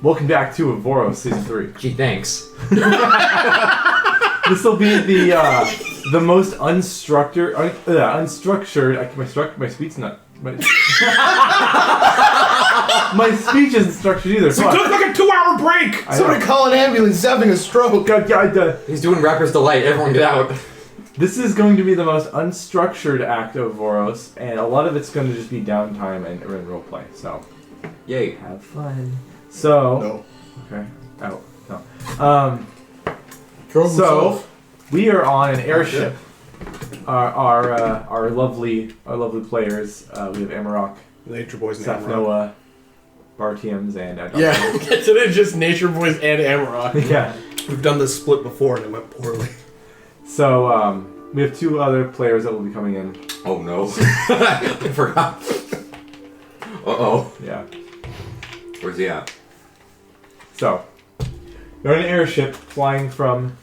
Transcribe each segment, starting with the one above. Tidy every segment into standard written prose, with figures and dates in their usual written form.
Welcome back to Voros Season 3. Gee, thanks. This will be the most unstructured. My speech's not. My speech isn't structured either. We took like a 2-hour break! Somebody call an ambulance, he's having a stroke. He's doing Rapper's Delight. Everyone get out. This is going to be the most unstructured act of Voros, and a lot of it's going to just be downtime and roleplay. So, yay. Have fun. So, No. Okay. Oh, no. Throw himself. We are on an airship. Our lovely players. We have Amarok, Nature Boys and Amarok. Safnoa, Bartiums, and Yeah, today just Nature Boys and Amarok. Yeah. We've done this split before and it went poorly. So, we have 2 other players that will be coming in. Oh no. I forgot. Uh-oh. Yeah. Where's he at? So, you're on an airship flying from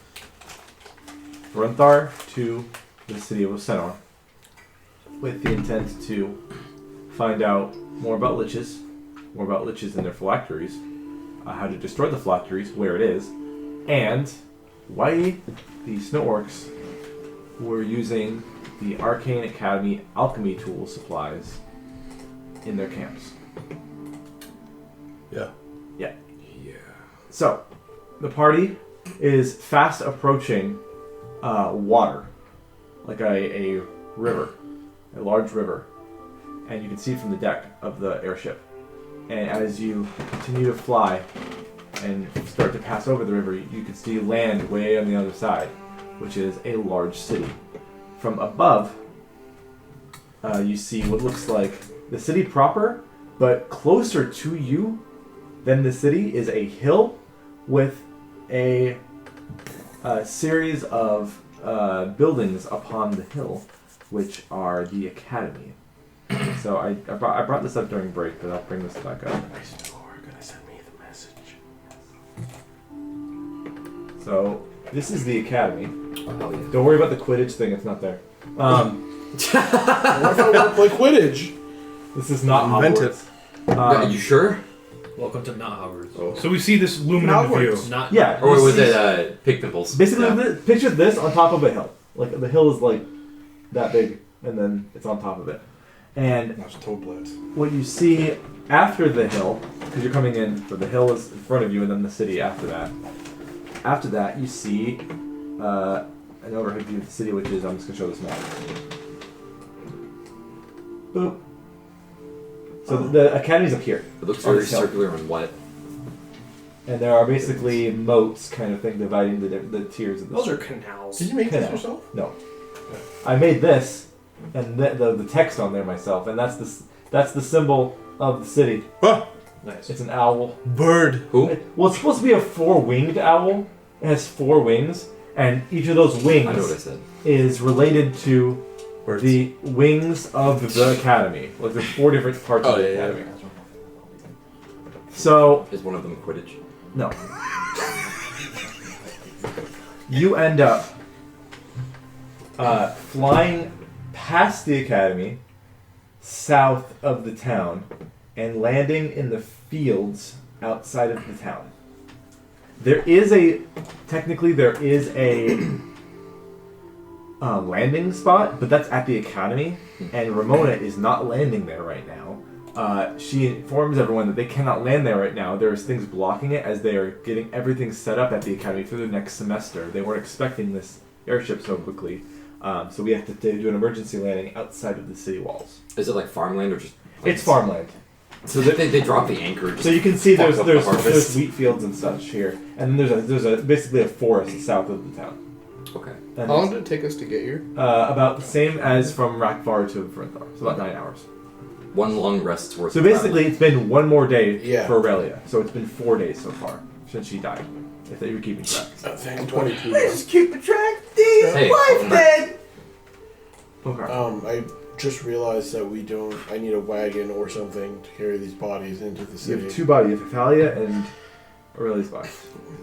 Runthar to the city of Osenor with the intent to find out more about liches and their phylacteries, how to destroy the phylacteries, where it is, and why the Snow Orcs were using the Arcane Academy alchemy tool supplies in their camps. Yeah. Yeah. So, the party is fast approaching water, like a river, a large river, and you can see it from the deck of the airship. And as you continue to fly and start to pass over the river, you can see land way on the other side, which is a large city. From above, you see what looks like the city proper, but closer to you than the city is a hill with a series of buildings upon the hill, which are the academy. So I brought this up during break, but I'll bring this back up. People are gonna send me the message. So this is the academy. Oh, yeah. Don't worry about the Quidditch thing; it's not there. What if I want to play Quidditch? This is not Invent Hogwarts. Are you sure? Welcome to not Hogwarts. Oh. So we see this luminous view. Not Yeah. Or you was see- it pig pimples? Basically, Yeah. picture this on top of a hill. Like the hill is like that big, and then it's on top of it. And That's Toad Blitz. what you see after the hill, because you're coming in, so the hill is in front of you, and then the city after that. After that, you see an overhead view of the city, which is, I'm just going to show this map. Boop. So the academy's up here. It looks on very this hill. circular and wet. And there are basically moats kind of thing dividing the tiers of the Those are canals. Did you make this Canal. yourself? No. I made this, and the text on there myself, and that's the symbol of the city. Ah, Nice. It's an owl. bird. Who? Well, it's supposed to be a 4-winged owl. It has 4 wings, and each of those I know what I wings said. is related to Birds. the wings of the academy. Like there's 4 different parts of Oh, the yeah, academy. So Is one of them Quidditch? no, you end up flying past the academy, south of the town, and landing in the fields outside of the town. Technically there is a landing spot, but that's at the academy, and Ramona is not landing there right now. She informs everyone that they cannot land there right now. There's things blocking it as they are getting everything set up at the academy for the next semester. They weren't expecting this airship so quickly, so we have to do an emergency landing outside of the city walls. Is it like farmland or just... Like, It's farmland. So they drop the anchor. So you can see fuck up the there's harvest. wheat fields and such here, and then there's basically a forest south of the town. Okay. And How long did it take us to get here? about the same as from Rakvar to Vrinthar, so about 9 hours. One long rest's worth So of basically, it's been one more day Yeah. for Aurelia. So it's been 4 days so far since she died. If you're keeping track. I think 22. Just keep a track. Dee's Hey, wife welcome back. dead. Okay. I just realized that I need a wagon or something to carry these bodies into the You city. have 2 bodies. You have Thalia and Aurelia's body.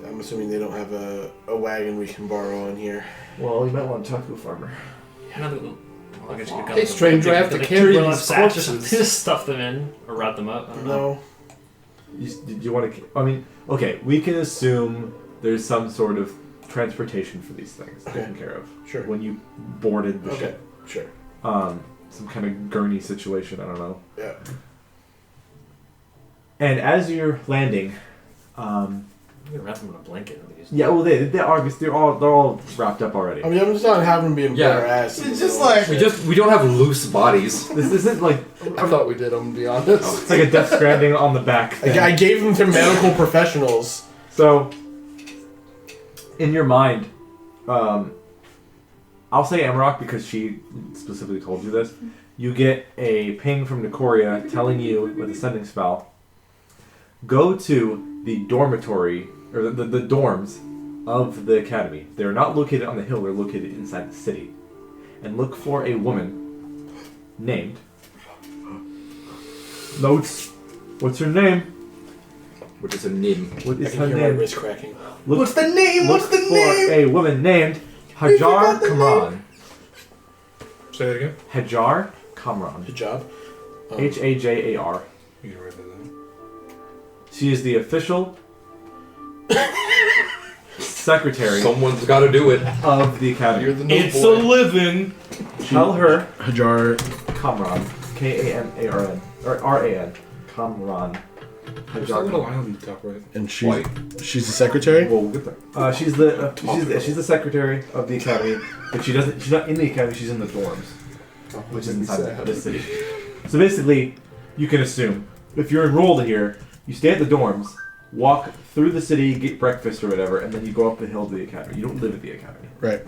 I'm assuming they don't have a wagon we can borrow in here. Well, you might want to talk to a farmer. I guess you could Hey, stranger, I have to carry these sacks or something corpses. to stuff them in or wrap them up. I don't know. No. Did you want to? I mean, okay, we can assume there's some sort of transportation for these things taken care of. Sure. When you boarded the Okay. ship. Sure. Some kind of gurney situation. I don't know. Yeah. And as you're landing, I'm gonna wrap them in a blanket at least. yeah, well, they're all wrapped up already. I mean, I'm just not having them being Yeah. bare ass. It's just like We don't have loose bodies. This isn't like I thought we did. I'm gonna be honest. it's like a Death Stranding on the back thing. I gave them to medical professionals. So, in your mind, I'll say Amarok because she specifically told you this. You get a ping from Nicoria telling you with a sending spell, go to the dormitory, or the dorms of the academy. They're not located on the hill, they're located inside the city. And look for a woman named... Notes. What's her name? Which is a nim. What I is can her hear my name? wrist cracking. Look, what's the name? look What's the for name? a woman named Hajar forgot the Kamran. Say that again. Hajar Kamran. Good job. Hajar. You can write that down. She is the official secretary Someone's got to do it. of the academy. You're the new It's boy. a living. Tell her Hajar. Kamran. Kamarn. Or Ran. Kamran. There's a Hajar little Kamran. line on the top right. And White. she's the secretary? We'll get there. She's the secretary of the academy, but she's not in the academy, she's in the dorms, which is inside the city. So basically, you can assume, if you're enrolled here, you stay at the dorms, walk through the city, get breakfast or whatever, and then you go up the hill to the academy. You don't live at the academy. Right.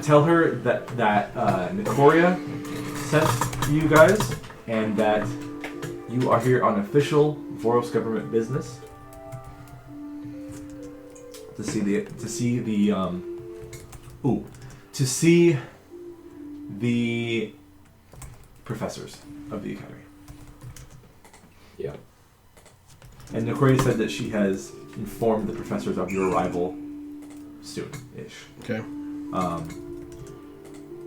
Tell her that Nicoria sent you guys, and that you are here on official Voros government business to see the professors of the academy. Yeah. And Nicoria said that she has informed the professors of your arrival soon-ish. Okay.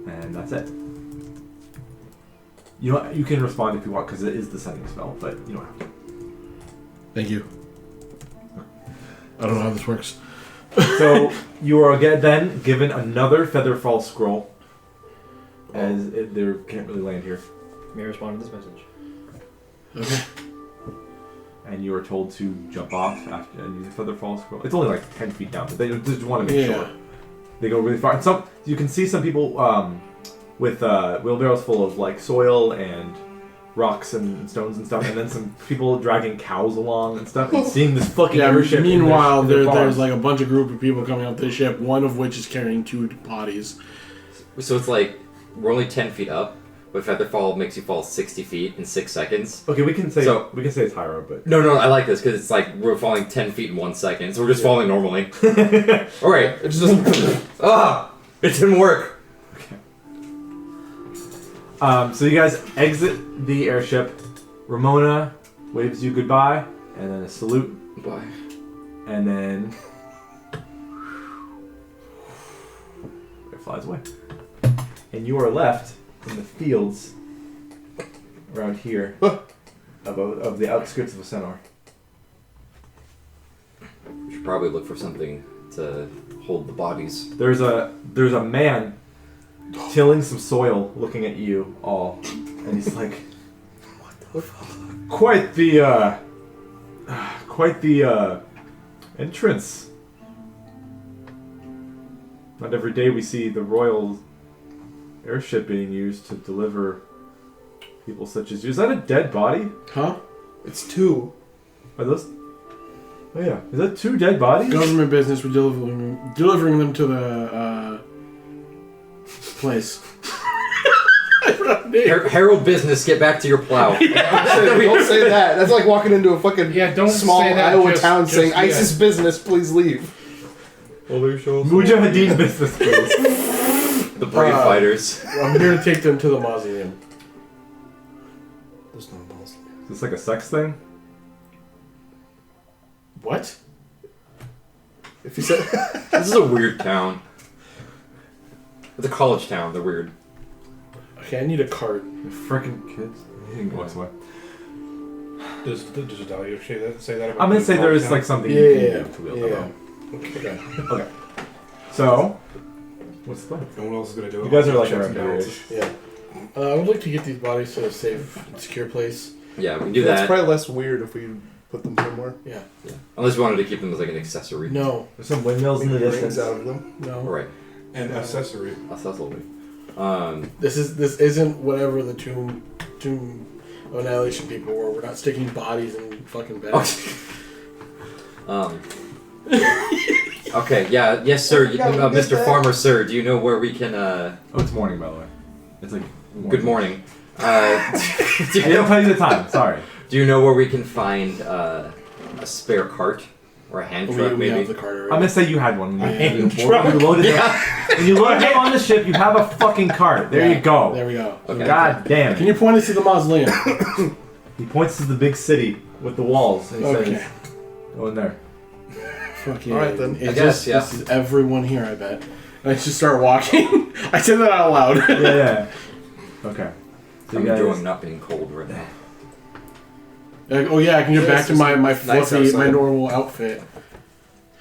And that's it. You can respond if you want, because it is the sending spell, but you don't have to. Thank you. I don't know how this works. So you are then given another Featherfall scroll, as they can't really land here, May I respond to this message? Okay. and you are told to jump off after and use a Featherfall scroll. It's only like 10 feet down, but they just want to make sure they go really far. And you can see some people with wheelbarrows full of like soil and rocks and stones and stuff, and then some people dragging cows along and stuff, and seeing this fucking airship. Meanwhile, in their there's farms. like a bunch of group of people coming up to the ship, one of which is carrying 2 bodies. So it's like, we're only 10 feet up, but Featherfall makes you fall 60 feet in 6 seconds. Okay, we can say So- it's higher, but No, I like this, because it's like, we're falling 10 feet in 1 second, so we're just falling normally. Alright, it's just... it didn't work. So you guys exit the airship. Ramona waves you goodbye, and then a salute, Bye. and then it flies away. And you are left in the fields around here of the outskirts of Asenor. We should probably look for something to hold the bodies. There's a man tilling some soil, looking at you all, and he's like, "What the fuck? Quite the entrance. Not every day we see the royal airship being used to deliver people such as you. Is that a dead body? Huh? It's 2. Are those? Oh yeah, is that 2 dead bodies? Government business, we're delivering them to the place. I forgot the name. Herald business, get back to your plow. Don't say that. That's like walking into a fucking Don't small say that. Iowa just- town just saying, yet. ISIS business, please leave. Mujahideen business, please. The brave fighters. I'm here to take them to the mausoleum. There's no mausoleum. Is this like a sex thing? What? If you said... This is a weird town. It's a college town, they're weird. Okay, I need a cart. Frickin' kids. He walks away. Does Dalia say that about I'm gonna the say there is now? like something Yeah, you can yeah, do to wield the yeah. bow. Okay. So, what's the plan? No one else is gonna do it. You guys are like Checks around and balances. here-ish. Yeah. I would like to get these bodies to a safe and secure place. Yeah, we can do It's that. probably less weird if we put them somewhere. Yeah. Unless we wanted to keep them as like an accessory. No. There's some windmills in the Maybe distance. rings out of them. No. Right. And accessory. That's a little bit. This isn't whatever the tomb annihilation people were. We're not sticking bodies in fucking beds. Okay, yeah, yes, sir. Yeah, we did Mr. that. Farmer, sir, do you know where we can, Oh, it's morning, by the way. It's like Good morning. Do I you didn't know, tell you the time. Sorry. do you know where we can find a spare cart? Or a hand truck, we have maybe? the cart already. I'm gonna say you had one. I When you, truck. when you loaded it. When you loaded him on the ship, you have a fucking cart. There Yeah, you go. There we go. Okay. God damn Can it. you point us to the mausoleum? He points to the big city with the walls and he Okay. says, "Go in there." Fucking. All right, then. It's I guess, yeah. This is everyone here, I bet. And I just start walking. I said that out loud. Yeah. Okay. So I'm you guys. enjoying not being cold right now. Oh yeah, I can get Yeah, back it's to just my nice fluffy, my outside. normal outfit.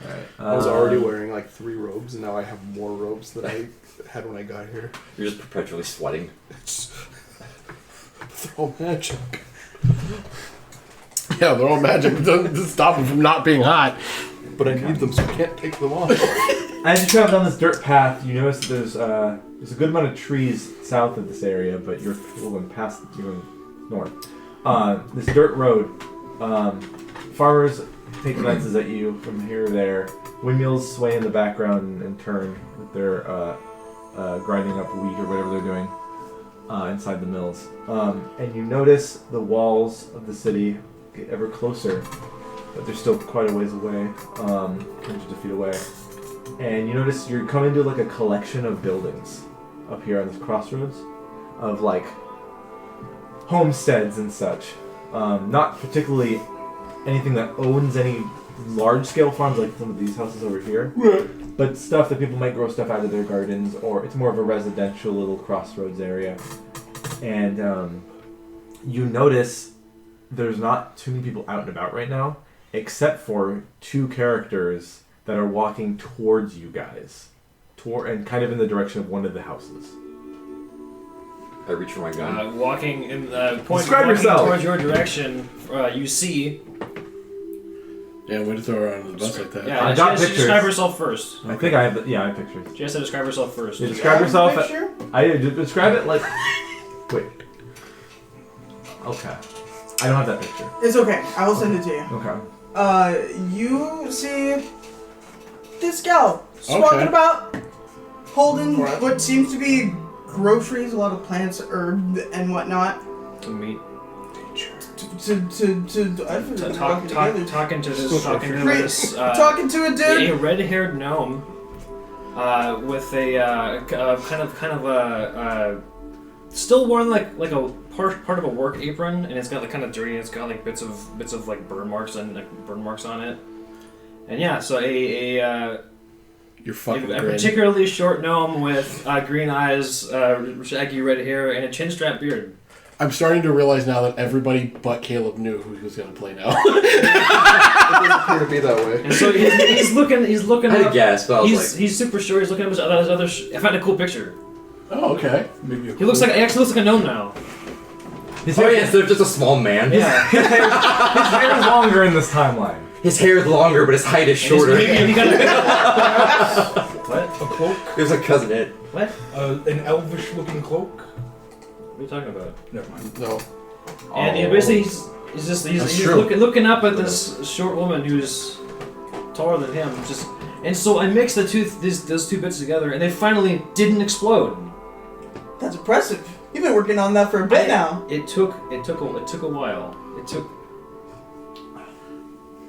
Alright. I was already wearing like 3 robes, and now I have more robes than I had when I got here. You're just perpetually sweating. They're all magic. Yeah, they're all magic. It doesn't stop them from not being hot. But I need them, so I can't take them off. As you travel down this dirt path, you notice there's a good amount of trees south of this area, but you're going past. You're going north. This dirt road. Farmers take glances at you from here to there. Windmills sway in the background and turn with their grinding up wheat or whatever they're doing inside the mills. And you notice the walls of the city get ever closer, but they're still quite a ways away, hundreds of feet away. And you notice you're coming to like a collection of buildings up here on this crossroads of like homesteads and such. Not particularly anything that owns any large-scale farms like some of these houses over here, but stuff that people might grow stuff out of their gardens, or it's more of a residential little crossroads area. And you notice there's not too many people out and about right now, except for 2 characters that are walking towards you guys, and kind of in the direction of one of the houses. I reach for my gun. Walking in Describe walking yourself. towards your direction, you see. Yeah, way to throw her under the bus like that. Yeah, I she got has to pictures. describe herself first. I think I have, I have pictures. She has to describe herself first. You describe yourself. Picture? I describe it like. Wait. Okay. I don't have that picture. It's okay. I will send it to you. Okay. You see this gal just Okay. walking about, holding Alright. what seems to be groceries, a lot of plants, herb, and whatnot. Meet. Talking Talking to this. talking to a dude. A red-haired gnome with a kind of a still wearing like a part of a work apron, and it's got like kind of dirty. And it's got like bits of like burn marks on it. And yeah, so You're a fucking great. particularly short gnome with green eyes, shaggy red hair, and a chin strap beard. I'm starting to realize now that everybody but Caleb knew who he was going to play now. It doesn't appear to be that way. And so he's looking I had a up. guess, but I was He's super short. He's looking at his other. I found a cool picture. Oh, okay. Maybe He actually looks like a gnome now. His like, oh hair, yeah, instead of just a small man. Yeah. his hair is longer in this timeline. His hair is longer, but his height is shorter. And he got what? a cloak, It was like Cousin Ed. What? an elvish-looking cloak. What are you talking about? Never mind. No. And he basically he's That's just true. looking up at this short woman who's taller than him. And so I mixed those two bits together, and they finally didn't explode. That's impressive. You've been working on that for a bit now. It took a while.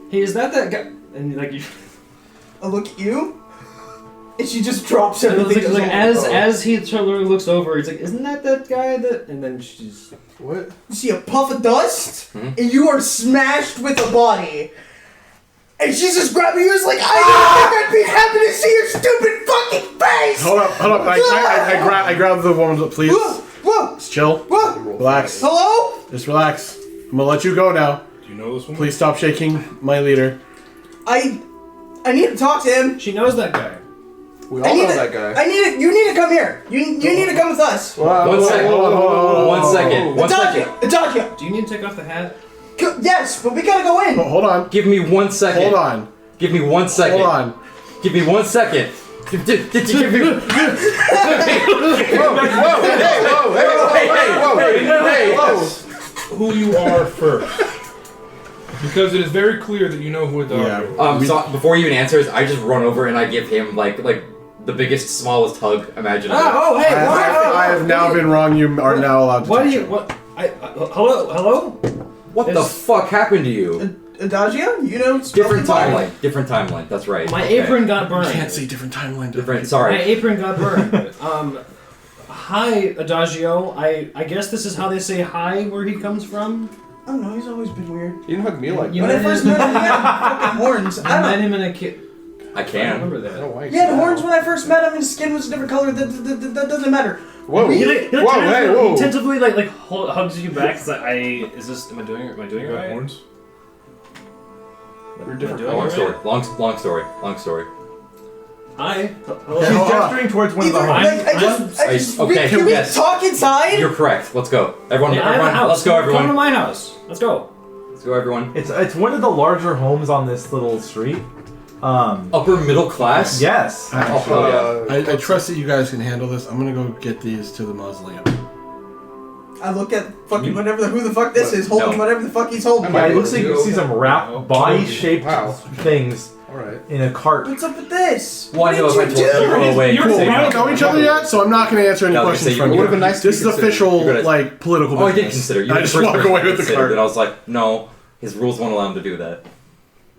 Hey, is that guy? And like you. I look at you, and she just drops And everything. it's like, just as he looks over, he's like, "Isn't that guy that?" And then she's. What? You see a puff of dust, Hmm? and you are smashed with a body. And she's just grabbing you. It's like, I didn't think I'd be happy to see your stupid fucking face. Hold up. I grab the woman's up, please. Whoa, whoa, Just chill. whoa. Relax. Hello? Just relax. I'm gonna let you go now. Do you know this woman? Please stop shaking my leader. I need to talk to him. She knows that guy. We all know that guy. You need to come here. You need to come with us. One second. One second. One second. Adagio. Do you need to take off the hat? Yes, but we gotta go in. Hold on. Give me 1 second. Hold on. Give me 1 second. Hold on. Give me 1 second. Give me. Who you are first. Because it is very clear that you know who Adagio is. So before he even answers, I just run over and I give him like the biggest, smallest hug imaginable. Oh, hey, I have now been wrong. You are now allowed to What touch do you? him. What? Hello? What the fuck happened to you? Adagio, you know, Different timeline. Different timeline. That's right. My Okay. apron got burned. I can't see different timeline. Different. My Sorry. apron got burned. Hi, Adagio. I guess this is how they say hi where he comes from. I don't know. He's always been weird. You didn't hug me like You When I first met him, he had fucking horns. I met him in a kid. I I can. remember that. I that. don't like He had horns when I first met him. His skin was a different color. That doesn't matter. Whoa. He Whoa. tentatively hugs you back. It's like am I doing it right? Horns? You're different. Am I doing Long it story. right? Long story. Hi. She's Hello. gesturing towards one of the Either, homes. I just okay, can we yes. talk inside? You're correct. Let's go. Everyone. Yeah, I have a house. Let's go, Come to everyone. my house. Let's go. Let's go, everyone. It's one of the larger homes on this little street. Upper middle class. Yes. Oh, hell yeah. I trust that you guys can handle this. I'm gonna go get these to the mausoleum. I look at fucking who the fuck this is holding No. whatever the fuck he's holding. Yeah, it looks like you see some wrap body-shaped things Alright. in a cart. What's up with this? Well, I know if I What told did you, you go away. You're Say We right. no. don't know each other yet, so I'm not gonna answer any No, questions you from would you. have been nice to This is be considered. official, You're gonna- like, political Oh, I did business. consider. You I were the just first walk person away I with the considered, card. And I was like, no, his rules won't allow him to do that.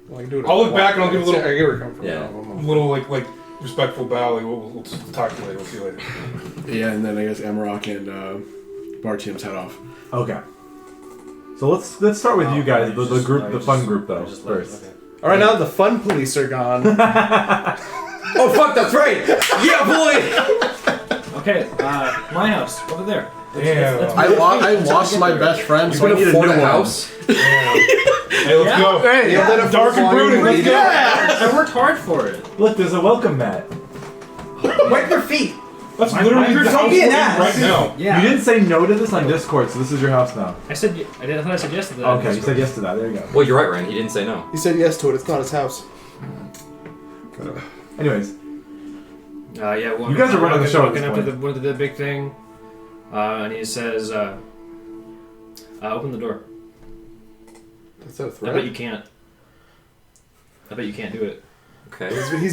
Well, I can do it. I'll look back and I'll give a little- I get where it comes from. Yeah. Little like respectful bow. Like, we'll talk later. We'll see you later. Yeah, and then I guess Amarok and Bartium's head off. Okay. So let's start with you guys, the group, the fun group though first. Alright, now the fun police are gone. Oh fuck, that's right. Yeah, boy. Okay, my house over there. Yeah. I lost my best friend, You so I can need a afford new a one. house. Hey, let's Yeah. go. Hey, yeah. Dark and brooding. Let's go. I worked hard for it. Look, there's a welcome mat. Wipe your feet. That's literally the don't house be we're an in ass. right now. Yeah. You didn't say no to this on Discord, so this is your house now. I said I thought I said yes to that. Okay, you said yes to that. There you go. Well, you're right, Rand. He didn't say no. He said yes to it. It's not his house. Anyways, Yeah. Well, You guys are running the show at Walking this up to point. the big thing, and he says, "Open the door." Is that a I threat? bet you can't. I bet you can't do it. Okay.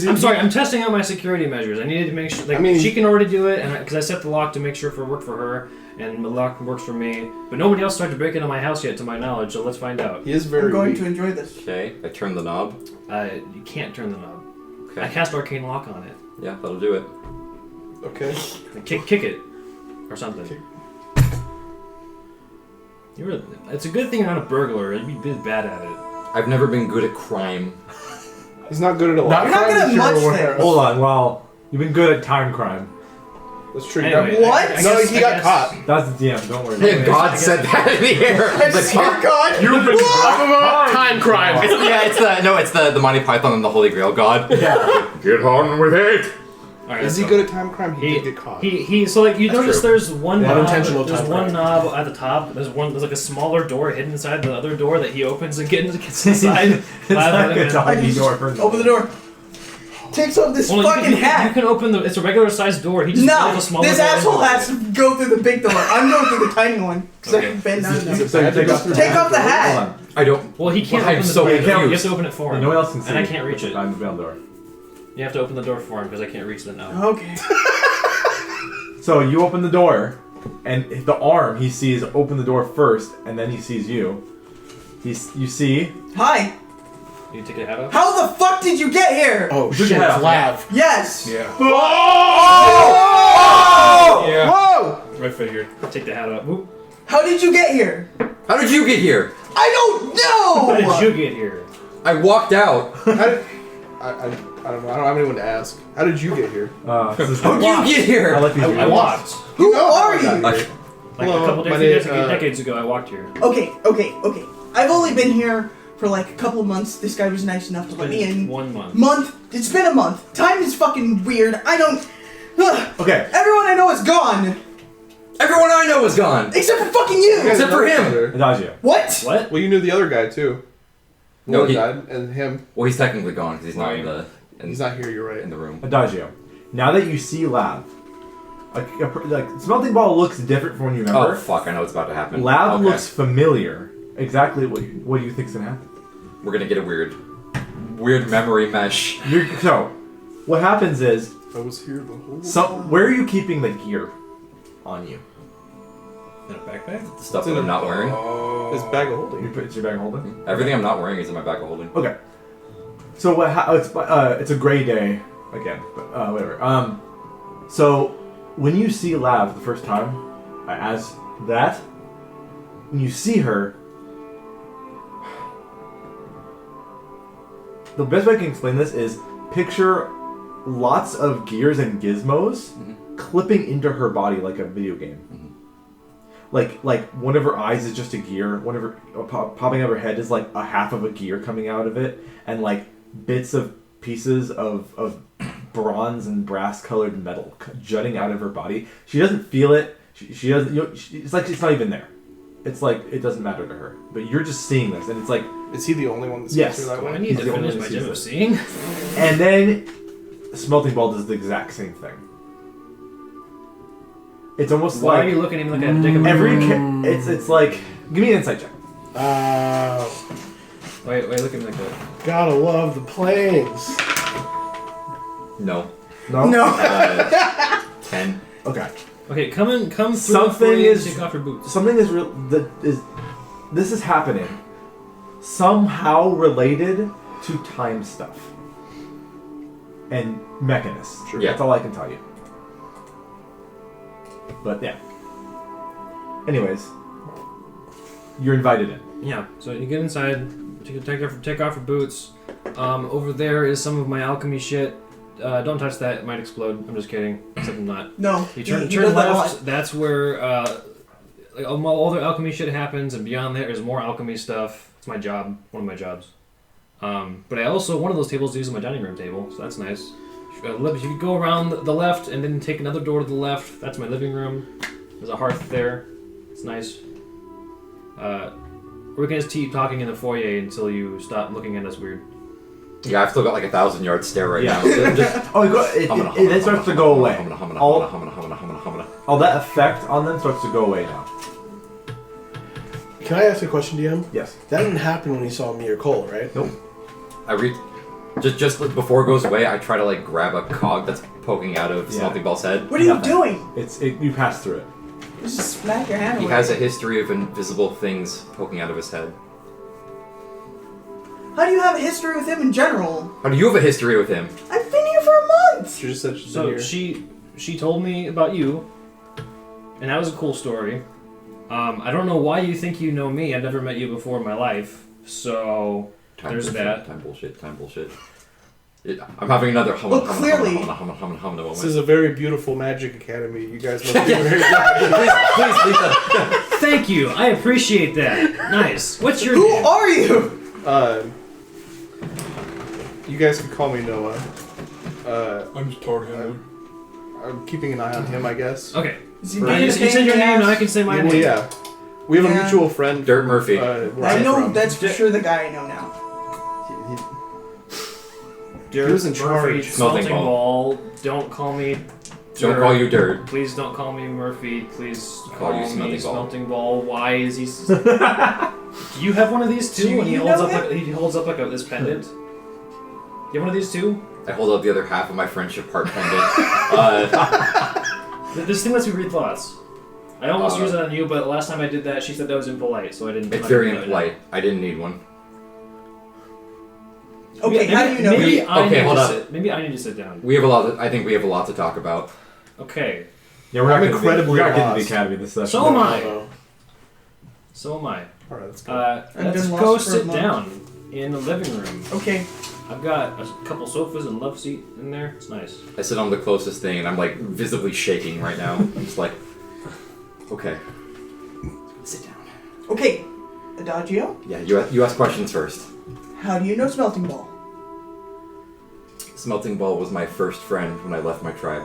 I'm sorry. I'm testing out my security measures. I needed to make sure. Like, I mean- she can already do it, and because I set the lock to make sure it worked for her, and the lock works for me. But nobody else started to break into my house yet, to my knowledge. So let's find out. He is very I'm going weak. to enjoy this. Okay. I turn the knob. You can't turn the knob. I Okay. cast arcane lock on it. Yeah, that'll do it. Okay. Like, kick it, or something. It's a good thing you're not a burglar. You'd be bad at it. I've never been good at crime. He's not good at a lot. You're not good at much things. hold on. Well, you've been good at time crime. That's true. Anyway, What? I No, guess- he I got guess- caught. That's the DM. Don't worry. Hey, God said that in the air. I It's swear like, to God. You've been Time crime. it's the Monty Python and the Holy Grail God. Yeah. Get on with it. All right, Is let's he go. good at time crime? He did He, get caught. so like you That's notice true. there's one knob, Unintentional there's time one crime. knob at the top. There's like a smaller door hidden inside the other door that he opens and gets inside. It's like a tiny door. for- Open the door. Takes off this Well, fucking you hat. can open the. It's a regular sized door. He just No, built a smaller this door asshole into it. has to go through the big door. I'm going through the tiny one. Because I Okay. can bend down Is enough. it So you bad to take go off through Take that? off the Hold hat. on. I don't. Well, he can't I'm open the so door. You have confused. to open it for him. No one else can see. And I can't reach it. I'm the mail door. You have to open the door for him because I can't reach the knob. Okay. So you open the door, and the arm he sees open the door first, and then he sees you. You see. Hi. You take the hat off. How the fuck did you get here? Oh Put shit, your head up. Vlad. Yes. Yeah. Oh! Yeah. Whoa! I figured. Take the hat off. Whoop. How did you get here? How did you get here? I don't know! How did you get here? I walked out. How did, I don't know. I don't have anyone to ask. How did you get here? This is- How did you get here? I like these. I walked. Who know how are I got you? I- Like Hello, a couple my decades, name- decades ago, I walked here. Okay. I've only been here for like a couple of months. This guy was nice enough to let me in. 1 month. It's been a month. Time is fucking weird. I don't... Okay. Everyone I know is gone. Everyone I know is gone! Except for fucking you. Except for him! Adagio. What? What? Well, you knew the other guy too. No, One he- died, and him. Well, he's technically gone because he's not in the He's not here. You're in right. the room. Adagio. Now that you see Lav, like Smelting Ball looks different from when you remember. Oh fuck! I know what's about to happen. Lav Okay. looks familiar. Exactly what do you think's gonna happen? We're gonna get a weird memory mesh. So, what happens is, I was here the whole. where are you keeping the gear on you? In a backpack? The stuff that I'm not wearing. His bag of You holding. put it's your bag of holding. Everything I'm not wearing is in my bag of holding. Okay. So it's a gray day again, but whatever. So when you see Lav the first time, as that, when you see her, the best way I can explain this is picture lots of gears and gizmos clipping into her body like a video game. Like one of her eyes is just a gear, one of her popping out of her head is like a half of a gear coming out of it, and like bits of pieces of bronze and brass colored metal jutting out of her body. She doesn't feel it. She doesn't. It's like it's not even there. It's like it doesn't matter to her. But you're just seeing this, and it's like Is he the only one that sees Yes. her that I way? need He's to the only finish one my who gym of sees seeing. and then Smelting Ball does the exact same thing. It's almost Why are like you looking at me like a dick of a... it's like give me an insight check. Wait, look at me like that. Gotta love the planes. No. No. 10. Okay. Okay, come through Something before you is- take off your boots. Something is real. This is happening. Somehow related to time stuff and mechanists. Sure. Yeah. That's all I can tell you. But yeah. Anyways, you're invited in. Yeah, so you get inside, take off your boots. Over there is some of my alchemy shit. Don't touch that, it might explode. I'm just kidding. Except I'm not. No. You turn he does that a lot. left, that's where like, all the alchemy shit happens, and beyond that there's more alchemy stuff. It's my job, one of my jobs. But I also, one of those tables is my dining room table, so that's nice. If you could go around the left and then take another door to the left, that's my living room. There's a hearth there. It's nice. We can just keep talking in the foyer until you stop looking at us weird. Yeah, I've still got like 1,000-yard stare right Yeah. now. So I'm just It then starts to go away. All All that effect on them starts to go away now. Can I ask a question, DM? Yes. That didn't happen when you saw me or Cole, right? Nope. I read just before it goes away. I try to like grab a cog that's poking out of Yeah. Smelting Ball's head. What are you Nothing. doing? You pass through it. Just smack your hand He away. has a history of invisible things poking out of his head. How do you have a history with him in general? How do you have a history with him? I've been here for a month. She just said she's So been here. she told me about you, and that was a cool story. I don't know why you think you know me. I've never met you before in my life, so there's bullshit, that. Time bullshit. I'm having another Well, clearly- moment. This is a very beautiful magic academy. You guys must be very proud. Please, Lisa. Thank you. I appreciate that. Nice. What's your Who name? are you? You guys can call me Noah. I'm just targeting I'm keeping an eye on him, I guess. Okay. Is he You being You a said pain in your the name, ass? and I can say my Well, name. yeah. We have a Yeah. mutual friend. Dirt Murphy. Where I I'm know from. that's for sure the guy I know now. He was in Murphy, charge. Smelting Smelting Ball. Don't call me. Don't Dirt. call you Dirt. Please don't call me Murphy. Please Call you me Smelting Ball. Smelting Ball. Why is he? Do you have one of these too? Do And he you holds know up him? like he holds up like this pendant. You have one of these too? I hold up the other half of my friendship heart pendant. This thing lets me read thoughts. I almost Uh, used it on you, but last time I did that, she said that was impolite, so I didn't. It's I very didn't do it. impolite. I didn't need one. Okay, how do you know Maybe him? I Okay, need hold to on. sit. Maybe I need to sit down. We have a lot. I think we have a lot to talk about. Okay. Yeah, we're I'm not incredibly we're not getting to the lost. academy this session. So am I. No. So am I. Alright, let's go. I've Let's been go lost for a sit month. down in the living room. Okay. I've got a couple sofas and love seat in there. It's nice. I sit on the closest thing, and I'm like visibly shaking right now. I'm just like, okay, sit down. Okay. Adagio? Yeah, you ask questions first. How do you know Smelting Ball? Smelting Ball was my first friend when I left my tribe.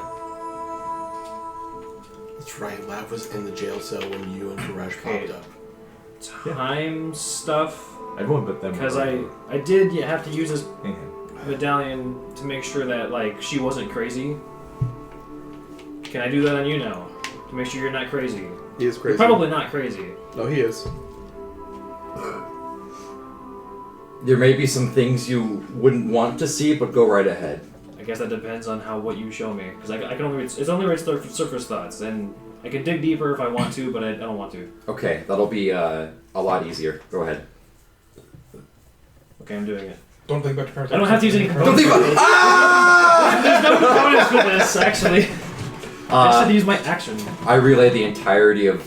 That's right. Lav was in the jail cell when you and Koresh Okay. popped up. Time stuff. Everyone but them. Because I did have to use this Yeah. medallion to make sure that like she wasn't crazy. Can I do that on you now? To make sure you're not crazy. He is crazy. You're probably not crazy. No, he is. There may be some things you wouldn't want to see, but go right ahead. I guess that depends on what you show me. Because I can only read, it's only read surface thoughts, and I can dig deeper if I want to, but I don't want to. Okay, that'll be a lot easier. Go ahead. Okay, I'm doing it. Don't think about your parents. I don't have to use any Don't think about it. There's no components for this, actually. I should use my action. I relay the entirety of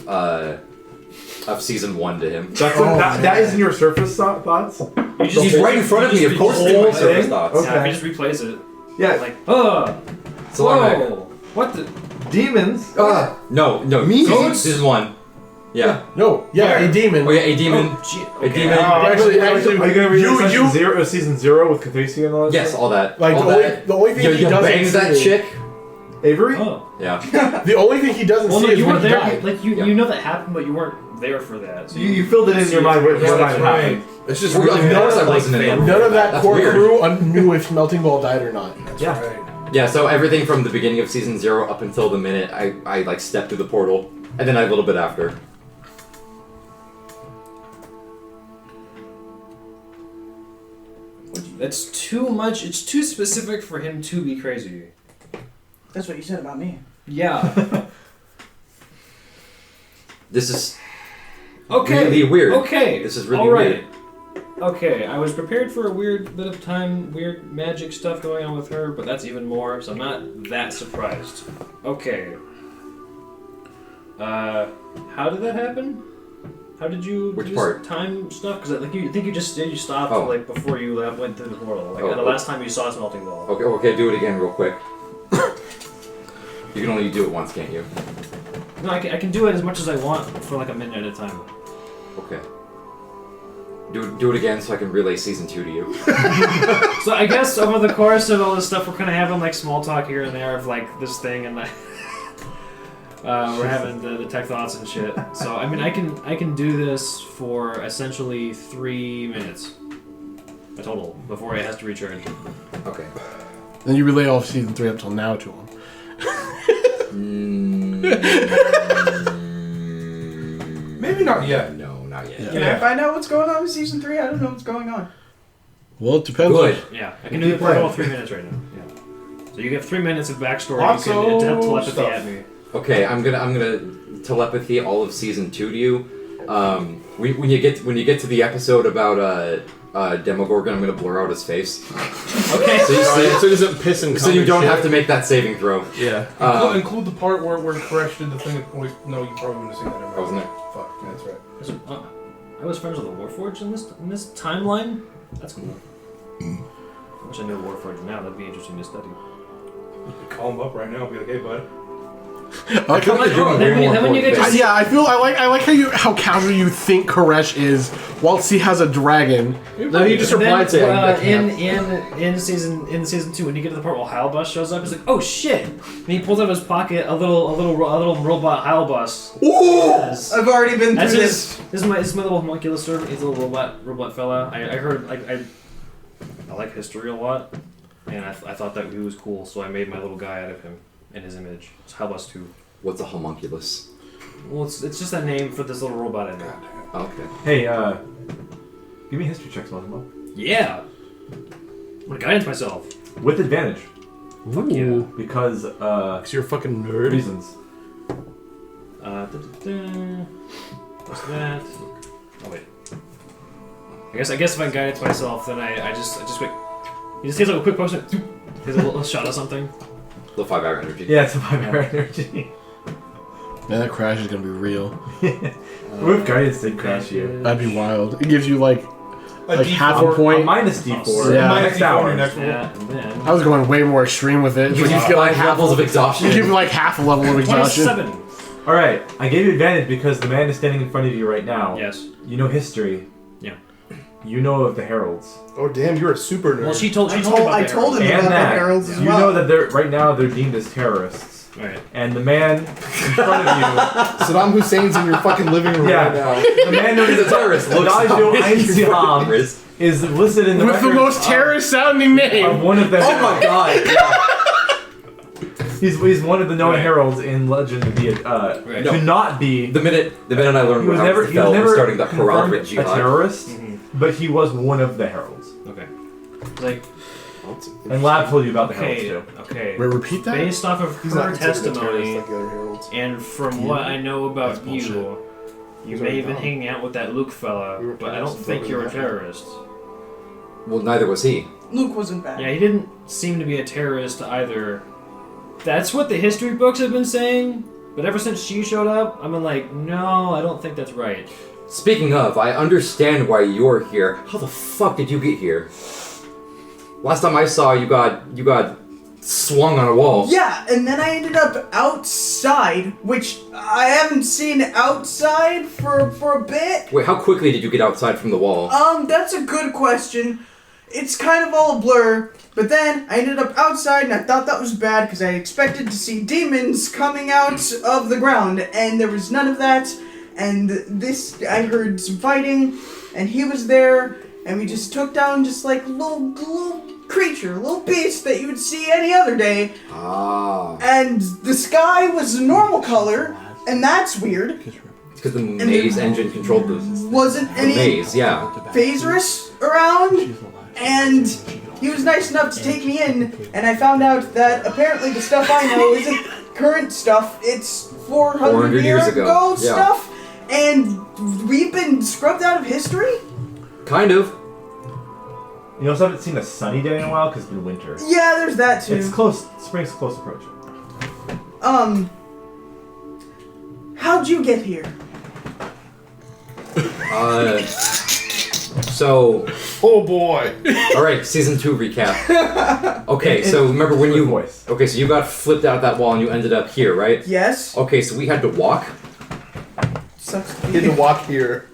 season 1 to him. That is in your surface thoughts? He's right in front of me. Of course, it's in my surface thoughts. Okay. Yeah, I can just replace it. Yeah. Like, So I'm back. whoa, what the? Demons. No, season 1. Yeah. No, yeah, a demon. Oh yeah, a demon. Okay. A demon. Actually, Are you gonna read you- season 0 with Cathrecia and all that? Yes, stuff? all that. Like all the only thing he you doesn't banged that see- chick. Avery. Oh. Yeah. The only thing he doesn't Well, see no, is you when weren't he there. died. Like you know that happened, but you weren't there for that. So You filled it in your mind what Yeah, might that's have right. happened. It's just Well, really of course I like wasn't in fan- it. None of that That's core weird. crew knew if Melting Ball died or not. Yeah. Right. Yeah, so everything from the beginning of season 0 up until the minute I like stepped through the portal, and then a little bit after. That's too much. It's too specific for him to be crazy. That's what you said about me. Yeah. This is Okay. really weird. Okay. This is really All right. weird. Okay, I was prepared for a weird bit of time, weird magic stuff going on with her, but that's even more, so I'm not that surprised. Okay. How did that happen? How did you Which do part? time stuff? Because like you think you just did, you stopped Oh. like before you went through the portal, like Oh, the oh. last time you saw Smelting Ball. Okay, do it again real quick. You can only do it once, can't you? No, I can do it as much as I want for like a minute at a time. Okay. Do it again so I can relay season 2 to you. So I guess over the course of all this stuff, we're kind of having like small talk here and there of like this thing and that. We're having the tech thoughts and shit. So I mean, I can do this for essentially 3 minutes, a total, before it has to recharge. Okay. Then you relay all of season 3 up till now to him. Maybe not yet. No, not yet. Yeah. Can I find out what's going on with season 3? I don't know what's going on. Well, it depends. Good. Yeah, I can do it for all 3 minutes right now. Yeah. So you get 3 minutes of backstory. Lots You can of attempt telepathy stuff. at me. Okay, I'm gonna telepathy all of season 2 to you. When you get to the episode about Demogorgon, I'm gonna blur out his face. Okay. So So he doesn't piss and you don't have to make that saving throw. Yeah. Include the part where Koresh did the thing. Wait, no, you probably wouldn't have seen that. Never mind. I wasn't there. Fuck, yeah, that's right. I was friends with the Warforged in this timeline. That's cool. I wish I knew Warforged now. That'd be interesting to study. Call him up right now and be like, hey, bud. I like how- Then when you get to yeah, I like how casual you think Koresh is, whilst he has a dragon. No, he just replied saying in season 2, when you get to the part where Heilbus shows up, he's like, "Oh shit!" And he pulls out of his pocket a little robot Heilbus. I've already been That's through his. This is my little homunculus servant. He's a little robot fella. I heard I like history a lot, and I thought that he was cool, so I made my little guy out of him in his image. It's Heilbus 2. What's a homunculus? Well, it's just a name for this little robot I made. Oh, okay. Hey, give me a history check, Smelting Ball. Yeah. I'm gonna guidance myself. With advantage. Fuck yeah. Because, Because you're a fucking nerd. reasons. What's that? Oh wait. I guess if I guidance myself, then I just quick. He just takes like a quick potion. Takes a little shot of something. The 5-hour energy. Yeah, it's a 5-hour energy. Man, that crash is gonna be real. What if Guardians did crash you? That'd be wild. It gives you like D4. half a A point. minus D4. Yeah. Next hour. Next Yeah, and then I was going way more extreme with it. You Like, you get get like 5 levels of you exhaustion. give like half a level of exhaustion. 27. All right, I gave you advantage because the man is standing in front of you right now. Yes. You know history. Yeah. You know of the heralds. Oh damn, you're a super nerd. Well, she told me I told him And about that. the heralds as You well. know that they're right now they're deemed as terrorists. Right. And the man in front of you, Saddam Hussein's in your fucking living room Yeah. right now. the man known as The terrorist looks Adagio Einstein terrorist. is listed in the With the records most terrorist sounding of name. one of the. Oh my god. He's one of the known Right. heralds in legend to be Right. to not be. The minute I learned He was how never it felt, never starting the confirmed Harad a jihad. terrorist, Mhm. but he was one of the heralds. Okay. Like, And Lab told you about the heralds okay, too. okay. Wait, repeat that? Based off of He's not her considered a terrorist testimony, like the other heralds. and from what I know about That's you, bullshit. you These may are have been dumb. hanging out with that Luke fella, We were but I don't terrorists think before you're a we met. terrorist. Well, neither was he. Luke wasn't bad. Yeah, he didn't seem to be a terrorist either. That's what the history books have been saying, but ever since she showed up, I've been like, no, I don't think that's right. Speaking of, I understand why you're here. How the fuck did you get here? Last time I saw you got swung on a wall. Yeah, and then I ended up outside, which I haven't seen outside for a bit. Wait, how quickly did you get outside from the wall? That's a good question. It's kind of all a blur, but then I ended up outside and I thought that was bad because I expected to see demons coming out of the ground, and there was none of that. And this, I heard some fighting, and he was there, and we just took down just like a little creature, a little beast that you would see any other day. Ah. And the sky was a normal color, and that's weird. It's because the maze engine controlled the Wasn't any maze, yeah. phasers around, and he was nice enough to take me in, and I found out that apparently the stuff I know isn't current stuff, it's 400 400 years years ago, yeah. stuff, and we've been scrubbed out of history? Kind of. You also haven't seen a sunny day in a while because it's been winter. Yeah, there's that too. It's close. Spring's close approaching. How'd you get here? So, Oh boy. alright, season 2 recap. Okay, so remember when With you... voice. Okay, so you got flipped out that wall and you ended up here, right? Yes? Okay, so we had to walk? Sucks to be He had to walk here.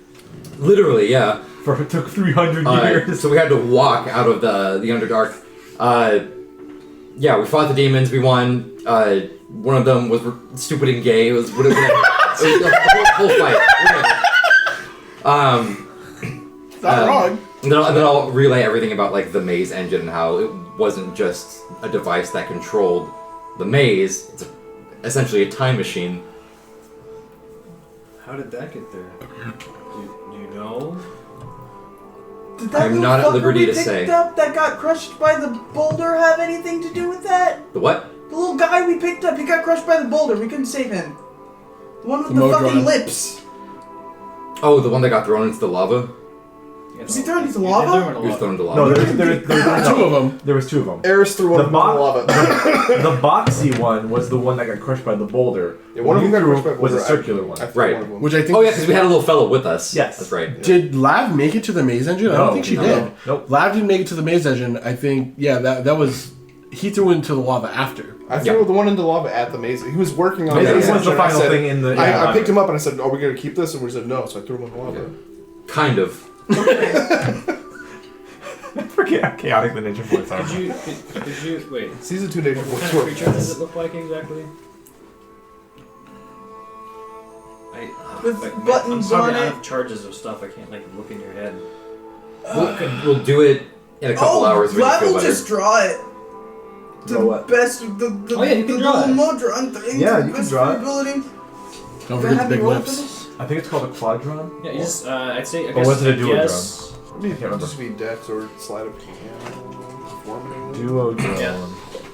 Literally, yeah. It took 300 years. So we had to walk out of the Underdark. Yeah, we fought the demons, we won. One of them was stupid and gay. It was whatever. It was a whole fight. Not wrong. And then I'll relay everything about like the maze engine and how it wasn't just a device that controlled the maze. It's essentially a time machine. How did that get there? Do you know? Did that I'm little not at fucker liberty we to picked say. up that got crushed by the boulder have anything to do with that? The what? The little guy we picked up, he got crushed by the boulder. We couldn't save him. The one with The the Modron. fucking lips. Oh, the one that got thrown into the lava? Was he thrown into Yeah, lava? they threw him in He was thrown into lava. No, there was Two of them. There was two of them. Eris threw one The of them in the lava. The boxy one was the one that got crushed by the boulder. Yeah, one of them got threw crushed by a was a boulder. circular one. I threw Right. one of them. Which I think. Oh yeah, because we had a little fellow with us. Yes. That's right. Did Lav make it to the maze engine? I don't think she no, did. Nope. Lav didn't make it to the maze engine. I think, yeah, that was. He threw into the lava after. I threw the one into lava at the maze. He was working on Maze the was maze the engine. I final said- thing in the. I picked him up and I said, "Are we gonna keep this?" And we said, "No." So I threw him in the lava. Kind of. I forget how chaotic the nature voice are. Could you wait? Season 2 nature What voice kind of works. creature does it look like exactly? With I'm buttons probably on out it. of charges of stuff. I can't like look in your head. We'll do it in a couple hours when you Vlad feel will better. just draw it. The Draw what? best of the Oh, yeah, you can draw little that. Modron thing. Yeah, the you can best draw it. ability. Don't Do I forget have the big you roll for lips. this? I think it's called a quadron. Yeah, you just I'd say. I Or guess, was it a duodrone? yes. I can't remember. Just be dex or slide of hand. Performing. Duodrone. Yeah.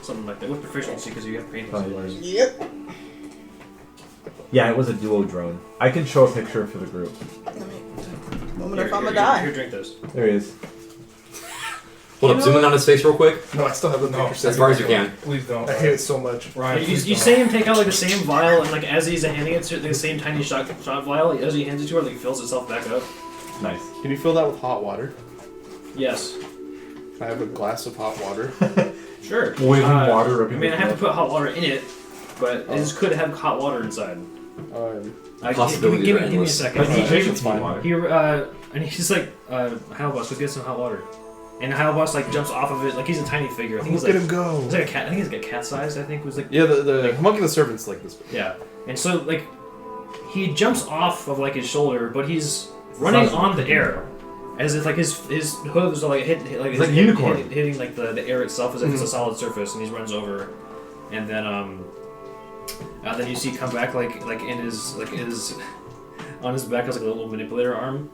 Something like that with proficiency because you have painting Oh, skills. Yep. Yeah, it was a duodrone. I can show a picture for the group. Moment if Here, I'm here, gonna die. Here, drink this. There he is. Hold up, zoom in on his face real quick. No, I still have the nature As far as you can. Please don't. I hate it so much. Ryan, You, please you don't. see him take out like the same vial, and like as he's handing it to the same tiny shot vial, like, as he hands it to her, like it fills itself back up. Nice. Can you fill that with hot water? Yes. Can I have a glass of hot water? Sure. Boiling water. I mean, I have to put hot water in it, but it just could have hot water inside. Possibilities give are me a endless. second. But it's fine. And he's like, Halibus, go get some hot water. And Halibus like jumps off of it, like he's a tiny figure. I think Look he's at like, him go. he's like a cat. I think he's like a cat size. I think was like Yeah, the homunculus servant's like this. yeah. And so like he jumps off of like his shoulder, but he's running on the air, as if like his hooves are like It's like a unicorn. hitting like the air itself as if it's a solid surface, and he runs over, and then you see come back like in his on his back has like a little manipulator arm,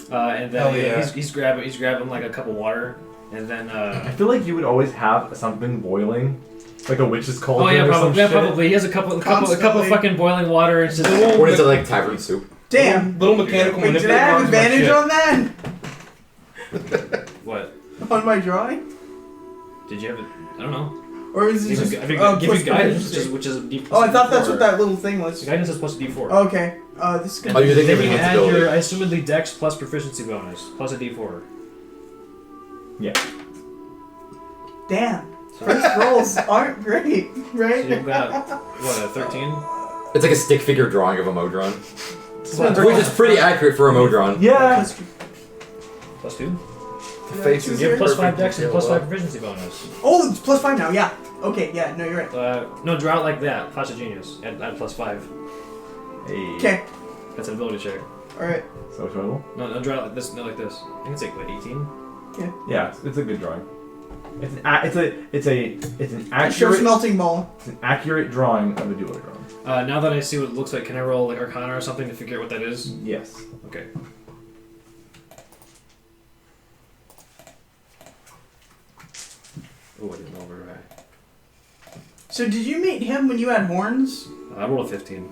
and then Hell yeah. he's grabbing like a cup of water, and then I feel like you would always have something boiling, like a witch's oh cauldron yeah, or some probably, yeah, shit. probably he has a couple of Constantly. fucking boiling water, and it's just Or is it like tavern soup? Damn. Little mechanical Wait, did I manipulator have arms, my advantage shit. on that? what? On my drawing? Did you have it? I don't know. Or is it Give just you plus guidance, proficiency? which is a D+. Oh, I thought that's D4. what that little thing was. The guidance is plus a D4. Okay. This is And gonna Oh, you think then everything you has add ability. your, I assumedly Dex plus proficiency bonus, plus a D4. Yeah. Damn. First rolls aren't great, So right? you've got, what, a 13? It's like a stick figure drawing of a Modron. Well, Which is pretty accurate for a Modron. Yeah. Plus 2? The face is You have plus 5 perfect Dex and detail. plus 5 proficiency bonus. Oh, it's plus 5 now, yeah. Okay, yeah, no, you're right. No, draw it like that. Clash of Genius. Add plus 5. Hey. Okay, That's an ability check. alright. So total? No, draw it like this. No, like this. I think it's like, what, 18? Yeah, it's a good drawing. It's an I show accurate smelting ball. it's an accurate drawing of a duodrone. Now that I see what it looks like, can I roll like Arcana or something to figure out what that is? Yes. Okay. Oh, I didn't roll very high. So did you meet him when you had horns? I rolled a 15.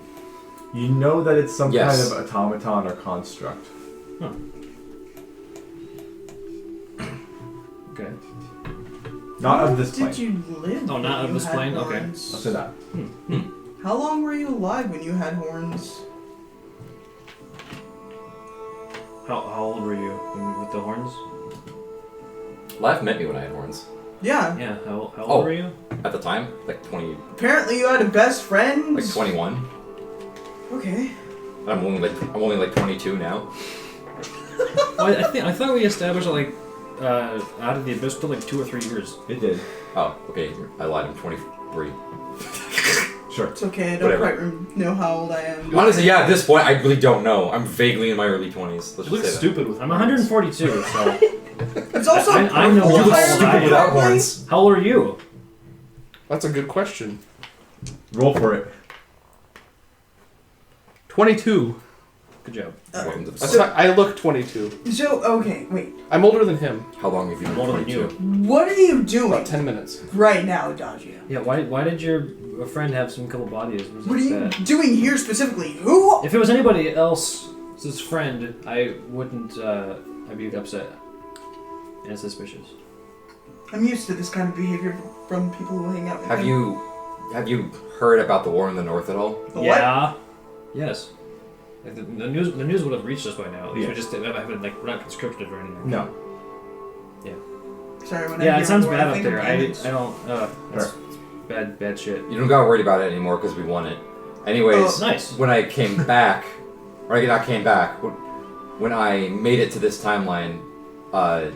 You know that it's some Yes. kind of automaton or construct. Okay. Not How of this plane. Did you live? Oh, not when of you this had plane? Okay. horns? I'll say that. How long were you alive when you had horns? How old were you with the horns? Life met me when I had horns. Yeah. Yeah, how Oh. old were you? At the time, like 20, Apparently you had a best friend. like 21. Okay. And I'm only like 22 now. Well, I thought we established that, like out of the abyss took like 2 or 3 years. It did. Oh, okay. I lied. I'm 23. Sure. It's okay. I don't Whatever. quite know how old I am. Honestly, yeah. At this point, I really don't know. I'm vaguely in my early 20s. Let's You just look say that. stupid with I'm 142, so It's also I know purple you look hair, stupid probably. without horns. how old are you? That's a good question. Roll for it. 22. Good job. Welcome to the That's club. not, I look 22. So okay, wait. I'm older than him. How long have you been I'm older than 22? you. What are you doing About 10 minutes. right now, Adagio? Yeah, why did your friend have some couple bodies? What are you doing here specifically? Who? If it was anybody else's friend, I wouldn't. I'd be upset and suspicious. I'm used to this kind of behavior from people who hang out with Have me. you heard about the war in the north at all? The what? Yeah. Yes. Like, the news would have reached us by now. At least Yeah. we just haven't like we're not conscripted or anything. No. Sorry, when I Yeah, hear it sounds war, bad I up think there. of I bandits. don't. That's bad shit. You don't gotta worry about it anymore because we won it. Anyways, Nice. when I came back, or I not came back, when I made it to this timeline, I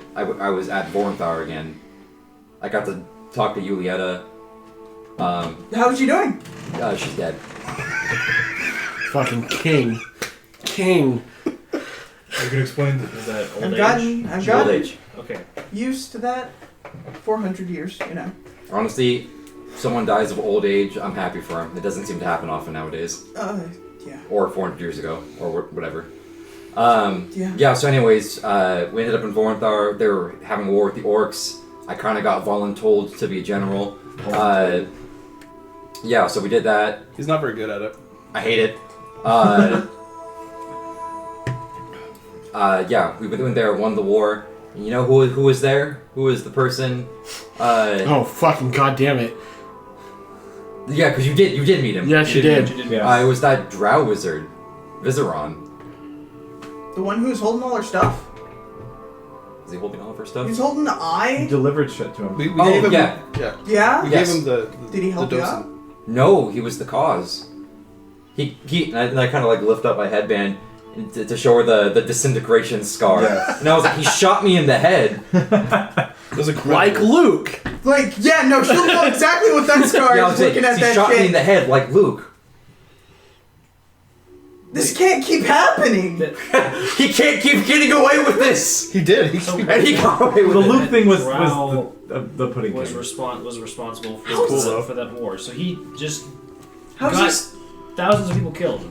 was at Voronthar again. I got to talk to Julieta. How's she doing? She's dead. Fucking king. King. You can explain that old I've age. gotten She's old age. Okay. used to that. 400 years, you know. Honestly, if someone dies of old age, I'm happy for him. It doesn't seem to happen often nowadays. Yeah. Or 400 years ago, or whatever. Yeah. Yeah, so anyways, we ended up in Voronthar. They were having war with the orcs. I kind of got voluntold to be a general. Yeah, so we did that. He's not very good at it. I hate it. Yeah, we went there, won the war. And you know who was there? Who was the person? Oh, fucking goddamn it. Yeah, because you did meet him. Yes, you did. Yeah. It was that drow wizard, Vizeron. The one who's holding all our stuff? Is he holding all of her stuff? He's holding the You eye? delivered shit to him. We Oh, gave him. yeah. Yeah. Yeah? We Yes. gave him the Did he help the you docent. out? No, he was the cause. And I kind of like lift up my headband to show her the disintegration scar. Yes. And I was like, he shot me in the head. It was a Like Luke. Like, yeah, no, she'll know exactly what that scar Yeah, I is was like, looking at he that shot me in shit. the head like Luke. This can't keep happening. He can't keep getting away with this. He did. And he got away with The it. Luke thing was Drow the pudding was king. responsible for, How is for that war. So he just How's got this? thousands of people killed.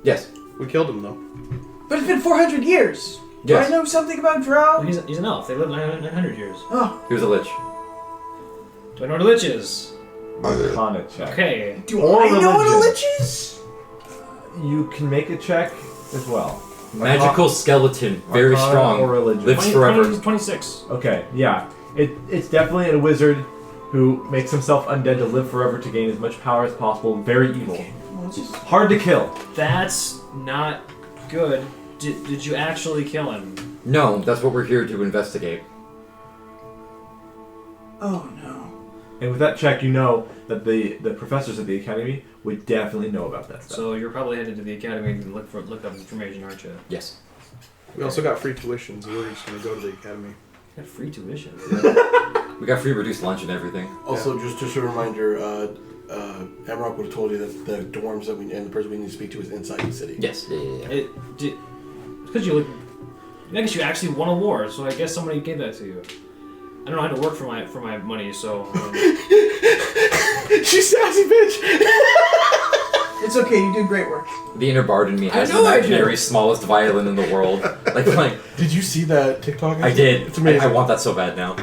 Yes. We killed him though. But it's been 400 years. Do Yes. I know something about Drow? He's an elf. They live 900 years. Oh, He was a lich. Do I know what a lich is? Arcana check. Okay. do Or I know what a religion. lich is? You can make a check as well. Magical skeleton, very Arcana strong. or religion. Lives forever. 26. Okay, yeah. It's definitely a wizard who makes himself undead to live forever to gain as much power as possible. Very evil. Well, it's just... Hard to kill. That's not good. Did you actually kill him? No, that's what we're here to investigate. Oh no. And with that check, you know that the professors at the academy would definitely know about that stuff. So you're probably headed to the academy to look up information, aren't you? Yes. We also got free tuition, so we're just gonna go to the academy. You got free tuition. We got free reduced lunch and everything. Also, just a reminder, Emrock would have told you that the dorms that and the person we need to speak to is inside the city. Yes. Yeah. Because you look. I guess you actually won a war, so I guess somebody gave that to you. I don't know how to work for my money, so. She's sassy bitch. It's okay, you do great work. The inner bard in me has the know I do. imaginary smallest violin in the world. like Did you see that TikTok? I did. It's amazing. I want that so bad now.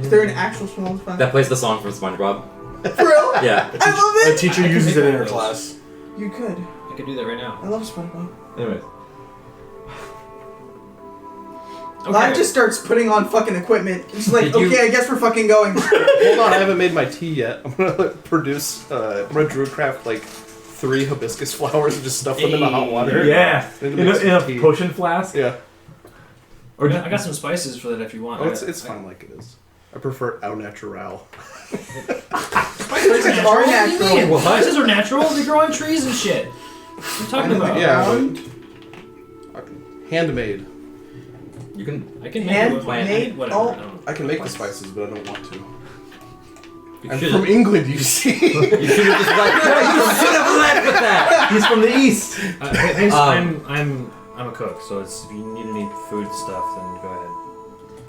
Is there an actual small fun? That plays the song from SpongeBob. For real? Yeah. I love A it! teacher I can uses make it in one her of those. class. You could. I could do that right I now. love SpongeBob. Anyways, Lad just starts putting on fucking equipment. He's like, Did you- okay, I guess we're fucking going. Hold on, I haven't made my tea yet. I'm gonna produce. I'm gonna druidcraft like 3 hibiscus flowers and just stuff them in the hot water. yeah, Need to in make a some tea. potion flask. Yeah. Or I got some spices for that if you want. Oh, it's fine like it is. I prefer au natural. Spices are What do you natural. mean? Spices are natural. They grow on trees and shit. What are you talking about? Yeah, but handmade. You can. I can make Handmade? it plant. Whatever. Oh. I don't know. I can make the spices, but I don't want to. You I'm should from England, you see. You should have just you should have led with that. He's from the east. Hey, I'm a cook, so it's if you need any food stuff, then go ahead.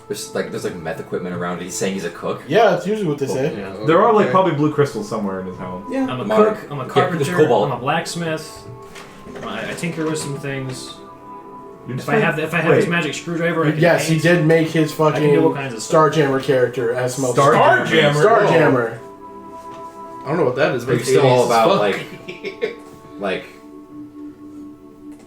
There's like meth equipment around. He's saying he's a cook. Yeah, that's usually what they say. Yeah. There are like Okay. probably blue crystals somewhere in his home. Yeah. I'm a Modern. cook. I'm a Yeah, carpenter. there's cobalt. I'm a blacksmith. I tinker with some things. You just If I have this wait. magic screwdriver, I can Yes, he paint. did make his I can do all fucking kinds of stuff. Starjammer character as Smoke. Starjammer. Starjammer. I don't know what that is, Are but you it's still 80s all as about fuck. like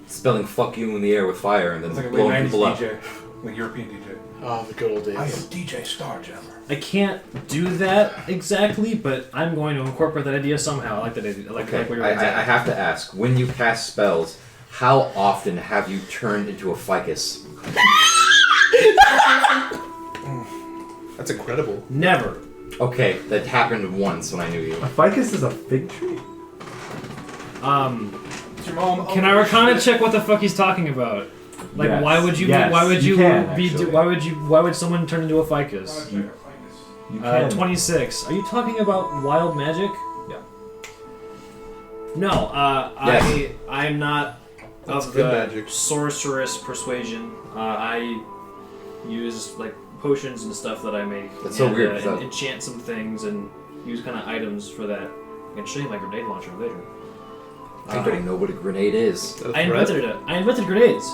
spelling "fuck you" in the air with fire and then It's like a late blowing 90s people up? DJ. Like European DJ. Oh, the good old days. I am DJ Starjammer. I can't do that exactly, but I'm going to incorporate that idea somehow. I like that idea. I like Okay, what you're I exactly. have to ask: when you cast spells, how often have you turned into a ficus? That's incredible. Never. Okay, that happened once when I knew you. A ficus is a fig tree. It's your mom. Can I Arcana check what the fuck he's talking about? Like, Yes. why would you? Yes, why would you you, can, be? actually. Why would someone turn into a ficus? You can. 26. Are you talking about wild magic? Yeah. No. Yes. I'm not That's of good the magic. sorceress persuasion. I use like potions and stuff that I make. That's so and, weird, and 'cause that- enchant some things and use kind of items for that. I can show you my grenade launcher later. I don't know what a grenade is. That's I invented it. I invented grenades.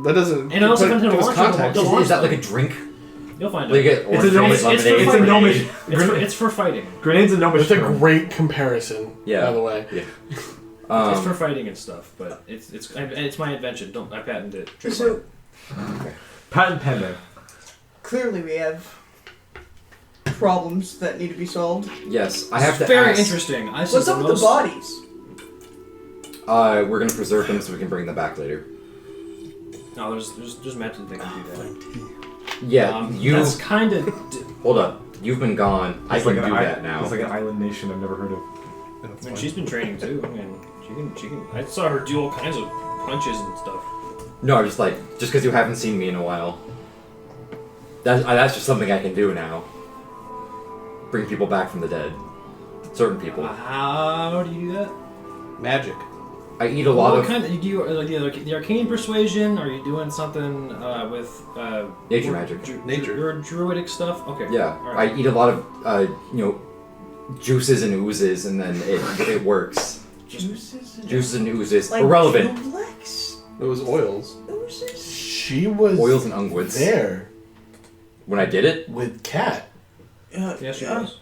That doesn't. And I also but invented a give us launcher. context. The Is launch that like them. a drink? You'll find Like out. get It's a orange gnomish. face lemonade? for It's a fighting. gnomish. It's for fighting. Grenades and gnomish. It's a term. great comparison, Yeah. by the way. Yeah. It's for fighting and stuff, but it's my invention. I patented it. So, Patent pending. clearly we have problems that need to be solved. Yes, I have It's to very ask. interesting. What's up with the bodies? We're gonna preserve them so we can bring them back later. No, there's methods that can do that. Yeah, you That's kind of. hold up. You've been gone. I It's can like do an that now. It's like an island nation I've never heard of. That's And fine. she's been training too. I mean, she can. I saw her do all kinds of punches and stuff. No, I'm just like, just because you haven't seen me in a while. That's just something I can do now. Bring people back from the dead. Certain people. How do you do that? Magic. I eat a lot of kind of, do you like the arcane persuasion? Are you doing something with nature magic. Nature. Your druidic stuff? Okay. Yeah, All right. I eat a lot of juices and oozes, and then it works. Juices and oozes. Like Irrelevant. Julex? It was oils. Oozes? She was Oils and unguents. there When I did it, with Kat. Yes, she was.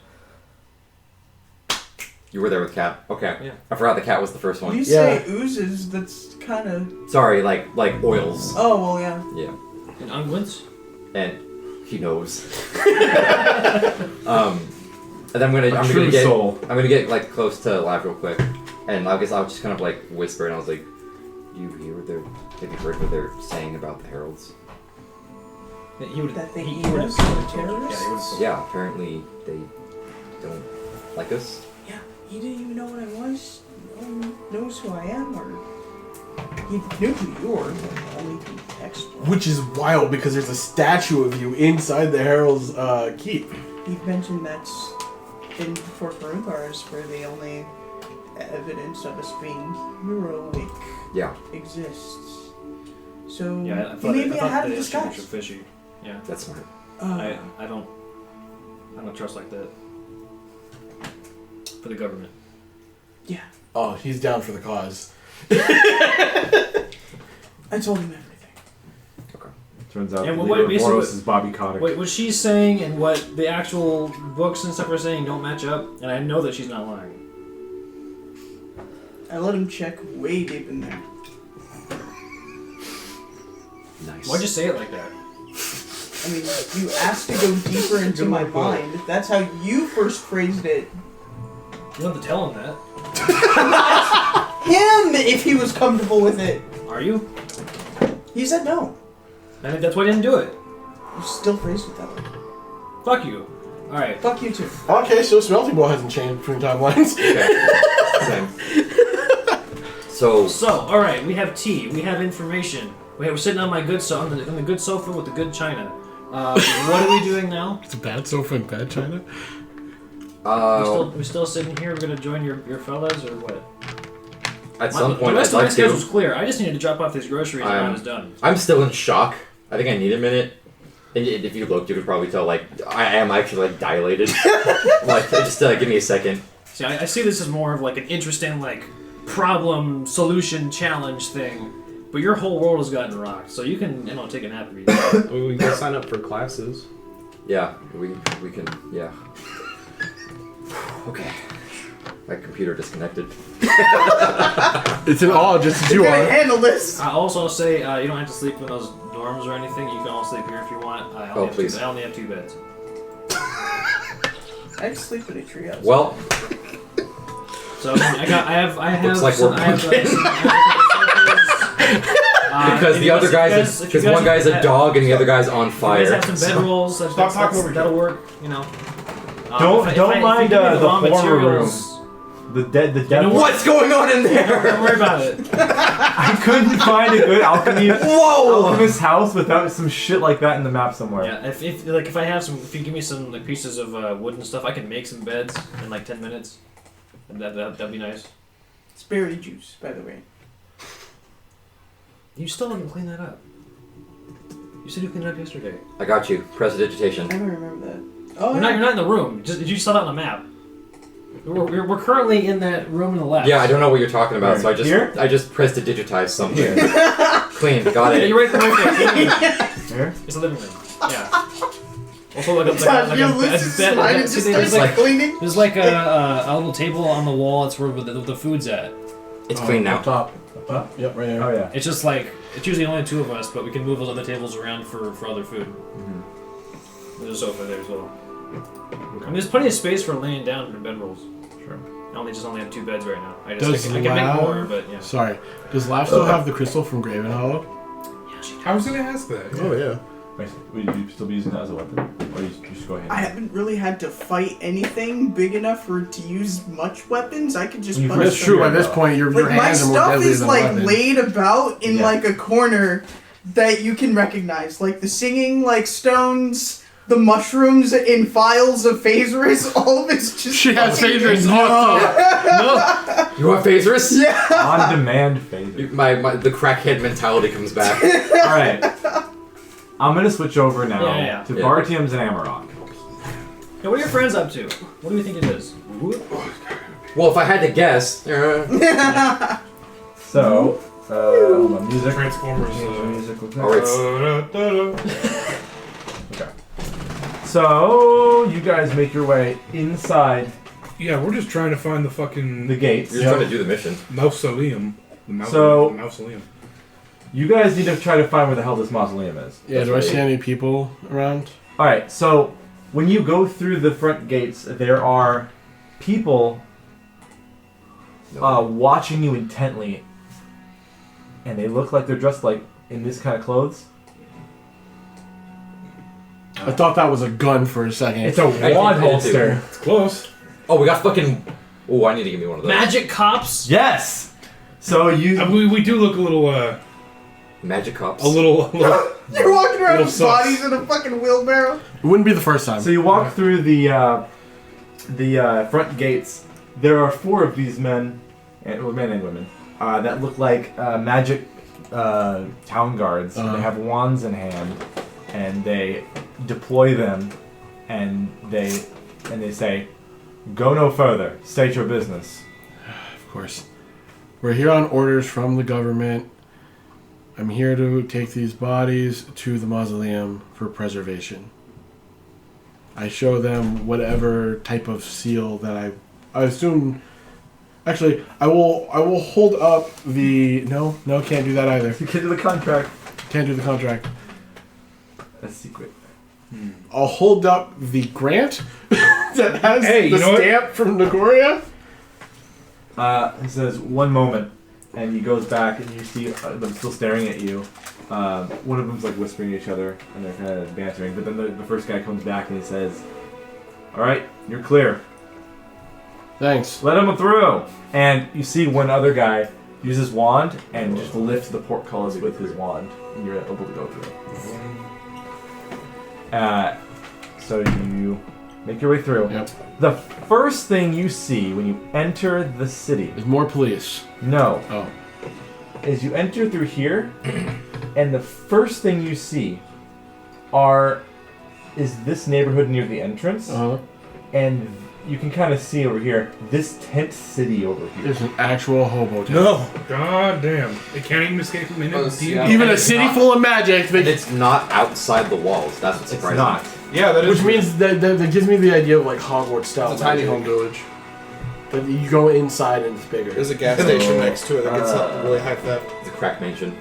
you were there with Cat. Okay. Yeah. I forgot the cat was the first When one. you say oozes, that's kind of. Sorry, like oils. Oh well, yeah. Yeah. And unguents? And he knows. And then I'm A gonna true get soul. I'm gonna get like close to Live real quick, and I guess I'll just kind of like whisper, and I was like, "Do you hear what have you heard what they're saying about the heralds?" He would. That they he eat would us, have the told you. Yeah, he would have. Yeah, apparently they don't like us. Yeah, he didn't even know what I was. No one knows who I am, or he knew who you were, but only through text. Which is wild because there's a statue of you inside the Herald's keep. He mentioned that's in Fort Barungar is where the only evidence of us being heroic Yeah, exists. So Yeah, I he thought, made me a hat of the instruments were disguise. fishy. Yeah. that's smart. I don't trust like that. For the government. Yeah, Oh, he's down for the cause. I told him everything. Turns out And the what leader of basically- Voros is Bobby Kotick. Wait, what she's saying and what the actual books and stuff are saying don't match up, and I know that she's not lying. I let him check way deep in there. Nice. Why'd you say it like that? I mean, you asked to go deeper into my mind. That's how you first phrased it. You don't have to tell him that. Him, if he was comfortable with it. Are you? He said no. I think that's why I didn't do it. You still phrased it that way. Fuck you. Alright. Fuck you too. Okay, so Smelty Ball hasn't changed between timelines. Okay. Same. So Alright, we have tea, we have information. We're sitting on my good on the good sofa with the good china. What are we doing now? It's a bad sofa and bad china. We still sitting here, we're gonna join your fellas or what? at some point the I'd rest of my like schedule's to. clear. I just needed to drop off these groceries and I was done. I'm still in shock. I think I need a minute. And if you looked, you could probably tell, like, I am actually, like, dilated. Like, just give me a second. See, I see this as more of like an interesting like problem solution challenge thing. But your whole world has gotten rocked, so you can take a nap if you want. We can sign up for classes. Yeah, we can, yeah. Okay. My computer disconnected. It's in awe just as you You're gonna are. handle this. I also say you don't have to sleep in those dorms or anything. You can all sleep here if you want. I only have two beds. I sleep in a treehouse. Well, So I have Looks like some, we're I have, because the other guy's because one guy's a dog and the other guy's on You guys fire. have some bedrolls. Stop talking over That'll here. work. You know. Don't if you mind give me the raw horror materials- The devil. What's going on in Don't there? worry about it. I couldn't find a good Whoa! alchemist house without some shit like that in the map somewhere. Yeah, if you give me some like pieces of wood and stuff, I can make some beds in like 10 minutes. That'd be nice. It's berry juice, by the way. You still haven't cleaned that up. You said you cleaned it up yesterday. I got you. Prestidigitation. I don't remember that. Oh, You're not in the room. You saw that on the map. We're currently in that room on the left. Yeah, I don't know what you're talking about, so Here? I just prestidigitized something. Here. Clean, got Yeah, it. you're right there. Here? It's the living room. Yeah. Also like a cleaning. there's like a little table on the wall. It's where the food's at. It's clean now. Up top. Up? Yep, right there. Oh yeah. It's just like it's usually only two of us, but we can move those other tables around for other food. Mm-hmm. There's a sofa there as well. I mean, there's plenty of space for laying down for bedrolls. Sure. I only have two beds right now. I Does can make Lau- more, but yeah. Sorry. Does Laugh still have the crystal from Graven Hollow? I was gonna ask that. Oh, yeah. Would you still be using that as a weapon? Or you just go ahead? I haven't really had to fight anything big enough to use much weapons. I could just You punch That's That's them. true. At this point, your Like, my hands are more stuff deadly is than like weapons. laid about in Yeah. like a corner that you can recognize. Like the singing like stones, the mushrooms in files of Phasers, all of it's just She has fucking- phasers. No. You want phasers? Yeah. On-demand phaser. The crackhead mentality comes back. Alright. I'm gonna switch over now Yeah. to Yeah. Bartiums and Amarok. Hey, what are your friends up to? What do you think it is? Well, if I had to guess, So, hold on, music. Transformers. Music with that. Alright. Okay. So, you guys make your way inside Yeah, we're just trying to find the fucking the gates. You're trying to do the mission. mausoleum. The So- mausoleum. You guys need to try to find where the hell this mausoleum is. Yeah, do I see any people around? Alright, so when you go through the front gates, there are people watching you intently. And they look like they're dressed like in this kind of clothes. I thought that was a gun for a second. It's a wand holster. It's close. Oh, we got fucking. Oh, I need to give me one of those. Magic cops? Yes! So you. We do look a little Magic cops. a little You're walking around Little with sus. bodies in a fucking wheelbarrow. It wouldn't be the first time. So you walk through the front gates. There are 4 of these men and women, that look like magic town guards. Uh-huh. They have wands in hand, and they deploy them, and they say, "Go no further. State your business." Of course. We're here on orders from the government. I'm here to take these bodies to the mausoleum for preservation. I show them whatever type of seal that I assume. Actually, I will hold up the no, can't do that either. You can't do the contract. Can't do the contract. That's secret. I'll hold up the grant that has Hey, the you know what? stamp from Nagoria. He says, "One moment," and he goes back, and you see them still staring at you. One of them's like whispering to each other, and they're kind of bantering. But then the first guy comes back and he says, "All right, you're clear. Thanks. Let him through." And you see one other guy use his wand and just lift the portcullis with his wand, and you're able to go through. So you make your way through. Yep. The first thing you see when you enter the city, There's more police. no, Oh. is you enter through here, and the first thing you see is this neighborhood near the entrance, Uh-huh. and you can kind of see over here this tent city over here. There's an actual hobo town. No. God damn. It can't even escape from Oh, it. yeah. Even And a it's city not- full of magic. And it's not outside the walls. That's what's It's surprising. not. Yeah, that is. Which means that gives me the idea of like Hogwarts style. It's a tiny magic. home village. But you go inside and it's bigger. There's a gas station next to it that gets really high theft. It's a crack mansion.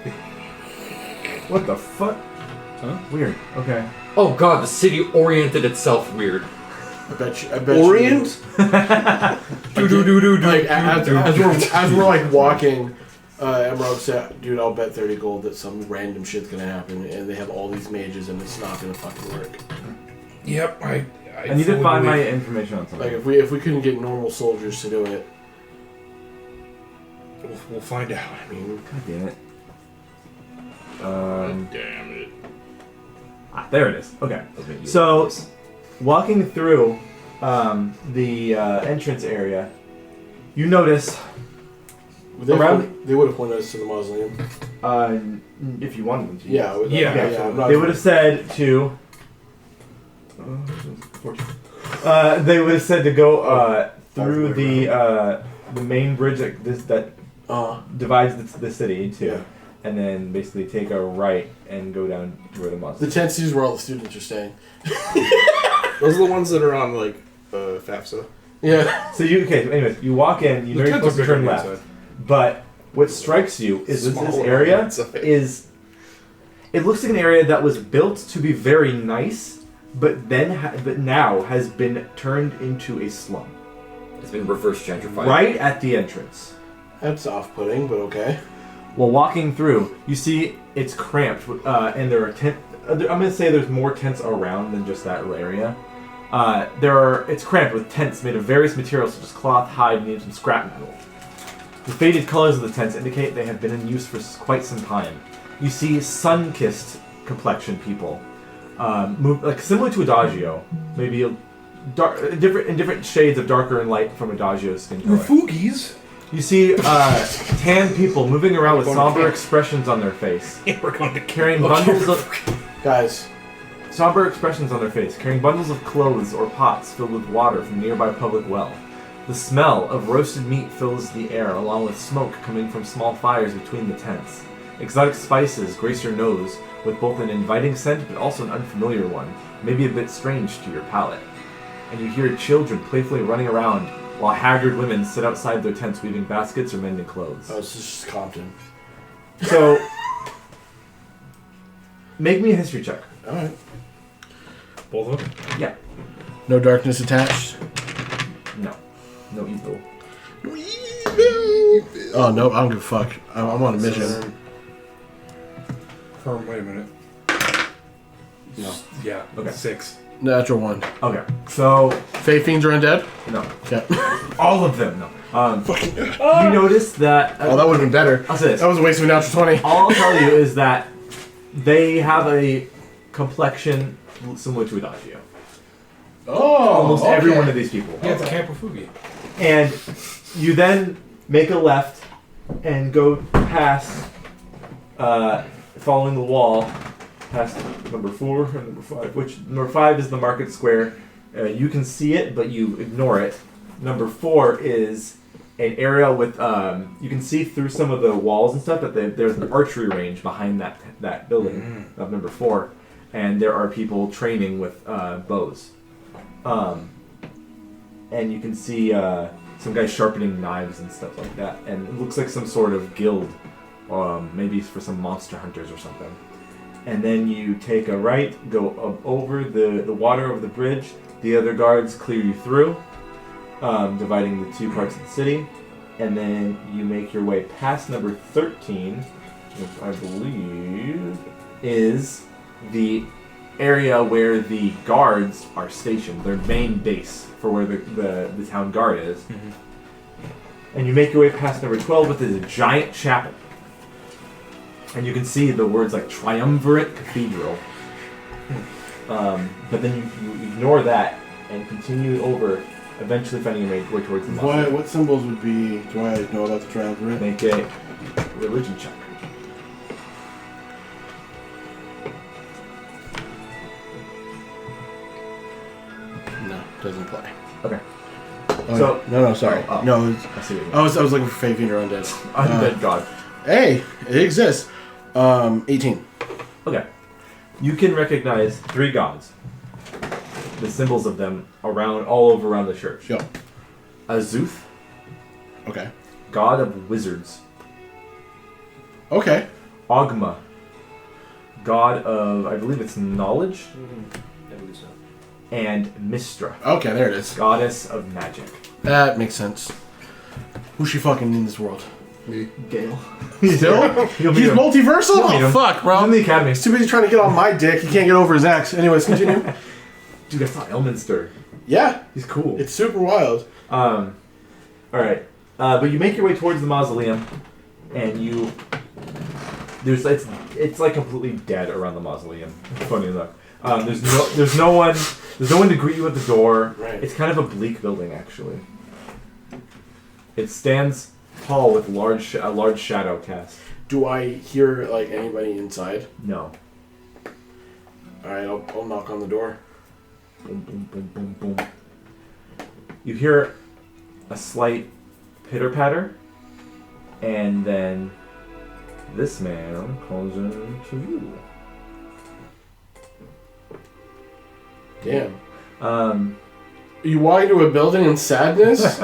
What the fuck? Huh? Weird. Okay. Oh god, the city oriented itself weird. I bet you. Orient? Like as we're like walking, Emerald said, "Dude, I'll bet 30 gold that some random shit's gonna happen, and they have all these mages, and it's not gonna fucking work." Yep, I I need to fully find my believe- information on something. Like if we couldn't get normal soldiers to do it, We'll find out. I mean, God damn it. Damn it. There it is. Okay. So, walking through the entrance area, you notice, they Around- would have pointed us to the mausoleum. if you wanted them to. Yeah, Yeah. I'm not- They would have said to. They would have said to go through the main bridge that divides the city into, Yeah. and then basically take a right and go down to where the The mausoleum. tent cities where all the students are staying. Those are the ones that are on, like, FAFSA. Yeah. So anyways, you walk in. You know The you're tents supposed to are turn bigger left, inside. but what strikes you is that this Smaller area inside. is. It looks like an area that was built to be very nice, but now has been turned into a slum. It's been reverse gentrified. Right at the entrance. That's off-putting, but okay. While walking through, you see it's cramped, and there are I'm gonna say there's more tents around than just that area. It's cramped with tents made of various materials such as cloth, hide, and even some scrap metal. The faded colors of the tents indicate they have been in use for quite some time. You see sun-kissed complexion people, move like similar to Adagio, maybe different shades of darker and light from Adagio's skin color. Refugees. You see tan people moving around with somber expressions on their face, We're going to carrying bundles of Guys, somber expressions on their face, carrying bundles of clothes or pots filled with water from a nearby public well. The smell of roasted meat fills the air, along with smoke coming from small fires between the tents. Exotic spices grace your nose with both an inviting scent but also an unfamiliar one, maybe a bit strange to your palate. And you hear children playfully running around while haggard women sit outside their tents weaving baskets or mending clothes. oh, this is just Compton. So, make me a history check. Alright. Both of them. Yeah. No darkness attached. No. No evil. Oh no, I don't give a fuck. I'm on a mission. Wait a minute. No. Yeah. Okay. 6. Natural 1. Okay. So, Fey fiends are undead. no. Okay. All of them, no. You notice that... Oh, that would have been better. I'll say this. That was a waste of a natural 20. All I'll tell you is that they have a complexion similar to Adagio. Oh, Almost every one of these people. Yeah, it's a Camp Refugi. And you then make a left and go past, following the wall, past number 4 and number 5, which number 5 is the market square. You can see it, but you ignore it. Number 4 is an area with, you can see through some of the walls and stuff, but there's an archery range behind that building of number 4. And there are people training with bows. And you can see some guys sharpening knives and stuff like that. And it looks like some sort of guild, maybe for some monster hunters or something. And then you take a right, go over the water over the bridge. The other guards clear you through, dividing the two parts of the city. And then you make your way past number 13, which I believe is the area where the guards are stationed, their main base for where the town guard is. Mm-hmm. And you make your way past number 12, which is a giant chapel. And you can see the words like Triumvirate Cathedral. But then you ignore that and continue over, eventually finding your way towards the mosque. What symbols would be, do I know about the triumvirate? Make a religion check. No, doesn't play. Okay. Oh, So- no, sorry. Oh. No, it's, I see what you mean. I was looking for Fey fiend or undead. Undead god. Hey, it exists. 18. Okay. You can recognize 3 gods. The symbols of them all over around the church. Yep. Azuth, Okay. god of wizards. Okay. Ogma, god of, I believe it's knowledge. I believe so. And Mistra, Okay, there it is. goddess of magic. That makes sense. Who's she fucking in this world? Gale. Still? You'll meet He's him. multiversal? You'll meet Oh, him. fuck, From bro. the academy. He's too busy trying to get on my dick. He can't get over his ex. Anyways, continue. Dude, I saw Elminster. Yeah, He's cool. it's super wild. Alright. But you make your way towards the mausoleum, and it's like completely dead around the mausoleum. Funny enough. There's no one to greet you at the door. Right. It's kind of a bleak building, actually. It stands tall with a large shadow cast. Do I hear, like, anybody inside? No. Alright, I'll knock on the door. Boom, boom, boom, boom, boom. You hear a slight pitter patter, and then this man calls in to you. Damn. You walk into a building in sadness?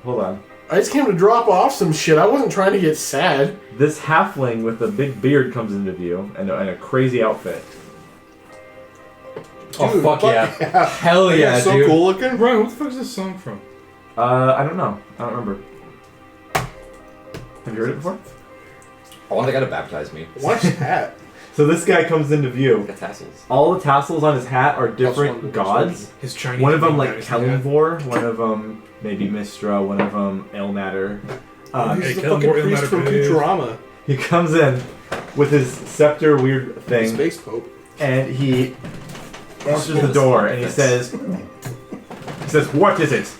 Hold on. I just came to drop off some shit. I wasn't trying to get sad. This halfling with a big beard comes into view and a crazy outfit. Oh, Dude, fuck yeah. Hell yeah, so dude. cool looking. Ryan, what the fuck is this song from? I don't know. I don't remember. Have you heard it before? Oh, they gotta baptize me. Watch hat. So this guy comes into view. Got tassels. All the tassels on his hat are different one. gods. His Chinese. One of them like name guys, Kaleb, one of them maybe Mistra, one of them Elnatter. He's the Kelmore fucking in priest that from appears. Futurama. He comes in with his scepter weird thing, Space Pope. and he answers the door, and he says, "What is it?"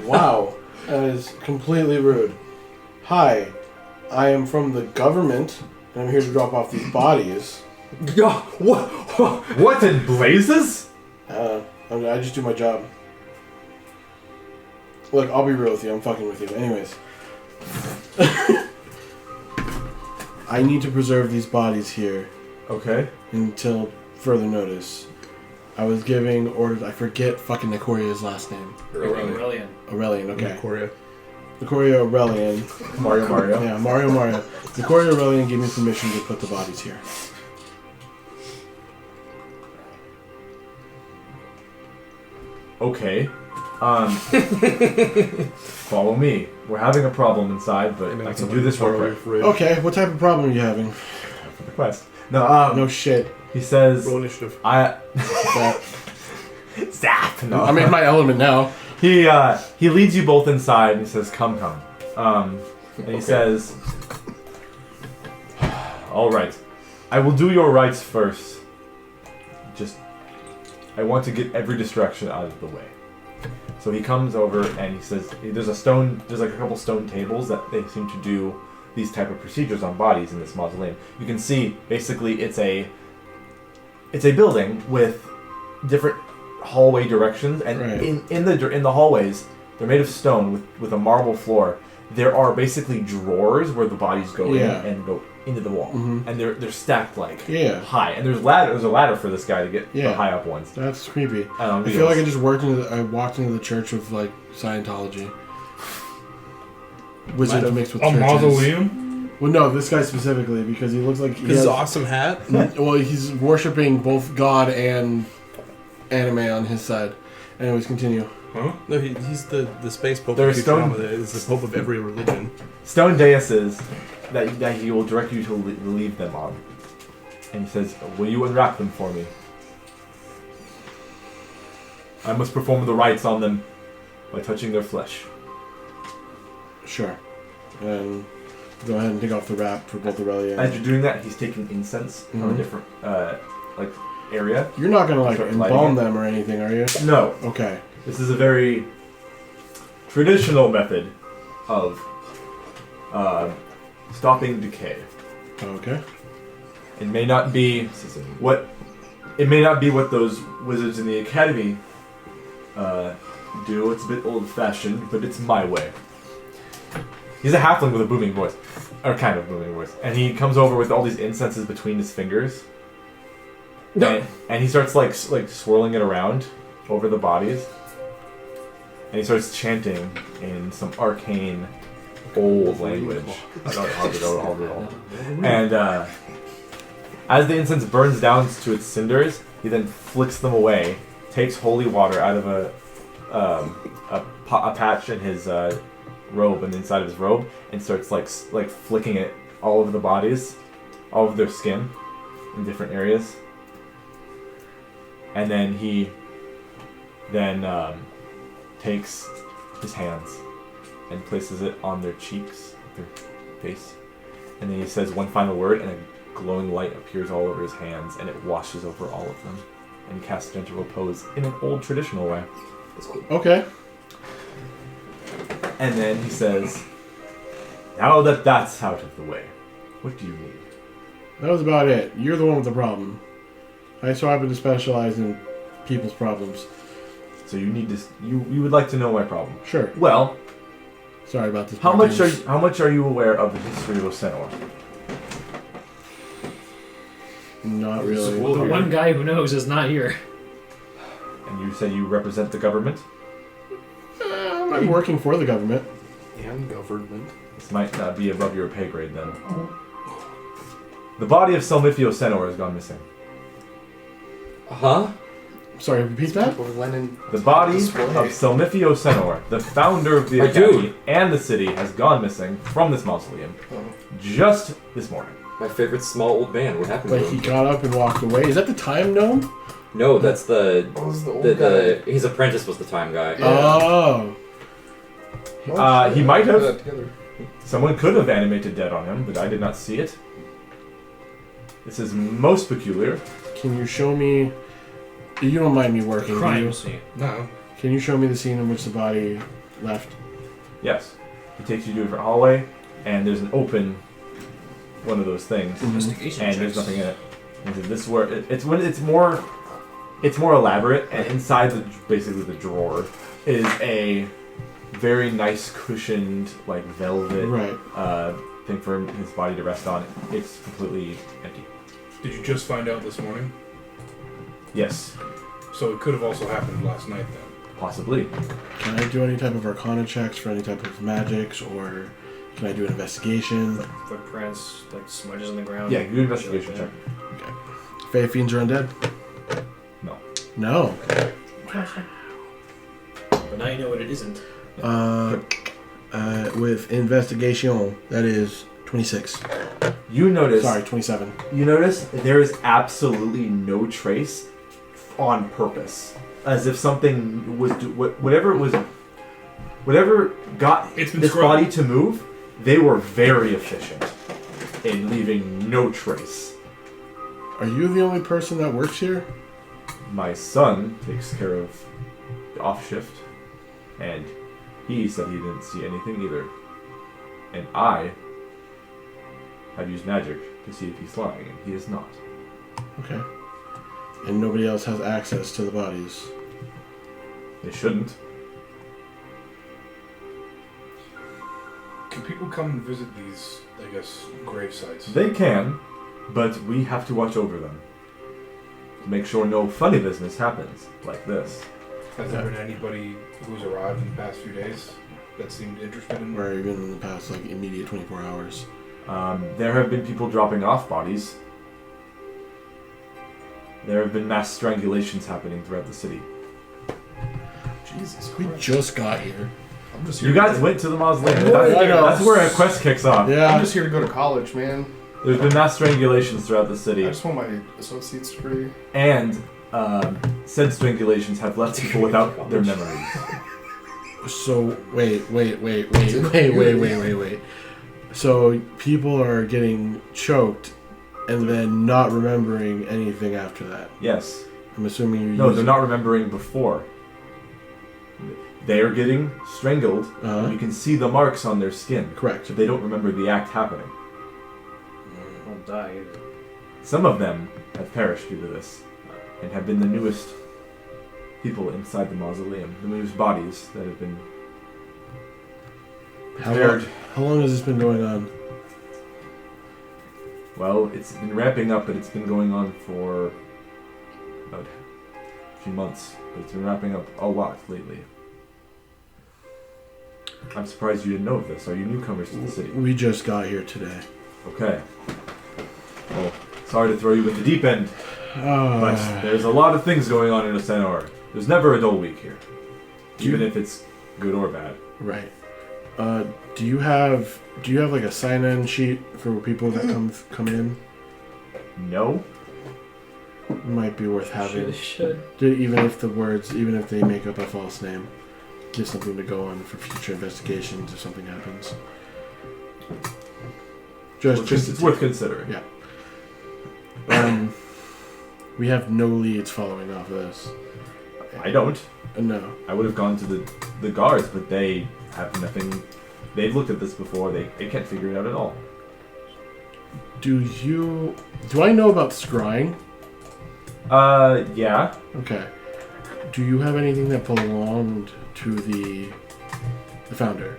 Wow, that is completely rude. Hi, I am from the government, and I'm here to drop off these bodies. What in blazes? I just do my job. Look, I'll be real with you. I'm fucking with you. Anyways. I need to preserve these bodies here Okay. until further notice. I was giving orders. I forget fucking Nicoria's last name. Aurelian. Aurelian, okay. Korea. Nicoria Aurelian. Mario. Yeah, Mario. Nicoria Aurelian gave me permission to put the bodies here. Okay. Follow me. We're having a problem inside, but I can do this real quick. Okay, what type of problem are you having? For the quest. No, No shit. he says, Roll initiative. That, Zap! No. I'm in my element now. He leads you both inside and he says, come. And he says, all right, I will do your rites first. Just, I want to get every distraction out of the way. So he comes over and he says, there's like a couple stone tables that they seem to do these type of procedures on bodies in this mausoleum. You can see, basically, it's a building with different hallway directions, and Right. in the hallways, they're made of stone with a marble floor. There are basically drawers where the bodies go Yeah. in and go into the wall, Mhm. and they're stacked like Yeah. high. And there's a ladder for this guy to get the Yeah. high up ones. That's creepy. I I feel like I walked into the church of like Scientology. Wizards mixed with A churches. mausoleum? Well, no, this guy specifically because he looks like he His has, awesome hat. well, he's worshiping both God and anime on his side. Anyways, continue. Huh? No, he's the space pope. There are of stone- Futurama. He's the pope of every religion. Stone daises that he will direct you to leave them on. And he says, will you unwrap them for me? I must perform the rites on them by touching their flesh. Sure. And go ahead and take off the wrap for both Aurelia. As you're doing that, he's taking incense from a Mhm. different area. You're not gonna like Start lighting embalm it. them or anything, are you? No, Okay. this is a very traditional method of stopping decay. Okay. It may not be what those wizards in the academy do. It's a bit old-fashioned, but it's my way. He's a halfling with a booming voice, or kind of booming voice, and he comes over with all these incenses between his fingers. No. And he starts like swirling it around over the bodies, and he starts chanting in some arcane old language. I'll do it all. And as the incense burns down to its cinders, he then flicks them away, takes holy water out of a patch in his robe and inside of his robe, and starts like flicking it all over the bodies, all over their skin, in different areas. And then he takes his hands and places it on their cheeks, their face. And then he says one final word, and a glowing light appears all over his hands, and it washes over all of them. And he casts gentle repose in an old traditional way. Okay. And then he says, now that that's out of the way, what do you need? That was about it. You're the one with the problem. I so happen to specialize in people's problems. So you need to, you would like to know my problem. Sure. Well, Sorry about this. how much are you aware of the history of Osenor? Not really. The one guy who knows is not here. And you said you represent the government? I'm working for the government. And government. This might not be above your pay grade then. The body of Selmithio Senor has gone missing. Huh? Sorry, repeat that? Or Lenin. The body Display. of Selmithio Senor, the founder of the My academy dude. and the city, has gone missing from this mausoleum Oh. just this morning. My favorite small old man. What happened Like to he him? got up and walked away. Is that the time gnome? No, that's the What was the old guy? his apprentice was the time guy. Oh. He might have. That together. Someone could have animated dead on him, but I did not see it. This is most peculiar. Can you show me... You don't mind me working, do Crime you? scene. No. Can you show me the scene in which the body left? Yes. He takes you to a different hallway, and there's an open one of those things, Investigation and checks. there's nothing in it. And this is where it's more elaborate, and inside basically the drawer is a very nice cushioned like velvet Right. thing for his body to rest on. It's completely empty. Did you just find out this morning? Yes, So it could have also happened last night then. possibly. Can I do any type of arcana checks for any type of magics, or can I do an investigation? Footprints, like smudges in the ground. Yeah, good investigation Shit like check. Fae fiends are undead? No. No. that. But now you know what it isn't. With investigation, that is 26. You notice. Sorry, 27. You notice there is absolutely no trace on purpose, as if something was whatever got It's been this scrubbed. body to move. They were very efficient in leaving no trace. Are you the only person that works here? My son takes care of the off shift, and he said he didn't see anything either. And I have used magic to see if he's lying, and he is not. Okay. And nobody else has access to the bodies. They shouldn't. Can people come and visit these, I guess, grave sites? They can, but we have to watch over them to make sure no funny business happens like this. Has there been anybody who's arrived in the past few days that seemed interested in Or even in the past, like, immediate 24 hours. There have been people dropping off bodies. There have been mass strangulations happening throughout the city. Jesus We Christ. just got here. I'm just You guys went to the mausoleum. Yeah, That's, I know. that's where a quest kicks off. I'm Yeah. just here to go to college, man. There's been mass strangulations throughout the I city, just want my associate's degree. and said strangulations have left people without their memories. So, wait. So, people are getting choked and then not remembering anything after that. Yes. I'm assuming you No, use- they're not remembering before. They are getting strangled. Uh-huh. You can see the marks on their skin. Correct. So they don't remember the act happening. Won't die either. Some of them have perished due to this, and have been the newest people inside the mausoleum, the newest bodies that have been prepared. How long has this been going on? Well, it's been ramping up, but it's been going on for about a few months. But it's been ramping up a lot lately. I'm surprised you didn't know of this. Are you newcomers to the city? We just got here today. Okay. Well, sorry to throw you in the deep end, but Uh, there's a lot of things going on in Osenor. There's never a dull week here, even if it's good or bad. right. Do you have like a sign-in sheet for people that come in? No? Might be worth having. Should. Even if they make up a false name, just something to go on for future investigations if something happens. It's worth considering. Yeah. We have no leads following off of this. I don't. No. I would have gone to the guards, but they have nothing. They've looked at this before. They can't figure it out at all. Do I know about scrying? Yeah. Okay. Do you have anything that belonged to the founder?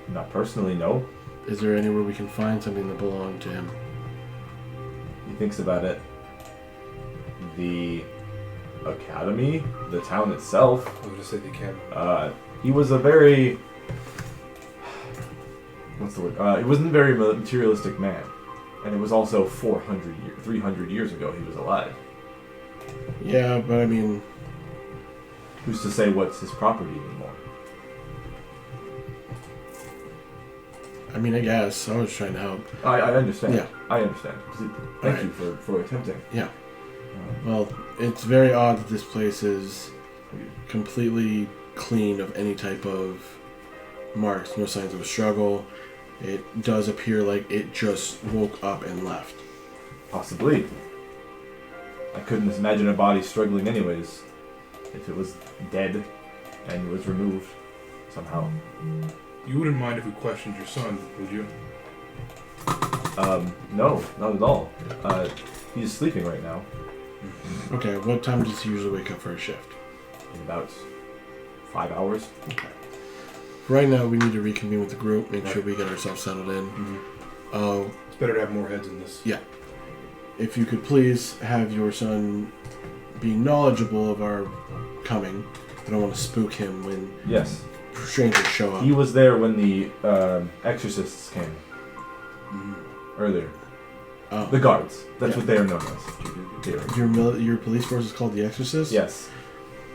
Not personally, no. Is there anywhere we can find something that belonged to him? He thinks about it. The academy, the town itself. I was going to say the academy. He was a very... What's the word? He wasn't a very materialistic man. And it was also 300 years ago he was alive. Yeah, but I mean, Who's to say what's his property anymore? I guess I was trying to help. I understand. Yeah. I understand. Thank you for attempting. Yeah. Well, it's very odd that this place is completely clean of any type of marks, no signs of a struggle. It does appear like it just woke up and left. Possibly. I couldn't imagine a body struggling anyways. If it was dead and was removed somehow. You wouldn't mind if we questioned your son, would you? No, not at all. He's sleeping right now. Okay, what time does he usually wake up for a shift? In about 5 hours. Okay. Right now, we need to reconvene with the group, make sure we get ourselves settled in. It's better to have more heads in this. Yeah. If you could please have your son be knowledgeable of our coming. I don't want to spook him when Yes. strangers show up. He was there when the exorcists came. Earlier. Oh. The guards. That's Yeah. what they are known as. Here. Your police force is called the Exorcist? Yes.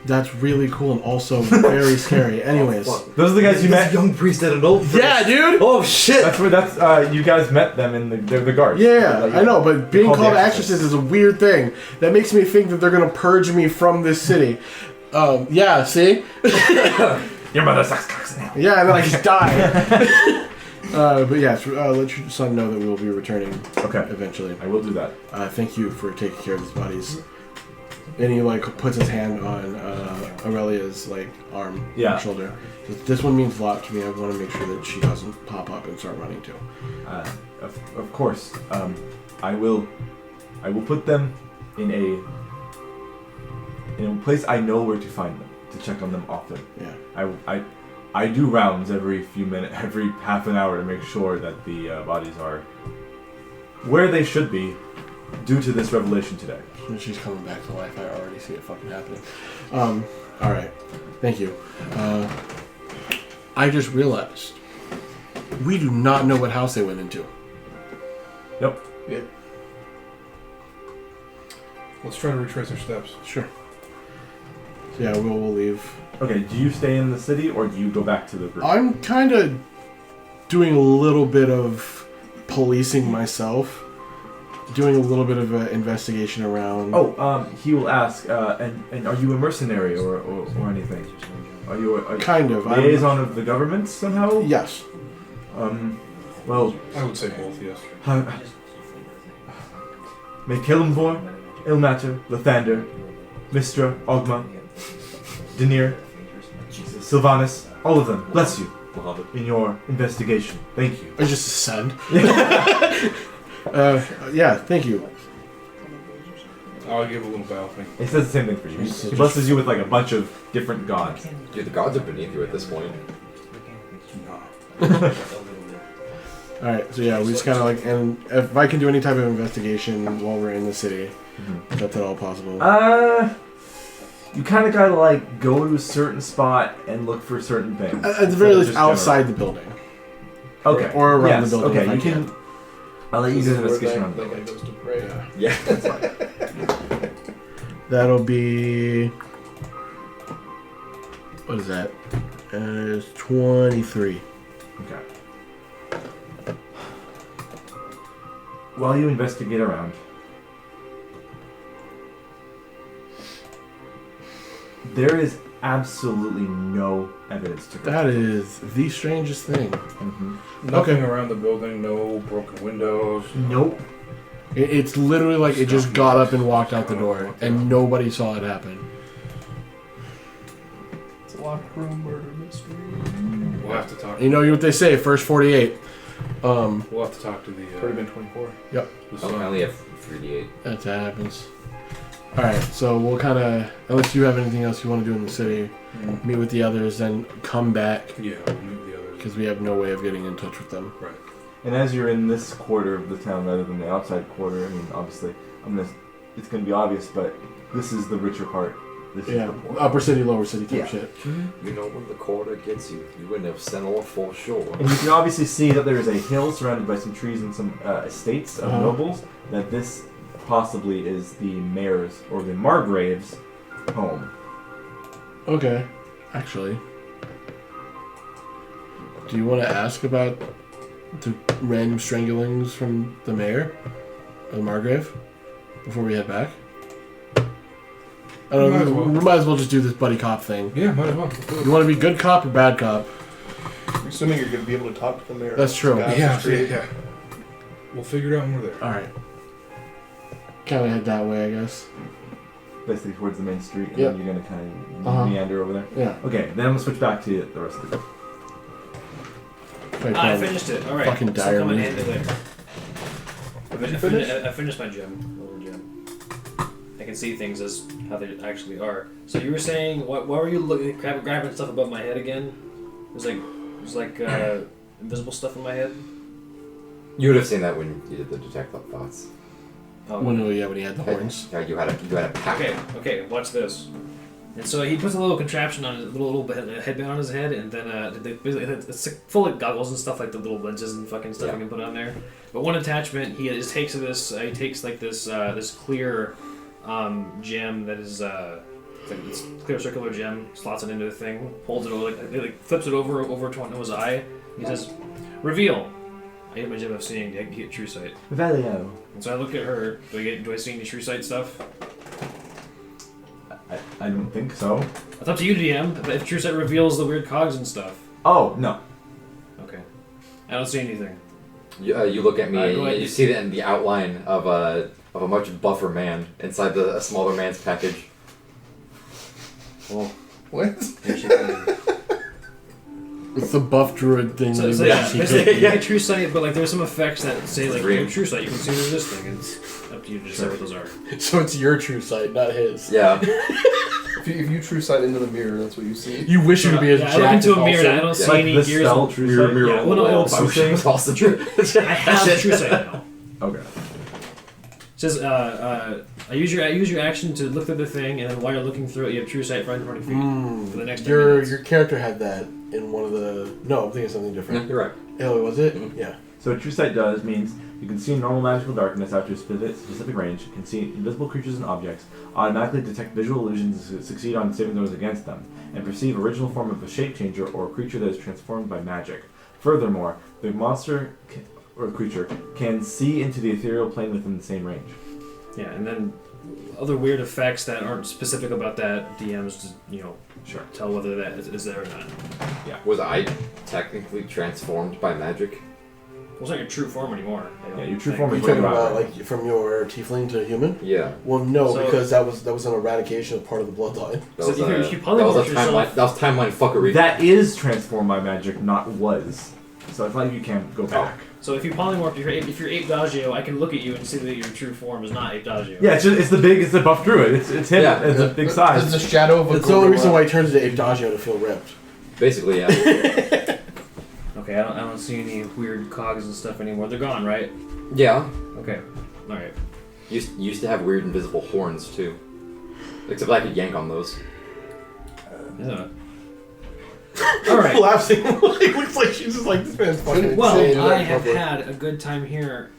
That's really cool and also very scary. Anyways. Those are the guys you met. Young priest at an old priest. Yeah, dude! Oh shit! That's you guys met them in they're the guards. Yeah, Like, I know, but being called called the Exorcist is a weird thing. That makes me think that they're gonna purge me from this city. Yeah, see? Your mother sucks cocks now. Yeah, and then I just die. But yes, let your son know that we will be returning Okay. eventually. I will do that. Thank you for taking care of these bodies. And he puts his hand on Aurelia's arm, Yeah. shoulder. This one means a lot to me. I want to make sure that she doesn't pop up and start running too. Of course. I will put them in a place I know where to find them, to check on them often. Yeah. I do rounds every few minutes, every half an hour to make sure that the bodies are where they should be due to this revelation today. She's coming back to life. I already see it fucking happening. Alright. Thank you. I just realized we do not know what house they went into. Yep. Yeah. Let's try to retrace our steps. Sure. So yeah, we'll leave. Okay, do you stay in the city or do you go back to the group? I'm kind of doing a little bit of policing myself. Doing a little bit of an investigation around. He will ask, and are you a mercenary or anything? Are you a Kind of. liaison of the government somehow? Yes. Well, I would say both, yes. May Kilimvor, Ilmater, Lathander, Mistra, Ogma, Denir, Sylvanus, all of them, bless you in your investigation. Thank you. I just ascend. Yeah, thank you. I'll give a little bow. Thank you. He says the same thing for you. He blesses you with a bunch of different gods. Dude, the gods are beneath you at this point. Alright, so yeah, we just kind of and if I can do any type of investigation while we're in the city, if that's at all possible. You kind of gotta go to a certain spot and look for certain things. At the very least, outside the building. Okay. Or around the building. Okay, if I you can. I'll let you do the investigation around the That guy building. goes to pray. Yeah. That's fine. That'll be. What is that? It's 23. Okay. While you investigate around, there is absolutely no evidence to That is the strangest thing. Nothing around the building, no broken windows. Nope. It's literally it just got up and walked out the door, and nobody saw it happen. It's a locked room murder mystery. We'll have to talk. You know what they say, first 48. We'll have to talk to the. Could have been 24. the Oh, son. I only have 3d8. That happens. Alright, so we'll kind of, unless you have anything else you want to do in the city, meet with the others, then come back, Yeah, we'll meet the others. because we have no way of getting in touch with them. Right. And as you're in this quarter of the town rather than the outside quarter, I mean, obviously, it's going to be obvious, but this is the richer part. This Yeah, is the poor. upper city, lower city type Yeah. shit. You know when the quarter gets you, you wouldn't have sent off for sure. And you can obviously see that there is a hill surrounded by some trees and some estates of Uh-huh. nobles. That this possibly is the mayor's or the Margrave's home. Okay. Actually, do you want to ask about the random strangulings from the mayor of the Margrave before we head back? I don't Might as know. well. We might as well just do this buddy cop thing. Yeah, might as well. You want to be good cop or bad cop? I'm assuming you're going to be able to talk to the mayor. That's true. Guys, Yeah, the street. yeah. We'll figure it out when we're there. All right. Kind of head that way, I guess. Basically towards the main street, and Yep. then you're gonna kind of Uh-huh. meander over there. Yeah. Okay, then I'm gonna switch back to the rest of it. I finished it. All right. Fucking so dire come and me. hand it later. I finished my gem. Little gem. I can see things as how they actually are. So you were saying, what were you looking, grabbing stuff above my head again? There's like invisible stuff in my head. You would have seen that when you did the detect thoughts. Oh, When he had the horns. Yeah, you had a pack. Okay, watch this. And so he puts a little contraption on his little headband on his head, and then it's full of goggles and stuff, like the little lenses and fucking stuff you can put on there. But one attachment, he just takes this. He takes like this clear gem that is like this clear circular gem, slots it into the thing, holds it over, like flips it over to his eye. He says, "Reveal." I hit my gem of seeing to get true sight. Valio. And so I look at her. Do I see any true sight stuff? I don't think so. It's up to you, DM. If true sight reveals the weird cogs and stuff. Oh no. Okay. I don't see anything. You look at me Go and ahead. you see the outline of a much buffer man inside a smaller man's package. Well, What? It's the buff druid thing. so it's that like, she it's could- like you get true sight, but like there's some effects that say like Dream. you have true sight. You can see through this thing. And it's up to you to decide what those are. So it's your true sight, not his. Yeah. If you true sight into the mirror, that's what you see. You wish you could be as I look into a mirror and I don't see Like any the gears. spell true sight. Yeah, well, no, it's Motion. It's also true. I have true sight now. Okay. It says I use your action to look through the thing, and then while you're looking through it, you have true sight for 120 feet for the next 10 minutes. Your character had that in one of the. No, I'm thinking something Yeah, different. you're right. Oh, was it? Mhm. Yeah. So what true sight does means you can see in normal magical darkness after a specific range, you can see invisible creatures and objects, automatically detect visual illusions and succeed on saving throws against them, and perceive original form of a shape changer or a creature that is transformed by magic. Furthermore, the monster or creature can see into the ethereal plane within the same range. Yeah, and then other weird effects that aren't specific about that, DMs just, Sure. tell whether that is there or not. Was I technically transformed by magic? Well, it's not your true form anymore. I don't Yeah, your true think. form Are is you way talking about about like from your tiefling to human? Yeah. Well, no, So- because that was an eradication of part of the bloodline. That So was, if you that polymorph was a yourself- timeline. That was timeline fuckery. That is transformed by magic, not was. So it's like you can't go back. So if you polymorph, if you're Ape Dagio, I can look at you and see that your true form is not Ape Dagio. Yeah, it's the buff druid. It's him. Yeah. It's a big It's size. the shadow of a. That's the only reason gorilla. why he turns into Avdagio to feel ripped. Basically, yeah. Okay, I don't see any weird cogs and stuff anymore. They're gone, right? Yeah. Okay. All right. Used to have weird invisible horns too. Except I could yank on those. Yeah. All right. Collapsing. Looks like she's just like, this man's fucking Well, insane. I have had a good time here.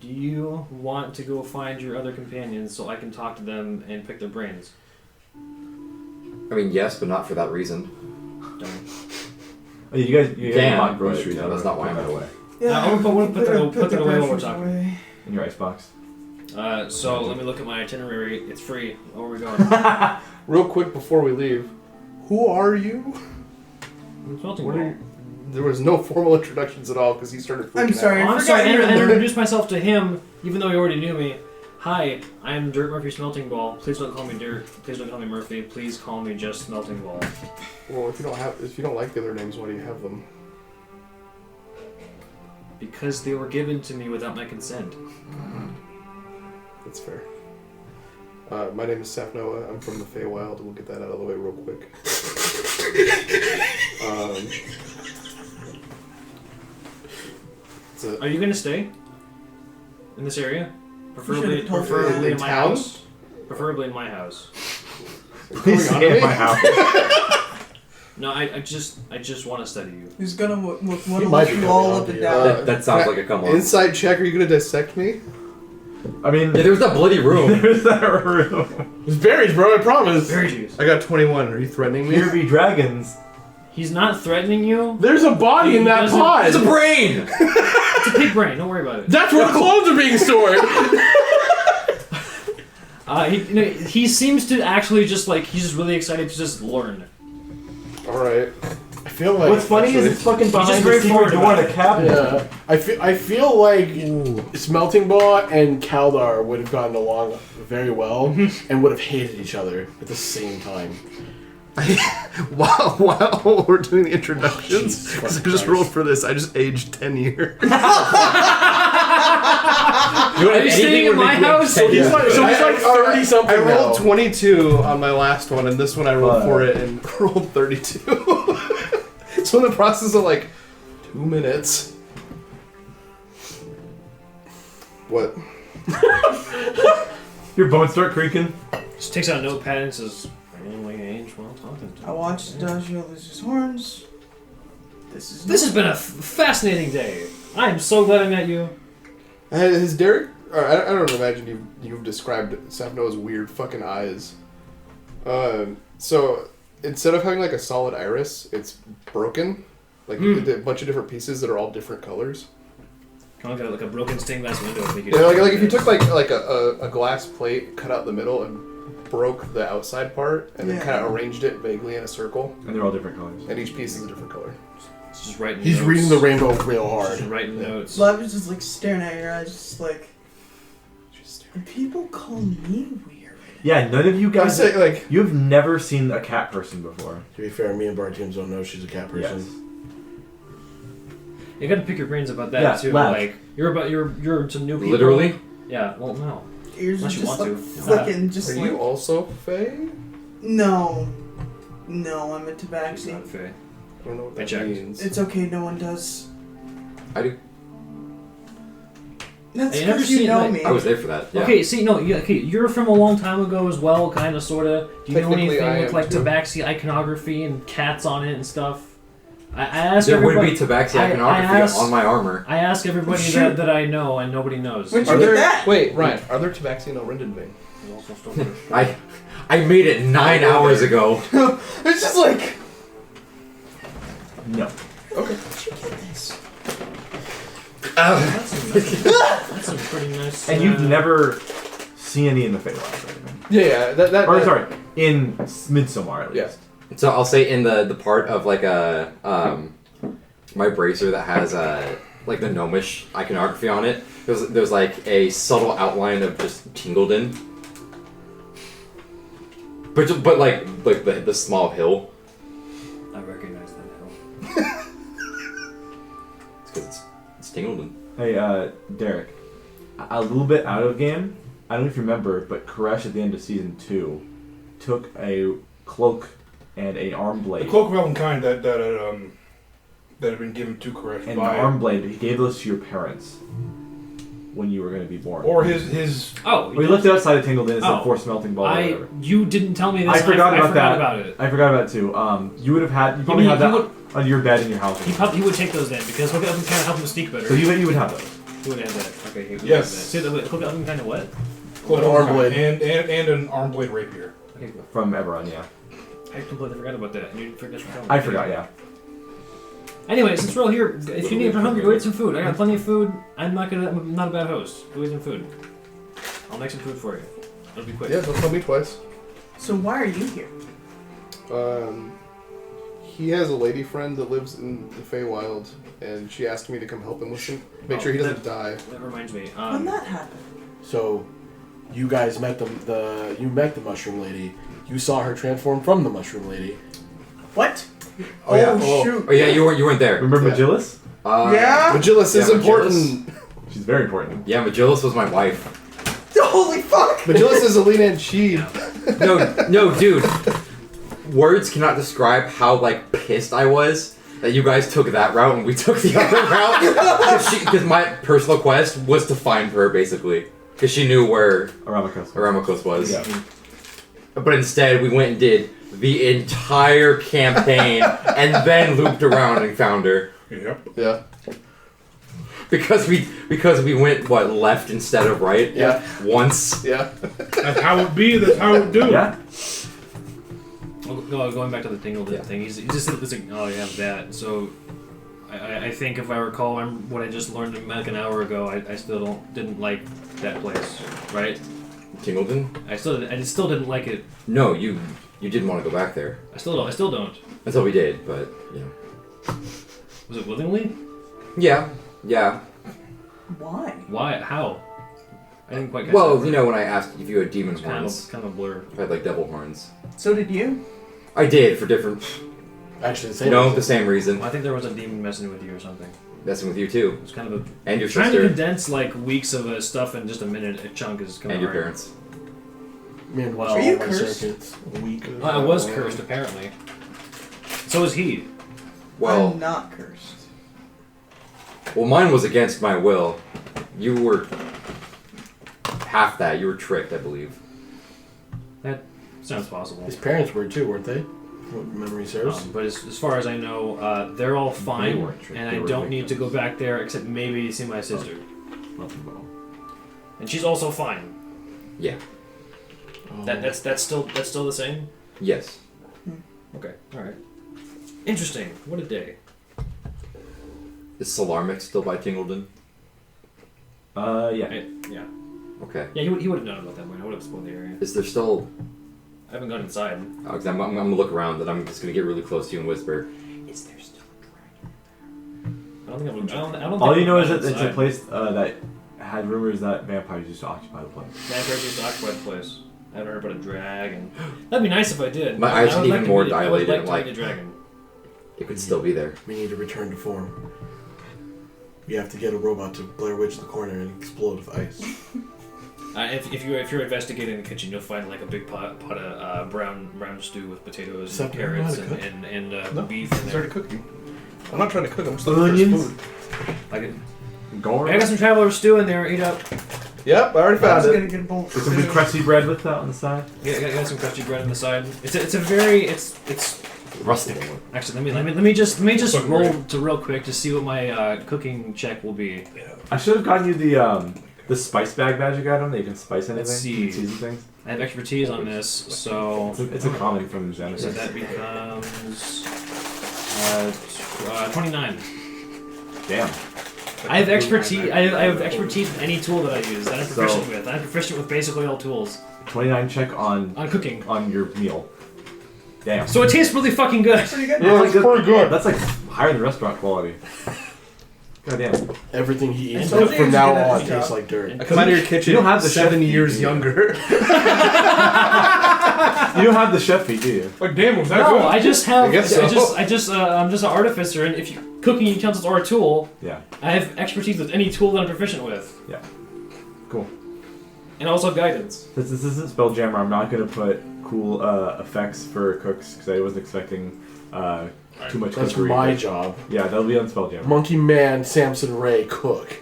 Do you want to go find your other companions so I can talk to them and pick their brains? I mean, yes, but not for that reason. Oh, you guys Damn, bought groceries. but, that's not why I'm that here. away I'm gonna put that away while we're talking. in your icebox. So let me look at my itinerary. It's free. Where are we going? Real quick before we leave, who are you? Smelting What Ball. are you? There was no formal introductions at all because he started freaking I'm sorry. Oh, I I'm forgot sorry, your I number. introduced myself to him, even though he already knew me. Hi, I'm Dirt Murphy Smelting Ball. Please don't call me Dirt. Please don't call me Murphy. Please call me just Smelting Ball. Well, if you don't like the other names, why do you have them? Because they were given to me without my consent. That's fair. My name is Saf Noah. I'm from the Feywild. We'll get that out of the way real quick. Are you gonna stay in this area? should've told me Preferably in in my town? house. Preferably in my house. Please on stay me? at my house. No, I just want to study you. He's gonna want to might look be you all coming up on and to down. That sounds like a come on. Inside check. Are you gonna dissect me? I mean, Yeah, there was that bloody room. there's that room. It's berries, bro. I promise. Berry juice. I got 21. Are you threatening me? Here be dragons. He's not threatening you. There's a body He in that doesn't- pod. It's a brain! It's a pig brain. Don't worry about it. That's where the clothes are being stored. He seems to actually just like he's just really excited to just learn. All right. I feel like. What's funny is it's fucking just behind very the secret forward door in about a cabinet. Yeah, I feel like Smelting Ball and Kaldar would have gotten along very well and would have hated each other at the same time. While we're doing the introductions, Jesus 'cause I fucking just Christ. rolled for this. I just aged 10 years. You Are you staying in my house? So he's like 30 something. I rolled now. 22 on my last one, and this one I rolled for it and rolled 32. So in the process of like 2 minutes. What? Your bones start creaking. Just takes out a notepad and says, "Randomly age while talking to I watched Dajio lose his horns. This has been a fascinating day. I am so glad I met you. Has Derrick? Or I don't imagine you've described Safno's weird fucking eyes. So instead of having like a solid iris, it's broken, like a bunch of different pieces that are all different colors. Kind of like a broken stained glass window. Yeah, like if you took like a glass plate, cut out the middle, and broke the outside part, and then Yeah. kind of arranged it vaguely in a circle, And they're all different colors. and each piece is a different color. It's just writing. He's notes. reading the rainbow real hard. Just writing notes. Love is just like staring at your eyes, just like. And people call me weird. Yeah, none of you I guys. say like You've never seen a cat person before. To be fair, me and Bart James don't know she's a cat person. Yes. You gotta pick your brains about that Yeah, too. laugh. Like you're into new people. Literally? Yeah. Well, no. Ears are Unless you just want like to. flicking, just are like. you also Faye? No. No, I'm a It's tabaxi. not fair. I don't know what I that checked. means. It's okay, no one does. I do. That's I never because you seen, know like- me. I was there for that. Yeah. Okay, see, no, okay, you're from a long time ago as well, kind of, sort of. Do you know Technically, anything I with am like too. tabaxi iconography and cats on it and stuff? I ask There would everybody. be tabaxi I iconography asked- on my armor. I ask everybody Shoot. that I know, and nobody knows. Where'd Are you get there, that? wait, Ryan, are there tabaxi in Elrindon vein? I made it 9 hours ago. It's just like. No. Where'd you get this? That's some pretty nice. And you've never seen any in the Feywild or anything. Yeah, that. Or sorry, in Midsommar at least. Yes. So I'll say in the part of like a my bracer that has like the gnomish iconography on it. There's like a subtle outline of just Tingledon, but like the small hill. I recognize that hill. It's because it's Tingledon. Hey, Derrick. A little bit out of game. I don't know if you remember, but Koresh at the end of season 2 took a cloak and an arm The blade. cloak of elven kind that had been given to Koresh And an by arm blade. He gave those to your parents when you were going to be born. or his Oh, Well, he left it outside of Tingledon. It's Oh. like 4 smelting ball or whatever. you didn't tell me this. I forgot I about forgot that. about it. I forgot about it too. You would have had. You probably mean had that he would- on your bed in your house. He would take those then because Hook Elven kind of help him sneak better. So you would have those. He would have that. Okay, he would Yes. have that. See, Hook Elven kind of what? cloak An of arm elven blade. kind and an arm blade rapier. Okay, cool. From Eberron, yeah. I completely forgot about that. You forgot to tell me. I forgot, yeah. Anyway, since we're all here, if you're hungry, go eat some food. I got plenty of food. I'm not a bad host. Go eat some food. I'll make some food for you. It'll be quick. Yeah, don't tell me twice. So why are you here? He has a lady friend that lives in the Feywild, and she asked me to come help him with him. Make sure he doesn't die. That reminds me. When that happened? So, you guys met you met the mushroom lady. You saw her transform from the mushroom lady. What? Oh, yeah. Shoot. Oh yeah, you weren't there. Remember Yeah. Magillus? Yeah? Magillus is Yeah, important. She's very important. Yeah, Magillus was my wife. Holy fuck! Magillus is Alina and she. No, dude. Words cannot describe how like pissed I was that you guys took that route and we took the other route. Because my personal quest was to find her basically, because she knew where Aramikos was. Yeah. But instead, we went and did the entire campaign and then looped around and found her. Yep. Yeah. because we went left instead of right. Yeah. Once. Yeah. That's how it be. That's how it do. Yeah. Going back to the Tingledon thing, he's just like, oh, you have that. So, I think if I recall what I just learned like an hour ago, I still didn't like that place, right? Tingledon? I still didn't like it. No, you didn't want to go back there. I still don't. Until we did, but you know. Was it willingly? Yeah. Why? Why? How? I didn't quite catch Well, that. you know when I asked if you had demon It's kind horns, of a blur. I had like devil horns. So did you? I did for different. Actually, the same. No, reason. the same reason. Well, I think there was a demon messing with you or something. Messing with you too, It's kind of a and your trying to sister, condense like weeks of stuff in just a minute. A chunk is kind and of your hard. parents. Man, Well, Are you my cursed? circuits a week. I was cursed apparently. So is he. Well, I'm not cursed. mine was against my will. You were half that. You were tricked, I believe. That sounds possible. His parents were too, weren't they? What memory serves. But as far as I know, they're all fine, weren't tricked, and they I were don't need to victims. go back there except maybe to see my sister. Nothing at all. And she's also fine. Yeah. That's still the same. Yes. Okay, all right. Interesting. What a day. Is Solarmix still by Tingledon? Yeah. Yeah. Okay. Yeah, he would have known about that one. I would have explored the area. Is there still? I haven't gone inside. Because I'm gonna look around, and I'm just gonna get really close to you and whisper. Is there still a dragon? I don't think I don't All think you know I've is gone that it's a inside. place that had rumors that vampires used to occupy the place. Vampires used to occupy the place. I haven't heard about a dragon. That'd be nice if I did. My I eyes would are even to more meet- I dilated, would like like- to meet a dragon. It could still be there. We need to return to form. We have to get a robot to Blair Witch the corner and explode with ice. If you're investigating the kitchen, you'll find like a big pot of brown stew with potatoes Except and I don't know how carrots to cook. and No, beef in I there. started cooking. I'm not trying to cook. I'm just looking for Onions? food. Gore. I got some traveler stew in there. Eat up. Yep, I already I found was it. gonna get a bowl. With some good crusty bread with that on the side. Got some crusty bread on the side. It's a very it's Rustic. actually let me just Fucking roll great. to real quick to see what my cooking check will be. I should have gotten you the spice bag magic item that you can spice anything. Let's You can see. season things. I have expertise on this, so It's a common from so Genesis. that becomes 29. Damn. I have expertise. I have expertise with any tool that I use that I'm proficient So- with. I'm proficient with basically all tools 29 check on cooking. your meal. Damn. So it tastes really fucking good. Pretty good. Yeah, it's pretty good. That's like higher than restaurant quality. God damn. Everything he eats told you he from was now good at on his tastes job. like dirt. I come out of your kitchen You don't have the 7 chef years feed, younger. You don't have the chef feed, do you? Like, damn, was that No, good? I just have. I guess so. I'm just an artificer, and if cooking utensils are a tool, Yeah. I have expertise with any tool that I'm proficient with, Yeah. Cool. and also guidance. Since this isn't Spelljammer, I'm not going to put cool effects for cooks because I wasn't expecting too much That's cookery. my job. Yeah, that'll be on Spelljammer. Monkey Man, Samson Ray, cook.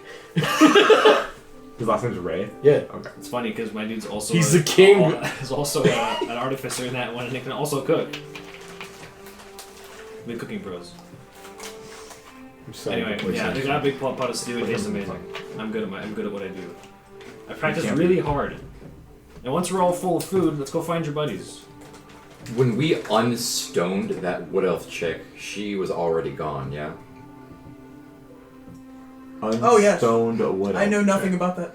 His last name's Ray. Yeah. Okay. It's funny because my dude's also He's the king. Is also an artificer in that one, and he can also cook. Big cooking bros. Anyway, yeah, they got a big pot of stew. It tastes amazing. I'm good at what I do. I practice can't really hard. And once we're all full of food, let's go find your buddies. When we unstoned that wood elf chick, she was already gone. Yeah. Oh, yes. Unstoned wood. I know elf nothing chick. about that.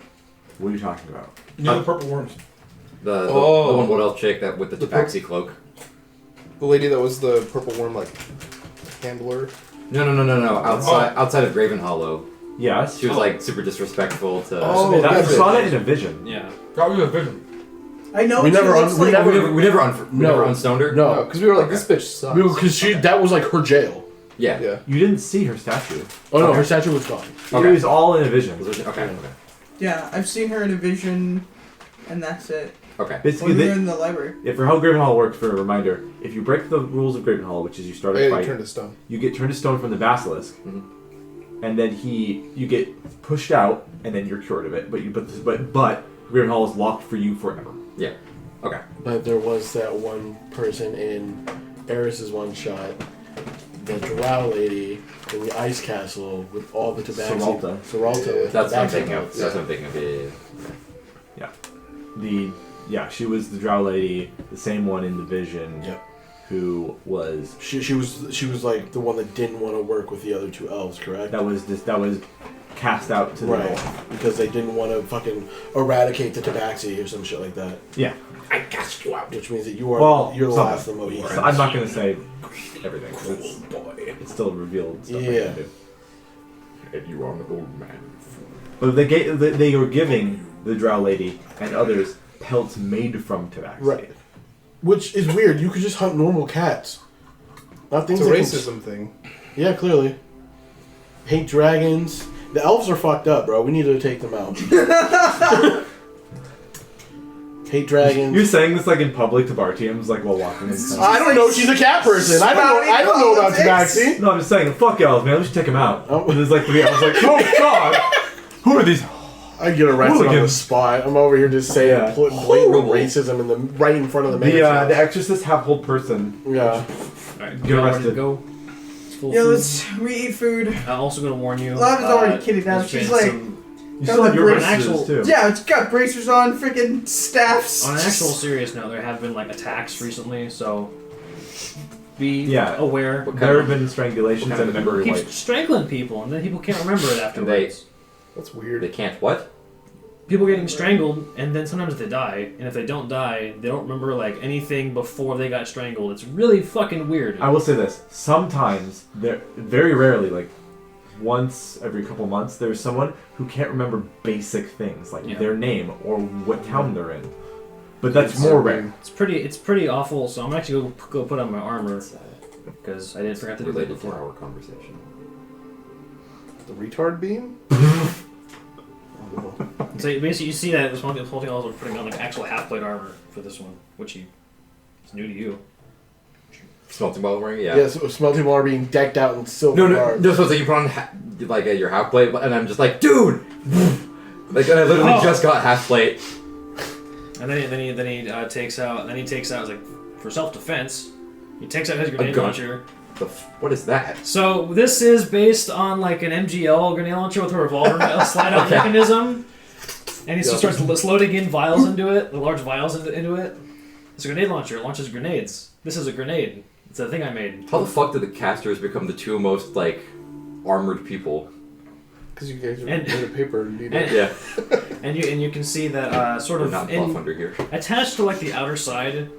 What are you talking about? You know the purple worms. The Oh. one wood elf chick that with the tabaxi cloak. The lady that was the purple worm, like, handler. No. Outside of Graven Hollow, Yes. she was like super disrespectful to. Oh, That, yeah, I saw that in a vision. Yeah. Got me a vision. I know We what she never looks un- we like. never- We never No. unstoned her. No. because we were like, this bitch sucks. Because that was like her jail. Yeah. Yeah. You didn't see her statue. Oh no, Okay. her statue was gone. Okay. It was all in a vision. Okay. Yeah, I've seen her in a vision, and that's it. Okay. Basically, When we were in the library. for how Graven Hall works, for a reminder, if you break the rules of Graven Hall, which is you start a I fight, turned to stone. you get turned to stone from the basilisk, Mhm. and then you get pushed out, and then you're cured of it. But Graven Hall is locked for you forever. Yeah. Okay. But there was that one person in Eris's one shot, the drow lady, in the ice castle with all the tabaxi. Seralta. That's what I'm tabaxi thinking of. belts. That's what I'm thinking of. She was the drow lady, the same one in the vision. Yep. Who was She was like the one that didn't want to work with the other two elves, correct? that was cast out to the Right, north. because they didn't want to fucking eradicate the tabaxi or some shit like that. Yeah. I cast you out. Which means that you're the last of the Mohicans. So I'm not gonna say everything. It's still revealed stuff. Yeah. I can do. And you are an old man. But they were giving the drow lady and others pelts made from tabaxi. Right. Which is weird. You could just hunt normal cats. Not things It's a that can- racism thing. Yeah, clearly. Hate dragons. The elves are fucked up, bro. We need to take them out. Hate dragons. You're saying this like in public to Bartiums, like while walking inside. I don't know. She's a cat person. I don't know about tabaxi. No, I'm just saying, fuck elves, man. Let's take them out. Oh. And there's like three. I was like, oh god, who are these? I get arrested on the Hooligans. spot. I'm over here just saying Yeah. blatant Horrible. racism right in front of the man. The exorcist half-hold person. Yeah. Alright, Get arrested. Go. It's full Yeah, food. we eat food. I'm also gonna warn you. Lava's already kidding now. there's She's been like, some- You still have your An bracers actual- too. yeah, it's got bracers on, freaking staffs. on an actual serious note, there have been like attacks recently, so be Yeah. aware. There have been strangulations what kind and of memory Keep wipes. strangling people, and then people can't remember it afterwards. That's weird. They can't what? People getting strangled, and then sometimes they die, and if they don't die, they don't remember like anything before they got strangled. It's really fucking weird. I will say this: sometimes, very rarely, like once every couple months, there's someone who can't remember basic things like Yeah. their name or what town they're in. But that's more rare. It's pretty awful. So I'm actually go put on my armor because I didn't forget to do that Related to before. our conversation. The retard beam? So basically, you see that this whole thing also putting on like actual half plate armor for this one, which is new to you. Smelting bottle ring? Yeah. Yes, Smelting Water being decked out in silver No, garbs. no. So you put on your half plate, and I'm just like, dude. Like, and I literally just got half plate. And then he takes out like for self defense. He takes out his grenade gun. launcher. What is that? So this is based on like an MGL grenade launcher with a revolver slide out mechanism, and he starts loading in vials into it, the large vials into it. It's a grenade launcher. It launches grenades. This is a grenade. It's a thing I made. How the fuck did the casters become the two most like armored people? Because you guys are And- made of paper. And need and- Yeah, And you can see that sort we're of not buff under here. attached to like the outer side,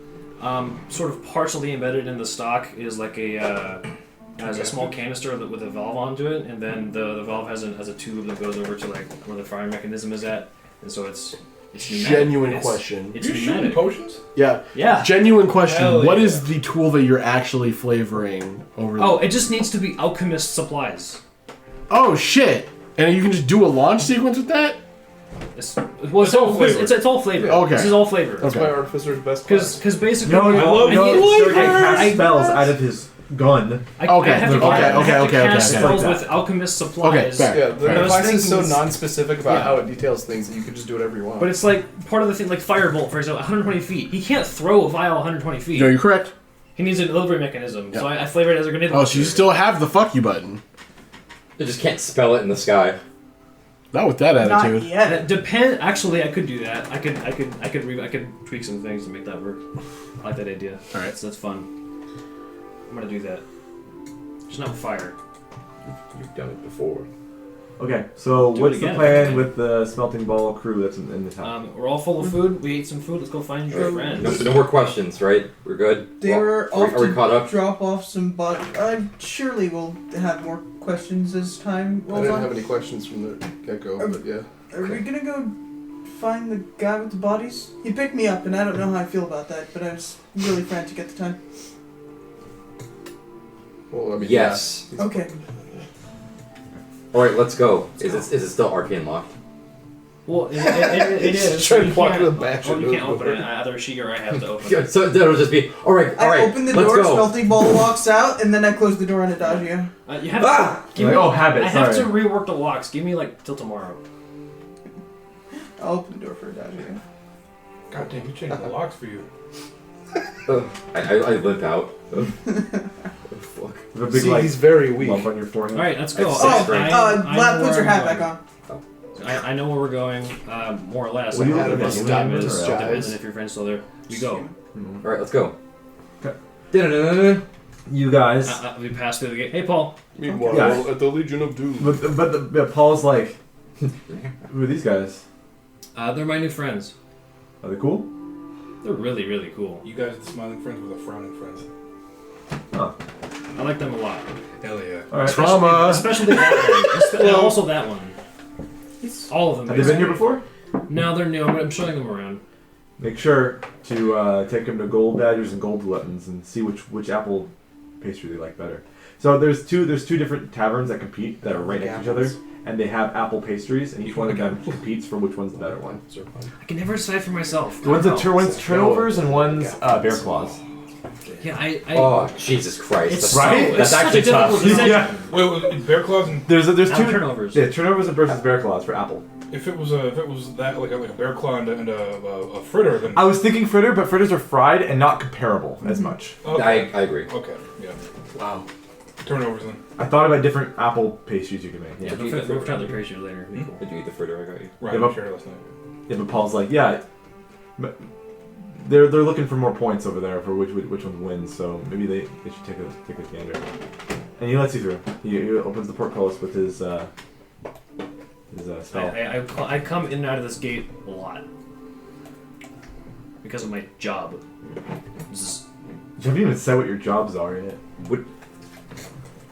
sort of partially embedded in the stock is like has a small canister with a valve onto it, and then the valve has a tube that goes over to like where the firing mechanism is at, and so it's pneumatic. Genuine question. It's You shooting pneumatic. potions? Yeah. Yeah. Genuine question. Hell What yeah. is the tool that you're actually flavoring over Oh, it just needs to be alchemist supplies. Oh, shit. And you can just do a launch sequence with that? It's all flavor. It's all flavor. Okay. This is all flavor. That's Okay. my artificer's best class. Because basically, No, Sergey I casts spells out of his gun. I Okay, have to okay, I have to okay, cast okay. spells Like with alchemist supplies. Okay, fair. Yeah, the Those class is so things- non-specific about Yeah. how it details things that you can just do whatever you want. But it's like part of the thing, like Firebolt, for example, 120 feet. He can't throw a vial 120 feet. No, you're correct. He needs a delivery mechanism. So Yeah. I flavored it as a grenade Oh, launcher. so you still have the fuck you button. They just can't spell it in the sky. Not with that Not attitude. yet. Actually, I could do that. I could tweak some things to make that work. I like that idea. All right. So that's fun. I'm gonna do that. Just not with fire. You've done it before. Okay, so Do it what's the again. plan with the smelting ball crew that's in this house? We're all full of food. We ate some food. Let's go find your friends. No more questions, right? We're good. They were off Are we to caught up? drop off some surely we'll have more questions as time I rolls didn't on. have any questions from the get-go, but yeah. Are we gonna go find the guy with the bodies? He picked me up, and I don't know how I feel about that, but I was really frantic at the time. Well, I mean, Yes. Okay. All right, let's go. Is it still arcane locked? Well, it is. Try to You walk can't- to the back Oh, and you do can't it open it. before. Either she or I have to open Yeah, it. so that'll just be all right. All I right, open the let's door, go. Smelting Ball walks out, and then I close the door on Adagio. You have Ah! to. Give me, Oh, habit, I have sorry. to rework the locks. Give me like till tomorrow. I'll open the door for Adagio. God damn, you changed the locks for you. I limp out. Oh, fuck. With a big See, like he's very weak. lump on your forehead. All right, let's go. Oh, I Vlad, know put your where hat I'm back going. on. I know where we're going, more or less. What do you I know look where at? the You time look is, at the depending eyes. if your friend's still there. We go. All right, let's go. Okay. Da-da-da-da-da. You guys. We pass through the gate. Hey, Paul. Meanwhile, Yeah. at the Legion of Doom. But Paul's like, who are these guys? They're my new friends. Are they cool? They're really, really cool. You guys are the smiling friends with the frowning friends. Huh. I like them a lot. Hell yeah. All right. Trauma. Especially that one. And also that one. All of them. Have they been here before? No, they're new. I'm showing them around. Make sure to take them to Gold Badgers and Gold Gluttons and see which apple pastry they like better. So there's two different taverns that compete that are right next to each other, and they have apple pastries, and each one of them competes for which one's the better one. I can never decide for myself. One's turnovers and one's bear claws. Yeah, I Oh, Jesus Christ. It's That's, right? that's it's such actually a difficult tough. decision. Yeah. Wait, bear claws and There's two turnovers. Yeah, turnovers versus bear claws for apple. if it was that like a bear claw and a fritter, then I was thinking fritter, but fritters are fried and not comparable as much. okay. I agree. Okay, yeah. Wow. Turnovers then. I thought about different apple pastries you could make. Yeah, we'll try the pastry later. It'd be cool. Did you eat the fritter I got you? Right, Yeah, I but- shared last night. Yeah, but Paul's like, yeah, but they're looking for more points over there for which one wins. So maybe they should take a gander. And he lets you through. He opens the portcullis with his spell. I come in and out of this gate a lot because of my job. This is, You haven't even said what your jobs are yet.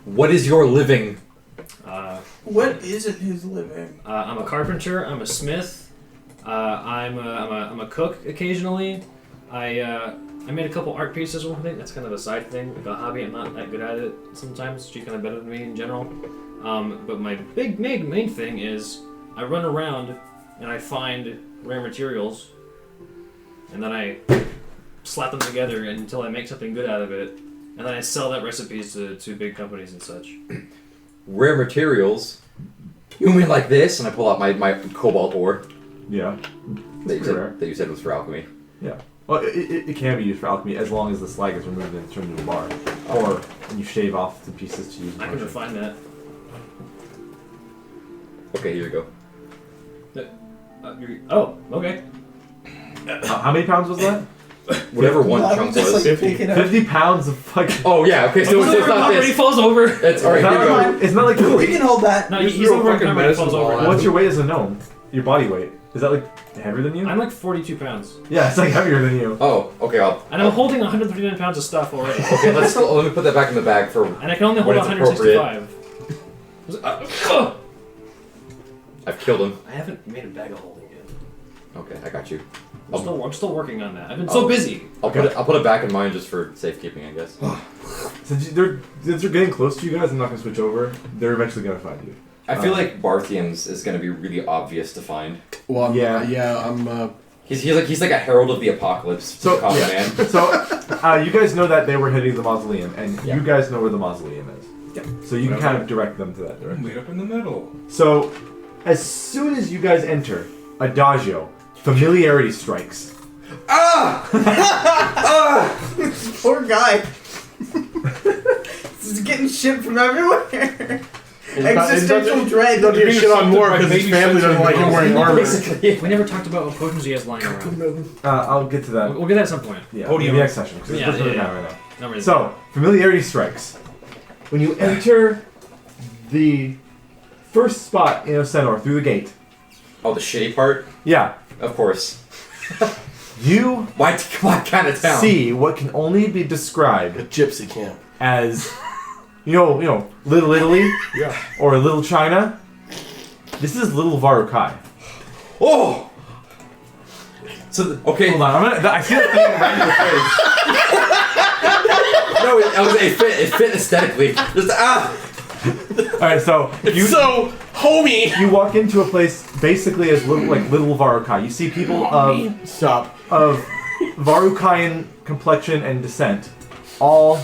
What is your living? What isn't his living? I'm a carpenter. I'm a smith. I'm a cook occasionally. I made a couple art pieces or something. That's kind of a side thing, like a hobby. I'm not that good at it sometimes. She's kind of better than me in general. But my main thing is I run around and I find rare materials, and then I slap them together until I make something good out of it, and then I sell that recipes to big companies and such. Rare materials? You mean like this? And I pull out my cobalt ore Yeah. that rare. you said was for alchemy. Yeah. Well, it can be used for alchemy as long as the slag is removed and turned into a bar, or when you shave off the pieces to use. I can potion. refine that. Okay, here you go. Oh, okay. How many pounds was that? Whatever one I chunk just, was. like, pick it up. 50 pounds of fucking. Oh yeah, okay, so it's not Already this. falls over. It's alright, here you go. It's not like We can hold that. No, Just he's throw a over fucking and falls medicine ball over. at What's your weight as a gnome? Your body weight. Is that like heavier than you? I'm like 42 pounds, Yeah, it's like heavier than you. Oh, okay, and I'm holding 139 pounds of stuff already, okay, let me put that back in the bag for and I can only hold when it's 165. I've killed him. I haven't made a bag of holding yet. Okay, I got you. I'm still working on that. I've been so busy. I'll put it back in mine just for safekeeping, I guess. Since they're getting close to you guys, I'm not gonna switch over. They're eventually gonna find you. I feel like Barthian's is gonna be really obvious to find. Well, Yeah. I'm. He's like a herald of the apocalypse. So common yeah. man. So you guys know that they were heading to the mausoleum, and Yeah. you guys know where the mausoleum is. Yeah. So you can kind of direct them to that direction. Meet up in the middle. So as soon as you guys enter, adagio, familiarity strikes. Poor guy. This is getting shit from everywhere. Existential dread. Don't get shit on more because his family doesn't like him wearing armor. We never talked about what potions he has lying around. I'll get to that. We'll get that at some point. Yeah, Podium. maybe next session. 'Cause Yeah, it's just yeah. now right now. Not really. So, familiarity strikes. When you enter the first spot in Osenor through the gate, Oh, the shitty part? yeah, Of course. you My kind of town. see what can only be described A gypsy camp. as, you know, Little Italy, Yeah. or Little China. This is Little Varukai. Oh. So okay. Hold on, I see that thing right in your face. No, it fit aesthetically. Just All right, so So, homie! you walk into a place basically as Little Varukai. You see people Stop. of Varukaian complexion and descent, all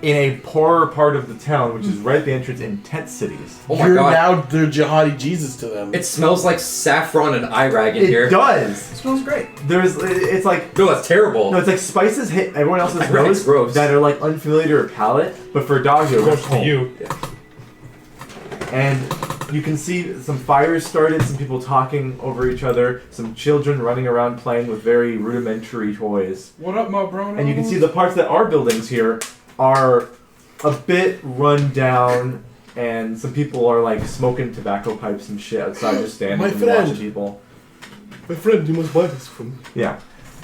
in a poorer part of the town, which is right at the entrance in tent cities. Oh my You're god. now the jihadi Jesus to them. It smells like saffron and Irag in It here. does. It smells great. It's like No, that's terrible. no, it's like spices hit everyone else's Irag's nose gross. that are like unfamiliar to your palate, but for Adagio, Gross it's to home. you. And you can see some fires started, some people talking over each other, some children running around playing with very rudimentary toys. What up, my bro? And you can see the parts that are buildings here are a bit run down, and some people are like smoking tobacco pipes and shit outside, just standing My and friend. watching people. My friend, you must buy this from me. Yeah.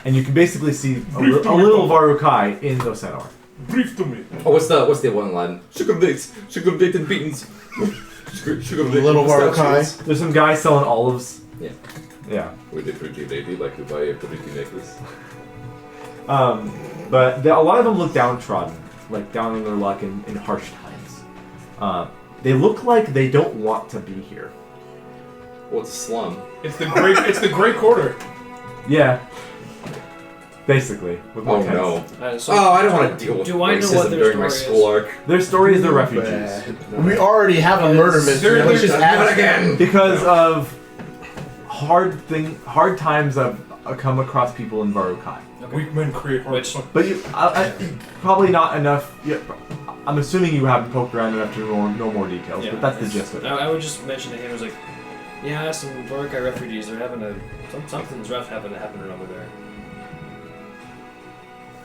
And you can basically see a little Varukai in Osenor. Brief to me. Oh, what's the one line? Sugar dates and beans. Sugar Little Varukai. There's some guy selling olives. Yeah. Yeah. Would a pretty lady like to buy a pretty necklace? But a lot of them look downtrodden, like down on their luck in harsh times. They look like they don't want to be here. Well, it's a slum. It's the gray quarter. Yeah. Basically. With more Oh tents. no. So Oh, I don't want to deal with do I know racism what their during my story school is? arc. Their story is they're refugees. We already have a murder mystery. Let's just Not add again. Because of hard times I've come across people in Varukai. Weak men create hard Which- times. But you, probably not enough. I'm assuming you haven't poked around enough to know more details, Yeah, but that's the it's- gist of it. I would just mention to him, I was like, yeah, some Vorukai refugees, they're having something's rough happening over there.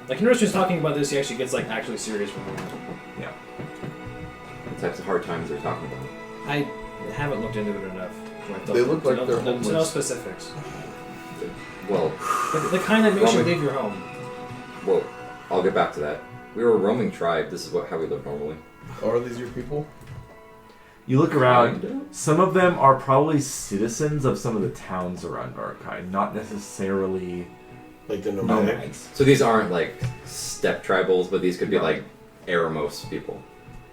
Like, he was talking about this, he actually gets, like, actually serious for a moment. The types of hard times they're talking about. I haven't looked into it enough. They look like they're to know homeless. specifics. Well, The kind that makes you Roman- leave your home. well, I'll get back to that. We were a roaming tribe. This is how we live normally. Are these your people? You look around. Some of them are probably citizens of some of the towns around Varukai, not necessarily like the nomadic. nomads. So these aren't like steppe tribals, but these could be like Eremos people,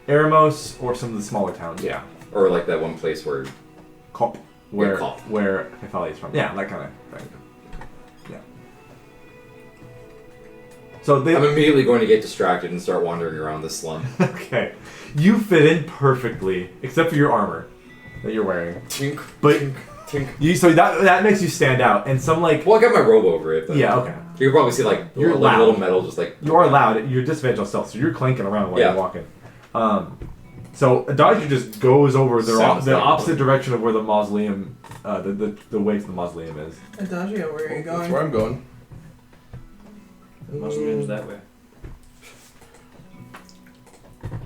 Eremos or some of the smaller towns. Yeah. or like that one place where Kop, where Kop. where Kefali is from. Yeah, that kind of thing. Yeah. So they I'm immediately going to get distracted and start wandering around the slum. okay. You fit in perfectly, except for your armor that you're wearing. Tink, But tink. so that makes you stand out, and some like Well, I got my robe over it. But yeah, okay. You can probably see like You're like loud. little metal, just like You are loud. You're disadvantaged on stealth, so you're clanking around while Yeah. you're walking. So Adagio just goes over the Sounds like opposite fun. direction of where the mausoleum, the way to the mausoleum is. Adagio, where are you That's going? where I'm going. Mausoleum's that way.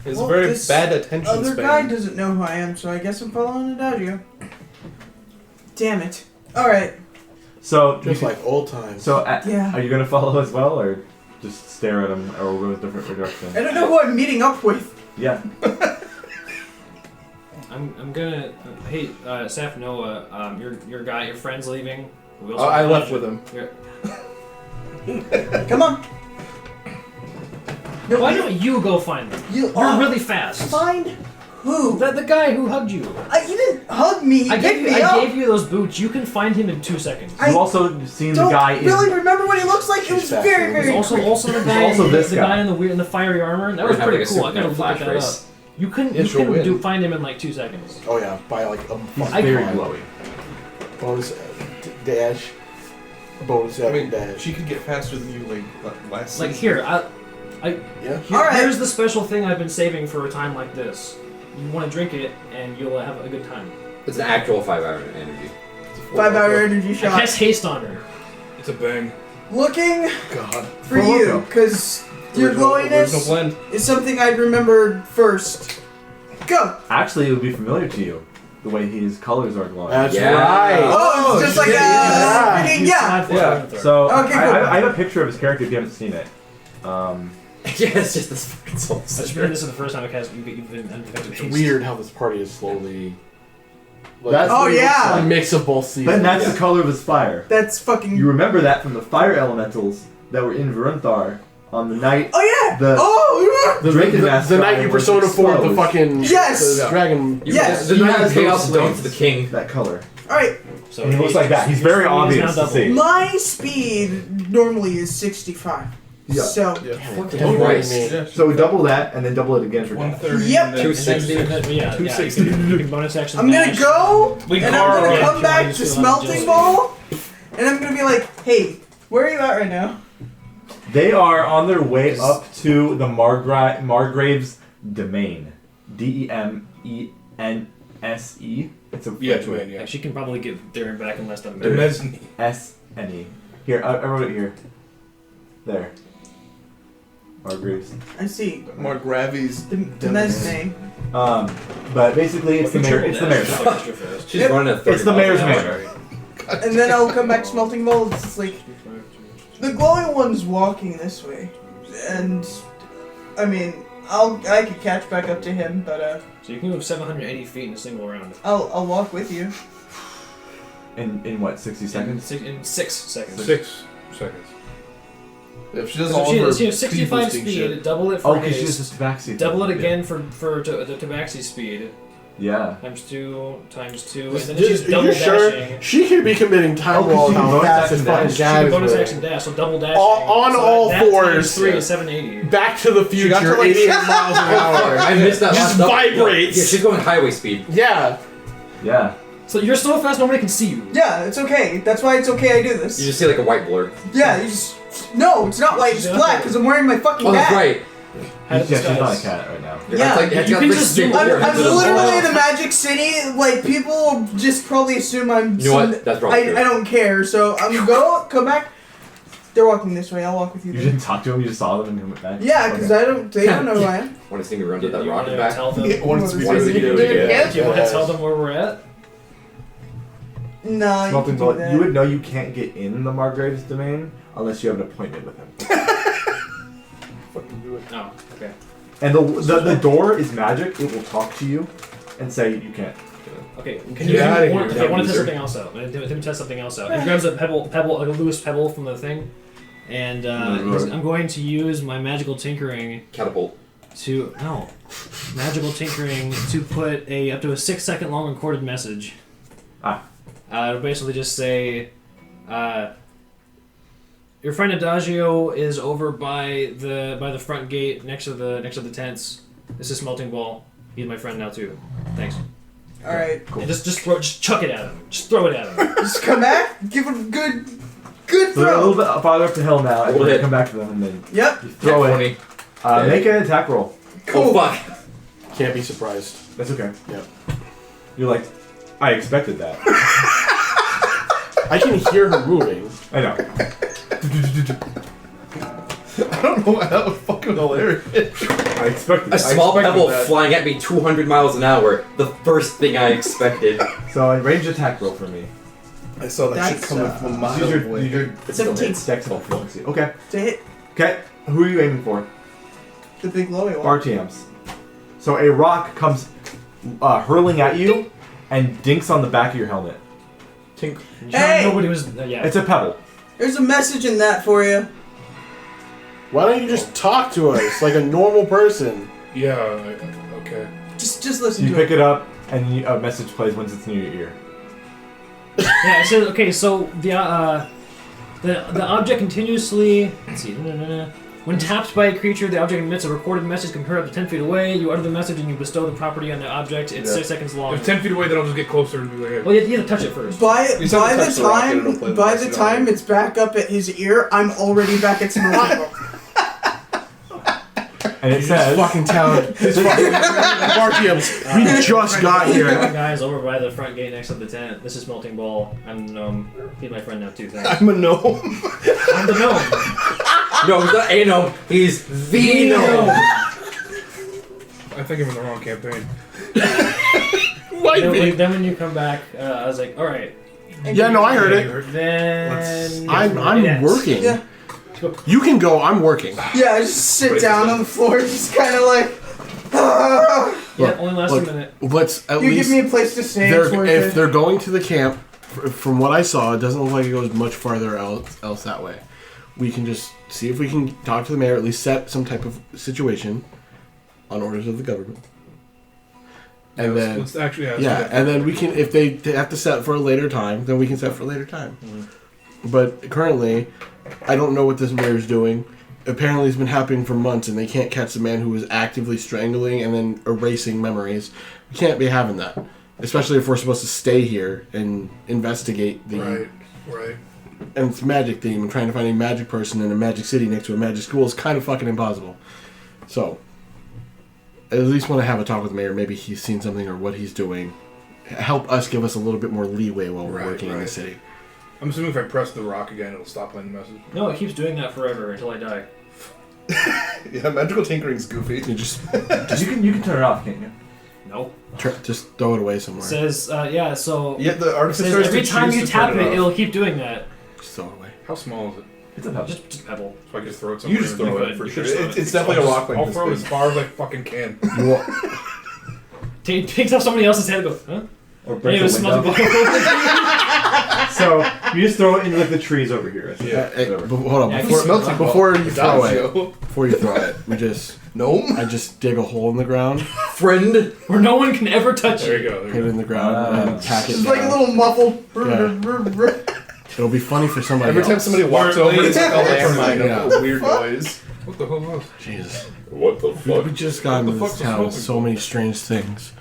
It's Well, a very this bad attention Other span. guy doesn't know who I am, so I guess I'm following Adagio. Damn it. Alright. So Just like old times. so Yeah. are you gonna follow as well, or just stare at him, or go a different direction? I don't know who I'm meeting up with. Yeah. I'm gonna. Hey, Saf Noah, your guy, your friend's leaving. We I left with him. Come on. No, Why don't you go find them? you You're really fast. Find who? The guy who hugged you. You didn't hug me. You I picked me up. gave you those boots. You can find him in 2 seconds. I You've also seen the don't guy in. really remember what he looks like. It was She's very, fast. very. There's also the guy, also this the guy. guy in the weird in the fiery armor. That We're was gonna have, pretty like, a cool. I gotta Superman look flash that race. up. You can Yeah, she'll win. find him in like 2 seconds. Oh yeah, by like a He's fucking very line. glowy. Bonus dash. Bonus I mean, dash. she could get faster than you like last Like season. here, Yeah. Alright. here's the special thing I've been saving for a time like this. You want to drink it, and you'll have a good time. it's an actual 5-hour energy. 5-hour energy I shot. cast haste on her. It's a bang. Looking God. for Full you, logo. because your Original glowiness blend. is something I'd remember first. Go. Actually, it would be familiar to you, the way his colors are glowing. That's Yeah. right. Oh, it's just like shit, yeah. freaking yeah. Yeah. So Okay, cool. I have a picture of his character if you haven't seen it. Yeah, it's just this fucking soul I just sister. mean this is the first time you've been unaffected It's haste. weird how this party is slowly. Like, That's Oh what it looks yeah. a mix of both seasons. Then that's Yeah. the color of his fire. That's fucking. You remember that from the fire elementals that were in Varunthar on the night Oh yeah. The- Oh the, Draken the, Mask the night guy you was Persona 4 the exposed. fucking Yes! the dragon. Yes. The He night has of chaos those belongs to slaves. the king. that color. yeah. All right. So He looks like that. He's very now obvious to double. see. My speed normally is 65. Yeah. So, Double price. Yeah, So double that, and then double it again for gas. 130. Yep. and then- 260. Yeah, 260. You can bonus action. I'm gonna dash. go, We and car I'm gonna ride. come back to Smelting Ball, and I'm gonna be like, hey, where are you at right now? They are on their way up to the Margrave's domain. Demense. It's a Yeah, French word. yeah. She can probably get there and back in less than a The minute. mezzanine. S-N-E. Here, I wrote it here. There. Margrave's. I see. Mark Ravi's. The Mesne. But basically, it's the mayor. It's the mayor's house. She's Yep. running at 30 It's the mayor's miles an hour. manor. And then I'll come back to Smelting Bowl. It's just like the glowing one's walking this way, and I mean, I could catch back up to him, but So you can move 780 feet in a single round. I'll walk with you. In what, 60 seconds? In 6 seconds. 6 seconds. If she does So all she of her has 65 boosting speed, shit. double it Oh, for because she haste, uses tabaxi. double it again for the tabaxi speed, Yeah. times 2, and then Just, she's double you sure? dashing. She could be committing time Oh, 'cause while she how bonus fast action this fucking dash. She guy can is bonus moving. action dash, so double dashing. On so all that fours. times 3 is 780. Back to the She got to, future, like, 88 miles an hour. I missed that Just last double. vibrates. Yeah, she's going highway speed. Yeah. Yeah. So you're so fast nobody can see you. Yeah, it's okay. That's why it's okay I do You this. just see like a white blur. Yeah, you just no, it's not white. It's black because I'm wearing my fucking Oh, that's hat. right. Head of Yeah, she's not a disguise. cat right now. Yeah, That's like, you can just zoom I'm, Your I'm head's in the literally in ball. the Magic City. Like people just probably assume I'm. You know what? That's wrong. I don't care. So I'm come back. They're walking this way. I'll walk with you. You Then. didn't talk to them, you just saw them and went back? Yeah, because Okay. they don't know who I am. Want to see me run to You that wanna rocket back? tell them? It wants to be What really is it? good. Yeah. Do you want to tell them where we're at? No, you Smelting can do Bullet, that. you would know you can't get in the Margrave's domain unless you have an appointment with him. Fucking do it. Oh, okay. And the door is magic, it will talk to you and say you can't. Okay, Can you get outta here? Okay, I want to test something else out. Let me test something else out. He grabs a pebble, like a loose pebble from the thing, and I'm going to use my magical tinkering Catapult. magical tinkering to put up to a 6-second long recorded message. It'll basically just say, your friend Adagio is over by the front gate next to the tents. This is Smelting Ball. He's my friend now too. Thanks. All right, And just chuck it at him. Just throw it at him. just come back. Give it a good So they're a little throw. bit farther up the hill now, and Hold then it. come back to them and then Yep. you throw Yeah, it. 20. Make an attack roll. Cool. Oh fuck. Can't be surprised. That's okay. Yep. You're like, I expected that. I can hear her moving. I know. I don't know why that was fucking hilarious. I expected A small I expected pebble that. flying at me 200 miles an hour. The first thing I expected. So a range attack roll for me. I saw that That's, shit coming from a mile Use your, away. use your 17. dex and fluency. Okay. To hit Okay. Who are you aiming for? the big glowy one. RTMs. So a rock comes hurling at you and dinks on the back of your helmet. Hey! Nobody was. Yeah. It's a pebble. There's a message in that for you. Why don't you just talk to us like a normal person? Yeah, okay. Just So listen you to pick it. it up and a message plays once it's near your ear. Yeah, it says, okay, so the object continuously, let's see, when tapped by a creature, the object emits a recorded message compared up to 10 feet away. You utter the message and you bestow the property on the object. It's Yeah. 6 seconds long. If 10 feet away, then I'll just get closer and be like, hey. Well, you have to touch it first. By You just have to touch the rocket and it'll play the by the message time on it. it's back up at his ear, I'm already back at Smelting. And it says, Fucking talent. This fucking RTMs. We just got here. Guys, over by the front gate next to the tent. This is Melting Ball. I'm the gnome. He's my friend now too. Thanks. I'm a gnome. I'm the gnome. No, he's not a gnome. He's the gnome. I think I'm in the wrong campaign. Might be. Then when you come back, I was like, all right. Yeah, no, I heard it. Then I'm Yes. working. Yeah. You can go. I'm working. Yeah, I just sit down on the floor, just kind of like. Yeah, only lasts Look, a minute. let's at You least. give me a place to stay. It's worth If it. they're going to the camp, from what I saw, it doesn't look like it goes much farther else that way. We can just see if we can talk to the mayor, at least set some type of situation on orders of the government. And Yeah, then, let's actually ask yeah, that. and then we can, if they have to set for a later time, then we can set for a later time. But currently, I don't know what this mayor's doing. apparently has been happening for months, and they can't catch the man who was actively strangling and then erasing memories. We can't be having that, especially if we're supposed to stay here and investigate the Right. and it's magic theme, and trying to find a magic person in a magic city next to a magic school is kind of fucking impossible. So, I at least want to have a talk with the mayor. Maybe he's seen something or what he's doing. Help us, give us a little bit more leeway while we're working in the city. I'm assuming if I press the rock again, it'll stop playing the message. No, it keeps doing that forever until I die. Yeah, magical tinkering's goofy. You just You can turn it off, can't you? No. just throw it away It somewhere. says, so... Yeah, the It artist says starts every to time choose you to tap turn it, off. it'll keep doing that. Just throw it away. How small is it? It's a pebble. Just a pebble. So I just throw it somewhere. You just throw You it could. for You sure. could throw it. It's definitely a rock like I'll this throw it big. as far as I fucking can. You want, Picks up somebody else's head and goes, huh? Or And break it the was smells window. So you just throw it into like the trees over here. hold on. Yeah, Before you throw it, Adagio. before you throw it, Gnome? I just dig a hole in the ground, Friend. where no one can ever touch There you. you go. put it in the ground, and pack it It's like a down. little muffled. Yeah. It'll be funny for somebody Every time else. somebody walks Or over, it's like a leave. landmine Yeah. of a weird noise. What the hell was? Jesus. What the We just got into What the this fuck's town with smoking so many strange things.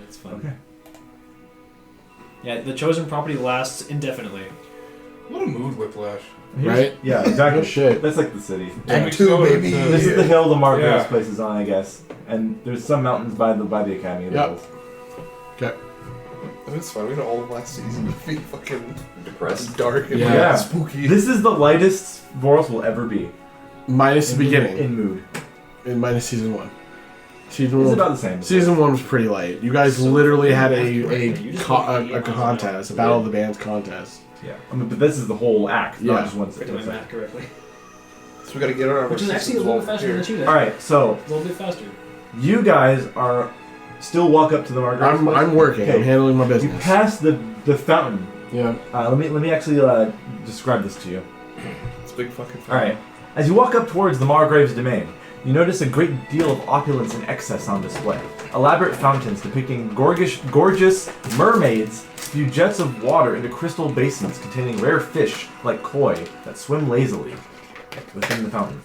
It's fun. Okay. Yeah, the chosen property lasts indefinitely. What a mood whiplash. Right? Yeah, exactly. Oh, shit. That's like the city. Act 2, baby. This is the hill the Margaret's Yeah. place is on, I guess. And there's some mountains by the academy. Yep. Okay. It's fine. We know all of last season to be fucking Depressed. dark and Yeah. spooky. This is the lightest Voros will ever be. Minus the beginning. In mood. And minus season 1. It's Season 1. about the same. Season 1 was pretty light. You guys So literally had You a just don't need contest, a Battle of the Bands contest. Yeah. I mean, but this is the whole act, Yeah. not just one If I did my section. math correctly. So we gotta get our Which is actually a little bit faster than you there. Alright, so A little bit faster. you guys are still walk up to the Margaret's place. I'm working. Okay. I'm handling my You business. pass the fountain. Yeah. Let me actually describe this to you. It's a big fucking All right. As you walk up towards the Margrave's domain, you notice a great deal of opulence and excess on display. Elaborate fountains depicting gorgeous mermaids spew jets of water into crystal basins containing rare fish like koi that swim lazily within the fountain.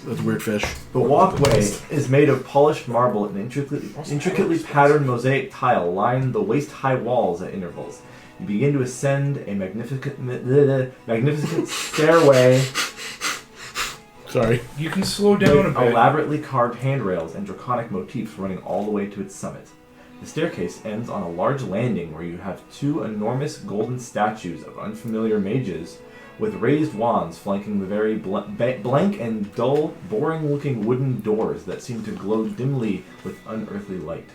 That's a weird fish. The walkway is made of polished marble and intricately patterned mosaic tile line the waist-high walls at intervals. You begin to ascend a magnificent stairway. Sorry. You can slow down a With bit. elaborately carved handrails and draconic motifs running all the way to its summit. The staircase ends on a large landing where you have two enormous golden statues of unfamiliar mages with raised wands flanking the very blank and dull, boring-looking wooden doors that seem to glow dimly with unearthly light.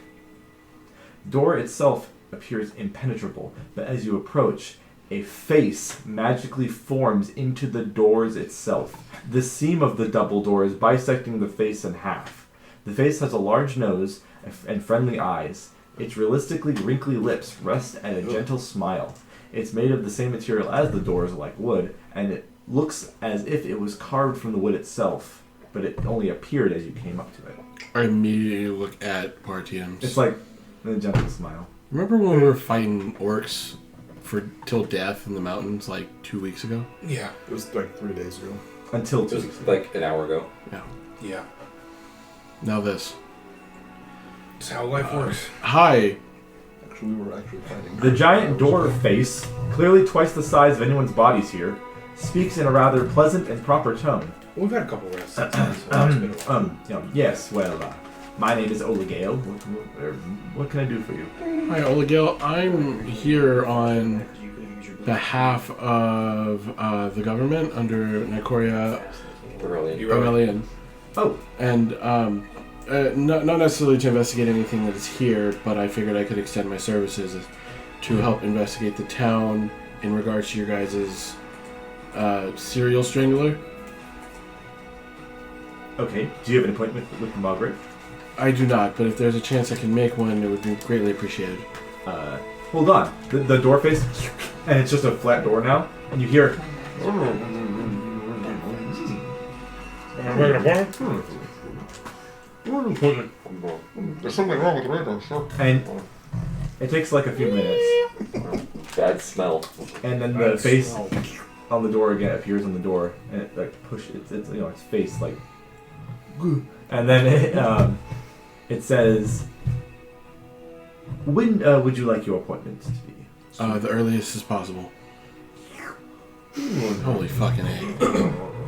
The door itself appears impenetrable, but as you approach, a face magically forms into the doors itself. The seam of the double doors bisecting the face in half. The face has a large nose and friendly eyes. Its realistically wrinkly lips rest at a gentle smile. It's made of the same material as the doors, like wood, and it looks as if it was carved from the wood itself, but it only appeared as you came up to it. I immediately look at Partiums. It's like a gentle smile. Remember when we were fighting orcs till death in the mountains like 2 weeks ago? Yeah. It was like 3 days ago. Until It 2 was weeks ago. like an hour ago. Yeah. Yeah. Now this. It's how life works. Hi. Actually, we were actually fighting. The giant door face, clearly twice the size of anyone's bodies here, speaks in a rather pleasant and proper tone. We've had a couple rests. So it's been a while. Yes, well, my name is Oligale. What can I do for you? Hi, Oligale. I'm here on behalf of the government under Nicoria Brilliant. Aurelian. Oh, And not necessarily to investigate anything that is here, but I figured I could extend my services to help investigate the town in regards to your guys' serial strangler. okay. Do you have an appointment with the Margaret? I do not, but if there's a chance I can make one, it would be greatly appreciated. Hold on. The door face, and it's just a flat door now, and you hear. There's something wrong with the radar, sir. And it takes like a few minutes, Bad smell. and then the face on the door again, appears on the door, and it like pushes its its face like, and then it says, "When would you like your appointment to be?" The earliest as possible. Holy fucking A.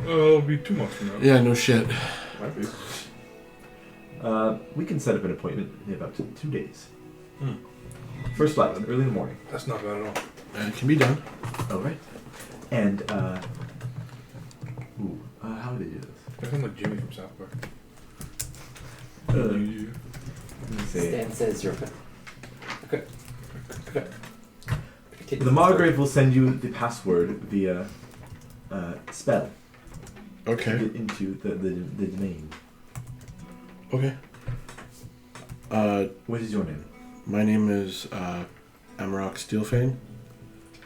It'll be 2 months from now. Yeah, no shit. Might be. We can set up an appointment in about 2 days. First flight, early in the morning. That's not bad at all. It can be done. All right. And how do they do this? I sound like Jimmy from South Park. Let me see. Stan says you're okay. The Margrave will send you the password via spell to Okay. get into the domain. Okay. What is your name? My name is Amarok Steelfane.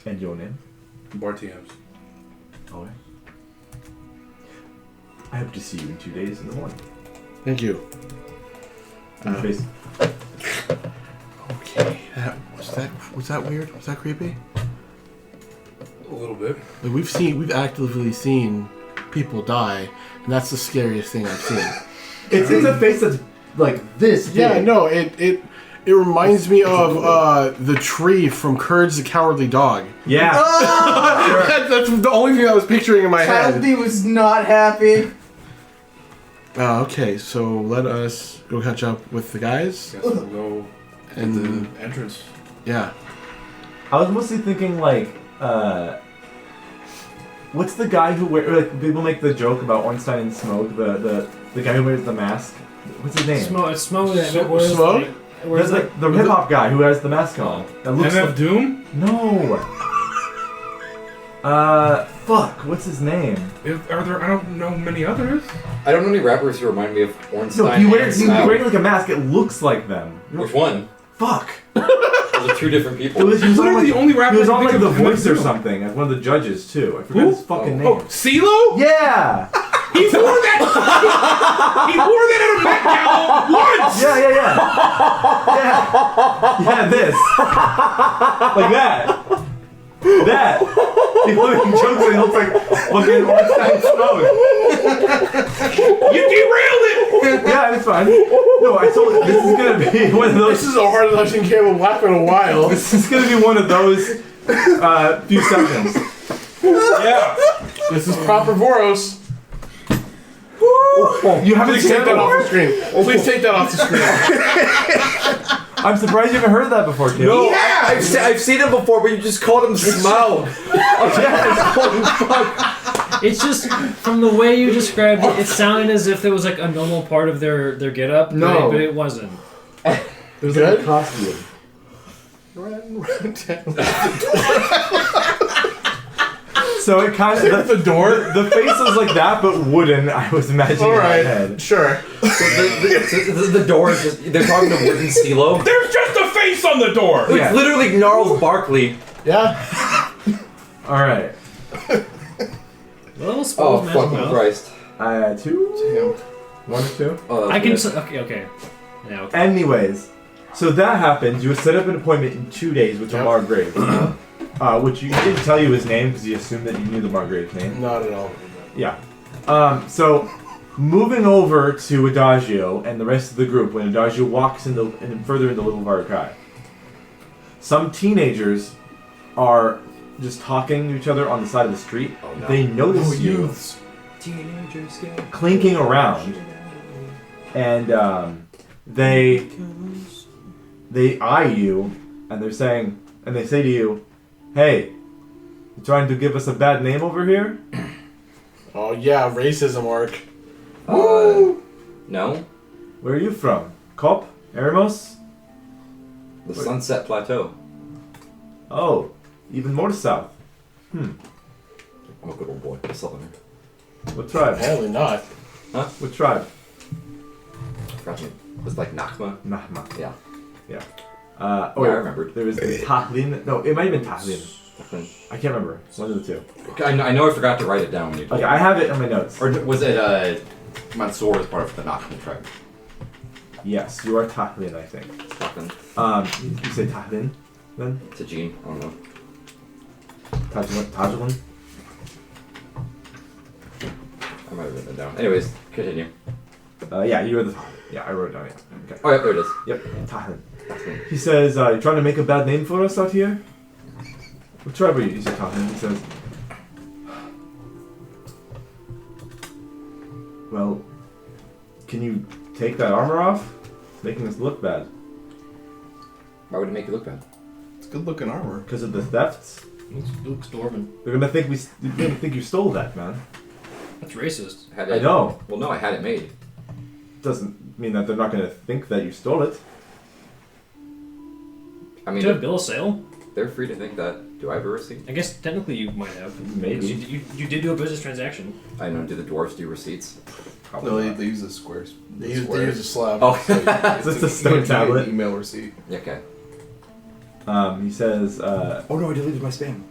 And your name? Bartiams. All right. I hope to see you in 2 days in the morning. Thank you. In the face. Okay. Was that weird? Was that creepy? A little bit. Like we've actively seen people die, and that's the scariest thing I've seen. It's a face that's like this. Yeah, big. no, it reminds me of the tree from Courage the Cowardly Dog. Yeah. That's the only thing I was picturing in my head. Childy was not happy. Okay, so let us go catch up with the guys. Guess we'll go at And the entrance. yeah, I was mostly thinking like, what's the guy who people make the joke about Ornstein and Smoke, the guy who wears the mask. What's his name? Smoke. Smoke? There's like the hip hop guy who has the mask on. That looks MF like Doom? no. Fuck. What's his name? Are there? I don't know many others. I don't know any rappers who remind me of Ornstein. No, he wears and Smoke. wearing like a mask. It looks like them. Which one? Fuck. Those are 2 different people. He was on Literally like, the only rapper he was I on can like think The of Voice or Doom. something as one of the judges too. I forgot Who? his fucking Oh, name. CeeLo? Yeah. He wore that. He wore that at a Met Gala once. Yeah. This. Like that. That. He fucking jokes and he looks like fucking Ornstein Smoke. You derailed it. Yeah, it's fine. No, I told you this is gonna be one of those. this is the hardest I've seen Caleb laugh in a while. This is gonna be one of those few seconds. Yeah. This is proper Voros. You haven't Please seen take it that off before? the screen. Please take that off the screen. I'm surprised you haven't heard that before, kid. No, I've seen him before, but you just called him Smoke. It's just from the way you described it. It sounded as if it was like a normal part of their get-up. No. but it wasn't. There's like a costume. So it kind of the door. The face was like that, but wooden. I was imagining All in my right, head. sure. The door is just, they're talking to Wooden CeeLo. There's just a face on the door. Yeah. It's literally Gnarls Barkley. Yeah. All right. Well, Oh, suppose magic fucking mouth. Christ. 2, 1 or 2. Oh, I can. that's Okay. Yeah. Okay. Anyways, so that happens. You would set up an appointment in 2 days with the Margrave, which you didn't tell you his name because you assumed that you knew the Margrave's name. Not at all. Yeah. So moving over to Adagio and the rest of the group, when Adagio walks further into Little Varkai, some teenagers are just talking to each other on the side of the street. Oh, no. They notice you Teenagers get clinking around, and they eye you, and they say to you, "Hey, you trying to give us a bad name over here?" Oh yeah, racism arc. No. Where are you from? Kop? Eremos? The Sunset Plateau. Oh, even more south. I'm a good old boy. A southerner. What tribe? Apparently not. What tribe? I forgot you. It was like Nakma. Nahma. Yeah. Yeah. I remembered. There was Tahlin. No, it might have been Tahlin. I can't remember. One of the two. I know I forgot to write it down when you told Okay, me. I have it on my notes. Or was it Mansour as part of the Nakma tribe? Yes, you are Tahlin, I think. Fucking You say Tahlin then? Tajin. I don't know. Tajlin? I might have written it down. Anyways, continue. Yeah, you read the. Yeah, I wrote it down. Yeah. Okay. Oh, yeah, there it is. Yep. Tahan. He says, "You trying to make a bad name for us out here?" What tribe are you? He said, Tahan. He says, "Well, can you take that armor off? It's making us look bad Why would it make you look bad? It's good looking armor. because of the thefts. It looks dwarven. They're gonna think they're gonna think you stole that, man. That's racist. Had I it, know. Well, no, I had it made. Doesn't mean that they're not gonna think that you stole it. I Do you have a mean, bill of sale? they're free to think that. Do I have a receipt? I guess technically you might have. Maybe. You did do a business transaction. I know. Do the dwarves do receipts? Probably No, not. they use the squares. They use a slab. Oh. So So it's a stone tablet. Email receipt. Okay. He says, Oh no, I deleted my spam.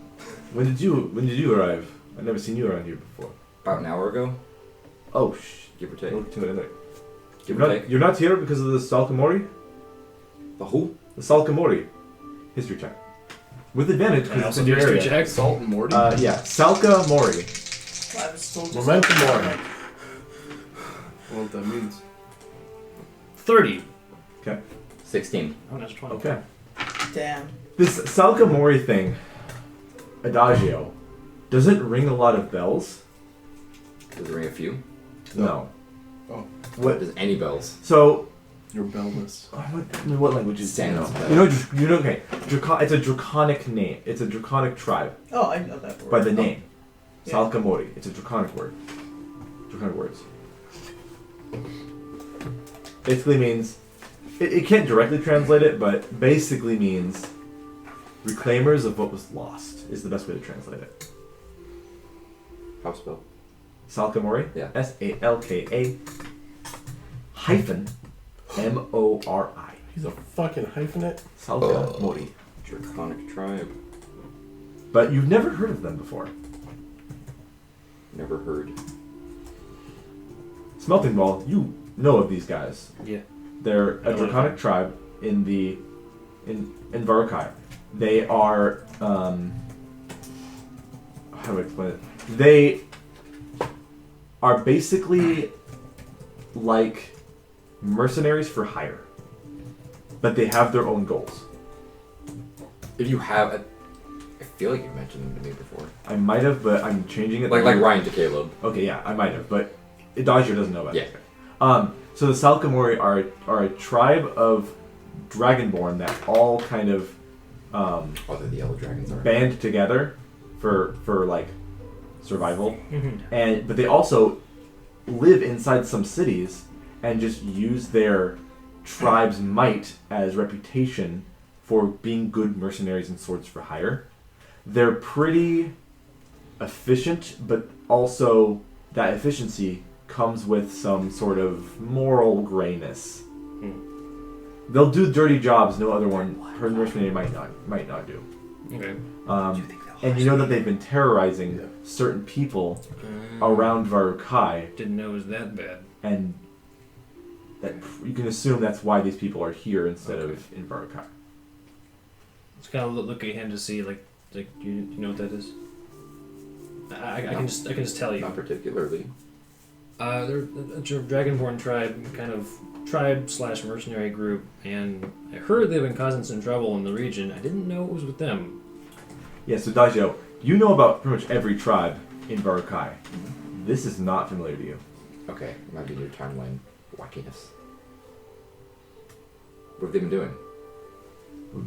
when did you arrive? I've never seen you around here before. About an hour ago, Oh, give or take. You're Give or take. not, you're not here because of the Salkamori? The who? The Salkamori. History check. With advantage And because it's also in do your history area. check. Salt and Morty. Yeah, Salka Mori. I was told just Momentum like- Mori. I don't know what that means. 30. 16. Oh, that's 20. Okay. Damn. This Salka Mori thing, Adagio, doesn't ring a lot of bells. Does it ring a few? No. Oh. What? Does any bells? So, You're bellless. what languages do you know? Sans You know, okay. It's a draconic name. It's a draconic tribe Oh, I know that word. by the name. Yeah. Salka Mori. It's a draconic word. Draconic words. Basically means, it can't directly translate it, but basically means reclaimers of what was lost is the best way to translate it. How spell? Salkamori? Yeah. SALKA hyphen MORI. He's a fucking hyphenate. Salkamori. Draconic tribe. But you've never heard of them before. Never heard. Smelting Ball, you know of these guys. Yeah. They're a draconic tribe in Varukai. They are how do I explain it? They are basically like mercenaries for hire. But they have their own goals. If you have a... I feel like you've mentioned them to me before. I might have, but I'm changing it. Like Ryan to Caleb. Okay, yeah, I might have, but Adagio doesn't know about Yeah. it. So the Salkamori are a tribe of Dragonborn that all kind of Oh, they're the yellow dragons are. band together for like survival, Mm-hmm. but they also live inside some cities and just use their tribe's might as reputation for being good mercenaries and swords for hire. They're pretty efficient, but also that efficiency comes with some sort of moral grayness. They'll do dirty jobs no other mercenary might not do. Okay. And you know that they've been terrorizing certain people around Varukai, Didn't know it was that bad. and that you can assume that's why these people are here instead of in Varukai. Just kind of look at him to see, like you know what that is? I can just tell you. Not particularly. They're a Dragonborn tribe, kind of tribe/mercenary group, and I heard they've been causing some trouble in the region. I didn't know it was with them. Yeah, so Dajio, you know about pretty much every tribe in Varukai. This is not familiar to you. Okay, it might be your timeline wackiness. What have they been doing?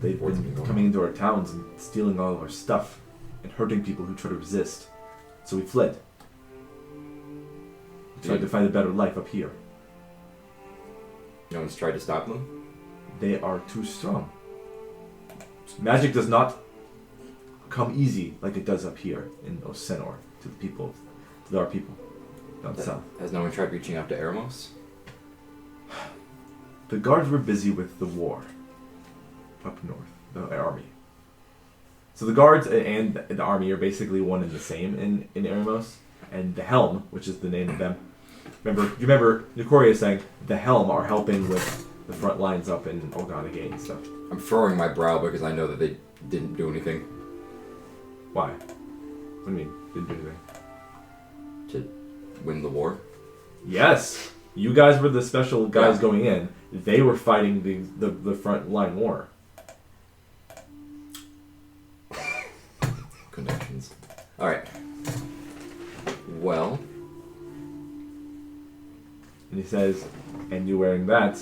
They've What's been been going coming on? into our towns and stealing all of our stuff and hurting people who try to resist. So we fled. We tried to find a better life up here. No one's tried to stop them? They are too strong. Magic does not come easy like it does up here in Osenor to the people, to our people down south. Has no one tried reaching out to Eremos? The guards were busy with the war up north, the army. So the guards and the army are basically one and the same in Eremos, and the Helm, which is the name of them. You remember Nicoria saying the Helm are helping with the front lines up in Oganage and stuff. I'm furrowing my brow because I know that they didn't do anything. Why? What do you mean? Didn't do anything? win the war? Yes. You guys were the special guys going in. They were fighting the front line war. Connections. Alright. Well. And he says, and you wearing that,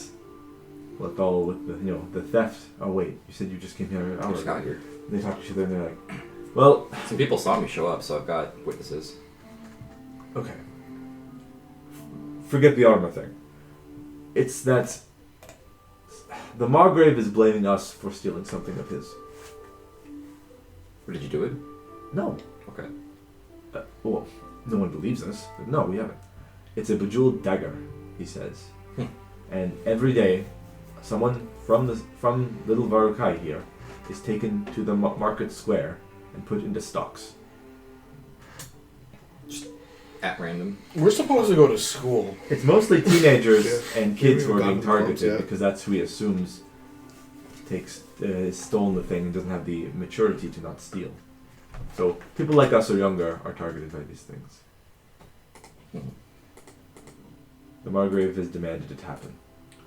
with all with the theft. Oh wait, you said you just came here an I hour just ago. got here. And they talk to each other and they're like, well, Some people saw me show up, so I've got witnesses. okay. Forget the armor thing. It's that the Margrave is blaming us for stealing something of his. Or did you do it? No. Okay. Well, no one believes us. No, we haven't. It's a bejeweled dagger, he says. And every day, someone from Little Varukai here is taken to the market square and put into stocks. At random. We're supposed to go to school. It's mostly teenagers and kids who are haven't being gotten the targeted yet. because that's who he assumes has stolen the thing and doesn't have the maturity to not steal. So people like us or younger are targeted by these things. The Margrave has demanded it happen.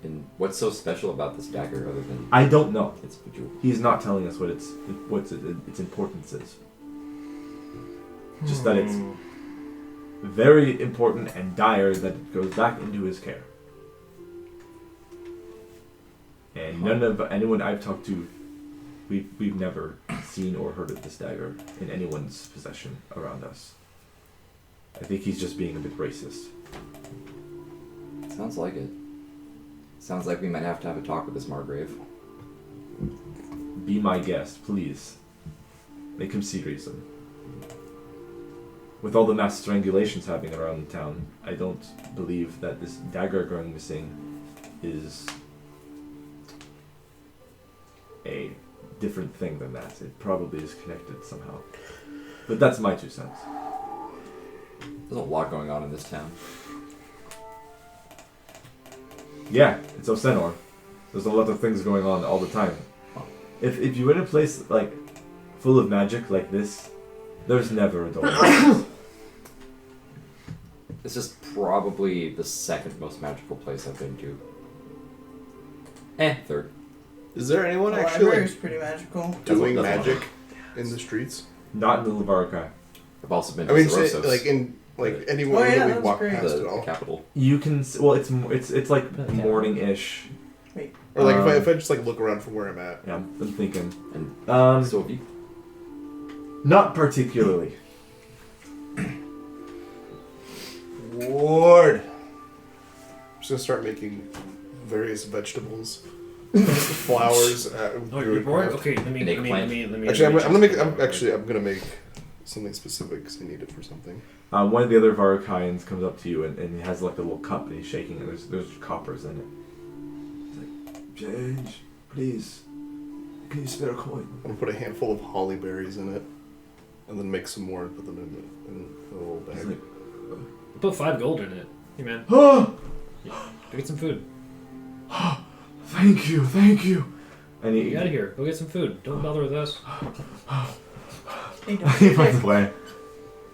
And what's so special about this dagger other than I don't know. it's bejeweled? He's not telling us what its importance is. Just that it's very important and dire that it goes back into his care. And none of anyone I've talked to, we've never seen or heard of this dagger in anyone's possession around us. I think he's just being a bit racist. Sounds like it. Sounds like we might have to have a talk with this Margrave. Be my guest, please. Make him see reason. With all the mass strangulations happening around the town, I don't believe that this dagger going missing is a different thing than that. It probably is connected somehow. But that's my 2 cents. There's a lot going on in this town. Yeah, it's Osenor. There's a lot of things going on all the time. If you're in a place like full of magic like this, there's never a dull. This is probably the second most magical place I've been to. Third. Is there anyone The actually library's like, pretty magical. doing That's one. magic in the streets? Not in the Lavarakai. I've also been I to mean, Xavier, like in anywhere Oh, yeah, that we that's walk great. past the at all. capital. You can well, it's like morning-ish. Or like if I just like look around from where I'm at. Yeah, I'm thinking. And so have you? Not particularly. Lord. I'm just gonna start making various vegetables, flowers. Oh, you're bored? Okay, let me. Actually, I'm gonna make something specific because I need it for something. One of the other Varakaians comes up to you and he has like a little cup and he's shaking it. There's coppers in it. He's like, change, please. Can you spare a coin? I'm gonna put a handful of holly berries in it, and then make some more and put them in a little He's bag. like, Put 5 gold in it. Hey man, oh, go get some food. thank you. And he Get out of here. Go get some food. Don't bother with us. Hey, don't he be a runs dick. away,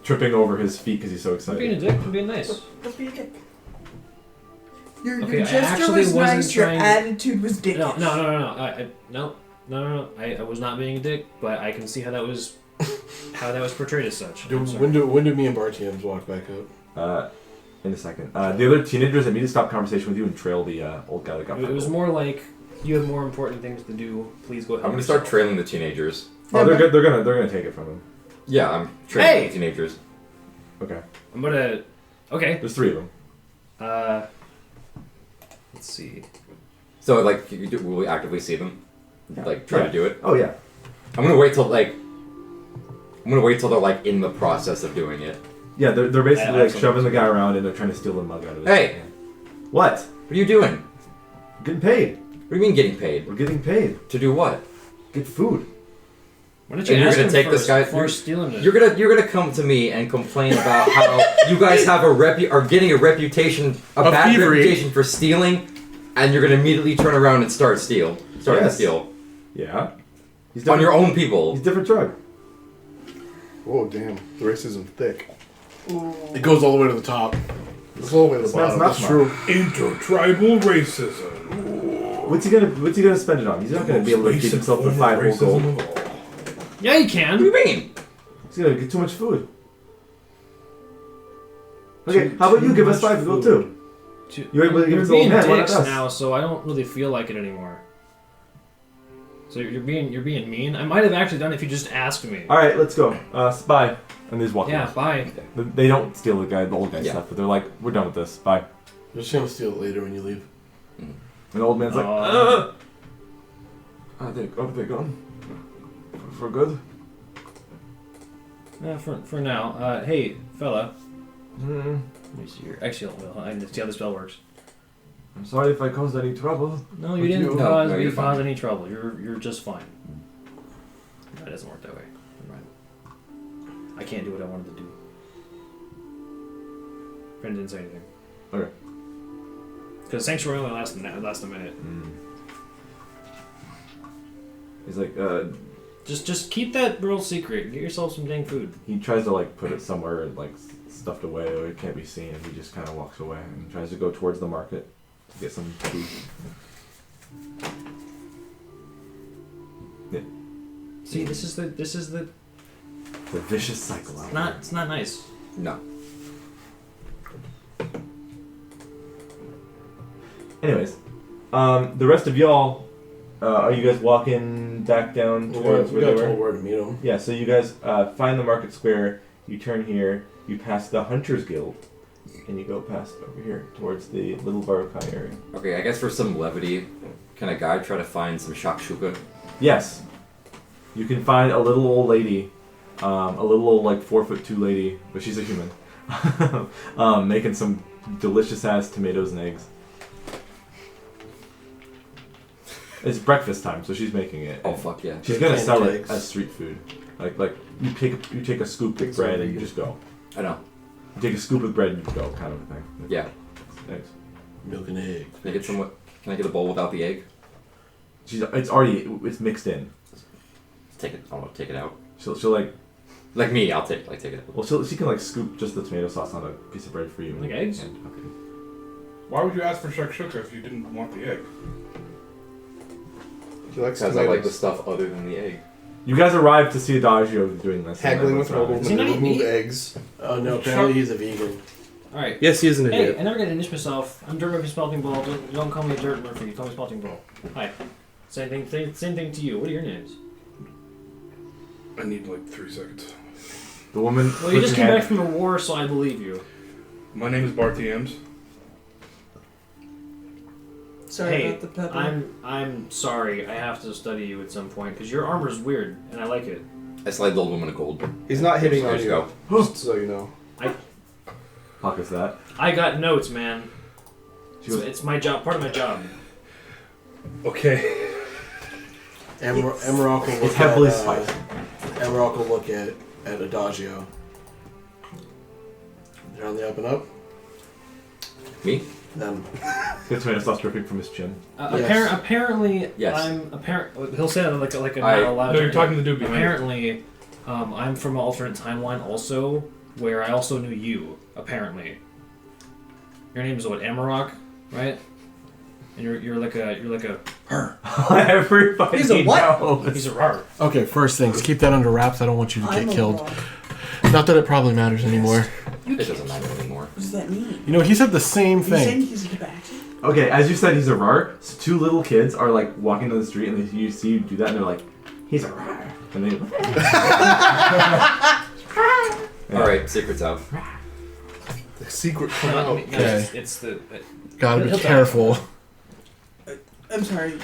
tripping over his feet because he's so I'm being a excited. dick. I'm being nice. Don't be a dick. Your Okay, I gesture actually was wasn't nice, your trying- attitude was dickish. No. I was not being a dick, but I can see how that was portrayed as such. I'm sorry. When do me and Bartians walk back up? In a second. The other teenagers immediately stop conversation with you and trail the old guy that got It was more like you have more important things to do. Please go help I'm gonna start yourself. trailing the teenagers. Oh, they're good. They're gonna take it from him. Yeah, I'm trailing Hey! the teenagers. Okay. I'm gonna. Okay. There's 3 of them. Let's see. So like, will we actively see them? Like try Yeah. to do it. Oh yeah. I'm gonna wait till they're like in the process of doing it. Yeah, they're basically I like have shoving the something guy to around and they're trying to steal the mug out of his Hey! hand. What? What are you doing? Getting paid. What do you mean getting paid? We're getting paid. To do what? Get food. Why don't you And you're ask gonna him take this first guy- before stealing it? You're gonna come to me and complain about how you guys have are getting a reputation, a Of bad thievery. reputation for stealing, and you're gonna immediately turn around and starting to Yes. steal Yeah. He's on your own He's people. different drug. Oh damn, the racism thick. It goes all the way to the top. It's all the way to the Smells bottom. That's not true. Intertribal racism. What's he gonna spend it on? He's not gonna be able to feed himself for 5 whole gold. Yeah, you What do can. you mean? He's gonna get too much food. Okay, how about you give us 5 gold too? You're able to give You're us all being man, why not dicks us? now, so I don't really feel like it anymore. So you're being mean. I might have actually done it if you just asked me. Alright, let's go. Bye. And they just walk Yeah, away. bye. They don't steal the old guy's Yeah. stuff, but they're like, we're done with this. Bye. You're just gonna steal it later when you leave. And the old man's like, Oh. Are they gone? For good? Yeah, for now. Hey, fella. Hmm. Let me see here. Actually, I need to see how the spell works. I'm sorry if I caused any trouble. No, you Would didn't you- cause No, me you're fine. cause any trouble. You're just fine. That doesn't work that way. Never mind. I can't do what I wanted to do. Friend didn't say anything. Okay. Because Sanctuary only lasts a minute. He's like, Just keep that real secret. Get yourself some dang food. he tries to like put it somewhere like stuffed away or it can't be seen, and he just kind of walks away and tries to go towards the market to get some food. Yeah. See, this is the The vicious cycle out there. it's not nice. No. Anyways, the rest of y'all, are you guys walking back down towards We where got they told were? where to meet him. Yeah, so you guys find the market square, you turn here, you pass the Hunters Guild, and you go past over here towards the Little Barukai area. Okay, I guess for some levity, can a guy try to find some shakshuka? Yes, you can find a little old lady, a little old like 4'2" lady, but she's a human, making some delicious ass tomatoes and eggs. It's breakfast time, so she's making it. Oh fuck yeah. She's gonna sell it Pancakes. as street food. Like you take a scoop with bread and you just go. I know. You take a scoop with bread and you go, kind of a thing. Yeah. Thanks. Milk and egg. Can I get somewhat? Can I get a bowl without the egg? It's mixed in. Take it. I want to take it out. She'll like Like me, I'll take it out. well she can like scoop just the tomato sauce on a piece of bread for you. Like eggs? Okay. Why would you ask for shakshuka if you didn't want the egg? He likes Because I like the tomatoes. stuff other than the egg. You guys arrived to see Adagio doing this. and Haggling everyone's with around. noblemen Is he to not eating remove meat? eggs. Oh no, apparently he's a vegan. All right. Yes, he is an Hey, idiot. I never get to introduce myself. I'm Dirt Murphy Spelting Ball. Don't call me Dirt Murphy. Call me Spelting Ball. Hi. Same thing to you. What are your names? I need like 3 seconds. The woman. Well, you puts just her came hand- back from a war, so I believe you. My name is Barty Ems. Sorry Hey, about the pepper. I'm sorry. I have to study you at some point because your armor's weird and I like it. I slide the old woman a gold. He's not hitting on Let's you. go. Just so you know. Fuck is that? I got notes, man. She goes, It's my job. Part of my job. Okay. Emerald will look it's heavily at, spiced. Emerald will look at Adagio. They're on the up and up. Me? Them. The tomato sauce dripping from his chin. Yes. Apparently, Yes. He'll say that like a I- not allowed. No, you're talking to the dude behind you. Apparently, I'm from an alternate timeline also, where I also knew you. Apparently, your name is what? Amarok, right? And you're like a Everybody He's a what? knows. he's a rar. Okay, first things, keep that under wraps. I don't want you to I'm get a killed. rock. Not that it probably matters anymore. It doesn't matter anymore. What does that mean? You know, he said the same Are you saying thing. he's a back? Okay, as you said, he's a rar. So 2 little kids are like walking down the street and you see you do that and they're like, he's a rar. And they. All right, secret's out. The secret come out. Okay. It's the. Gotta be He'll die. careful. I'm sorry.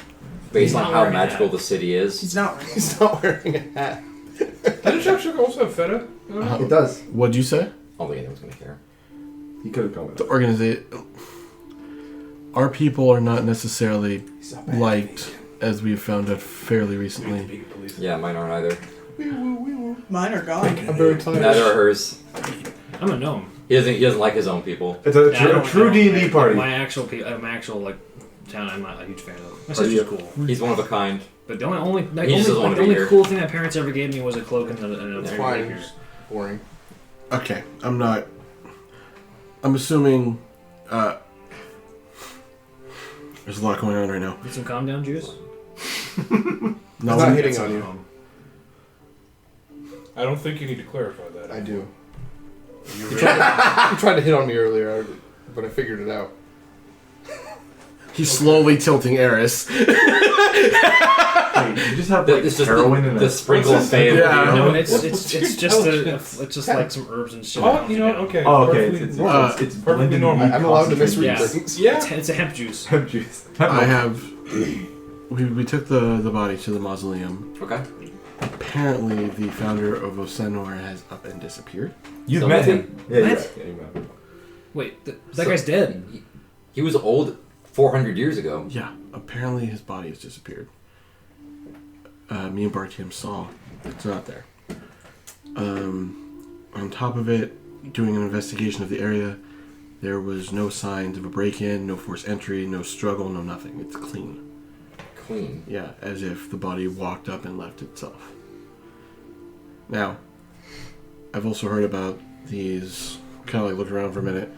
Based He's on not how wearing a magical hat. the city is, He's not right. He's not wearing a hat. Doesn't shakshuka also have feta? I don't know. It does. What'd you say? I don't think anyone's gonna care. He could have gone with The it. organization. Our people are not necessarily He's a bad liked, as we've found out fairly recently. Yeah, mine aren't either. Mine are gone. I'm very tired. Neither are hers. I'm a gnome. He doesn't like his own people. It's a, Yeah, I don't- true I don't- D&D party. My actual like town, I'm not a huge fan of. My Are sister's you- cool, He's one of a kind. but the only He just doesn't wanna the be only here. cool thing my parents ever gave me was a cloak and a It's pair of fine. rapiers. Boring. Okay, I'm not. I'm assuming. There's a lot going on right now. Need some calm down juice? No, It's not hitting on you. I don't think you need to clarify that. I do. You tried to hit on me earlier, but I figured it out. He's slowly tilting Eris. Wait, you just have like It's just heroin and the sprinkle of fame. Yeah. No, What's it's just like some herbs and shit. Oh, you know, okay. Oh, okay. perfectly- It's perfectly blended normal. wheat I'm allowed to misread Yeah. things. Yeah. It's a hemp juice. hemp juice. I have. We took the body to the mausoleum. Okay. Apparently, the founder of Osenor has up and disappeared. You've So met what? him. Yeah, What? you met him. Wait, that So- guy's dead. He was old 400 years ago. Yeah, apparently his body has disappeared. Me and Bartium saw it's not there. On top of it, doing an investigation of the area, there was no signs of a break-in, no forced entry, no struggle, no nothing. It's clean. Clean. Yeah, as if the body walked up and left itself. Now, I've also heard about these, kind of like looked around for a minute,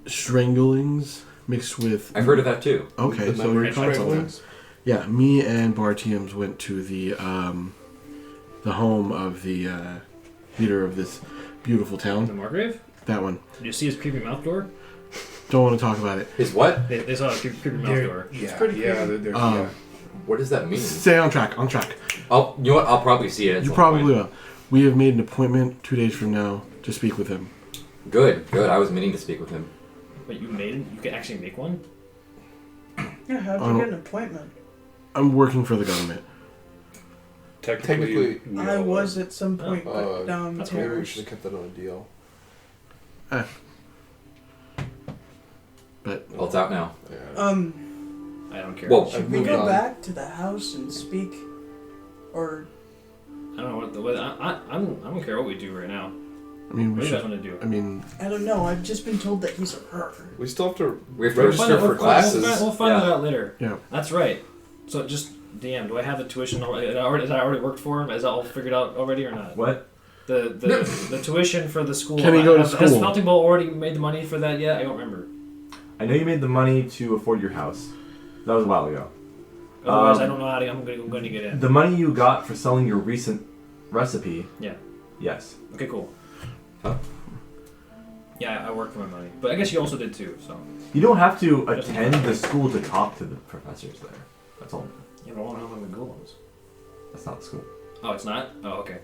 stranglings mixed with... I've heard of that too. Okay, The so memory you're caught something. stranglings. Yeah, me and Bartiums went to the home of the leader of this beautiful The town. Margrave? That one. Did you see his creepy mouth door? Don't want to talk about it. His what? They saw a creepy mouth door. Yeah, pretty yeah, creepy. they're, Um, yeah. What does that mean? Stay on track. On track. You know what? I'll probably see it. At You some probably point. will. We have made an appointment 2 days from now to speak with him. Good. I was meaning to speak with him. But you made it? You can actually make one? Yeah, how'd Oh. you get an appointment? I'm working for the government. Technically, we I all was at some point, Uh, but that's maybe we terrors. should have kept that on a deal. But Well, it's out now. Yeah. I don't care. Well, Should we moved go on. back to the house and speak? Or I don't know what I don't care what we do right now. I mean, What we do you guys should. want to do? I mean, I don't know. I've just been told that he's a her. We still have to We have to register for classes. We'll find Yeah. that out later. Yeah. That's right. So just DM. Do I have the tuition already? Has that already worked for him? Is that all figured out already or not? What? The tuition for the school. Can he go to Has school? Melting Bowl already made the money for that yet? I don't remember. I know you made the money to afford your house. That was a while ago. Otherwise, I don't know how to. I'm going to get in. The money you got for selling your recent recipe. Yeah. Yes. Okay, cool. Huh? Yeah, I worked for my money, but I guess you also did too. So You don't have to attend the school to talk to the professors there. That's all. yeah, but I want to know how the goal was. That's not the school. Oh, it's not. Oh, okay.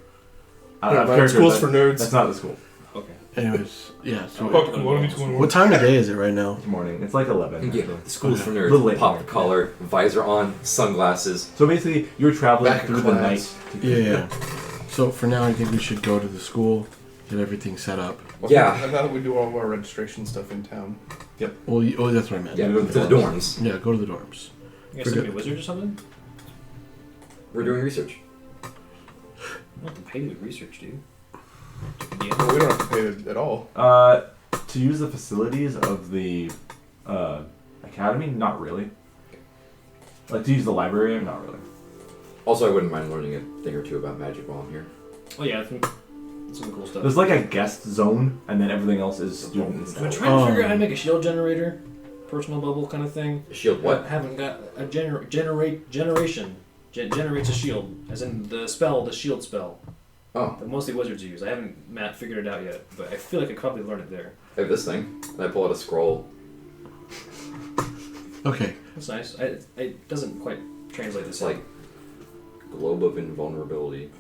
I don't have Right, character, school's but for nerds. That's not the school. Okay. anyways, yeah. So Fuck, what are we doing? what time of day is it right now? It's morning. It's like 11. Yeah, actually. the school's for Little nerds. late. Pop the collar, visor on, sunglasses. So basically, you're traveling Back in through the night. class. To Yeah. So for now, I think we should go to the school, get everything set up. Well, Yeah. I thought we'd do all of our registration stuff in town. Well, that's what I meant. Yeah, go to to the the dorms. Yeah, go to the dorms. You guys send me a wizard or something? We're doing research. I don't have to pay to do research, dude. Yeah. Well, we don't have to pay it at all. To use the facilities of the academy, not really. Like to use the library, not really. Also, I wouldn't mind learning a thing or two about magic while I'm here. Oh yeah, that's some cool stuff. There's like a guest zone, and then everything else is student I'm stuff. trying to figure out how to make a shield generator, personal bubble kind of thing. Shield what? I haven't got a generation. Generates a shield, as in the spell, the shield spell. Oh, That mostly wizards use. I haven't figured it out yet, but I feel like I could probably learn it there. I have this thing. And I pull out a scroll. Okay. That's nice. It doesn't quite translate this. It's like globe of invulnerability.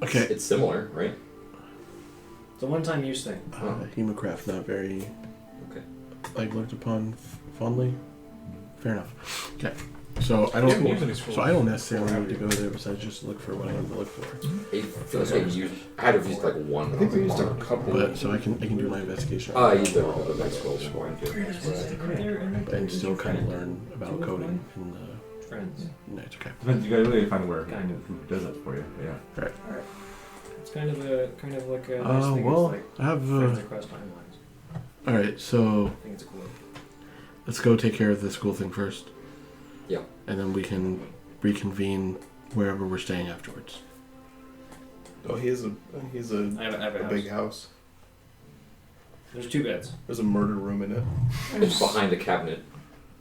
Okay. It's similar, right? It's a one-time use thing. Hemocraft not very Okay. like looked upon fondly. Fair enough. Okay. So I You haven't used don't. any scrolls. So I don't necessarily need to go there besides just look for what I need to look for. I feel like I had to use like one. I think we used a couple. But so I can do my investigation. I used the next scroll before I do. And still kind of learn about coding in the. Friends. No, it's okay. Depends. You gotta really find where Kind of. who does it for you. Yeah. It's kind of like a nice thing. Well, It's I have. like friends across timelines. All right, so I think it's cool. let's go take care of the school thing first. Yeah. And then we can reconvene wherever we're staying afterwards. Oh, he's a I have a house. big house. There's 2 beds. There's a murder room in it. It's behind the cabinet.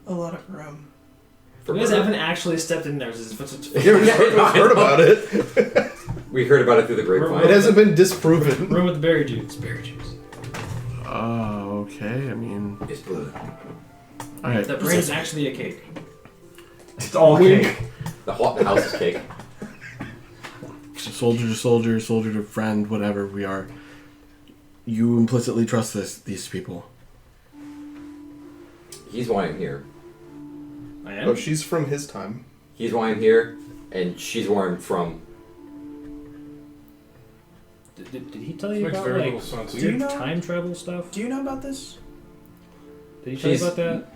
A lot of room. For You guys murder. haven't actually stepped in there. It's Yeah, we heard about it. We heard about it through the grapevine. It hasn't been disproven. room with the berry juice. Berry juice. Oh, okay. I mean, It's blue. all right. The brain is actually a cake. It's all cake. The house is cake. Soldier to soldier, soldier to friend, whatever we are. You implicitly trust these people. He's why I'm here. I am. Oh, she's from his time. He's why I'm here, and she's where I'm from. Did he tell you Makes about very like little sense. Do you weird know- time travel stuff? Do you know about this? Did he tell you She's- about that?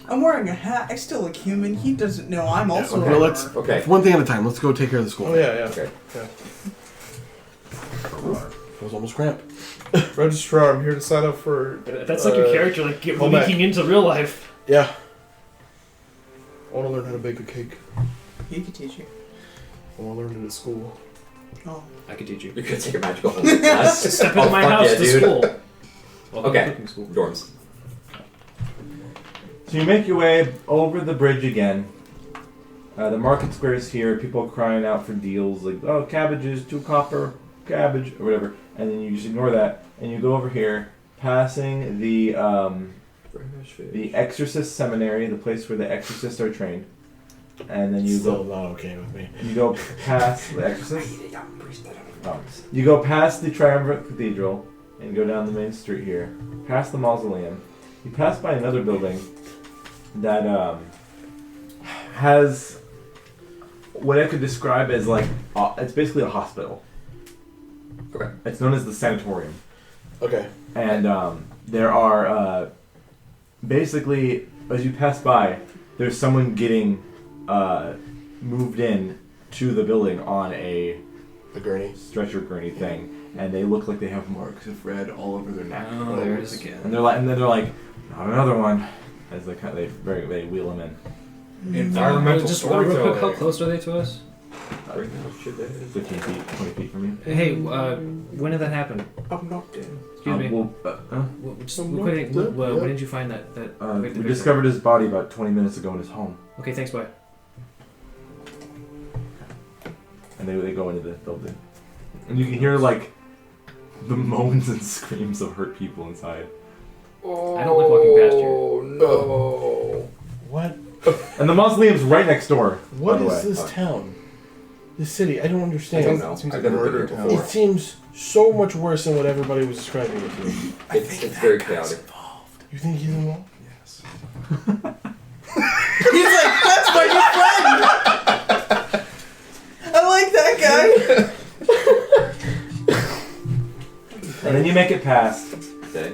I'm wearing a hat. I still look human. He doesn't know I'm also. Well, let's Okay. one thing at a time. Let's go take care of the school. Oh yeah, yeah. Okay. It was almost cramped. Registrar, I'm here to sign up for. That's like your character, like hold back. leaking into real life. Yeah. I want to learn how to bake a cake. He could teach you. I want to learn it at school. Oh. I could teach you. You could take a magical home class. Step into my fuck house yeah, to dude. school. Welcome Okay. to cooking school. Dorms. So you make your way over the bridge again. The market square is here. People are crying out for deals like, oh, cabbages, 2 copper, cabbage, or whatever. And then you just ignore that. And you go over here, passing the exorcist seminary, the place where the exorcists are trained. And then you Still go not okay with me. you go past the exorcist. Oh. You go past the Triumvirate Cathedral and go down the main street here, past the mausoleum. You pass by another building that has what I could describe as like it's basically a hospital. Okay. It's known as the sanatorium, Okay. and there are basically as you pass by, there's someone getting moved in to the building on a The gurney. stretcher gurney thing, and they look like they have marks of red all over their neck. Oh, there it is again. And then they're like, not another one. As they they wheel him in. Environmental Just real quick, how storytelling. close are they to us? 15 feet, 20 feet from you. Hey, when did that happen? I'm not dead. Excuse me. Well, When did you find that? we discovered his body about 20 minutes ago in his home, Okay, thanks, bye. and they go into the building, and you can hear like the moans and screams of hurt people inside. I don't like walking past here. Oh no. What? And the mausoleum's right next door. What by the is way. this town? This city? I don't I understand. don't know. It seems I've like a never been murder here town. before. It seems so much worse than what everybody was describing it to me. It's very chaotic. You think he's involved? Yes. He's like, that's my new friend. I like that guy. And then you make it past, Okay.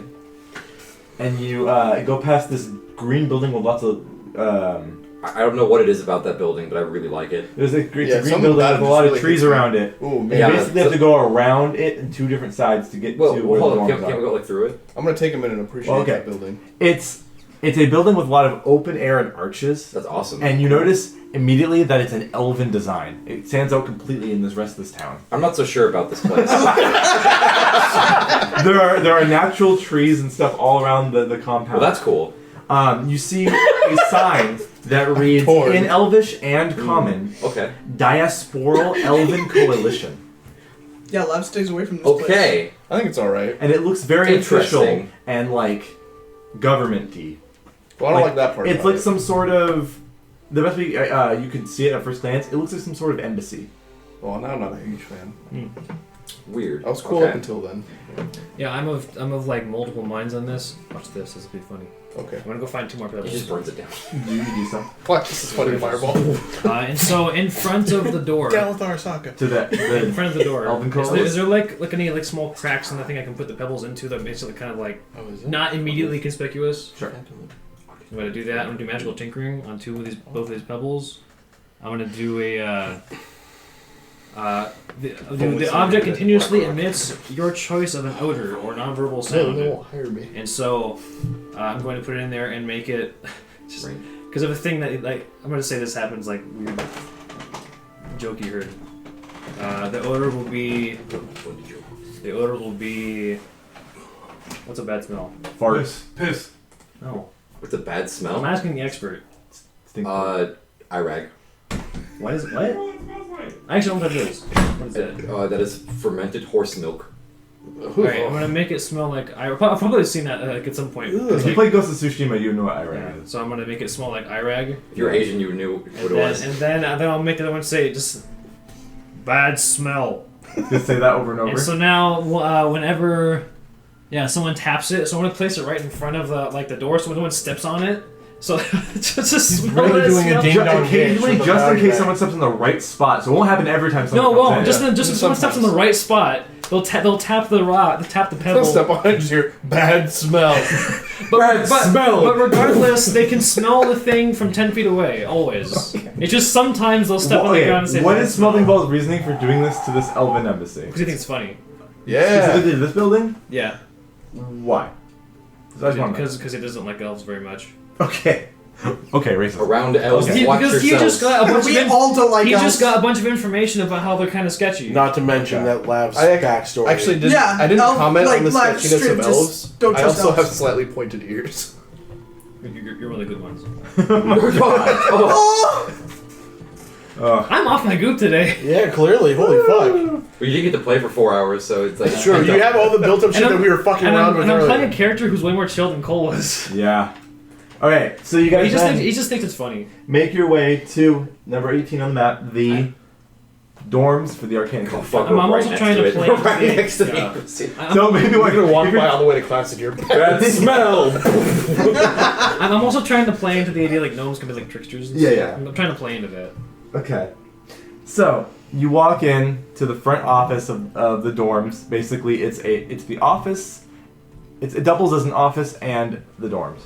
and you go past this green building with lots of. I don't know what it is about that building, but I really like it. There's a green something building about with it a lot just of really trees hits me. around it. Ooh, You man. Yeah, basically have to go around it in 2 different sides to get Well, to where hold the on. dorms Can't are. we go like through it? I'm gonna take a minute and appreciate Well, okay. that building. It's a building with a lot of open air and arches, That's awesome. and you notice immediately that it's an elven design. It stands out completely in this rest of this town. I'm not so sure about this place. There are natural trees and stuff all around the compound. Well, that's cool. You see a sign that reads Torn. in Elvish and Common, Okay. Diasporal Elven Coalition, Yeah, Lev stays away from this place. Okay. I think it's alright. and it looks very official Interesting. and like government-y. Well, I don't like that part. It's about like it. some sort of the best way you could see it at first glance. It looks like some sort of embassy. Well, now I'm not a huge fan. Weird. I was cool Okay. up until then. Yeah, I'm of like multiple minds on this. Watch this. This will be funny. Okay. I'm gonna go find 2 more He pebbles. just burns it down. You do something What? This is funny fireball. And so in front of the door, Galathar Sokka. to in the front of the door, Elven is there, Coalition. is there like any like small cracks in the thing I can put the pebbles into that makes it kind of like Oh, is it? not immediately conspicuous? Sure. I'm gonna do that. I'm gonna do magical tinkering on both of these pebbles. I'm gonna do a. The object continuously emits your choice of an odor or nonverbal No, sound, they won't hire me. and so I'm going to put it in there and make it just because of a thing that like I'm going to say this happens like weird joke you heard. The odor will be. The odor will be. What's a bad smell? Farts. Piss. No. What's a bad I'm smell? asking the expert. Stink. Irag. What is it? What? I actually don't know what that is. What is that? That is fermented horse milk. Alright, I'm gonna make it smell like I've probably seen that at some point. If you play Ghost of Tsushima, you know what Irag Yeah, is. so I'm gonna make it smell like Irag. If you're Asian, you knew what it was. And then I'll make the other one say just bad smell. Just say that over and over. And so now whenever someone taps it, so I'm gonna place it right in front of the door, so when someone steps on it, so just smell really it, doing a smell- ding dong Occasionally, dance with just the in case bag. someone steps in the right spot. So it won't happen every time someone No, it comes won't. in. Just if someone steps in the right spot, they'll tap the rock, tap the pebble. Don't step on it. Your bad smell. But regardless, they can smell the thing from 10 feet away, always. It's just sometimes they'll step on the ground and say, what "Bad is smell." Smelting Ball's reasoning for doing this to this elven embassy? Because he thinks it's funny. Yeah. Specifically to this building? Yeah. Why? So I just wanna know. Because he doesn't like elves very much. Okay. Okay, racist. Around elves, He, watch because he yourselves. just got a bunch We of all don't like he elves. just got a bunch of information about how they're kind of sketchy. Not to mention that Lav's I backstory. Actually, Yeah, I didn't elf- comment like, on the live sketchiness strip, of just elves. don't I trust also have elves. slightly pointed ears. You're really good ones. I'm off my goop today. Yeah, clearly. Holy fuck. Well, you didn't get to play for 4 hours, so it's like... Sure, you have all the built-up shit that we were fucking around with and I'm earlier. playing a character who's way more chill than Cole was. Yeah. Okay, so you He guys just, then he just thinks it's funny. make your way to number 18 on the map, the dorms for the Arcane Oh, Club. fuck, I'm we're also right trying to next play- it. We're right next to Yeah. me. So maybe I'm gonna walk if you're- by on the way to class and you're Bad smell! I'm also trying to play into the idea like gnomes can be like tricksters. And Yeah, stuff. yeah. I'm trying to play into that. Okay. So you walk in to the front office of the dorms. Basically, it's the office. It doubles as an office and the dorms.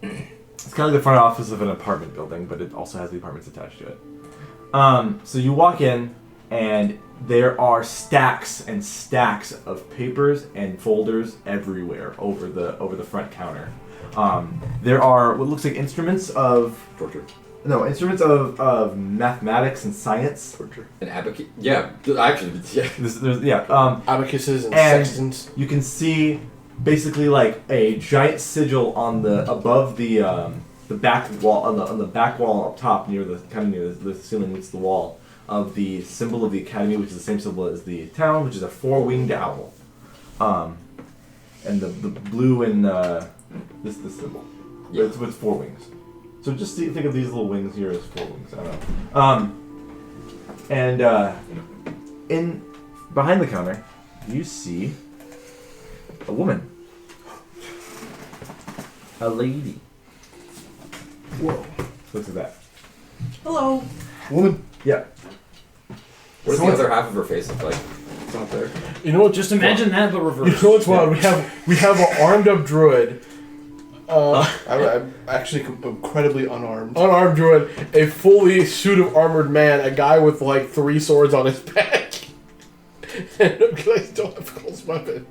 It's kind of like the front office of an apartment building, but it also has the apartments attached to it. So you walk in, and there are stacks and stacks of papers and folders everywhere over the front counter. There are what looks like instruments of Torture. No, instruments of mathematics and science. Torture. An abacus? Yeah, actually, yeah. There's Abacuses and and sextants. you can see basically like a giant sigil on the above the back wall on the back wall up top near the ceiling meets the wall of the symbol of the academy, which is the same symbol as the town, which is a four-winged owl. And the blue and this symbol. Yeah. It's with four wings. So just think of these little wings here as four wings. I don't know. In behind the counter, you see a woman, a lady. Whoa! Look at that. Hello. Woman. Yeah. What does Someone- the other half of her face look like? It's not there. You know what? Just imagine that, but You reverse. know what's wild? We have an armed up druid. I'm actually incredibly unarmed. Unarmed druid, a fully suit of armored man, a guy with like 3 swords on his back. And I don't have Cole's weapon.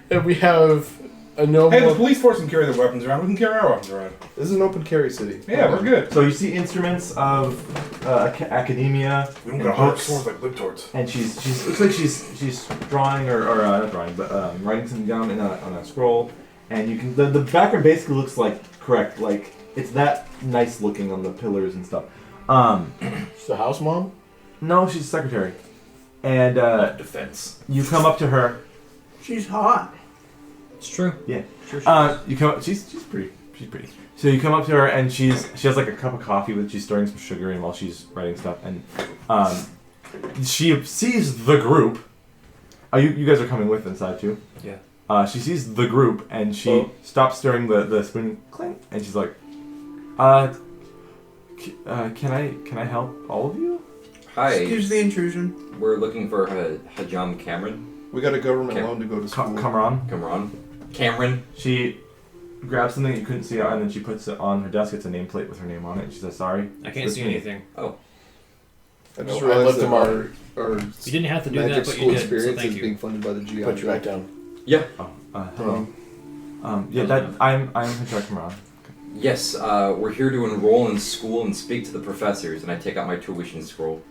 And we have a noble. Hey, the police force can carry their weapons around. We can carry our weapons around. This is an open carry city. Yeah, we're good. So you see instruments of academia. We don't and got hard books. swords like lip torts. And she's looks like she's drawing or not drawing, but writing something down on a scroll. And you can the background basically looks like correct, like it's that nice looking on the pillars and stuff. She's the house mom? No, she's a secretary. And Defense. you come up to her. She's hot. It's true. Yeah. Sure. You come. She's pretty. She's pretty. So you come up to her and she has like a cup of coffee with she's stirring some sugar in while she's writing stuff and she sees the group. Oh, you guys are coming with inside too. Yeah. She sees the group and she stops stirring the spoon, clink, and she's like, can I help all of you? Hi. Excuse the intrusion. We're looking for Hajam Cameron. We got a government Okay. loan to go to school. Kamran. Cameron. She grabs something that you couldn't see and then she puts it on her desk. It's a nameplate with her name on it. And she says, "Sorry, I can't it's see me." anything. I just No, I realized left that him our You didn't have to do magic that, but school you did. So experience thank is you. being funded by the GI. Put you back down. Hello. I'm Hajar Kamran. Yes, we're here to enroll in school and speak to the professors, and I take out my tuition scroll.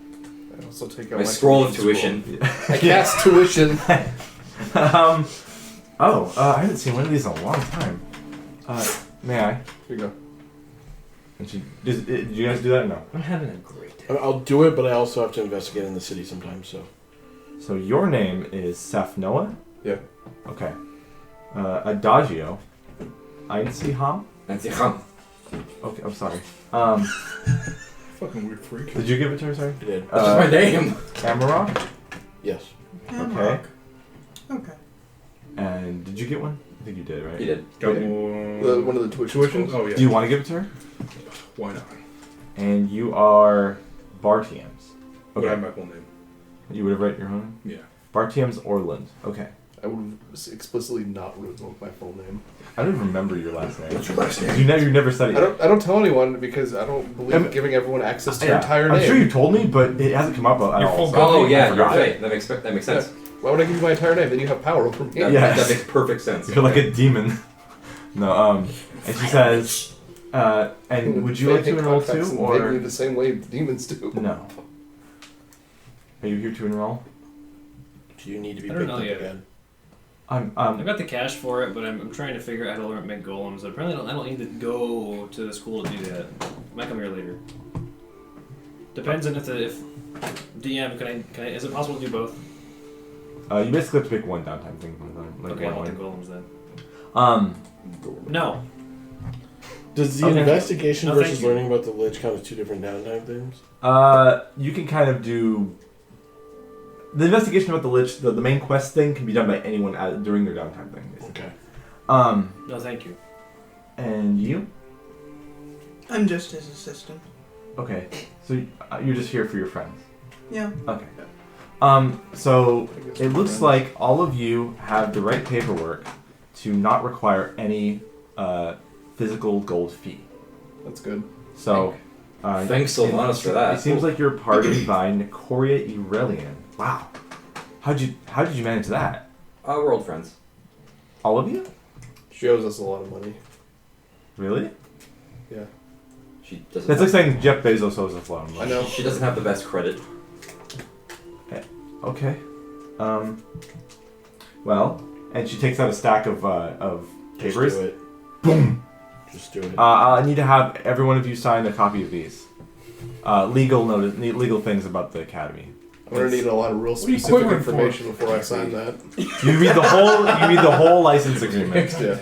I also take out My scroll of tuition. I cast tuition. I haven't seen one of these in a long time. May I? Here you go. And did you guys do that or no? I'm having a great day. I'll do it, but I also have to investigate in the city sometimes. So. So your name is Safnoa? Yeah. Okay. Adagio. Einziham? Einziham. Okay, I'm sorry. Fucking weird freak. Did you give it to her, sorry? I did. That's my name. Amarok? Yes. Okay. Okay. And did you get one? I think you did, right? He did. Got One of the tuitions? Oh, yeah. Do you want to give it to her? Why not? And you are Bartiams. But I have my full name. You would have written your own? Yeah. Bartiams Orland. Okay. I would have explicitly not revoke my full name. I don't even remember your last name. What's your last name? You never said it yet. I don't tell anyone because I don't believe in giving everyone access to your entire I'm name. sure you told me, but it hasn't come up at Your all. full so Oh I yeah, you're forgot. right. That makes sense. Why would I give you my entire name? Then you have power over me. That, Yes. that makes perfect sense. You're like a demon. No, and she says, and would you like to enroll too, Vaguely or the same way demons do. no? Are you here to enroll? Do you need to be I don't picked know up yet. again? I've got the cash for it, but I'm trying to figure out how to learn make golems. Apparently, I don't need to go to the school to do that. Might come here later. Depends on if DM can I is it possible to do both? You basically have to pick one downtime thing from the time. Like Okay, I one want the win. golems then. Um, No. Does the Okay. investigation No, thank versus you. learning about the Lich count as two different downtime things? you can kind of do the investigation about the Lich. The main quest thing can be done by anyone during their downtime thing. Basically. Okay. No, thank you. And you? I'm just his assistant. Okay, so you're just here for your friends. Yeah. Okay. So it looks like all of you have the right paperwork to not require any physical gold fee. That's good. So Thanks, Sylvanas, for that. It seems like you're parted by Nicoria Irelian. Wow. How did you manage that? We're old friends. All of you? She owes us a lot of money. Really? Yeah. She doesn't. That's like saying Jeff Bezos owes us a lot of I money. know. She doesn't have the best credit. Okay. Well, and she takes out a stack of papers. Just do it. Boom. Just do it. I need to have every one of you sign a copy of these. Legal things about the academy. I'm gonna need a lot of real What are you specific quivering for? information before I sign that. You read the whole license agreement. Yeah.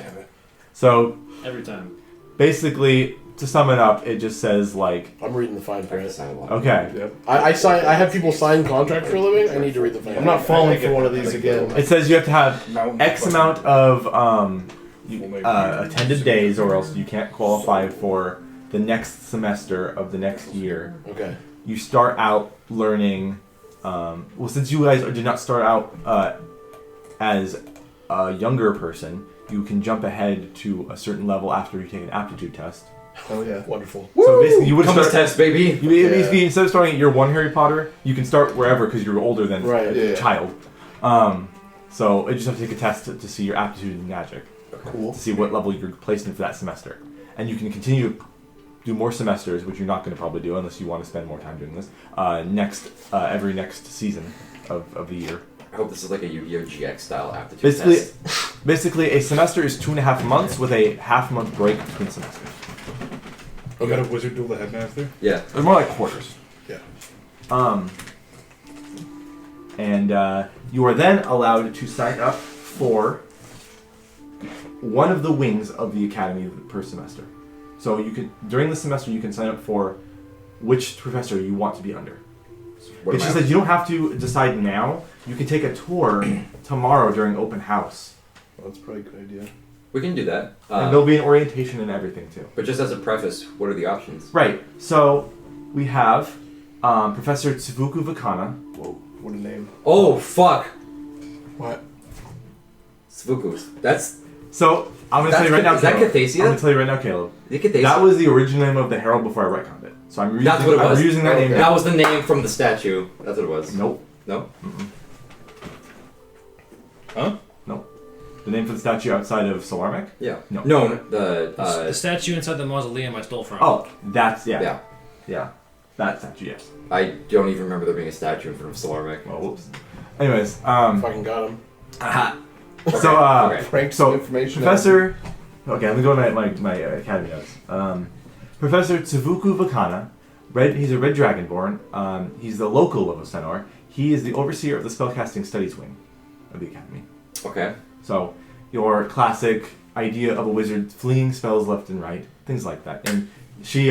So Every time. basically, to sum it up, it just says like, I'm reading the fine I can print. sign a lot. okay, Yep. I sign. I have people sign contracts for a living. I need to read the fine I'm print. not falling for one of these again. it says you have to have Mountain X fucking- amount of attended days, or else you can't qualify for the next semester of the next year. Okay. You start out learning. Well, since you guys did not start out as a younger person, you can jump ahead to a certain level after you take an aptitude test. Oh yeah. Wonderful. So basically, you would Compass start. test, baby. Basically, instead of starting at year one Harry Potter, you can start wherever because you're older than Right, a yeah. child. So you just have to take a test to see your aptitude in magic, Cool. to see what level you're placed in for that semester, and you can continue to do more semesters, which you're not going to probably do unless you want to spend more time doing this. Every next season of the year. I hope this is like a Yu-Gi-Oh! GX style aptitude test. Basically, a semester is 2.5 months with a half-month break between semesters. You got a wizard duel the headmaster? Yeah. They're more like quarters. Yeah. And you are then allowed to sign up for one of the wings of the academy per semester. So you could, during the semester, you can sign up for which professor you want to be under. What But she am I- said you don't have to decide now. You can take a tour tomorrow during open house. Well, that's probably a good idea. We can do that. And there'll be an orientation and everything too. But just as a preface, what are the options? Right. So we have Professor Tsivuku Vakana. Whoa. What a name. Oh fuck! What? Svukus. That's So I'm gonna tell you right now, Is that Caleb. Cathasia? I'm gonna tell you right now, Caleb. Is it Cathasia? That was the original name of the herald before I retconned it. So I'm That's what it was. reusing that name. That now. was the name from the statue. That's what it was. Nope. No? Huh? The name for the statue outside of Solarmec? Yeah. No. No, the The statue inside the mausoleum I stole from. Oh, that's yeah. yeah. That statue, yes. I don't even remember there being a statue in front of Solarmec. Well, whoops. Anyways, Fucking got him. Okay. Frank, so information. Professor. Okay, I'm gonna go to my academy notes. Professor Tsuvuku Vakana. He's a red dragonborn. He's the local of Osenor. He is the overseer of the spellcasting studies wing of the academy. Okay. So, your classic idea of a wizard fleeing spells left and right, things like that. And she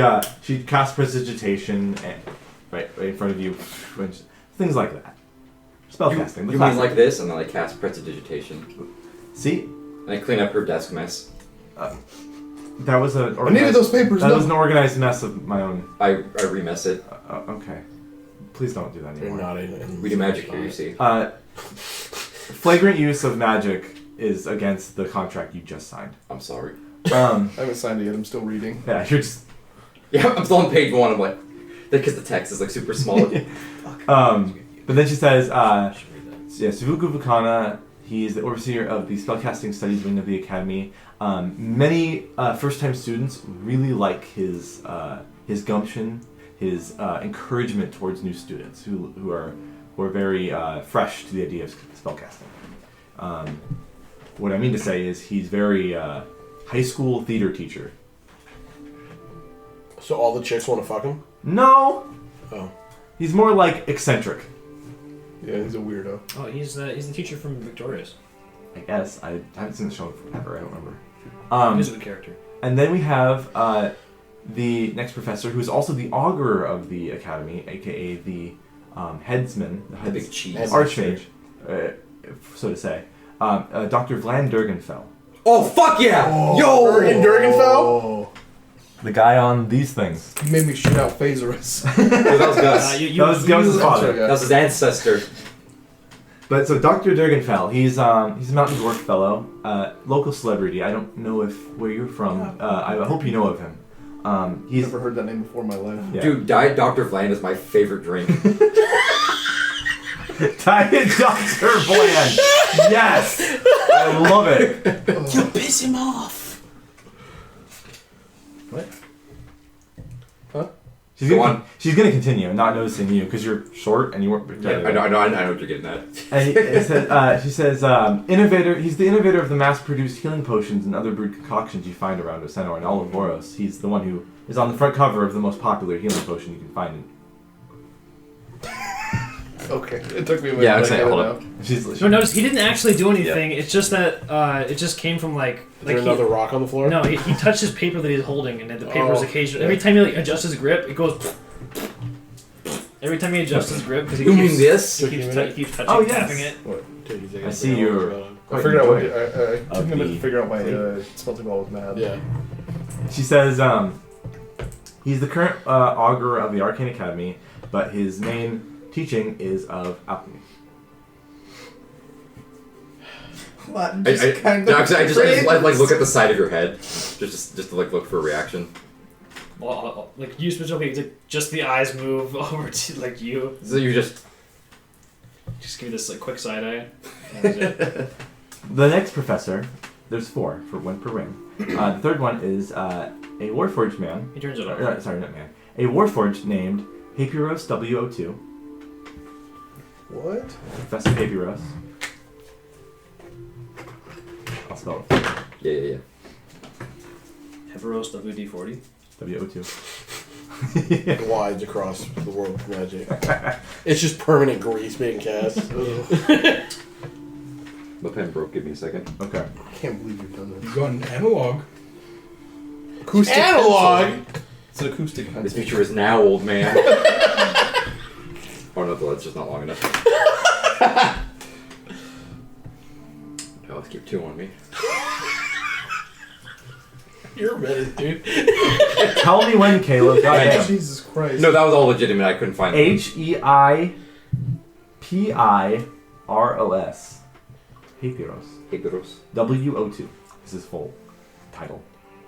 casts prestidigitation right in front of you, things like that. Spellcasting. You mean like this, and then I cast prestidigitation. See? And I clean up her desk mess. That was a. I needed those papers. That was an organized mess of my own. I remess it. Okay. Please don't do that You're anymore. not in. We do magic here, you see. Flagrant use of magic is against the contract you just signed. I'm sorry. I haven't signed it yet. I'm still reading. Yeah, you're just. Yeah, I'm still on page 1. I'm like, because the text is like super small. But then she says, Suvuku Vukana, he's the overseer of the spellcasting studies wing of the academy. Many first-time students really like his gumption, his encouragement towards new students who are very fresh to the idea of spellcasting. What I mean to say is he's very high school theater teacher. So all the chicks want to fuck him? No! Oh. He's more like eccentric, Yeah, he's a weirdo. Oh, he's the teacher from Victorious. I guess. I haven't seen the show in forever, I don't remember. He's a good character. And then we have the next professor, who is also the augur of the academy, aka the headsman, The big cheese. archmage, so to say, Dr. Vlad Durgenfell. Oh, fuck yeah! Oh, Yo! Durgenfell? The guy on these things. He made me shoot out phasers. That was Gus. That was his father. That was his ancestor. But so Dr. Durgenfell, he's a Mountain Dwarf fellow, local celebrity. I don't know where you're from. I hope you know of him. He's Never heard that name before in my life. yeah. Dude, Diet Dr. Vlad is my favorite drink. Diet Dr. Bland. Yes, I love it. You piss him off. What? Huh? She's gonna continue, not noticing you because you're short and you weren't. Yeah, I know what you're getting at. And she says, innovator. He's the innovator of the mass-produced healing potions and other brewed concoctions you find around Osenor and all of Voros. He's the one who is on the front cover of the most popular healing potion you can find. Okay, it took me a minute. Yeah, to okay, get it hold out. up. She's No, notice he didn't actually do anything. It's just that it just came from Is there another rock on the floor? No, he touched his paper that he's holding, and the paper was Oh, occasionally. yeah. Every time he adjusts his grip, it goes. Every time he adjusts his grip, because he You keeps, mean this? he keeps touching, Oh, yes. tapping it. What? Dude, he's like, I see you're. I quite figured out what. enjoying it. I took a minute the to figure out my spelling ball was mad. Yeah. She says, he's the current augur of the Arcane Academy, but his main teaching is of alchemy. Latin I just kind no, of. I just like look at the side of your head, just to like look for a reaction. Well, like you specifically, like, just the eyes move over to like you. So you just Just give me this like quick side eye. And that's it. The next professor, there's 4 for 1 per ring. The third one is a Warforged man. He turns it over. Sorry, not man. A Warforged named Papyrus W02. What? Professor Papyrus. I'll spell it. yeah. Heveros WD-40. W02. Glides across the world of magic. It's just permanent grease being cast. Ugh. My pen broke. Give me a second. Okay. I can't believe you've done You this. got an analog. Acoustic Analog! pencil. It's an acoustic pencil. This feature is now, old man. Oh no, that's just not long enough. Oh, let's keep 2 on me. You're ready, dude. Tell me when, Caleb. I know. Jesus Christ. No, that was all legitimate. I couldn't find it. Heipiros. Papyrus. Papyrus. W02 is his full title.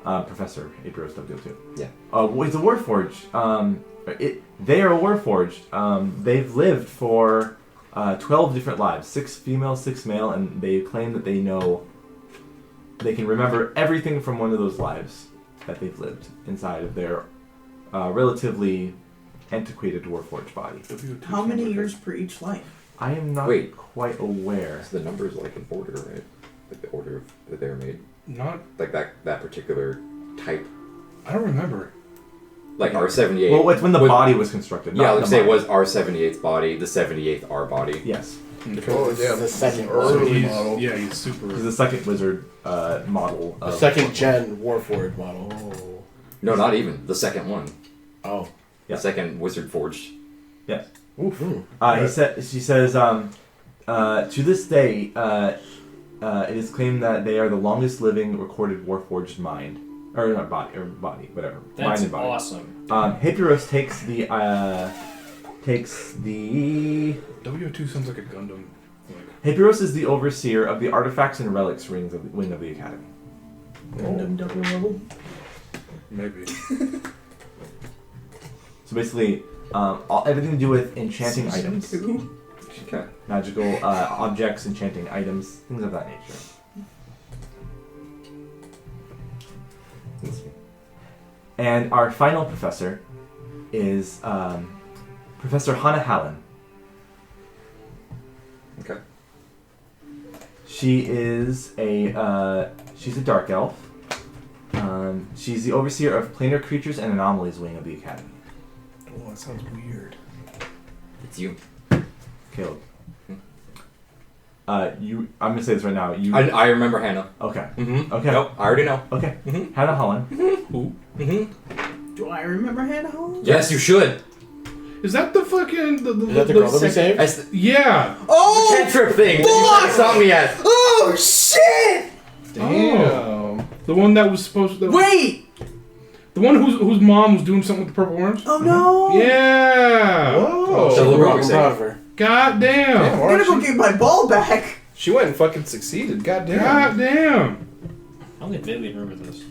Professor Papyrus W02. Yeah. It's a Warforged. They are a Warforged. They've lived for 12 different lives. 6 female, 6 male, and they claim that they can remember everything from one of those lives that they've lived inside of their relatively antiquated Warforged body. How many years per each life? I am not quite aware. So the numbers like in order, right? Like the order that they were made. Not. Like that particular type. I don't remember. Like R78. Well, it's when the body was constructed. Yeah, not let's the say it model. was R78's body, the 78th R body. Yes. Oh, yeah, the second So early he's, model. yeah, he's super. This is the second wizard model. The second gen Warforged model. Oh. No, not even. The second one. Oh. The second wizard forged. Yes. Oof. She says, to this day, it is claimed that they are the longest living recorded Warforged mind. Or not body, whatever. That's mind and body. awesome. Hippiros takes the W2 sounds like a Gundam. Hippiros is the overseer of the artifacts and relics wing of the academy. Gundam double level. Maybe. So basically, everything to do with enchanting items, Okay. magical objects, enchanting items, things of that nature. And our final professor is Professor Hannah Hallen. Okay. She is she's a dark elf. She's the overseer of planar creatures and anomalies wing of the academy. Oh, that sounds weird. It's you. Caleb. I'm gonna say this right now. I remember Hannah. Okay. Mm-hmm. Okay. Nope, I already know. Okay. Mm-hmm. Hannah Holland. Mm-hmm. Do I remember Hannah Holland? Yes, you should. Is that the fucking... Is that the girl that we saved? That's the Yeah. Oh! cantrip thing that you haven't stopped me at. Oh shit! Damn. The one that was supposed to... Wait! The one whose mom was doing something with the purple worms? Oh no! Yeah. Whoa. The little girl we I'm saved. proud of her. God damn. I'm gonna go get my ball back. She went and fucking succeeded. God damn. God damn. I only vaguely remember this.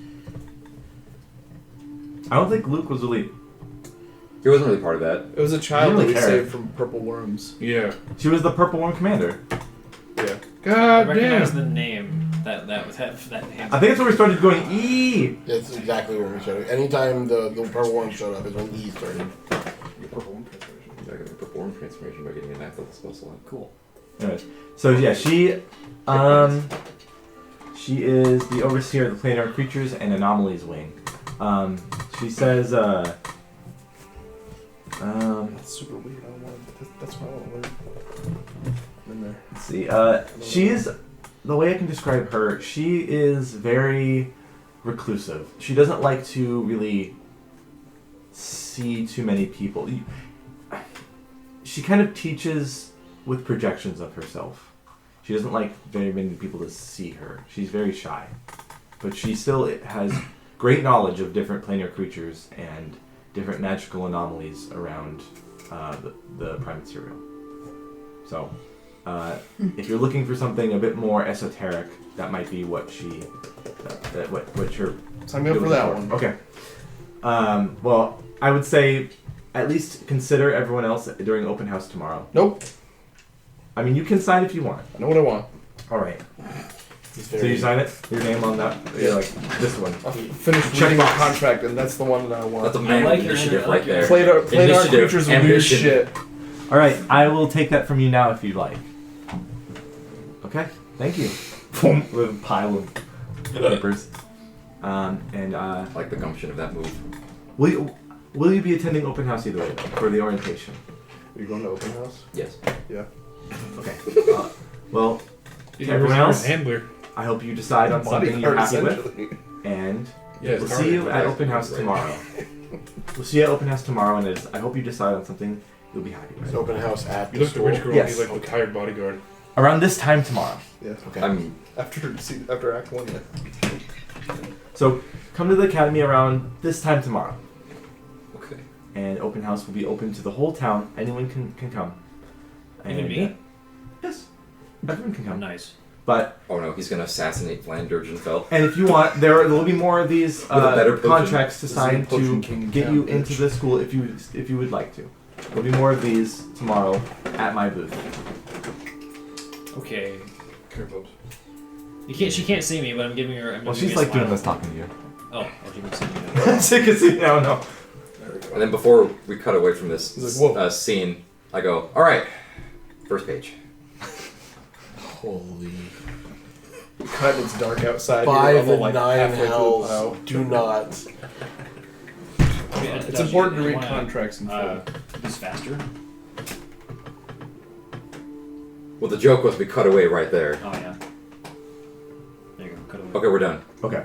I don't think Luke was really. He wasn't really part of that. It was a child Really that we care. saved from purple worms. Yeah. She was the Purple Worm Commander. Yeah. I God recognize damn. the name that name. I think that's where we started going E. That's exactly when we started. Anytime the purple worm showed up is when E started. Your purple worm transformation. You gotta get the purple worm transformation by getting an active spell slot. Cool. Anyways, so yeah, she is the overseer of the planar creatures and anomalies wing. She says, That's super weird. I don't want to. That's what I want to learn. I'm in there. let's see, she's, the way I can describe her, she is very reclusive. She doesn't like to really see too many people. She kind of teaches with projections of herself. She doesn't like very many people to see her. She's very shy. But she still has great knowledge of different planar creatures and different magical anomalies around the prime material. So, if you're looking for something a bit more esoteric, that might be what what you're Sign me up for that one. Okay. Well, I would say at least consider everyone else during open house tomorrow. Nope. I mean, you can sign if you want. I know what I want. All right. He's So very you sign it? Your name on that? You're like, this one. I'll finish Check reading the box. contract, and that's the one that I want. That's a man like your initiative hand, I like right there. Played our Initiative, creatures with weird ambition. shit. All right. I will take that from you now if you'd like. Okay. Thank you. Boom. With a pile of papers. Like the gumption of that move. Will you be attending open house either way for the orientation? Are you going to open house? Yes. Yeah. Okay. Well, He's everyone else, handler. I hope you decide on something you're happy with, essentially. and Yeah, we'll see you at open house tomorrow. We'll see you at open house tomorrow, and I hope you decide on something you'll be happy It's with. open house at You the look the school. rich girl. Yes. He's like the hired bodyguard. Around this time tomorrow. Yeah. Okay. I'm After Act 1, yeah. So come to the academy around this time tomorrow, okay. and open house will be open to the whole town. Anyone can come. Even And, me? yes, everyone can come. Nice. But Oh no, he's gonna assassinate Flandurgenfeld. and if you want, there will be more of these With a better potion. contracts to This is sign a potion to king get town, you into bitch. the school if you would like to. There'll be more of these tomorrow at my booth. Okay. Careful. She can't see me, but I'm giving her. I'm Well, giving she's her a like doing smile. this talking to you. Oh, she can see me. She can see now. No. There we go. And then before we cut away from this He's like, whoa. scene, I go, all right, first page. Holy. Cut. It's dark outside. 5 You're and like 9 halfway through the hells. plow. Do not. It's important to read contracts in full. He's faster. Well, the joke was we cut away right there. Oh yeah. There you go. Cut away. Okay, we're done. Okay.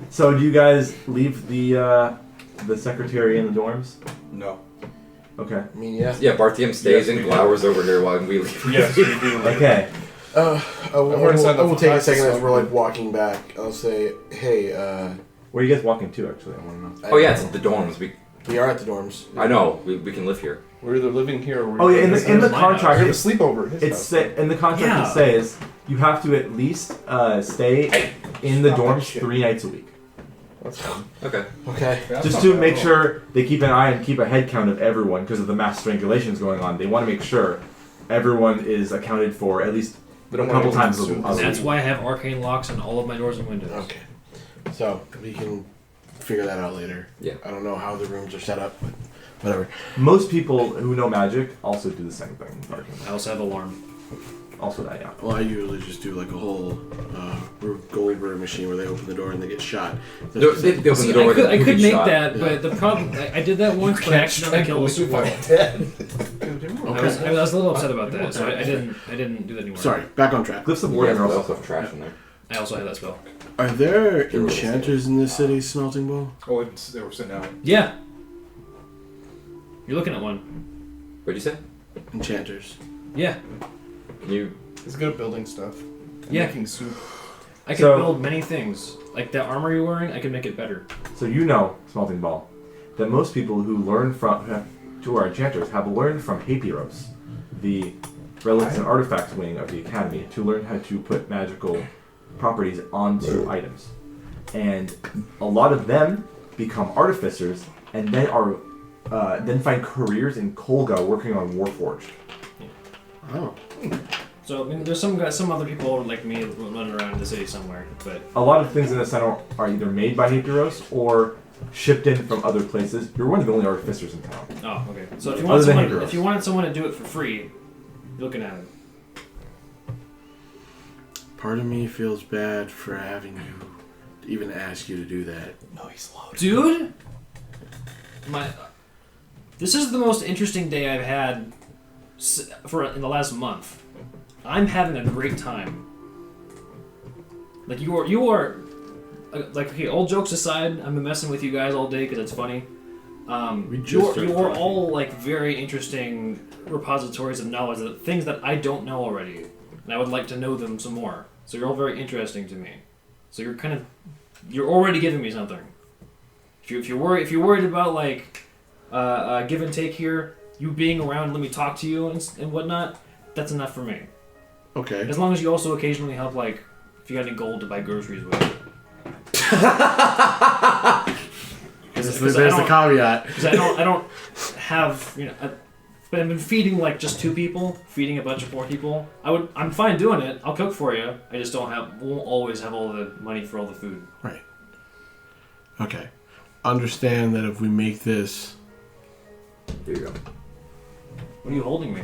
So do you guys leave the secretary in the dorms? No. Okay. I mean, yeah. Yeah, Barthium stays Yes, and we do. glowers over here while we leave. Yes, we do. Okay. I We're inside the will take a second as house, we're like walking back. I'll say, hey, Where are you guys walking to? Actually, I want to know. Oh yeah, it's the dorms. We are at the dorms. I know. We can live here. We're either living here or we're Oh yeah, in the We're contract, We're gonna sleep over at his it's house. in the contract. Yeah. It says you have to at least stay in the Stop that dorms shit. 3 nights a week, That's fine. Okay. Okay. just to make sure they keep an eye and keep a head count of everyone because of the mass strangulations going on. They want to make sure everyone is accounted for at least They a don't couple want times a anyone to week. That's why I have arcane locks on all of my doors and windows. Okay. So we can figure that out later. Yeah. I don't know how the rooms are set up, but whatever. Most people who know magic also do the same thing. I also have alarm. Also that, yeah. Well, I usually just do like a whole Goldberg machine where they open the door and they get shot. No, they open See, the door. I could make shot. that, but the problem I did that once, but I accidentally killed a super. I was a little upset about that, so I didn't do that anymore. Sorry, back on track. Glyphs of Yeah, warding are there's also also trash in there. I also have that spell. Are there There was- enchanters in this city, Smelting Bowl? Oh, they were sitting out. Yeah. You're looking at one. What'd you say? Enchanters. Yeah. Can you? He's good at building stuff. And Yeah. Making soup. I can So- build many things. Like that armor you're wearing, I can make it better. So you know, Smelting Ball, that most people who learn who are enchanters have learned from Hapiros, the relics and artifacts wing of the academy, to learn how to put magical properties onto items. And a lot of them become artificers and then then find careers in Kolga working on Warforged. Oh. So I mean, there's some other people like me running around in the city somewhere, but A lot of things in the center are either made by Hapiros or shipped in from other places. You're one of the only artificers in town. oh, okay. So if Other than Hapiros. if you wanted someone to do it for free, you're looking at it. Part of me feels bad for having you even ask you to do that. No, he's loud. Dude, this is the most interesting day I've had in the last month. I'm having a great time. Like you are, like okay. All jokes aside, I've been messing with you guys all day because it's funny. We just You started are talking. all like very interesting repositories of knowledge, of things that I don't know already, and I would like to know them some more. So you're all very interesting to me. So you're already giving me something. If you're worried about like give and take here, you being around, let me talk to you and whatnot, that's enough for me. Okay. As long as you also occasionally help, like if you got any gold to buy groceries with. There's Because the caveat. Because I don't have but I've been feeding like just 2 people, feeding a bunch of poor people. I'm fine doing it. I'll cook for you. I just won't always have all the money for all the food. Right. Okay. Understand that if we make this... Here you go. What are you holding me?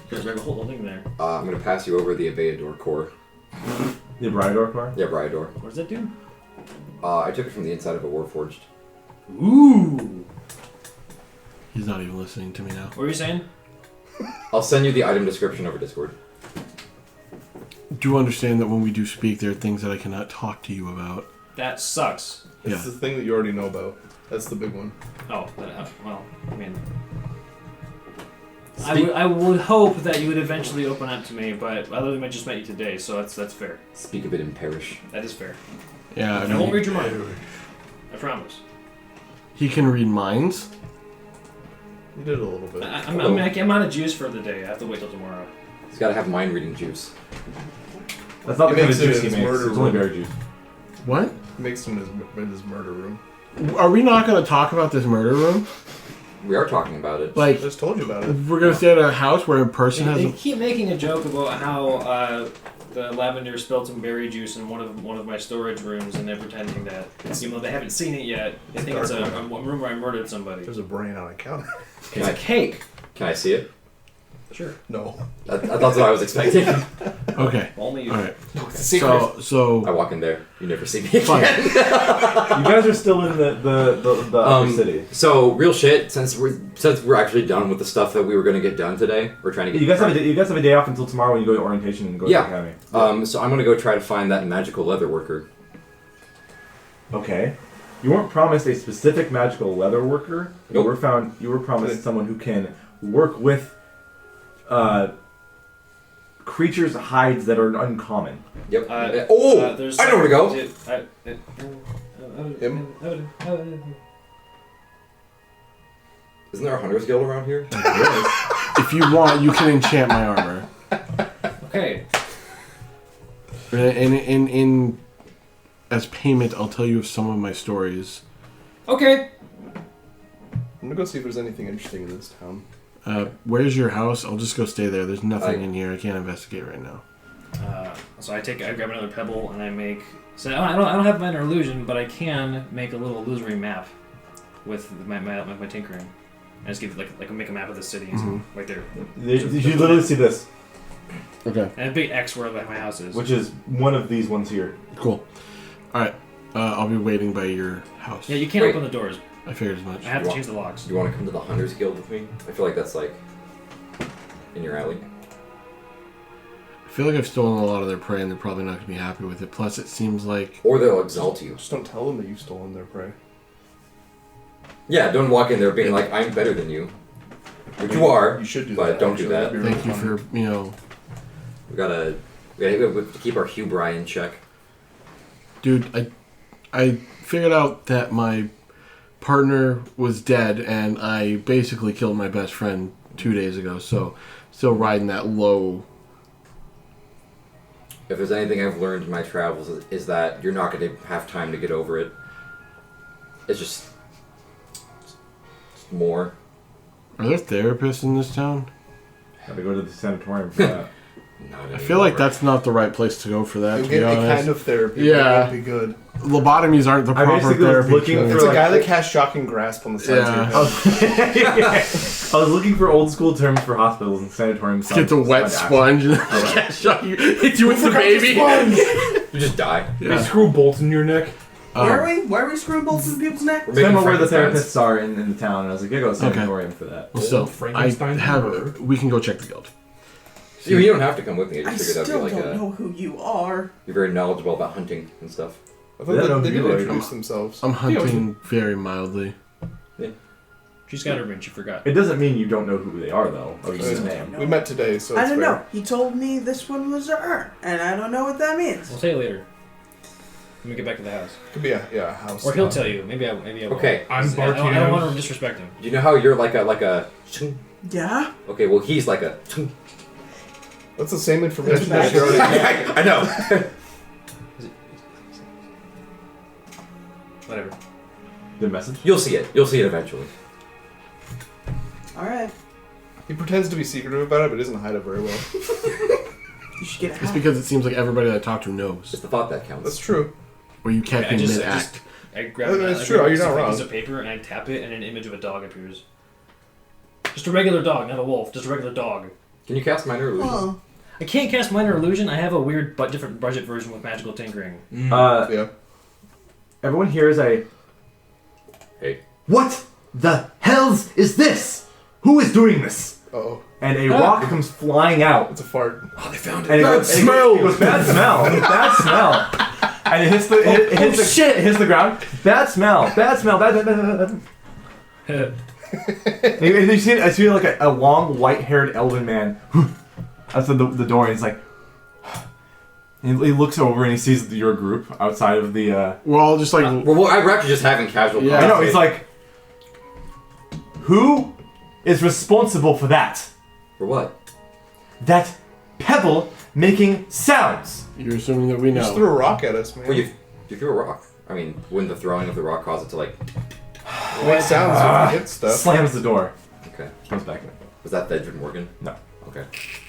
There's a whole thing there. I'm gonna pass you over the Ebey core. The Bridor car? Yeah, Bryador. What does that do? I took it from the inside of a Warforged. Ooh. He's not even listening to me now. What were you saying? I'll send you the item description over Discord. Do you understand that when we do speak, there are things that I cannot talk to you about? That sucks. It's Yeah. the thing that you already know about. That's the big one. Oh, well, I mean, I would hope that you would eventually open up to me, but other than I just met you today, so that's fair. Speak of it and perish. That is fair. Yeah, I won't read your mind. I promise. he can read minds. You did a little bit. I'm out of juice for the day. I have to wait till tomorrow. He's gotta have mind reading juice. That's not He the kind of makes it juice in he his makes. murder It's only room. berry juice. What? Makes him in his murder room. Are we not going to talk about this murder room? We are talking about it. I Like, just told you about it. we're going to stay at a house where a person They has... keep making a joke about how the lavender spilled some berry juice in one of my storage rooms, and they're pretending that, even though they haven't seen it yet, they think it's a room where I murdered somebody. There's a brain on a counter. It's a cake. Can I see it? Sure. No. That's what I was expecting. Okay. Only you. All right. No, it's a secret. So I walk in there. You never see me again. Fine. You guys are still in the upper city. So real shit. Since we're actually done with the stuff that we were gonna get done today, we're trying to get. You guys have a day off until tomorrow when you go to orientation and go to the academy. So I'm gonna go try to find that magical leather worker. Okay. You weren't promised a specific magical leather worker. Nope. You were promised someone who can work with creatures' hides that are uncommon. Yep. There's I know where to go. Him? Isn't there a hunter's guild around here? if you want, you can enchant my armor. Okay. In as payment, I'll tell you of some of my stories. Okay. I'm gonna go see if there's anything interesting in this town. Where's your house? I'll just go stay there. There's nothing in here. I can't investigate right now. So I grab another pebble and I make. So I don't have minor illusion, but I can make a little illusory map with my tinkering. I just give it make a map of the city right there. You literally see this, Okay. And a big X where my house is. which is one of these ones here. Cool. All right. I'll be waiting by your house. Yeah, you can't Wait. open the doors. I figured as much. I have to change the locks. Do you want to come to the hunter's guild with me? I feel like that's like in your alley. I feel like I've stolen a lot of their prey, and they're probably not going to be happy with it. Plus, it seems like Or they'll exalt you. Just don't tell them that you've stolen their prey. Yeah, don't walk in there being like, I'm better than you. Which you are, You should do but that. don't do actually. that. That'd be thank you really for fun. We gotta keep our hubris in check. Dude. I figured out that my partner was dead, and I basically killed my best friend 2 days ago. So, still riding that low. If there's anything I've learned in my travels is that you're not going to have time to get over it. It's just more. Are there therapists in this town? Gotta go to the sanatorium for that. Not I feel like anymore. that's not the right place to go for that. You'll To be get a honest, kind of therapy. Yeah. It won't be good. lobotomies aren't the I proper basically was therapy. looking choice. for, It's a like- guy that casts shocking grasp on the sides of your head. I was looking for old school terms for hospitals and sanatoriums. Get the wet sponge and hit you with the baby. You just die. They Yeah. screw bolts in your neck. Why are we screwing bolts in people's neck? We're Tell making me where the Frankensteins. therapists are in the town, and I was like, yeah, go to the Okay. sanatorium for that. Well, still, Old I Frankenstein's have. bird. We can go check the guild. You don't have to come with me. I I just figured still that'd be don't like know who you are. you're very knowledgeable about hunting and stuff. I thought They don't know they who did you are. introduce themselves. I'm hunting very mildly. She's got her ring. She forgot. It doesn't mean you don't know who they are, though. Or just his Uh, name. We met today, so I it's don't fair. know. He told me this one was a her, and I don't know what that means. We'll tell you later. Let me get back to the house. Could be a house. Or he'll tell you. Maybe I will. Okay. I'm I don't Bartinos. want to disrespect him. Do you know how you're like a Yeah? Okay, well he's like a That's the same information That's that you already I know. Whatever. The message? You'll see it. You'll see it eventually. Alright. He pretends to be secretive about it, but doesn't hide it very well. You should get a It's hat. because it seems like everybody that I talk to knows. It's the thought that counts. That's true. Or you catch I me just- mid-act. I grab That's I true. grab You're not a wrong. piece of paper and I tap it and an image of a dog appears. Just a regular dog, not a wolf. Just a regular dog. Can you cast minor illusion? Huh. I can't cast minor illusion. I have a weird but different budget version with magical tinkering. Yeah. Everyone here is a... Hey. What the hells is this? Who is doing this? Uh-oh. And a rock comes flying out. It's a fart. Oh, they found And it Bad goes, smell! It goes, bad smell. Bad smell. And it hits the shit. It hits the ground. Bad smell. Bad smell. Bad. And you see it. I see like a long white-haired elven man outside the door, and he's like, he looks over and he sees your group outside of the. We're all just like. Well, I'm actually just having casual. Yeah. I know. He's like, who is responsible for that? For what? That pebble making sounds. You're assuming that we Just know. threw a rock at us, man. Well, you threw a rock. I mean, wouldn't the throwing of the rock cause it to like? It makes sounds if you hit stuff. Slams the door. Okay. Comes back in. Was that Edward Morgan? No. Okay.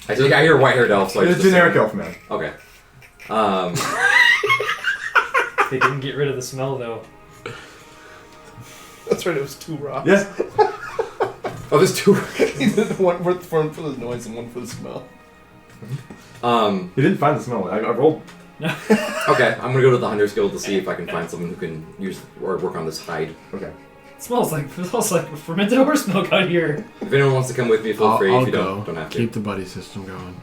I hear white-haired elf, so I It's just a generic assumed- elf man. Okay. They didn't get rid of the smell though. That's right, it was 2 rocks. Yeah. Oh, there's 2. One for the noise and one for the smell. You didn't find the smell. I rolled. Okay, I'm gonna go to the Hunter's Guild to see if I can find someone who can use or work on this hide. Okay. It smells like fermented horse milk out here. If anyone wants to come with me, feel free. I'll If you go. don't have to. Keep the buddy system going.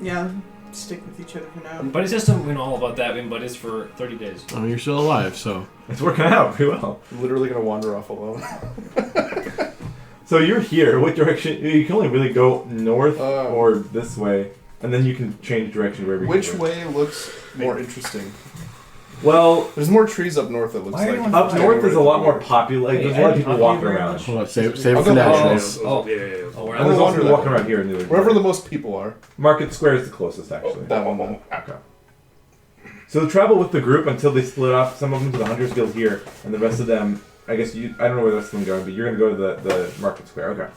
Yeah, stick with each other for now. Buddy system, we know all about that. We've been buddies for 30 days. I mean, you're still alive, so. It's working out pretty well. I'm literally gonna wander off alone. So you're here. What direction? You can only really go north Oh. or this way, and then you can change direction wherever you Which go. way looks more interesting? Well, There's more trees up north, it looks Why are like. you on up fire? north is a lot more popular. Like, there's a lot of people walking around. Hold on, save I'll it for go naturals. Oh, yeah. oh, And there's wanna also wander people that walking way. around here. And Wherever the most people are. Market Square is the closest, actually. That one then. Okay. So travel with the group until they split off. Some of them to the Hunters Guild here, and the rest of them, I guess I don't know where the rest of them going, but you're going to go to the Market Square. Okay.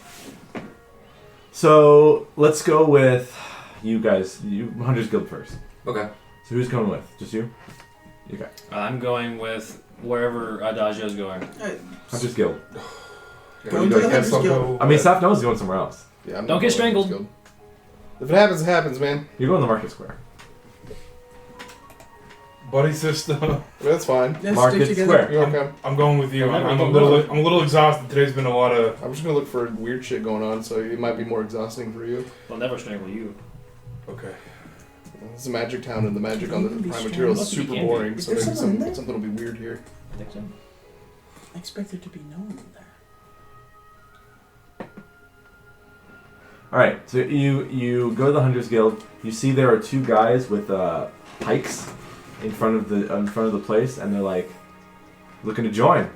So let's go with you guys. You Hunters Guild first. Okay. So who's coming with? Just you? Okay. I'm going with wherever Adagio's going. Hunters Guild. Going to the I guess Hunters I'll Guild. go. I mean, South Noah's going somewhere else. Yeah, I'm Don't not get going strangled. to this guild. If it happens, it happens, man. You're going to the Market Square. Buddy system. That's fine. Yeah, Market stick together. Square. You're okay. I'm going with you. I'm a little exhausted. Today's been a lot of. I'm just gonna look for weird shit going on, so it might be more exhausting for you. They'll never strangle you. Okay. It's a magic town, and the magic on the Maybe prime strange. material is Must be super candy. boring. Is So there maybe someone in there? something will be weird here. I think so. I expect there to be no one there. All right. So you go to the Hunters Guild. You see there are 2 guys with pikes in front of the place, and they're like looking to join.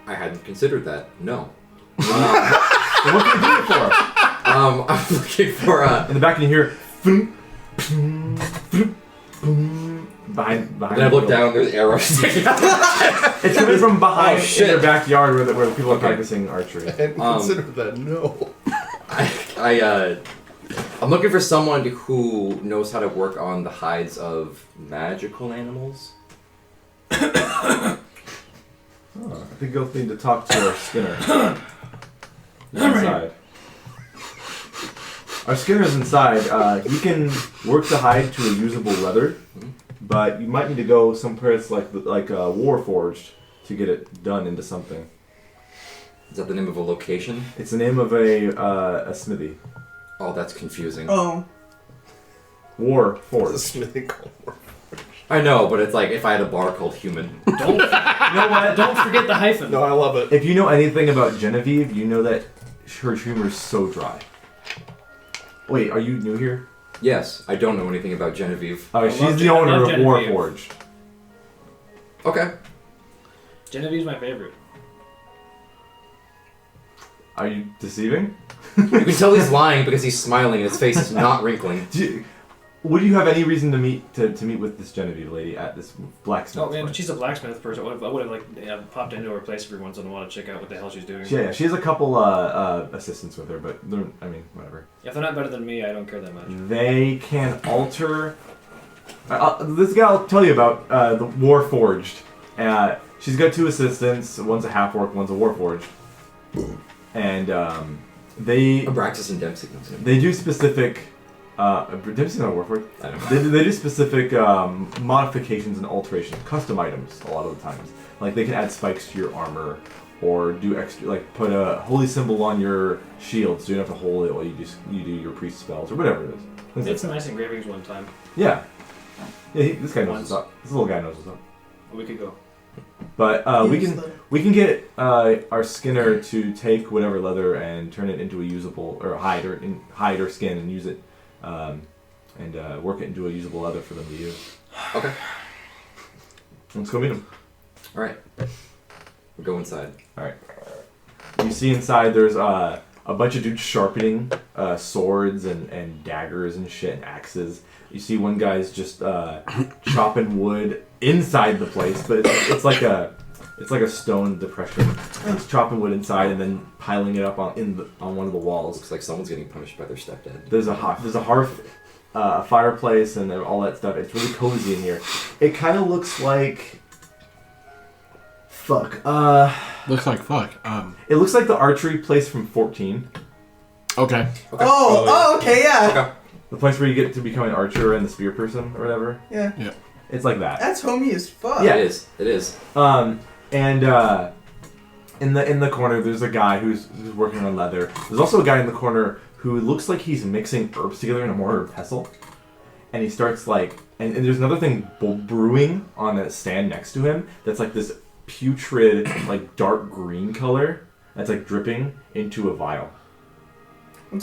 I hadn't considered that. No. So what can you do it for? I'm looking for In the back, you hear boom, boom, boom, boom, behind. Then I look the down. There's arrows sticking out. It's coming from behind Oh, shit. in their backyard where the people are Okay. practicing archery. I hadn't considered that. No. I'm looking for someone who knows how to work on the hides of magical animals. Oh, I think you'll need to talk to our Skinner. He's inside. Our Skinner's inside. He can work the hide to a usable leather, but you might need to go someplace like Warforged to get it done into something. Is that the name of a location? It's the name of a smithy. Oh, that's confusing. Oh. Warforged. Smithing core. I know, but it's like if I had a bar called Human. You know what? Don't forget the hyphen. No, I love it. If you know anything about Genevieve, you know that her humor's so dry. Wait, are you new here? Yes, I don't know anything about Genevieve. Oh, I she's love the owner I of love Genevieve. Warforged. Okay. Genevieve's my favorite. Are you deceiving? You can tell he's lying because he's smiling and his face is not wrinkling. Would you have any reason to meet with this Genevieve lady at this blacksmith? Oh man, place? she's a blacksmith person. I would have popped into her place every once in a while to check out what the hell she's doing. Yeah, she has a couple assistants with her, but I mean, whatever. If they're not better than me, I don't care that much. They can alter. This guy I'll tell you about the Warforged. She's got 2 assistants. One's a half orc, one's a Warforged, and they Abraxas and Dempsey. they do specific. Dempsey's not a Warforged. I don't know. They do specific modifications and alterations, custom items a lot of the times. Like they can add spikes to your armor, or do extra, like put a holy symbol on your shield, so you don't have to hold it while you do your priest spells or whatever it is. Things Did like some that. nice engravings one time. Yeah, this guy knows what's up. This little guy knows what's up. We could go. But Use we can get our Skinner to take whatever leather and turn it into a usable or hide or skin and use it. And work it into a usable leather for them to use. Okay. Let's go meet them. Alright. We'll go inside. Alright. You see inside there's a bunch of dudes sharpening swords and daggers and shit and axes. You see one guy's just chopping wood inside the place, but it's like It's like a stone depression. It's chopping wood inside and then piling it up on one of the walls. Looks like someone's getting punished by their stepdad. There's a hearth, a fireplace, and all that stuff. It's really cozy in here. It kind of looks like fuck. Looks like fuck. It looks like the archery place from 14. Okay. Okay, yeah. Okay. The place where you get to become an archer and the spear person or whatever. Yeah. It's like that. That's homey as fuck. Yeah. It is. And in the corner, there's a guy who's working on leather. There's also a guy in the corner who looks like he's mixing herbs together in a mortar and pestle. And he starts and there's another thing brewing on a stand next to him that's like this putrid, like dark green color that's like dripping into a vial.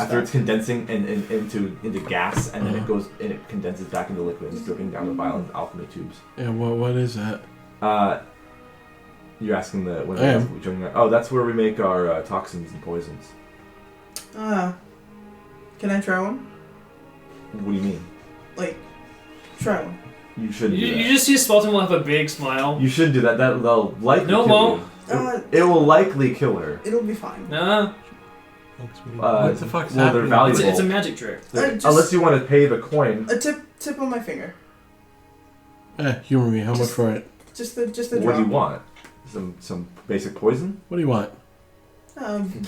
After it's condensing into gas, and then it goes and it condenses back into liquid and it's dripping down the vial in alchemy tubes. Yeah, what is that? You're asking I am. That's where we make our toxins and poisons. Can I try one? What do you mean? Try one. You shouldn't do that. You just see Spelton will have a big smile. You shouldn't do that. They'll likely No, it kill won't. you. It will likely kill her. It'll be fine. Nah, What the fuck's well, they're happening? valuable. it's a magic trick. Unless you want to pay the coin. A tip on my finger. Humor me. How much for it? Just the drop. What do you want? Some basic poison? What do you want?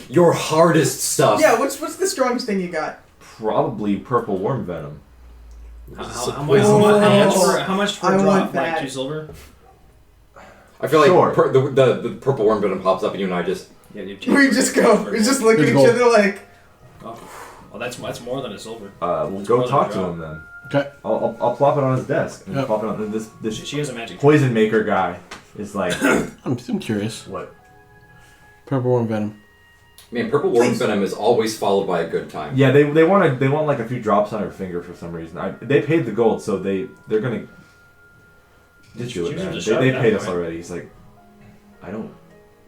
Your hardest stuff. Yeah. What's the strongest thing you got? Probably purple worm venom. How much for I a want drop? Like that. 2 silver? I feel like Sure. the purple worm venom pops up and you and I just... Yeah, you We just go. We just look at Good each goal. other like. Oh, well, that's more than a silver. We'll go talk to him then. Okay. I'll plop it on his desk. And Yep. plop it on this She has a magic trick. poison maker guy is like I'm curious. what? Purple worm venom. Man, purple worm Please. venom is always followed by a good time. Yeah, they want like a few drops on her finger for some reason. They paid the gold, so they're gonna just do it, Use it man. to shove They it paid out, us right? already. He's like, I don't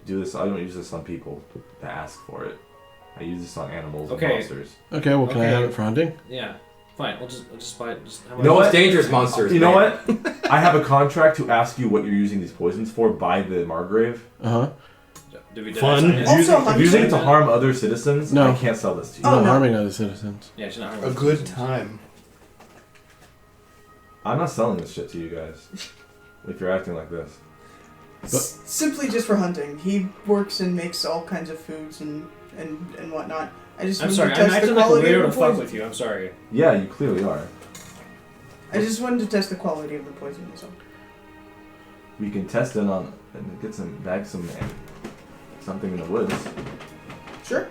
do this. I don't use this on people that ask for it. I use this on animals and Okay. monsters. Okay, well, can I Okay. have it for hunting? Yeah. Fine. I'll just buy it. Just how You know much? what? Dangerous monsters. You know man. what? I have a contract to ask you what you're using these poisons for by the Margrave. Did we Fun. sign it? Also, If you're using it to harm other citizens, No. I can't sell this to you. You're not no. harming other citizens. Yeah, she's not A good time. I'm not selling this shit to you guys. If you're acting like this. Simply just for hunting. He works and makes all kinds of foods and whatnot. I just I'm wanted sorry. to I'm test the acting like a quality weirdo of to the fuck poison. with you. I'm sorry. Yeah, you clearly are. I just wanted to test the quality of the poison. So. We can test it on and get something in the woods. Sure.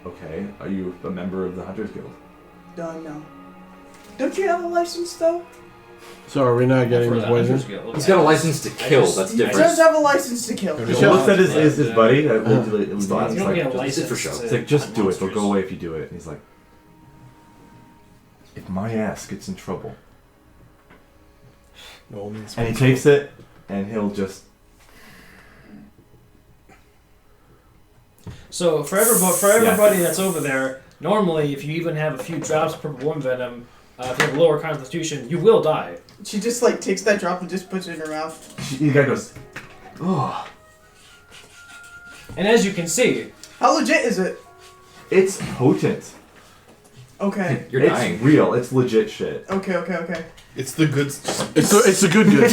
Okay. Are you a member of the Hunters Guild? No. Don't you have a license though? So are we not getting the poison? He's got a license to kill. That's He different. does have a license to kill. Okay. He looks at his buddy. That lives You he's don't get a like, license for show. to it's like, just hunt do it. They'll monsters. go away if you do it. And he's like, if my ass gets in trouble. No means And he takes it, and he'll just... So for everybody that's over there, normally if you even have a few drops of purple worm venom, if you have a lower constitution, you will die. She just takes that drop and just puts it in her mouth. The guy goes, oh. And as you can see, How legit is it? It's potent. Okay. You're It's dying. real. It's legit shit. Okay. It's the good. It's a good good.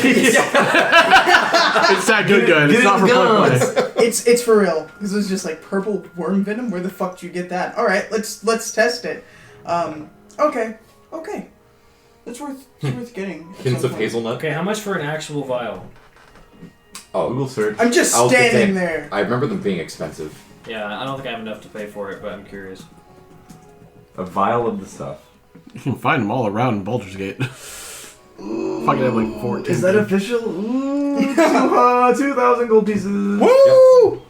It's that good good. It's not for play. It's for real. Because it was just purple worm venom. Where the fuck did you get that? All right, let's test it. Okay. It's worth getting. at Hints some of point. hazelnut. okay, how much for an actual vial? Oh, Google search. I'm just I was gonna standing say- there. I remember them being expensive. Yeah, I don't think I have enough to pay for it, but I'm curious. A vial of the stuff. You can find them all around in Baldur's Gate. Fucking have 14. Is that official? Ooh, 2,000 gold pieces. Woo!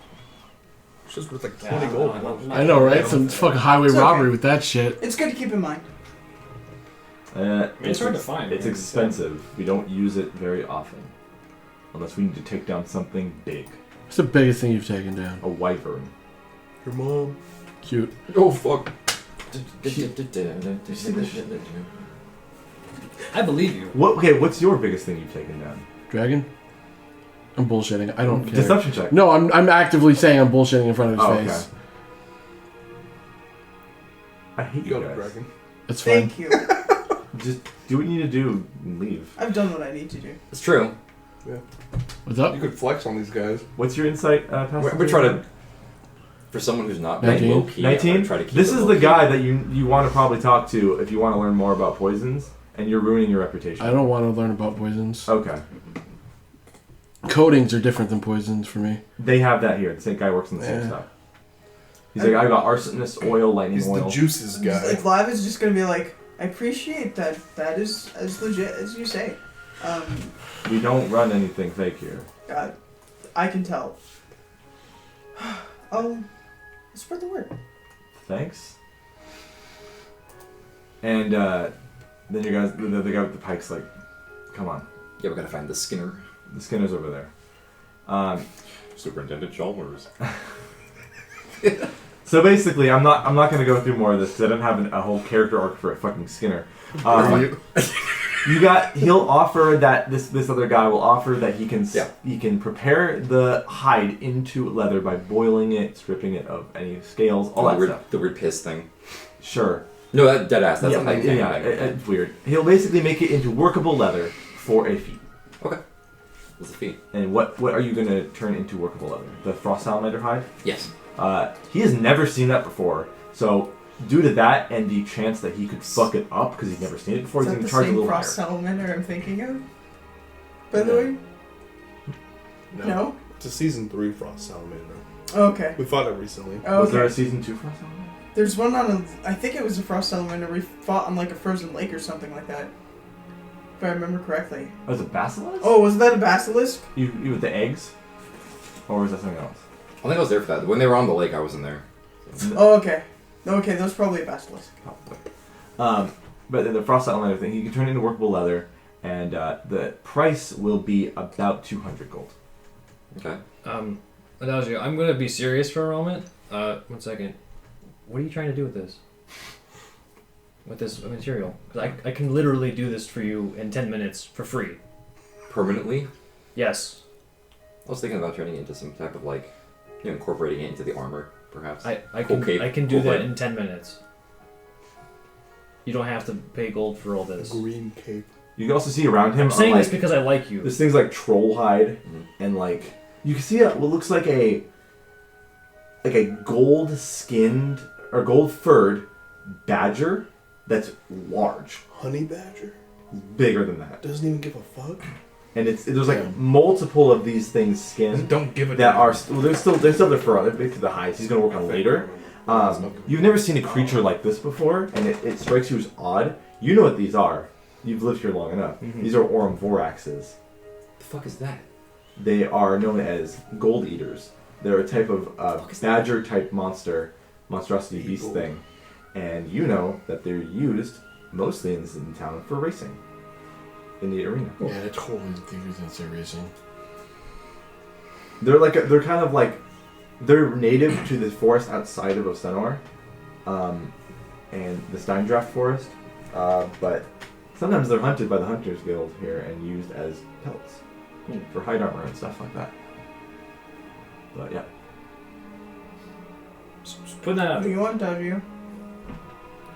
It's just worth 20 Yeah, gold. I'm not- I know, right? Some fucking highway It's okay. robbery with that shit. It's good to keep in mind. it's hard to find. It's expensive. We don't use it very often. Unless we need to take down something big. What's the biggest thing you've taken down? A wyvern. Your mom. Cute. Oh fuck. I believe you. What's your biggest thing you've taken down? Dragon? I'm bullshitting. I don't care. Deception check. No, I'm actively saying I'm bullshitting in front of his Oh, face. okay. I hate you Go to guys. dragon. It's fine. Thank you. Just do what you need to do and leave. I've done what I need to do. It's true. What's up? You could flex on these guys. What's your insight, Pastor? We try to. For someone who's not being 19. low key, 19? try to keep This it is low the key. guy that you want to probably talk to if you want to learn more about poisons, and you're ruining your reputation. I don't want to learn about poisons. Okay. Coatings are different than poisons for me. They have that here. The same guy works in the same Yeah. stuff. He's like, I got arsonist oil, lightning He's oil. the juices guy. Like Live is just gonna be like, I appreciate that. That is as legit as you say. We don't run anything fake here. I can tell. Spread the word. Thanks. And then you guys, the guy with the pike's like, come on. Yeah, we gotta find the Skinner. The Skinner's over there. Superintendent Chalmers. So basically, I'm not gonna go through more of this because I don't have a whole character arc for a fucking Skinner. He'll offer that this other guy will offer that he can prepare the hide into leather by boiling it, stripping it of any scales, all that stuff. The weird piss thing. Sure. No, that dead ass. That's a thing. It's weird. He'll basically make it into workable leather for a fee. Okay. What's the fee? And what are you gonna turn into workable leather? The frost salamander hide? Yes. He has never seen that before, so due to that and the chance that he could fuck it up because he's never seen it before, Is he's that gonna the charge a same little higher. frost salamander I'm thinking of? By the way? No? It's a season 3 Frost Salamander. Okay. We fought it recently. Oh, Was there okay. a season 2 frost salamander? There's one I think it was a frost salamander we fought on like a frozen lake or something like that. If I remember correctly. Oh, was it basilisk? Oh, was that a basilisk? You with the eggs? Or was that something else? I think I was there for that. When they were on the lake, I wasn't there. Oh, okay. Okay, that was probably a basilisk. Probably. But the frost salamander thing, he can turn it into workable leather, and the price will be about 200 gold. Okay. Adagio, I'm gonna be serious for a moment. 1 second. What are you trying to do with this? With this material? Because I can literally do this for you in 10 minutes for free. Permanently? Yes. I was thinking about turning it into some type of incorporating it into the armor, perhaps. I Cool can cape, I can do cool that hood. in 10 minutes. You don't have to pay gold for all this. Green cape. You can also see around him I'm saying are, this because I like you. there's things like troll hide, and you can see what looks like a gold skinned or gold furred badger that's large, Honey badger? bigger than that, Doesn't even give a fuck? and there's multiple of these things skinned Don't give it that to are they're still their fur. They're basically the hides. He's gonna work on later. You've never seen a creature like this before, and it strikes you as odd. You know what these are. You've lived here long enough. These are Voraxes. The fuck is that? They are known as gold eaters. They're a type of badger type monstrosity beast thing, and you know that they're used mostly in town for racing in the arena. Yeah, I totally think you're going to say racing. They're native to the forest outside of Osenor, and the Steindraft forest, but sometimes they're hunted by the Hunters Guild here and used as pelts for hide armor and stuff like that. But yeah. Just put that What out. do you want, W?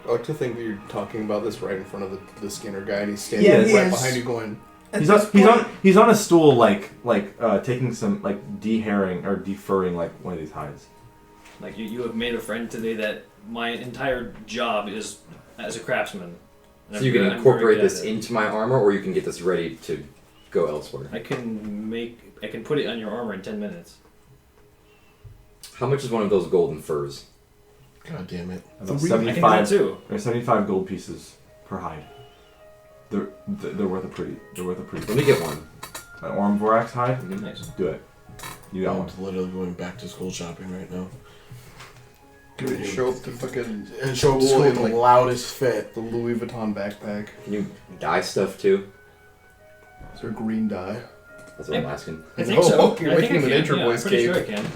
I like to think that you're talking about this right in front of the Skinner guy, and he's standing Yeah, he right is. behind you going, He's on a stool taking some dehairing or defurring one of these hides. Like you have made a friend today that my entire job is as a craftsman. And So you can incorporate this into my armor, or you can get this ready to go elsewhere. I can put it on your armor in 10 minutes. How much is one of those golden furs? God damn it. About I can do that 75. too. There's 75 gold pieces per hide. They're worth a pretty. Let me get one. An Vorax hide. Nice. Do it. You got one. I'm literally going back to school shopping right now. dude, show up to fucking And show up to school school in in the like loudest fit. the Louis Vuitton backpack. Can you dye stuff too? Is there green dye? That's what I'm asking. I think so. Oh, you're I making think the I Nature can. Boys I'm pretty cape. sure I can.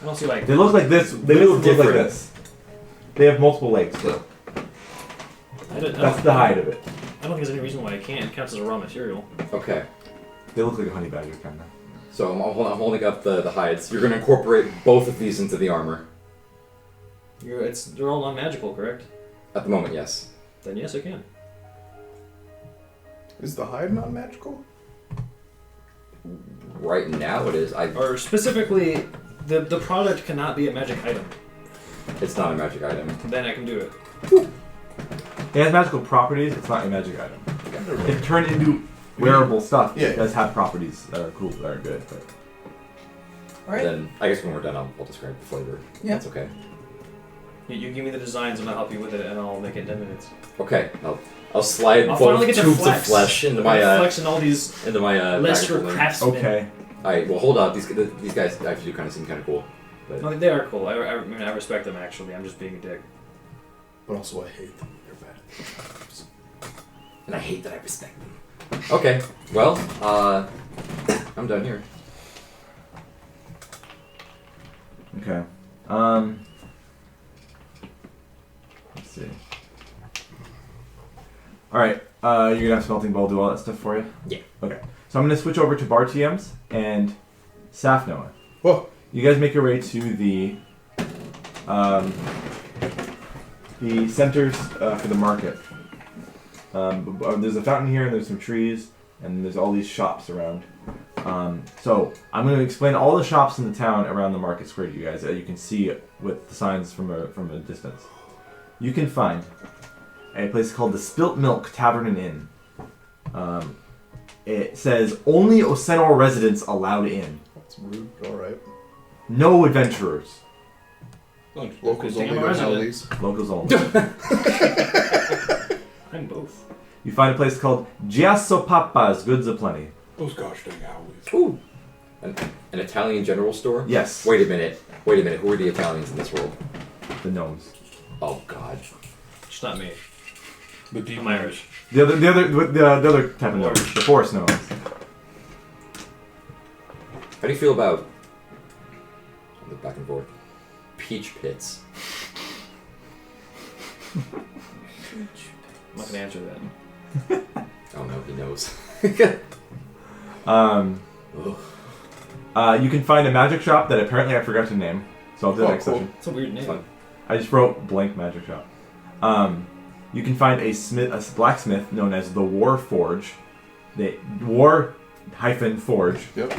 I don't see like. They look like this. They look like different. this. They have multiple legs though. That's the hide of it. I don't think there's any reason why I can't. It counts as a raw material. Okay. They look like a honey badger kind of. So I'm holding up the hides. You're going to incorporate both of these into the armor. They're all non-magical, correct? At the moment, yes. Then yes, I can. Is the hide not magical? Right now it is. Or specifically, the product cannot be a magic item. It's not a magic item. Then I can do it. It has magical properties. It's not a magic item. It turned into wearable stuff. Yeah. It does have properties that are cool, that are good. But Alright. Then I guess when we're done, I'll describe the flavor. Yeah. That's okay. You give me the designs and I'll help you with it, and I'll make it in 10 minutes. Okay. I'll slide I'll finally both get to tubes of flex. flesh into my flex and all these list for bag. craftsmen. okay. Alright, well hold up. These guys actually do kind of seem kind of cool. But No, they are cool. I mean, I respect them actually. I'm just being a dick. But also, I hate them. They're bad. and I hate that I respect them. Okay. Well, I'm done here. Okay. Let's see. Alright, you're gonna have Smelting Bowl do all that stuff for you? Yeah. Okay. So I'm gonna switch over to Bar TMs and Saf Noah. Whoa. You guys make your way to the centers for the market. There's a fountain here, and there's some trees, and there's all these shops around. So I'm going to explain all the shops in the town around the market square to you guys that you can see with the signs from a distance. You can find a place called the Spilt Milk Tavern and Inn. It says only Osenor residents allowed in. That's rude. All right. No adventurers. Locals Good thing only I'm a don't know resident. these. Locals only. I'm both. You find a place called Giasso Papa's Goods Aplenty. Those gosh dang howlies. Ooh. An Italian general store? Yes. Wait a minute. Who are the Italians in this world? The gnomes. Oh God. It's not me. The deep I'm Irish. The other type of gnomes. The forest gnomes. How do you feel about the back and forth peach pits? I'm not gonna answer that. Oh no, he knows. You can find a magic shop that apparently I forgot to name, so I'll do that next session. It's a weird name. Fun. I just wrote blank magic shop. You can find a blacksmith known as the War Forge. The War-Forge. Yep.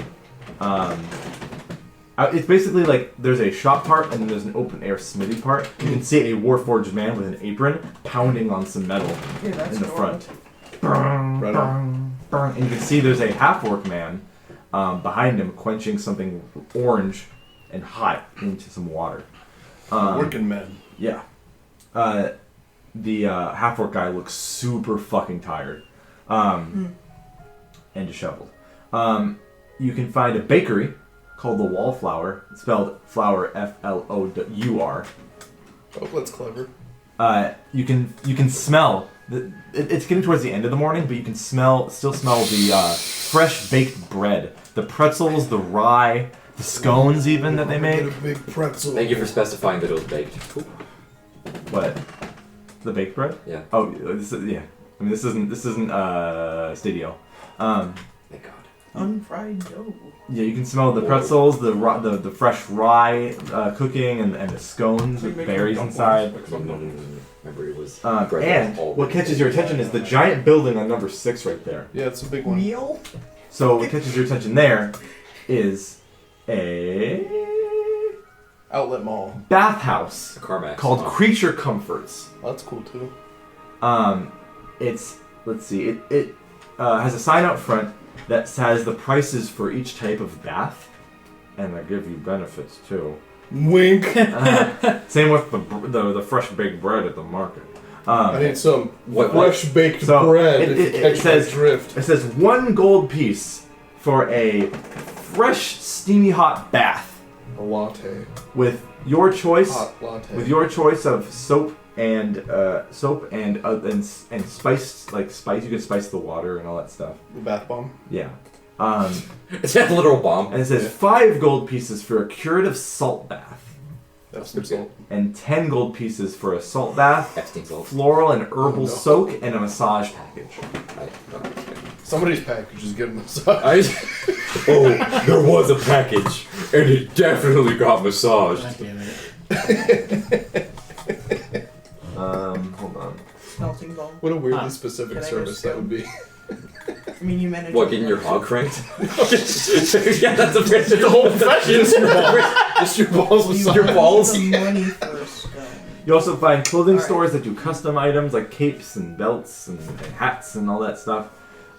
It's basically like there's a shop part and then there's an open air smithy part. You can see a Warforged man with an apron pounding on some metal Yeah, that's in the adorable. front. Brung, Right brung, brung. And you can see there's a half-orc man behind him quenching something orange and hot into some water. Working men. Yeah. The half-orc guy looks super fucking tired and disheveled. You can find a bakery called the Wallflower, spelled flower Flour. Oh, that's clever. You can smell. It's getting towards the end of the morning, but you can still smell the fresh baked bread, the pretzels, the rye, the scones even that they make. Get a big pretzel. Thank you for specifying that it was baked. What? The baked bread? Yeah. Oh, this is, yeah. I mean, this isn't Stadio. Thank God. Unfried dough. Yeah, you can smell the pretzels, the fresh rye cooking, and the scones with berries inside. Remember it was. And what catches your attention is the giant building on number 6 right there. Yeah, it's a big one. Meal? So what catches your attention there is a Outlet Mall. bathhouse Carmax. called Creature Comforts. Oh, that's cool too. It has a sign out front that says the prices for each type of bath, and they give you benefits too. Wink. Same with the fresh baked bread at the market. I need some What- fresh baked So, bread. it- if it- you it catch says- my drift. It says 1 gold piece for a fresh, steamy hot bath A latte. with your choice. Hot latte. With your choice of soap and spiced spice. You can spice the water and all that stuff. The bath bomb. Yeah. It's a literal bomb. And it says 5 gold pieces for a curative salt bath, That's some salt. and 10 gold pieces for a salt bath, Epstein salt. floral and herbal no. soak, and a massage package. Okay. Somebody's package is getting massage. Oh, there was a package, and it definitely got massaged. God damn it. Hold on. Smelting ball. What a weirdly specific Can I go service that would be. I mean, you managed. What, getting your hog cranked? Yeah, that's a it's The whole profession. Just your balls with You your need balls. the money first. You also find clothing Alright. stores that do custom items like capes and belts and hats and all that stuff.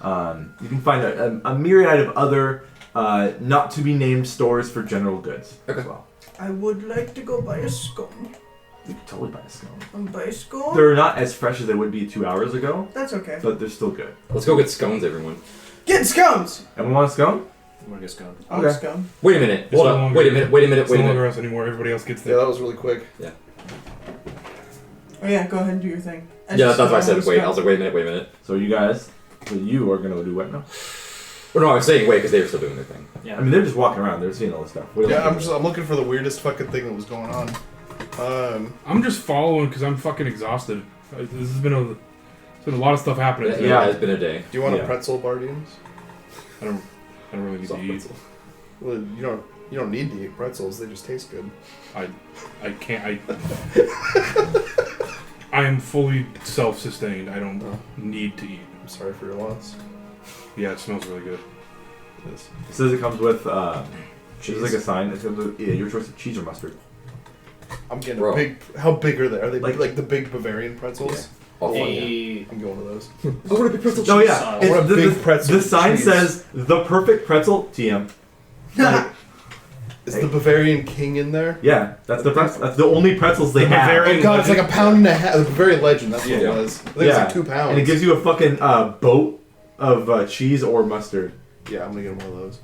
You can find a myriad of other not to be named stores for general goods as well. I would like to go buy a scone. You can totally buy a scone. Buy a scone? They're not as fresh as they would be 2 hours ago, That's okay. but they're still good. Let's go get scones, everyone. Get scones! Everyone want a scone? I'm gonna get scone. I want a Okay. scone. Wait a minute. It's Hold no up. longer- Wait a minute. Wait a minute. It's Wait no a longer minute. us anymore. Everybody else gets Yeah, there. that was really quick. Oh yeah, go ahead and do your thing. Yeah, that's why I said want a wait. I scone. was like, wait a minute. Wait a minute. So you guys, you are gonna do what now? Oh, no, I was saying wait because they were still doing their thing. Yeah. I mean, they're just walking around. They're seeing all this stuff. What do you Yeah, want to do? I'm looking for the weirdest fucking thing that was going on. I'm just following because I'm fucking exhausted. This has been a lot of stuff happening. today. Yeah, it's been a day. Do you want Yeah. a pretzel, Bardians? I don't really need Soft to eat. pretzel. Well, you don't need to eat pretzels. They just taste good. I can't. I am fully self-sustained. I don't need to eat. I'm sorry for your loss. Yeah, it smells really good. Yes. It says it comes with Cheese. there's like a sign. It comes with your choice of cheese or mustard. I'm getting Bro. a big. How big are they? Are they Like- like the big Bavarian pretzels? Oh, fuck yeah. Hey, I'm going to those. I want a big pretzel. Oh cheese yeah, sauce. I want a the, big the- pretzel The sign cheese. says the perfect pretzel TM. Like, Is the Bavarian King in there? yeah, that's the that's the only pretzels they The have. Bavarian- Oh god, it's like a pound and a half. The Bavarian Legend. That's what Yeah. it was. I think it's like 2 pounds. And it gives you a fucking boat of cheese or mustard. Yeah, I'm gonna get one of those.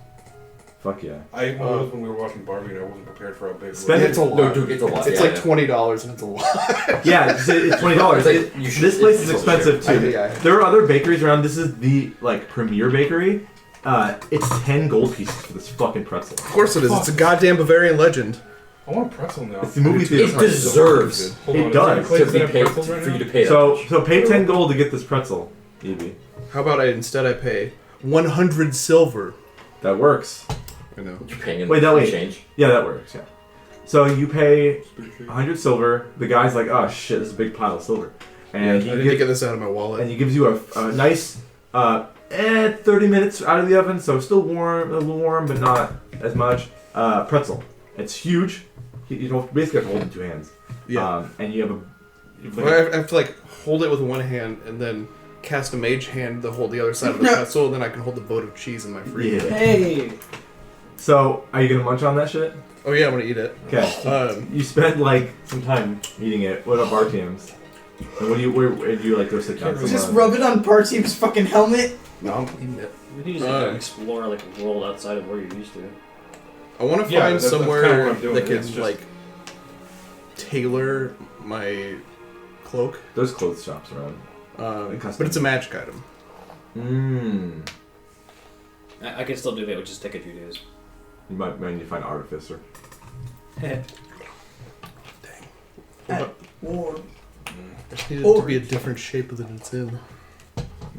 Fuck yeah. I was when we were watching Barbie and I wasn't prepared for how big it Spend was. It's a lot. No, dude, it's a lot. It's Yeah, like yeah. $20 and it's a lot. Yeah, it's $20. It's like, you should- This place it's is so expensive cheap. too. Yeah. There are other bakeries around. This is the like premier bakery. It's 10 gold pieces for this fucking pretzel. Of course it is. It's a goddamn Bavarian Legend. I want a pretzel now. It's the movie It theater. deserves Hold It on, is there does. a to place that be have paid pretzels right for you now? to pay that So much. pay 10 gold to get this pretzel, Ebey. How about I pay 100 silver? That works. I know. You're paying in Wait, that way. change. Yeah, that works. Yeah. So you pay 100 silver. The guy's like, oh shit, this is a big pile of silver, Yeah, I and need to he get this out of my wallet. and he gives you a nice 30 minutes out of the oven, so still warm, a little warm, but not as much. Pretzel. It's huge. You don't basically have to hold it in 2 hands. Yeah. And you have a. you have like Well, I have to like hold it with one hand and then cast a mage hand to hold the other side of the pretzel, and then I can hold the boat of cheese in my free hand. Yeah. hey. So are you gonna munch on that shit? Oh yeah, I'm gonna eat it. Okay. You spend like some time eating it. What up, RTMs? And where do you like go sit down? Just rub it on Parteem's fucking helmet. No, I'm eating it. We could just like, explore like a world outside of where you're used to. I want to Yeah, find that's kinda somewhere what I'm doing. that can It's just- like tailor my cloak. There's clothes shops around. Custom. But it's a magic item. Mmm. I could still do that. It would just take a few days. You might need to find artificer. War. I just need it to be a different shape than it's in.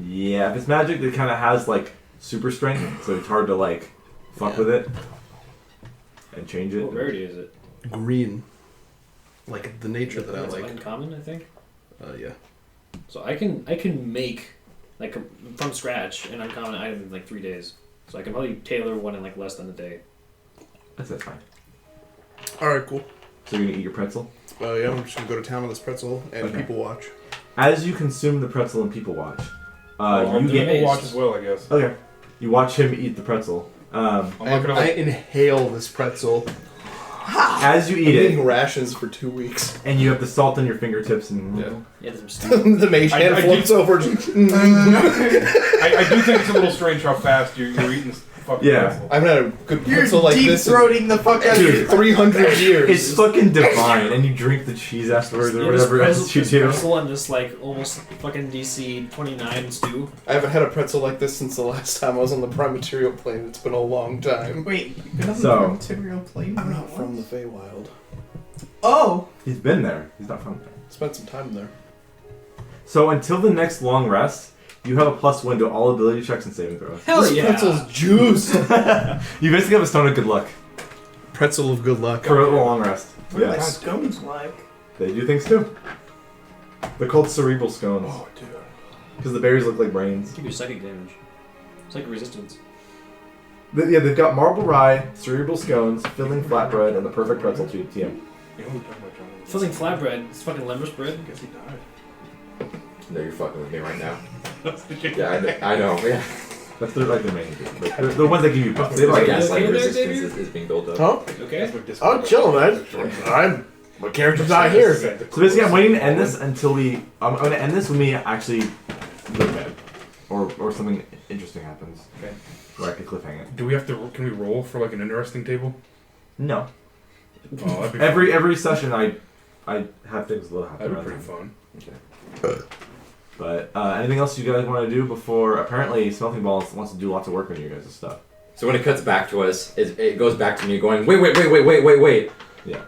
Yeah, if it's magic, it kind of has like super strength, so it's hard to like fuck with it and change it. What rarity is it? Green. Like the nature that I It's like. uncommon, I think. Yeah. So I can make like from scratch an uncommon item in like 3 days. So I can probably tailor one in like less than a day. That's fine. Alright, cool. So you're gonna eat your pretzel. Yeah, I'm just gonna go to town on this pretzel and Okay. people watch. As you consume the pretzel and people watch, Oh, you I'm get doing People watch as well, I guess. okay. You watch him eat the pretzel. I'm not gonna I inhale this pretzel. As you I'm eat eating it, rations for 2 weeks. and you have the salt on your fingertips, and Yeah. Yeah, there's some steam. The mage hand I floats over. I do think it's a little strange how fast you're eating this fucking Yeah. pretzel. I haven't had a good You're pretzel like deep this in throating the fuck out of Dude. your 300 years. it's fucking divine. And you drink the cheese afterwards or whatever else you do. pretzel and this like almost fucking DC 29 stew. I haven't had a pretzel like this since the last time I was on the Prime Material plane. It's been a long time. Wait, you've been on So- the material plane? I'm not from the Feywild. Oh! He's been there. He's not from there. Spent some time there. So until the next long rest, You have a +1 to all ability checks and saving throws. Hell This yeah. pretzel's juice. You basically have a stone of good luck Pretzel of good luck. for a long rest. What are my Yeah, scones like? they do things too. They're called cerebral scones Oh, dude. because the berries look like brains. Give you psychic damage. Psychic resistance. Yeah, they've got marble rye, cerebral scones, filling flatbread, and the perfect pretzel to TM. You know what we're talking about, John? Filling flatbread. It's fucking lemon bread. I guess he died. No, you're fucking with me right now. Yeah, I know. Yeah. That's their like the main thing. Like, the ones that give you buffs. They have My like Yeah. gaslight Okay there, resistance Xavier? is being built up. Huh? Okay. Oh, chill, man. My character's not here. So basically, I'm waiting to end this until we. I'm going to end this when we actually go to bed, or something interesting happens. Okay. Where I can cliffhang it. Do we have to? Can we roll for like an interesting table? No. Oh, that'd be Every session, I have things that happen. That'd be around pretty them. fun. But anything else you guys want to do before? Apparently, Smelting Balls wants to do lots of work on you guys' stuff. So when it cuts back to us, it goes back to me going, wait. Yeah.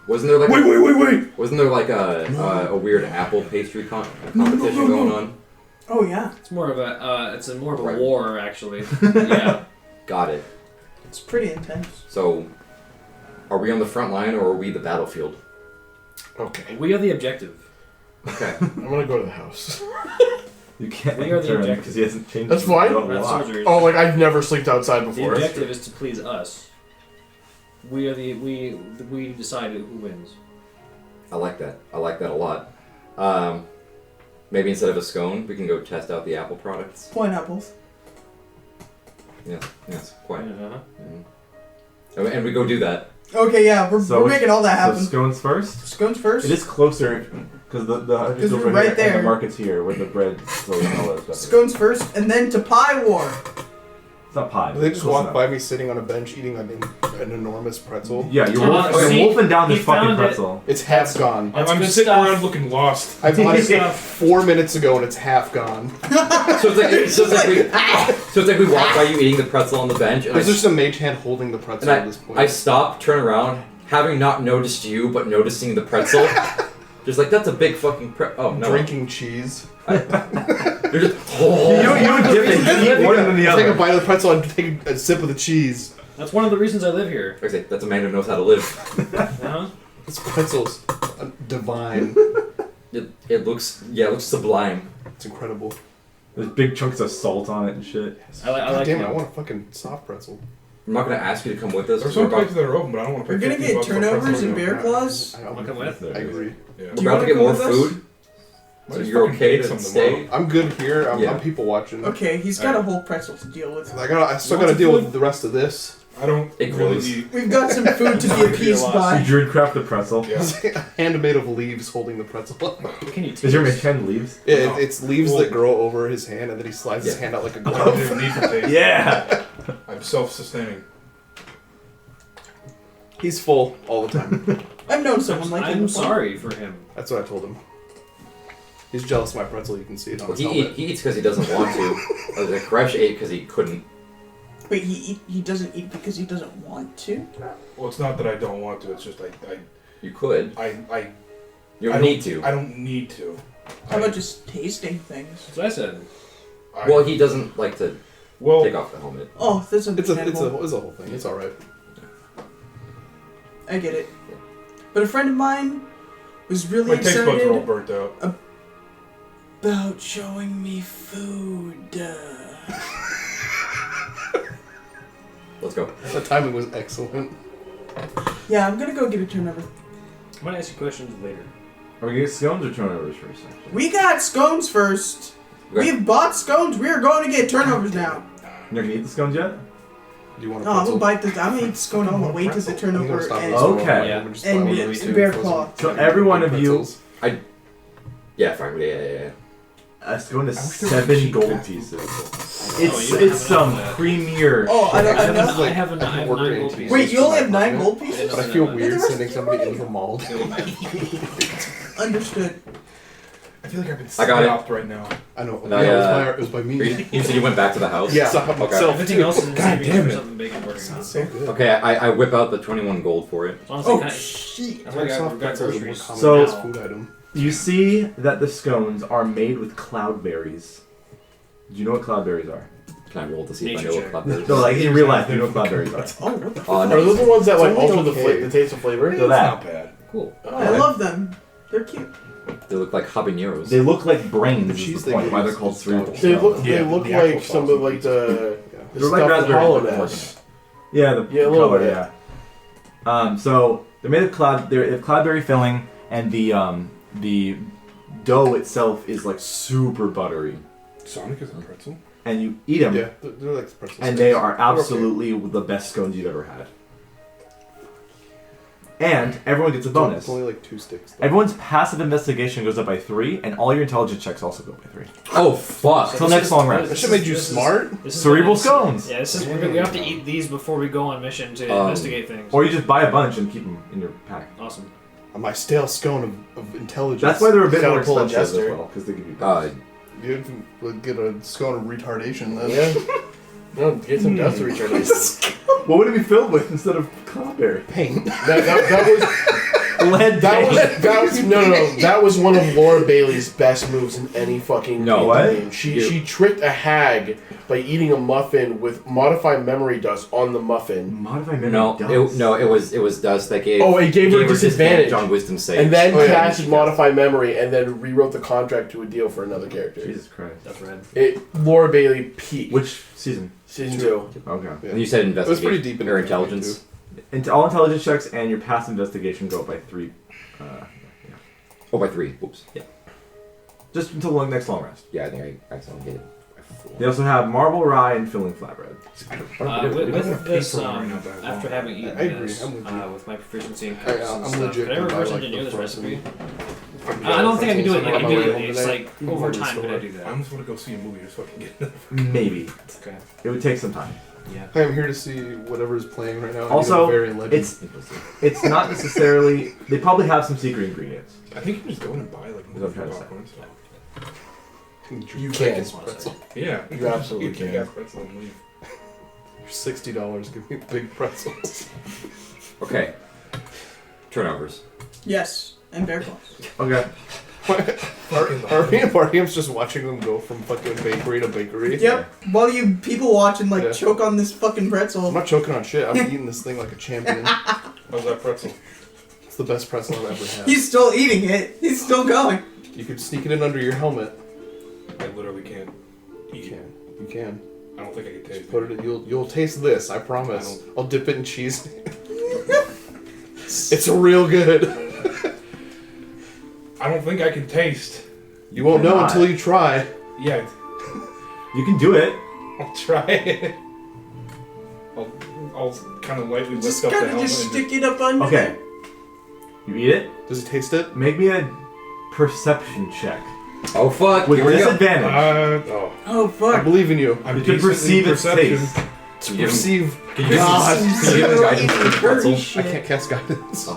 Wasn't there like Wait! Wasn't there like a weird apple pastry competition going on? Oh yeah, It's more of a. It's more of a Right. war, actually. Yeah. Got it. it's pretty intense. So, are we on the front line or are we the battlefield? Okay. We are the objective. Okay. I'm gonna go to the house. You can't We are the enter him objective. because he hasn't changed. That's his fine. lock. We're not soldiers. Oh, like I've never slept outside The before. objective is to please us. We are the we decide who wins. I like that. I like that a lot. Maybe instead of a scone, we can go test out the apple products. Pineapples. Yes, quite. Uh-huh. And we go do that. Okay, yeah, we're So making all that So happen. scones first. Scones first. It is closer because the Because we're over right here, there. And the market's here where the bread slowly and all that stuff. Scones first, and then to pie war. It's not pie. They just Close walk enough. by me sitting on a bench eating an enormous pretzel. Yeah, you're See, wolfing down this he fucking found it. pretzel. It's half gone. That's I'm good sitting stuff. around looking lost. I bought it Yeah. 4 minutes ago and it's half gone. So it's like we walk by you eating the pretzel on the bench, and There's just a mage hand holding the pretzel and at this point. I stop, turn around, having not noticed you, but noticing the pretzel. Just like, that's a big fucking oh no. Drinking cheese. You're just, You would dip it. You eat one and then the I take a other. bite of the pretzel and take a sip of the cheese. That's one of the reasons I live here. I say, that's a man who knows how to live. Uh-huh. This pretzel's divine. It looks sublime. It's incredible. There's big chunks of salt on it and shit. I like Damn it, him. I want a fucking soft pretzel. I'm not gonna ask you to come with us. There's We're some about, places that are open, but I don't want to We're pay gonna 15 get bucks for a turnovers pretzel. and bear claws. Wanna come with? I agree. Yeah. Do you we're about wanna to get come more with us? food. Might So just you're fucking okay bake to some stay? tomorrow. I'm good here. I'm Yeah. people watching. Okay, he's got a whole pretzel to deal with. I still Want gotta some deal food? with the rest of this. I don't It really glows. need. We've got some food to be appeased You by. druid craft the pretzel. Yeah. Hand made of leaves holding the pretzel. Can you taste? Is your mage hand leaves? Yeah, it's leaves Well- that grow over his hand, and then he slides his Yeah. hand out like a I glove. don't need to taste. Yeah. I'm self-sustaining. He's full all the time. I've known someone like him I'm before. sorry for him. That's what I told him. He's jealous of my pretzel. You can see it on Well, his he helmet. eats because he doesn't want to. The Koresh ate because he couldn't. Wait, he doesn't eat because he doesn't want to? Well, it's not that I don't want to. It's just You could. I You I don't need to. I don't need to. How about just tasting things? That's what I said. Well, he doesn't like to well, take off the helmet. Oh, that's It's a understandable. whole thing. It's all right. I get it. But a friend of mine was really my taste buds are all excited burnt out. about showing me food. Let's go. The timing was excellent. Yeah, I'm gonna go get a turnover. I'm gonna ask you questions later. Are we gonna get scones or turnovers first? Actually? We got scones first. Okay. We've bought scones. We are going to get turnovers now. You're not gonna eat the scones yet? Do you want a No, I'm pretzel? gonna bite the. I'm gonna eat the scone. I'm gonna wait till the I'm gonna turnover stop and, this Okay. one. Yeah. I'm gonna just and, buy one of and these two bear frozen claw. So every one of you, pretzels. Yeah, fine. Yeah. a scone is I wish there was 7 cheap gold back. pieces. Oh, It's you don't it's have some enough of that. premier. Oh, I don't. I I have know. this, like, I have a I can nine work it gold into pieces. Wait, you only have my 9 apartment. gold I pieces? didn't But I know feel that. weird the rest sending is somebody your into a mall. Understood. I feel like I've been I got it. stopped right now. I know. No, Yeah, it was by me. You said you went back to the house? Yeah. Stop Okay. myself. Everything else is God damn it. something big and working on. So good. Okay, I whip out the 21 gold for it. Honestly, Oh kinda- shit! that's why I got Soft pretzels are more groceries. common So- fast food item. You see that the scones are made with cloudberries. Do you know what cloudberries are? Can I roll to see if I Nature know what check. cloudberries No, are? like in real life, do you know what cloudberries are? Oh, what the No. Are those the ones that like It's only alter okay. the taste of flavor? So that. Not bad. Cool. I love them. They're cute. They look like habaneros. They look like brains. The Is cheese the they point why use they're called is cerebral. They look. Yeah, They look the actual like some of like the They're like stuff in raspberries, Hollowness. Yeah, the Yeah, a little color, bit. yeah. So they're made of cloud. They're cloudberry filling, and the dough itself is like super buttery, Sonic is a pretzel. and you eat them, Yeah, they're like pretzels. and they are absolutely the best scones you've ever had. And everyone gets a bonus. It's only like 2 sticks. Though. Everyone's passive investigation goes up by 3, and all your intelligence checks also go by 3. Oh fuck! Till next long rest. That shit made you smart. This is Cerebral gonna- scones. Yeah, this is. We have to eat these before we go on mission to investigate things. Or you just buy a bunch and keep them in your pack. Awesome. My stale scone of intelligence. That's why they're a bit more Catapult expensive as jester. well, because they give you. You would get a scone of retardation then. Yeah. No, get some dust retardation. What would it be filled with instead of cloudberry? Paint. That was. Lead That was no. That was one of Laura Bailey's best moves in any fucking No. game. What? She tricked a hag by eating a muffin with modified memory dust on the muffin, Modify memory No, dust. it was dust that gave. Oh, it gave her disadvantage. on wisdom save. and then Oh, yeah. casted modified memory, and then rewrote the contract to a deal for another character. Jesus Christ. That's red. Laura Bailey peaked. Which season? Season 2. Okay. And you said It was investigation. pretty deep in or the intelligence. All intelligence checks and your passive investigation go up by 3. Oh, by 3. Oops. Yeah. Just until the next long rest. Yeah, I think I accidentally hit it. They also have marble rye and filling flatbread. With this, right now, but after having eaten I agree, this, I'm with you. with my proficiency in I- cooks I'm and stuff, legit could I gonna buy, reverse like, engineer the this frozen- recipe? I don't think I can do it like I'm already immediately. home It's today. like over time could I do I that? almost want to go see a movie. Just fucking get it. Maybe. Okay. It would take some time. Yeah. I am here to see whatever is playing right now. Also, very legend. It's not necessarily. They probably have some secret ingredients. I think you can just go in and buy like That's what I'm trying to say. popcorn stuff. You can. pretzel. Yeah, You absolutely you can. gas pretzel and leave. For $60, give me big pretzels. Okay. Turnovers. Yes, and bear claws. Okay. Are me and Bartium's just watching them go from fucking bakery to bakery? Yep. While you people watch and like Yeah. choke on this fucking pretzel. I'm not choking on shit. I'm eating this thing like a champion. How's that pretzel? It's the best pretzel I've ever had. He's still eating it. He's still going. You could sneak it in under your helmet. I literally can't You eat. can. You can. I don't think I can taste Put it. You'll taste this. I promise. I'll dip it in cheese. It's real good. I don't think I can taste. You won't know Why not? until you try. Yeah, You can do it. I'll try it. I'll kind of lightly Just lift up the kind of helmet just and stick it up under. Okay. You eat it. Does it taste it? Make me a perception check Oh fuck! with Here we go. disadvantage. Oh. Oh I fuck. believe in you. I'm You can decent in perceive its perception. taste. To Can you give him- perceive. Can you give him- God. can you give him guidance for the pretzel? I can't cast guidance.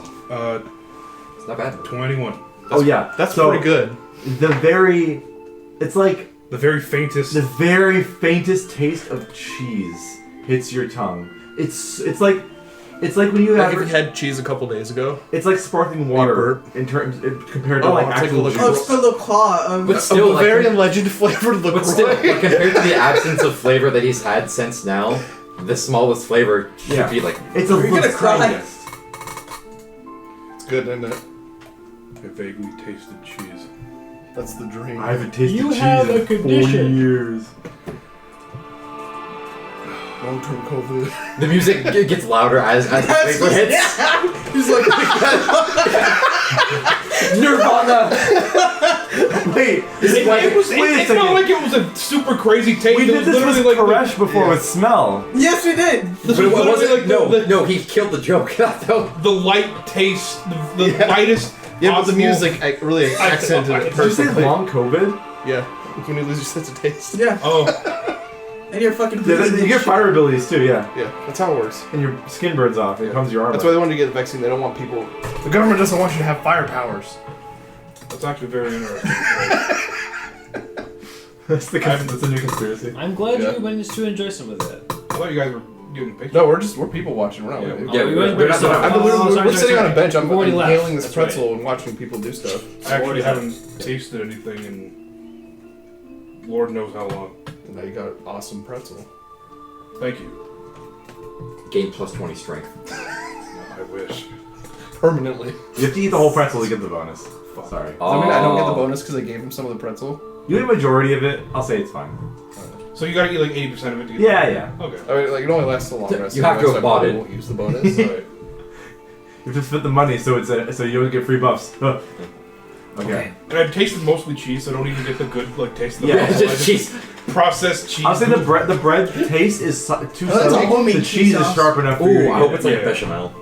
It's not bad. 21. Oh yeah. That's so pretty good. It's like The very faintest. the very faintest taste of cheese hits your tongue. It's like when you Like have if you had cheese a couple days ago. it's like sparkling water in terms compared to Oh, like I'll take a actual look. juice. Oh, it's for the claw of. But still, a like, Bavarian legend flavored LaCroix. But still, like, compared to the absence of flavor that he's had since now, the smallest flavor should Yeah. be like. It's a You're gonna cry. scientist. It's good, isn't it? I vaguely tasted cheese. That's the dream. I haven't tasted You cheese have a in 4 condition. years. Long-term COVID. The music gets louder as the flavor hits. He's like, Nirvana! Wait, It's not like it was a super crazy taste. we It did was this with literally like Koresh before with smell. yes, we did. This But it was wasn't literally like the, no, he killed the joke. the light taste, the Yeah. lightest. Yeah, but the possible- music really accented it Did you say perfectly. long COVID? Yeah. When you lose your sense of taste. Yeah, Oh, and you're fucking. Yeah, breathing you get shit. fire abilities too, yeah. Yeah, that's how it works. And your skin burns off, it becomes your armor. That's why they wanted to get the vaccine. They don't want people. The government doesn't want you to have fire powers. that's actually very interesting. that's a new conspiracy. I'm glad Yeah. you managed to enjoy some of that. I thought you guys were getting pictures. No, we're people watching. We're not. Yeah, Yeah, Yeah, we're not. we're sitting on a bench. I'm We've already left. inhaling this That's right. pretzel and watching people do stuff. I actually Already haven't tasted anything in Lord knows how long. And now you got an awesome pretzel. Thank you. Gain plus 20 strength. I wish. Permanently. You have to eat the whole pretzel to get the bonus. Sorry. Does that mean I don't get the bonus because I gave him some of the pretzel? You eat a majority of it. I'll say it's fine. So you gotta eat like 80% of it to get Yeah. Okay. I mean, like, it only lasts so long. You have to have bought it. I won't use the bonus. Right. You have to spend the money so you always get free buffs. Okay. And I've tasted mostly cheese, so I don't even get the good taste of the Yeah, bread. just cheese. Processed cheese. I'll say the bread taste is too That's a subtle. homemade The cheese cheese is sauce. sharp enough for Ooh, you. I hope it's like Yeah. a bechamel.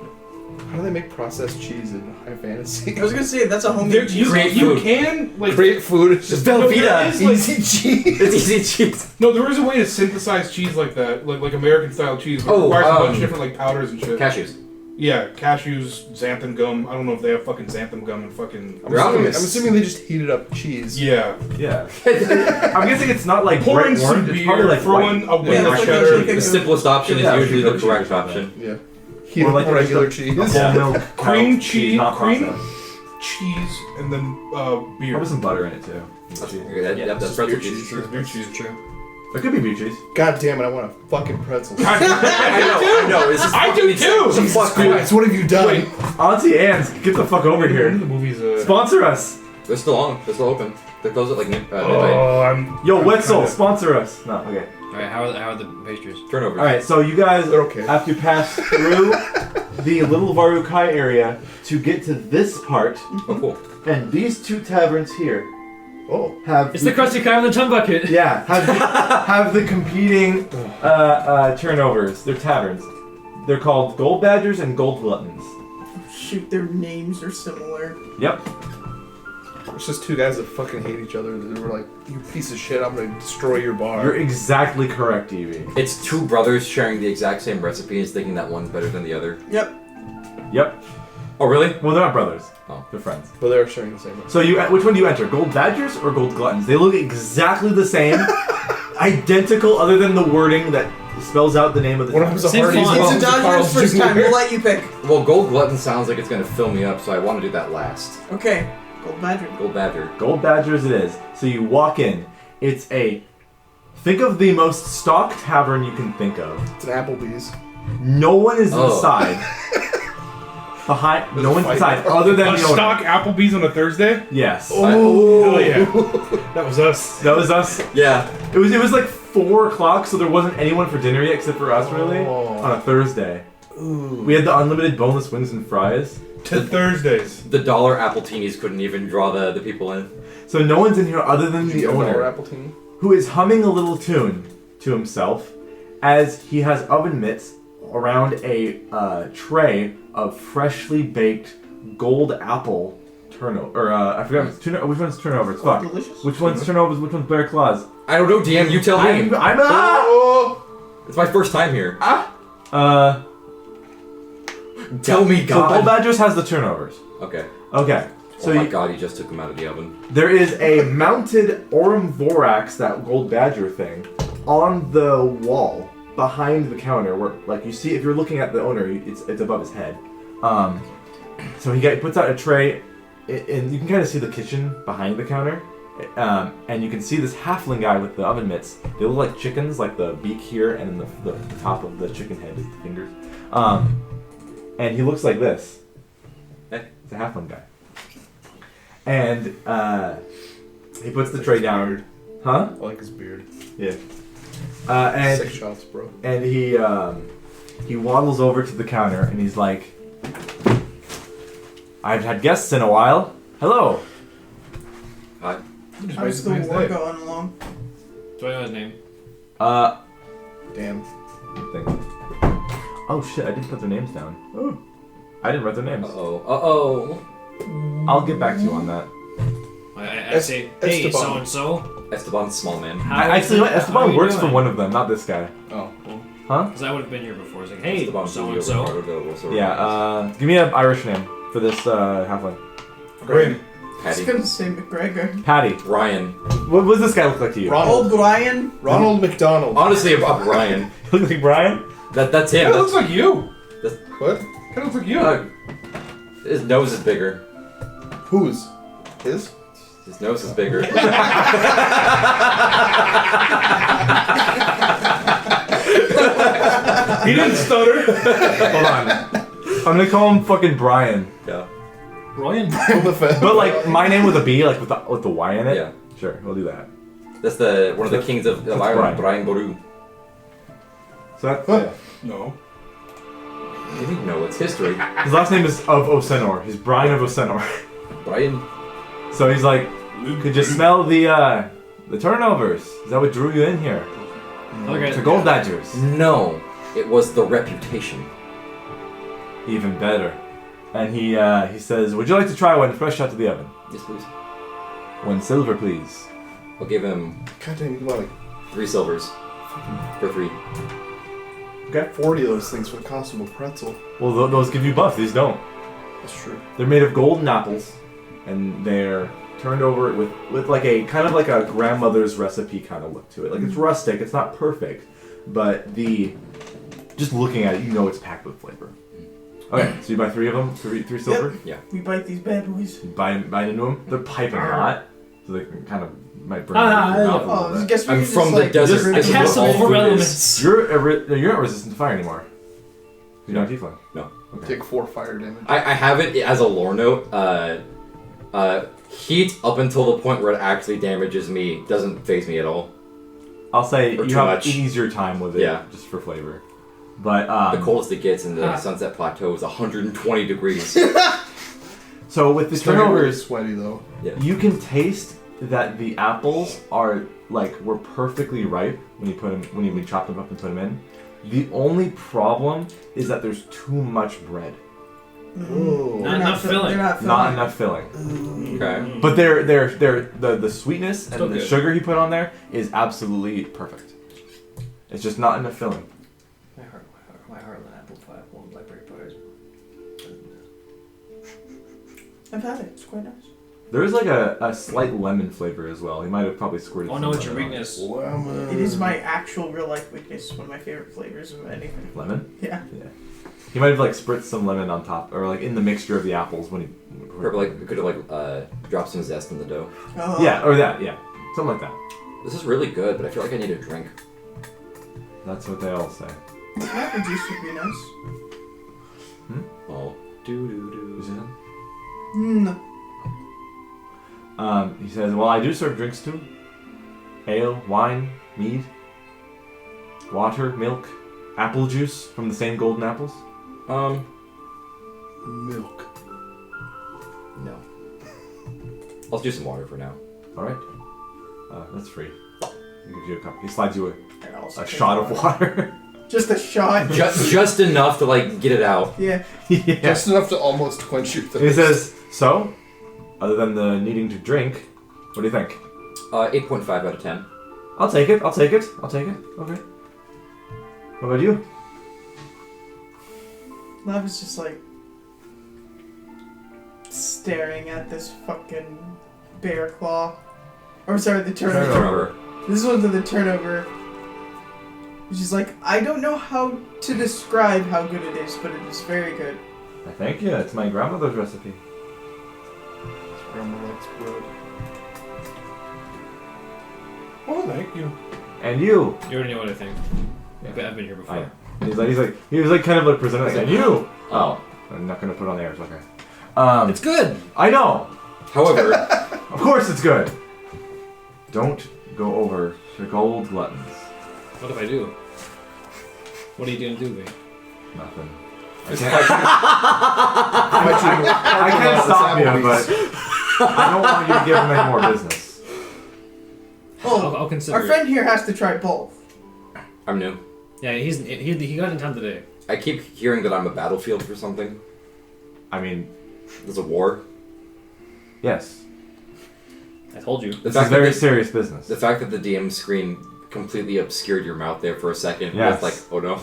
How do they make processed cheese in High Fantasy? I was gonna say that's a There- homemade you, cheese. Create you food. can like Great food. It's just No, there Velveeta. is, like- easy cheese. It's easy cheese. No, there is a way to synthesize cheese like that, like American style cheese. But it Oh, requires a bunch of different like powders and shit. Cashews. Yeah, cashews, xanthan gum. I don't know if they have fucking xanthan gum and fucking. I'm They're assuming, alchemists. I'm assuming they just heated up cheese. Yeah, Yeah. I'm guessing it's not like pouring bright some orange. It's probably beer, like throwing white. a Yeah, wing that's of like cheddar. chicken. The simplest option Yeah, is usually the sugar correct cheese or option. Yeah. Heat Or up like just regular a cheese. whole milk Cream cheese, cheese, not cream, processed. cheese, and then beer. Probably some butter in it too. That's pretzel cheese. It's beer cheese. True. It could be beer cheese. God damn it, I want a fucking pretzel. I know. This is I do fucking too. insane. Jesus Christ, what have you done? Wait. Auntie Anne's, get the fuck over When here. the movie's Sponsor us. They're still on. They're still open. They close at like midnight. I'm. Yo, I'm Wetzel, kinda- sponsor us. No, okay. Alright, how are the pastries? Turnovers. All right, so you guys They're okay. have to pass through the Little Varukai area to get to this part, Oh, cool. and these two taverns here Oh. It's the Krusty Krab and the Tongue Bucket. Yeah, have the competing turnovers. They're taverns. They're called Gold Badgers and Gold Gluttons. Shoot, their names are similar. Yep. It's just two guys that fucking hate each other. They were like, you piece of shit, I'm gonna destroy your bar. You're exactly correct, Evie. It's two brothers sharing the exact same recipe and thinking that one's better than the other. Yep. Yep. Oh, really? Well, they're not brothers. Oh. They're friends. But they were sharing the same one. So which one do you enter? Gold Badgers or Gold Gluttons? They look exactly the same, identical, other than the wording that spells out the name of the One of tavern. them's a Same Hardee's. font. one of It's a them's Dodgers Carl's first Jr. time. We'll let you pick. Well, Gold Glutton sounds like it's gonna fill me up, so I want to do that last. Okay. Gold Badger. Gold Badger. Gold Badgers it is. So you walk in. It's think of the most stock tavern you can think of. It's an Applebee's. No one is Oh. inside. Behind, There's no a one's fight. inside other than A the owner. stock Applebee's on a Thursday? Yes. Hell yeah. That was us. That was us. Yeah. It was like 4 o'clock, so there wasn't anyone for dinner yet except for us, really, Oh. on a Thursday. Ooh. We had the unlimited boneless wings and fries. To Thursdays. The dollar Appletinis couldn't even draw the people in. So no one's in here other than Did the you get a owner, Apple team? who is humming a little tune to himself as he has oven mitts around a tray of freshly baked gold apple turnover. Or I forgot which one's turnovers. Fuck. Delicious. Which one's turnovers? Which one's Bear Claws? I don't know, DM. You tell me. I'm Oh! It's my first time here. Tell me, So God. Gold Badgers has the turnovers. Okay. Okay. So Oh my you- God, he just took them out of the oven. there is a mounted Aurum Vorax, that Gold Badger thing, on the wall behind the counter. Where, like, you see, if you're looking at the owner, it's above his head. So he puts out a tray, and you can kind of see the kitchen behind the counter. And you can see this halfling guy with the oven mitts. They look like chickens, like the beak here, and then the top of the chicken head is the fingers. And he looks like this. It's a halfling guy. And he puts the tray down. Huh? I like his beard. Yeah. And 6 shots, bro. and he waddles over to the counter and he's like, "I've had guests in a while. Hello." Hi. How's the war going along? Do I know his name? Damn. Thing. Oh shit! I didn't put their names down. Oh. I didn't write their names. Uh-oh. I'll get back to you on that. I say, hey, Esteban. so and so. Esteban's small man. Actually, Esteban works for one of them, not this guy. Oh. Huh? Because I would have been here before. It's like, hey, Esteban's so really and so. available, so Yeah. Give me an Irish name for this halfling. Great. I was Patty. gonna say McGregor. Patty. Ryan. What does this guy look like to you? Ronald. Old Ryan. Ronald McDonald. Honestly, about Ryan. Look like Brian? That's him. That looks like you. What? That looks like you. His nose is bigger. Whose? His? His nose is bigger. He didn't stutter. Hold on. I'm gonna call him fucking Brian. Yeah. Ryan? But like my name with a B, like with the Y in it. Yeah. Sure, we'll do that. That's one of the kings of Ireland, Brian Boru. So that's yeah. No. You didn't know it's history. His last name is of Osenor. He's Brian of Osenor. Brian. So he's like, could you smell the turnovers? Is that what drew you in here? Okay. To Gold Badgers. No, it was the reputation. Even better. And he says, would you like to try one fresh out of the oven? Yes, please. 1 silver, please. I'll give him Goddamn, come on. 3 silvers. For 3. Got 40 of those things for the cost of a pretzel. Well, those give you buff. These don't. That's true. They're made of golden apples, and they're turned over with like a kind of like a grandmother's recipe kind of look to it. Like it's rustic. It's not perfect, but just looking at it, you know it's packed with flavor. Okay, so you buy 3 of them, 3 silver. Yeah. We bite these bad boys. You bite into them. They're piping hot, so they can kind of might burn your mouth a little I bit. guess we I'm can from just, the like, desert. A This is what castle all full of food is. elements. You're not resistant to fire anymore. You're not tiefling. No. Okay. Take 4 fire damage. I have it as a lore note. Heat up until the point where it actually damages me doesn't phase me at all. I'll say Or you too have much. easier time with it, Yeah. just for flavor. But The coldest it gets in the Sunset Plateau is 120 degrees. so with the Still really turnovers, sweaty though. you can taste that the apples were perfectly ripe when you chop them up and put them in. The only problem is that there's too much bread, Oh. Not enough filling. They're not filling. not enough filling. Okay. But the sweetness and Still the good. sugar he put on there is absolutely perfect. It's just not enough filling. My heartland apple pie, one blackberry pies. I've had it. It's quite nice. There is like a slight lemon flavor as well. He might have probably squirted. Oh some no, it's your lemon on it. weakness. Lemon. It is my actual real life weakness. One of my favorite flavors of anything. Lemon. Yeah. He might have like spritzed some lemon on top, or like in the mixture of the apples when he. Or could have dropped some zest in the dough. Oh. Yeah, or that. Yeah, something like that. This is really good, but I feel like I need a drink. That's what they all say. Apple juice would be nice. Oh. Do. You see that? No. He says, well, I do serve drinks too. Ale, wine, mead, water, milk, apple juice from the same golden apples. Milk. No. I'll do some water for now. All right. That's free. He gives you a cup. He slides you And I'll a take shot of water. Just a shot. Just enough to get it out. Yeah. Yeah. Just enough to almost quench your He thirst. says, so, other than the needing to drink, what do you think? 8.5 out of 10. I'll take it. Okay. What about you? Love is just like staring at this fucking bear claw. Or sorry, the turnover. Turnover. This one's the turnover. She's like, I don't know how to describe how good it is, but it is very good. Thank you. It's my grandmother's recipe. Grandma likes bread. Oh, thank you. And you. You already know what I think. Yeah. I've been here before. I- He was like kind of like presenting like, and you. Oh, I'm not gonna put it on the air. It's okay. It's good. I know. However, Of course, it's good. Don't go over to gold gluttons. What if I do? What are you gonna do, me? Nothing. It's I can't stop you, but I don't want you to give him any more business. Oh, I'll consider our friend here has to try both. I'm new. Yeah, he got in town today. I keep hearing that I'm a battlefield for something. I mean, There's a war. yes. I told you. This is very serious business. The fact that the DM screen completely obscured your mouth there for a second. Yes. Was like, oh no.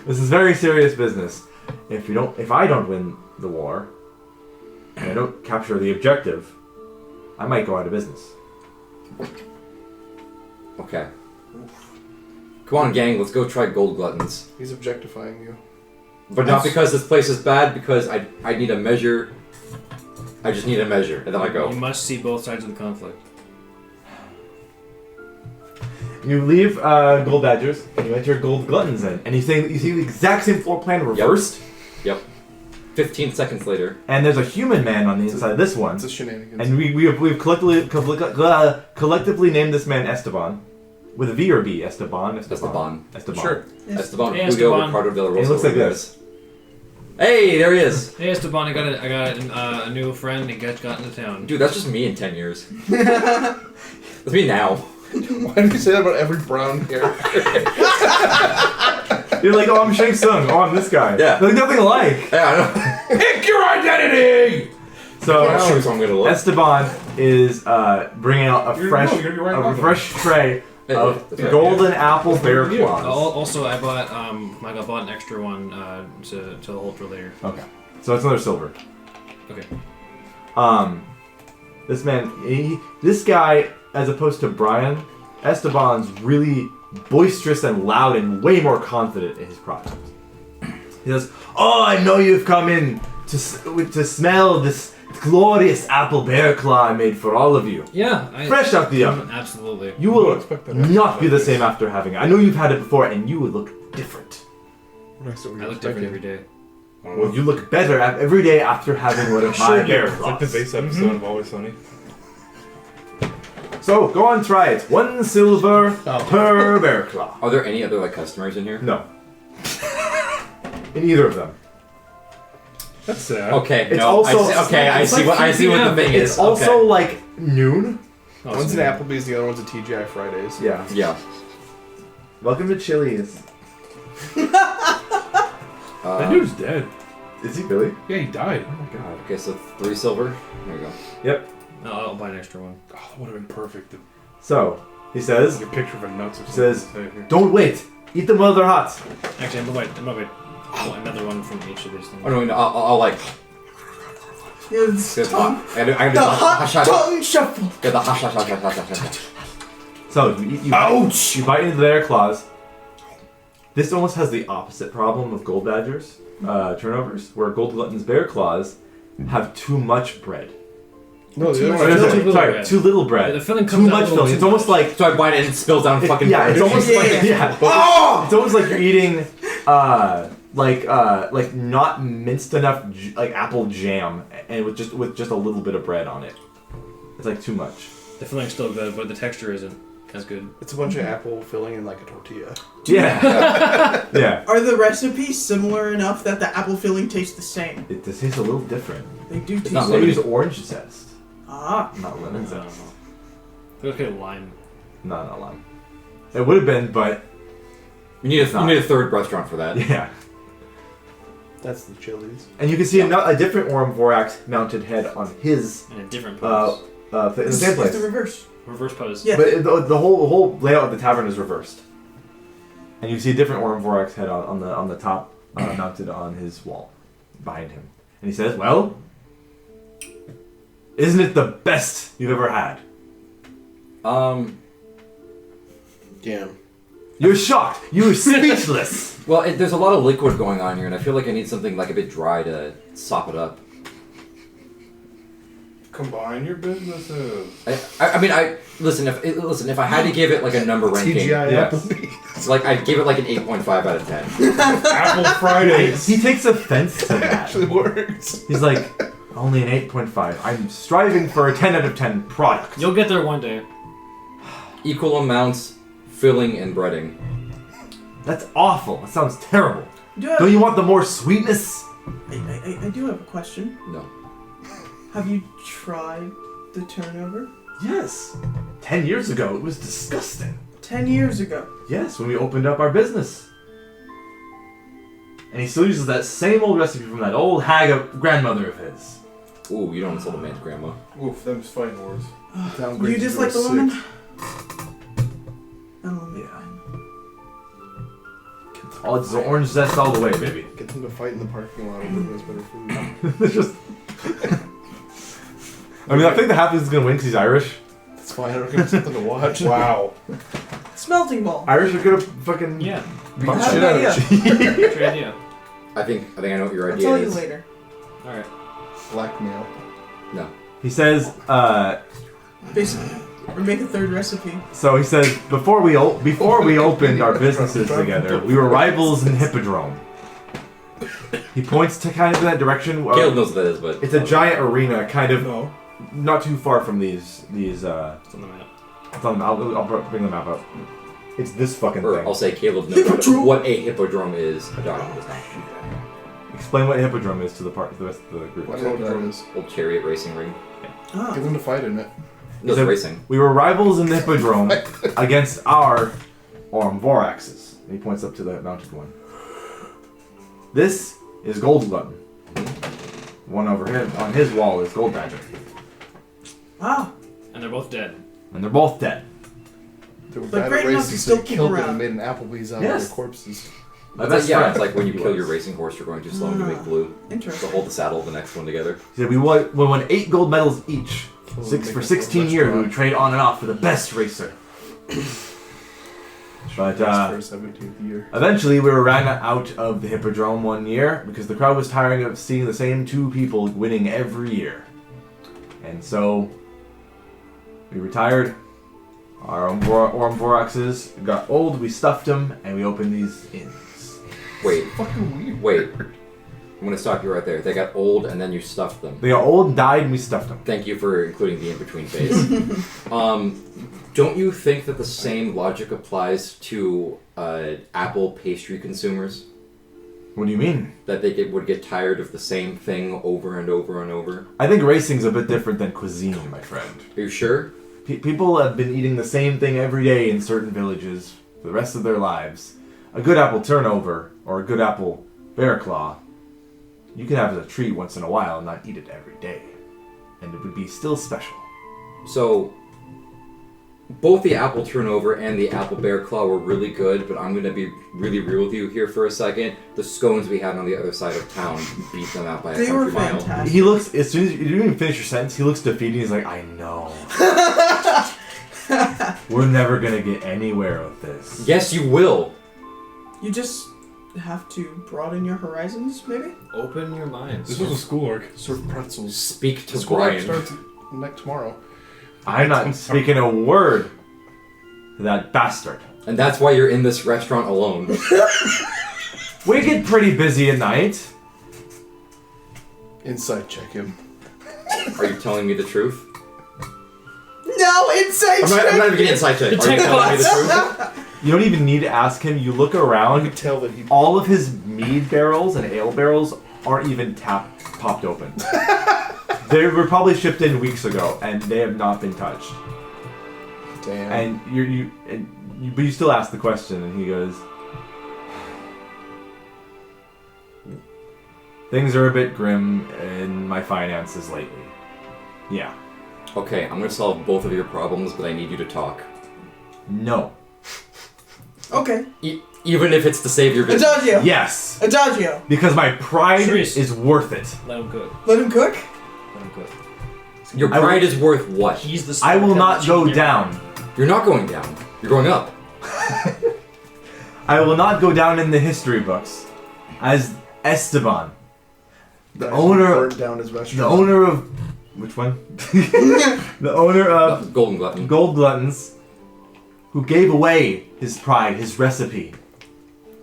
This is very serious business. If I don't win the war, and I don't capture the objective, I might go out of business. Okay. Come on, gang, let's go try gold gluttons. He's objectifying you. But not because this place is bad, because I need a measure I just need a measure, and then I go. You must see both sides of the conflict. You leave Gold Badgers, and you enter Gold Gluttons in, and you see the exact same floor plan reversed. Yep. 15 seconds later. And there's a human man on the inside of this one. It's a shenanigans. And we've collectively named this man Esteban. With a V or B? Esteban? Esteban. Sure. Esteban. Hey, Julio Esteban. Ricardo Del Rosa. He looks like this. Hey, there he is. Hey Esteban, I got a new friend. He got into town. Dude, that's just me in 10 years. That's me now. Why do you say that about every brown character? You're like, oh, I'm Shang Tsung. Oh, I'm this guy. Yeah. They're nothing alike. Yeah, I know. Pick your identity! So, I'm sure I'm gonna look. Esteban is bringing out a fresh tray of golden apple bear claws. Also, I bought an extra one to hold for later. Okay. So it's another silver. Okay. This guy, as opposed to Brian, Esteban's really boisterous and loud and way more confident in his product. He says, "Oh, I know you've come in to smell this glorious apple bear claw I made for all of you. Yeah. Fresh out the oven. Absolutely. You will not be the same after having it. I know you've had it before, and you will look different. I look different every day. Well, you look better every day after having one of my bear It's like claws. the base episode of Always Sunny. So, go on, try it. 1 silver per bear claw. Are there any other customers in here? No. In either of them. That's sad. Okay, It's no. also- I see what the thing is. It's also like noon. One's an Applebee's, the other one's a TGI Fridays. Yeah. Yeah. Welcome to Chili's. That dude's dead. Is he really? Yeah, he died. Oh my god. Okay, so 3 silver. There you go. Yep. No, I'll buy an extra one. Oh, that would have been perfect. To So, he says, take a picture of a nuts or He something. says, to say here. don't wait. Eat them while they're hot. Actually, I'm gonna buy another one from each of these things. Oh no, I'll like. It's Good. tongue. I do The the hot hash hash. tongue shuffle. Get the hash hash hash hash hash. So, you bite into their claws. This almost has the opposite problem of Gold Badgers turnovers, where Gold Glutton's bear claws have too much bread. No, the much other filling. one. Too little Sorry, bread. too little bread. The filling Too comes out a much little filling. too It's almost much. like So I bite it and it spills down fucking. yeah, it's bread. almost like it's almost like you're eating like not minced enough like apple jam and with just a little bit of bread on it. It's like too much. The filling's still good, but the texture isn't as good. It's a bunch of apple filling in like a tortilla. Yeah. Yeah. Are the recipes similar enough that the apple filling tastes the same? It tastes a little different. They do taste not They the use same. orange zest, Ah. not lemon I don't zest. know. Okay, lime. No, not lime. It would have been, but You need a third restaurant for that. yeah. That's the Chili's. And you can see a different Orm Vorax mounted head on his In a different pose. in the same place. It's the reverse. Reverse pose. Yeah. But the whole layout of the tavern is reversed, and you see a different Orm Vorax head on the top, mounted on his wall, behind him. And he says, "Well, isn't it the best you've ever had?" Damn. You're shocked. You're speechless. Well, there's a lot of liquid going on here, and I feel like I need something like a bit dry to sop it up. Combine your businesses. Listen. If I had to give it like a number ranking, TGI Yes. Applebee's. like I'd give it like an 8.5 out of 10. Apple Fridays. He takes offense to that. Actually works. He's like, only an 8.5. I'm striving for a 10 out of 10 product. You'll get there one day. Equal amounts, filling and breading. That's awful. That sounds terrible. Do Don't you want the more sweetness? I do have a question. No. Have you tried the turnover? Yes. 10 years ago, it was disgusting. 10 years ago. Yes, when we opened up our business. And he still uses that same old recipe from that old hag of grandmother of his. Ooh, you don't insult a man's grandma. Oof, them's fighting words. You just like the woman? Oh, Yeah. yeah. Oh, it's the orange zest all the way, baby. Get them to fight in the parking lot over who has better food. It's just... I mean, I think the half is going to win because he's Irish. It's fine, I don't give something to watch. Wow. Smelting ball. Irish are going to fucking... Yeah. Beat I the have shit an out of idea. you. Great idea. I think I know what your I'll idea tell you is. later. Alright. Blackmail. No. He says, Basically, or make a third recipe. so he says, before we opened our businesses together, we were rivals in Hippodrome. He points to kind of that direction. Caleb knows what that is, but It's a giant arena, kind of No. not too far from these. It's on the map. It's on, I'll bring the map up. It's this fucking or thing. I'll say Caleb knows what a hippodrome is. A dog does not. Explain what a hippodrome is to the rest of the group. I don't know what that is. Old chariot racing ring. Ah. Get them to fight in it. No, it's So- racing. We were rivals in the hippodrome against our Voraxes. And he points up to the mounted one. This is Gold Glutton. One over him on his wall is Gold Badger. Wow. And they're both dead. And they're both dead. They were But bad great at enough racing, to so still they keep killed them around. and made an Applebee's out Yes. of their corpses. My It's best like, yeah, friend. it's like when you He kill was. your racing horse, you're going too slow and you make blue. So Interesting. hold the saddle of the next one together. He said we won 8 gold medals each. Well, Six make for a 16 years. We restaurant. would trade on and off for the best racer. But For 17th year. eventually we were ran out of the Hippodrome one year because the crowd was tiring of seeing the same 2 people winning every year. And so we retired. Our Voraxes got old, we stuffed them, and we opened these inns. Wait, Fucking weird. wait. I'm gonna stop you right there. They got old and then you stuffed them. They got old, died, and we stuffed them. Thank you for including the in-between phase. Don't you think that the same logic applies to Apple pastry consumers? What do you mean? That they would get tired of the same thing over and over and over? I think racing's a bit different than cuisine, my friend. Are you sure? People have been eating the same thing every day in certain villages for the rest of their lives. A good apple turnover or a good apple bear claw, you can have as a treat once in a while and not eat it every day. And it would be still special. So, both the apple turnover and the apple bear claw were really good, but I'm going to be really real with you here for a second. The scones we had on the other side of town beat them out by a They were country mile. fantastic. He looks, as soon as you didn't even finish your sentence, he looks defeated. He's like, I know. We're never going to get anywhere with this. Yes, you will. You just have to broaden your horizons, maybe? Open your minds. This was a school arc. Serve pretzels. Speak to School arc Brian. starts next tomorrow. I'm not speaking a word to that bastard. And that's why you're in this restaurant alone. We get pretty busy at night. Inside check him. Are you telling me the truth? No, insight I'm not even getting inside check. Are you telling me the truth? You don't even need to ask him. You look You around. could tell that he. All of his mead barrels and ale barrels aren't even popped open. They were probably shipped in weeks ago, and they have not been touched. Damn. But you still ask the question, and he goes, "Things are a bit grim in my finances lately." Yeah. Okay, I'm gonna solve both of your problems, but I need you to talk. No. Okay. Even if it's to save your business. Adagio. Yes. Adagio. Because my pride Sharese. is worth it. Let him cook. Let him cook? Let him cook. Your I will- pride is worth what? He's the I will smart not go cappuccino. down. You're not going down. You're going up. I will not go down in the history books as Esteban, the owner, burned down his restaurant. the owner of which one? The owner of Golden Glutton. Gold Gluttons, who gave away his pride, his recipe.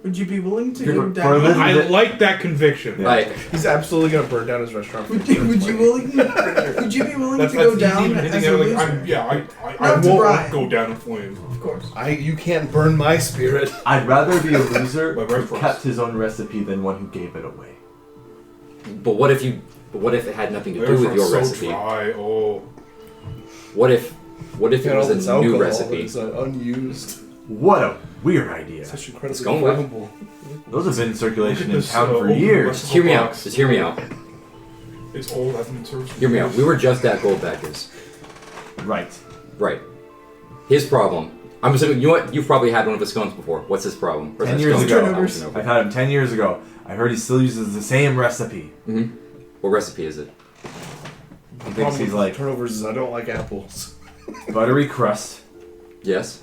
Would you be willing to For- go for down? Elizabeth- I like that conviction. Yeah. Like, He's absolutely gonna burn down his restaurant. Would you be willing? Would you be willing That's to go easy down even as hitting a out, loser? I Not to won't Brian. go down in flames. Of course. You can't burn my spirit. I'd rather be a loser My who restaurants. kept his own recipe than one who gave it away. but what if it had nothing to do with your so recipe? Dry. Oh. What if it All was this a new alcohol recipe? is, unused. What a weird idea. Such incredibly It's going well. flammable. Those have been in circulation in This, town for open years. recipe Hear me out. box. Just hear me out. It's old, hasn't been served. Hear me out. We were just at Gold Badgers. Right. Right. His problem. I'm assuming, you know what? You've probably had one of his scones before. What's his problem? Or is 10 that years scone? ago. Turnovers. I've had him 10 years ago. I heard he still uses the same recipe. Mm-hmm. What recipe is it? He thinks Problem he's with like turnovers is I don't like apples. buttery crust, Yes.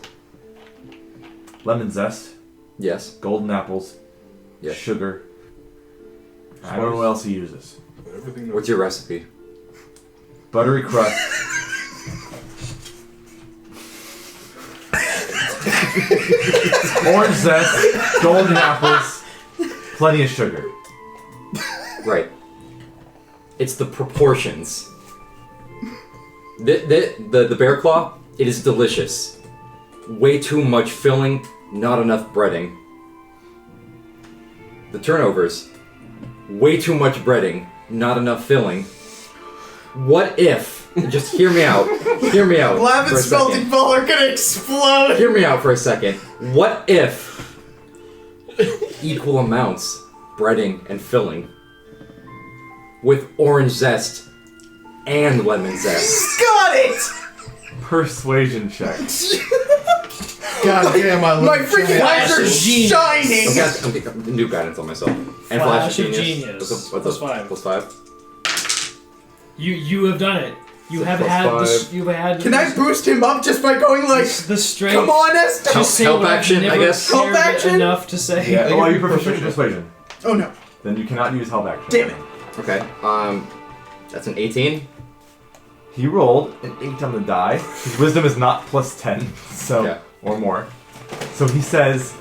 lemon zest, Yes. golden apples, Yes. sugar. I don't know what else he uses. Everything What's your recipe? buttery crust. Orange zest, golden apples, plenty of sugar. Right. It's the proportions. The bear claw, it is delicious. Way too much filling, not enough breading. The turnovers, way too much breading, not enough filling. What if, just hear me out for Lav a and Smelting second. Ball are gonna explode! Hear me out for a second. What if equal amounts, breading and filling, with orange zest and lemon zest? Got it! Persuasion check. God damn, I love My freaking eyes are shining! Okay, new guidance on myself. And Flash of Genius. What's Plus 5. Plus 5? You have done it. You So have plus had the, 5. you had. Can I boost him up just by going like, the strength? come on, Esther? To say Help what I've action, I never guess. Help cared action? enough to say. Yeah, well, you're you're proficient in proficient. persuasion. Oh no. Then you cannot use help action. Damn it. Okay, that's an 18. He rolled an 8 on the die. His wisdom is not plus 10, so Yeah. or more. So he says,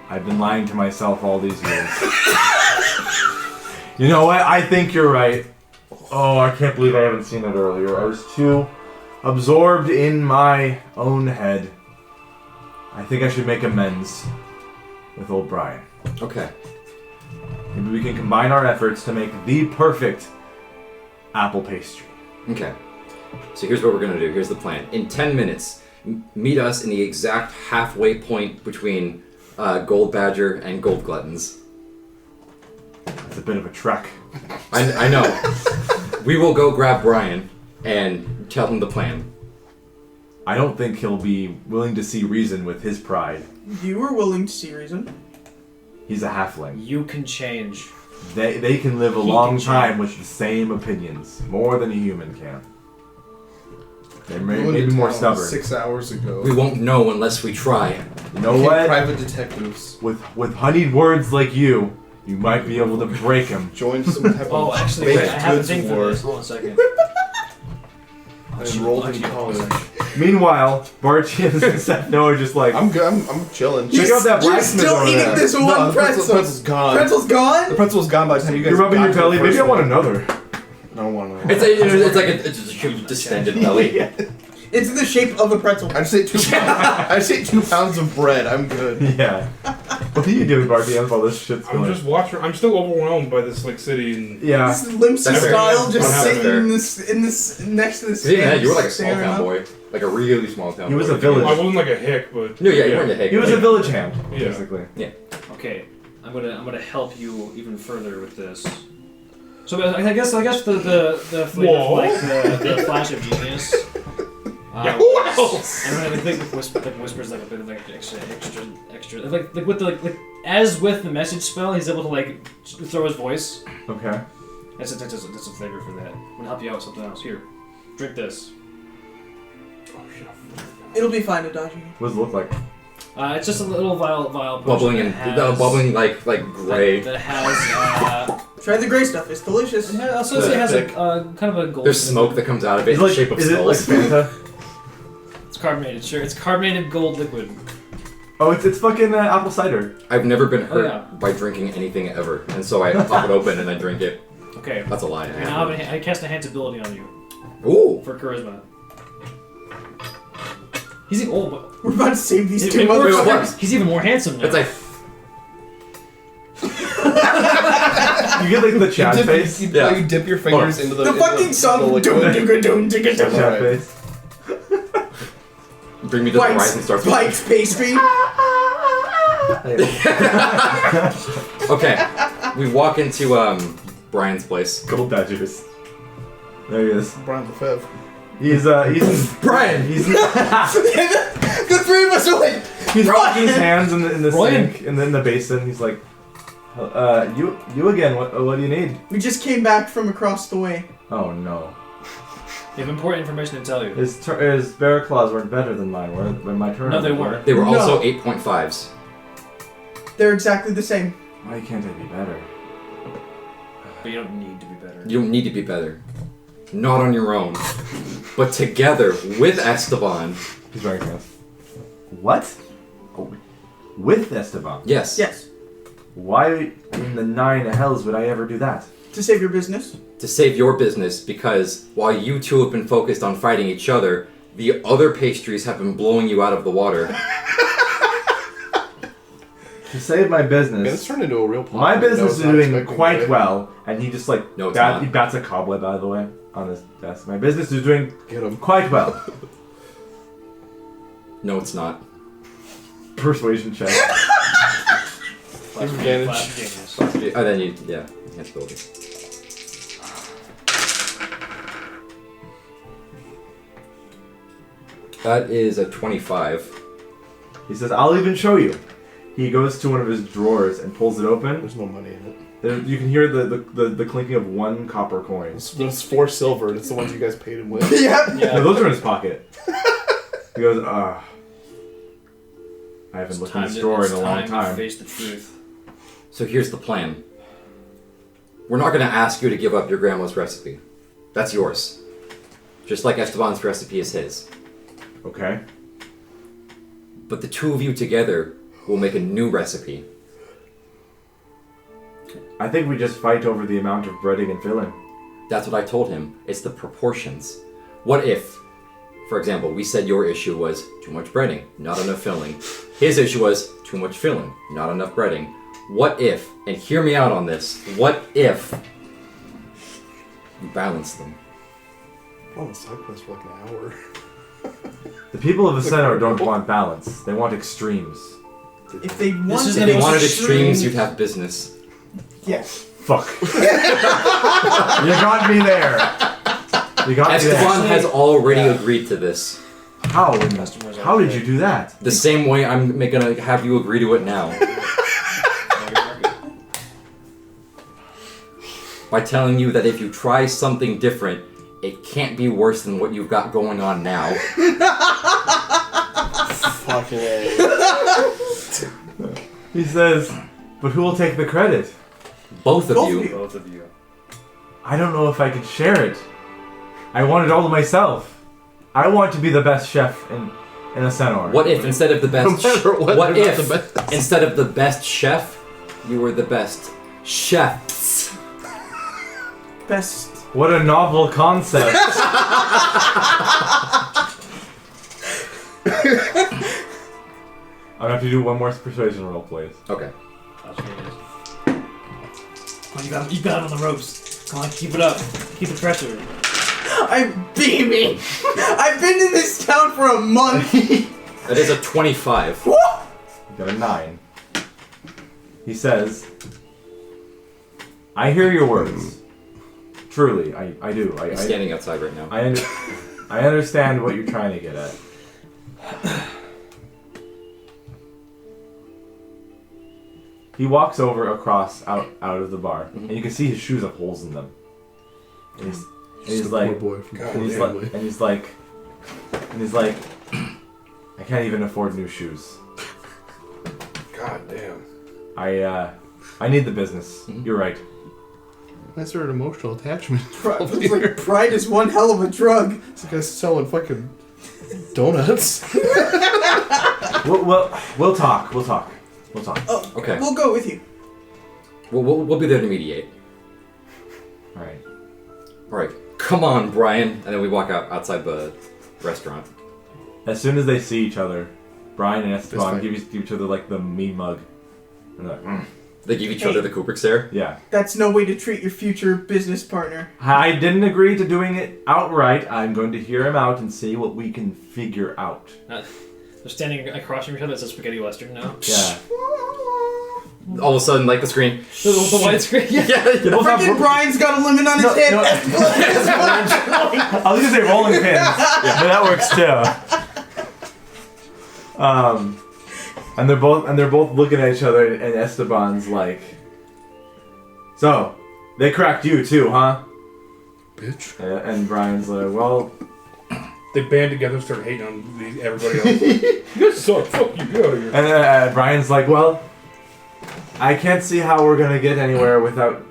I've been lying to myself all these years. You know what? I think you're right. Oh, I can't believe I haven't seen it earlier. I was too absorbed in my own head. I think I should make amends with old Brian. Okay. Maybe we can combine our efforts to make the perfect apple pastry. Okay. So here's what we're gonna do. Here's the plan. In 10 minutes, meet us in the exact halfway point between Gold Badger and Gold Gluttons. It's a bit of a trek. I know. We will go grab Brian and tell him the plan. I don't think he'll be willing to see reason with his pride. You were willing to see reason. He's a halfling. You can change. They can live a He long can time change. with the same opinions, more than a human can. They're Going maybe to more town stubborn. 6 hours ago. We won't know unless we try. You know what? Private detectives With honeyed words like you might be able to break them. joined some type Oh, of actually, baked wait, I have a goods thing for war this. Hold on a second. and enrolled in college. Meanwhile, Bartians and Seth Noah are just like, I'm good. I'm chilling. check out that You're blacksmith still over eating there. this No, one the pretzel. pretzel's gone. Pretzel's The gone? pretzel's gone by the time you guys. You're rubbing got your to the belly. Maybe first I want one. another. I don't want to. It's like it's a huge distended belly. It's in the shape of a pretzel. I just ate 2 pounds. I just ate 2 pounds of bread. I'm good. Yeah. What are you doing, Bartians, while this shit's I'm going? just watching. I'm still overwhelmed by this like city and Yeah. This is Limpsy That's fair. style, just That's sitting fair. in this next to this. Even that, you were like a small staring town up. boy, like a really small town. He was boy. a village. I wasn't like a hick, but No, yeah, you weren't a hick. He was a village hand, Yeah. basically. Okay, I'm gonna help you even further with this. So I guess the flavor Whoa. of, like the flash of genius. Yeah. And I think whispers like a bit of like extra like with the like as with the message spell, he's able to like throw his voice. Okay. That's a flavor for that. I'm gonna help you out with something else. Here, drink this. It'll be fine, Adachi. What does it look like? It's just a little vial potion bubbling that and has, bubbling like gray. That has Try the gray stuff. It's delicious. it also it has a kind of a gold. There's smoke that comes out of it in Is the it like, shape of is it like skulls. Fanta? It's carbonated. Sure, it's carbonated gold liquid. Oh, it's fucking apple cider. I've never been hurt yeah. by drinking anything ever, and so I pop it open and I drink it. Okay. That's a lie. And now I cast enhance ability on you Ooh. for charisma. He's even old, but We're about to save these it two works. motherfuckers. He's even more handsome now. It's like You get like the Chad dip, face. You, Yeah. you dip your fingers into the The fucking song. liquid. Dun-dun-dun-dun-dun-dun. The Chad Alright. face. bring me to the horizon starts. Spikes pastry. Okay, we walk into Brian's place. Gold Badgers. There he is. Brian Lefebvre. He's Brian! He's The three of us are like, he's washing his hands in the Brian. sink and then the basin. He's like, you again. What do you need? we just came back from across the way. Oh no. They have important information to tell you. His bear claws weren't better than mine. When my turn. No, they weren't. They were No. also 8.5s. They're exactly the same. Why can't I be better? But you don't need to be better. You don't need to be better. Not on your own. But together with Esteban. He's wearing pants. What? Oh, with Esteban? Yes. Yes. Why in the nine hells would I ever do that? To save your business. To save your business, because while you two have been focused on fighting each other, the other pastries have been blowing you out of the water. To save my business. Man, it's turned into a real plot. My business is doing expecting quite it. well, and he just like No, it's not. he bats a cobweb out of the way on his desk. My business is doing Get him. quite well. No, it's not. Persuasion check. Advantage. Flash of genius. Oh, then you, yeah, enhanced ability. That is a 25. He says, "I'll even show you." He goes to one of his drawers and pulls it open. There's no money in it. You can hear the clinking of one copper coin. There's 4 silver, and it's the ones you guys paid him with. Yep. No, those are in his pocket. He goes, I haven't It's looked in time this to- drawer it's in a long to time. face the truth. So here's the plan. We're not going to ask you to give up your grandma's recipe. That's yours. Just like Esteban's recipe is his. Okay. But the two of you together will make a new recipe. I think we just fight over the amount of breading and filling. That's what I told him. It's the proportions. What if, for example, we said your issue was too much breading, not enough filling. His issue was too much filling, not enough breading. What if, and hear me out on this, what if you balance them? I'm on the side quest for like an hour. The people of the center don't want balance. They want extremes. If they is wanted If an you extreme- wanted extremes, you'd have business. Yes. Fuck. You got me there. You got me Esteban there. has already agreed to this. How? Customers How are did you do that? The same way I'm gonna have you agree to it now. By telling you that if you try something different, it can't be worse than what you've got going on now. Fucking A. He says, but who will take the credit? Both of Both you. of you. Both of you. I don't know if I could share it. I want it all to myself. I want to be the best chef in a centaur. What if instead of the best No matter what, what they're if not the best. instead of the best chef, you were the best chefs? Best. What a novel concept. I'm gonna have to do one more persuasion roll, please. Okay. Flash of genius. Come on, you got him on the ropes. Come on, keep it up. Keep the pressure. I'm beaming. I've been in this town for a month. That is a 25. You got a 9. He says, I hear your words. Truly, I do. I'm standing outside right now. I understand what you're trying to get at. He walks over across out of the bar, and you can see his shoes have holes in them. And he's Just a like, poor boy from and he's family. like, and he's like, I can't even afford new shoes. God damn. I need the business. You're right. That's an emotional attachment. It's like pride is one hell of a drug. This guy's selling fucking donuts. We'll talk. Oh, Okay. We'll go with you. We'll be there to mediate. All right. Alright. Come on, Brian. And then we walk outside the restaurant. As soon as they see each other, Brian and Esteban Fist give each other like the mean mug. And they're like, They give each other the Kubrick stare. yeah. That's no way to treat your future business partner. I didn't agree to doing it outright. I'm going to hear him out and see what we can figure out. They're standing across from each other. It's a spaghetti western now. Yeah. All of a sudden, like the screen. The white screen. Yeah. They both have Freaking Brian's got a limit on his No, head. no. I was gonna say rolling pins, but that works too. And they're both looking at each other, and Esteban's like, "So, they cracked you too, huh?" Bitch. And Brian's like, "Well, They band together and start hating on everybody else. You guys suck. Fuck you. Get out of here. And Brian's like, well, I can't see how we're gonna get anywhere without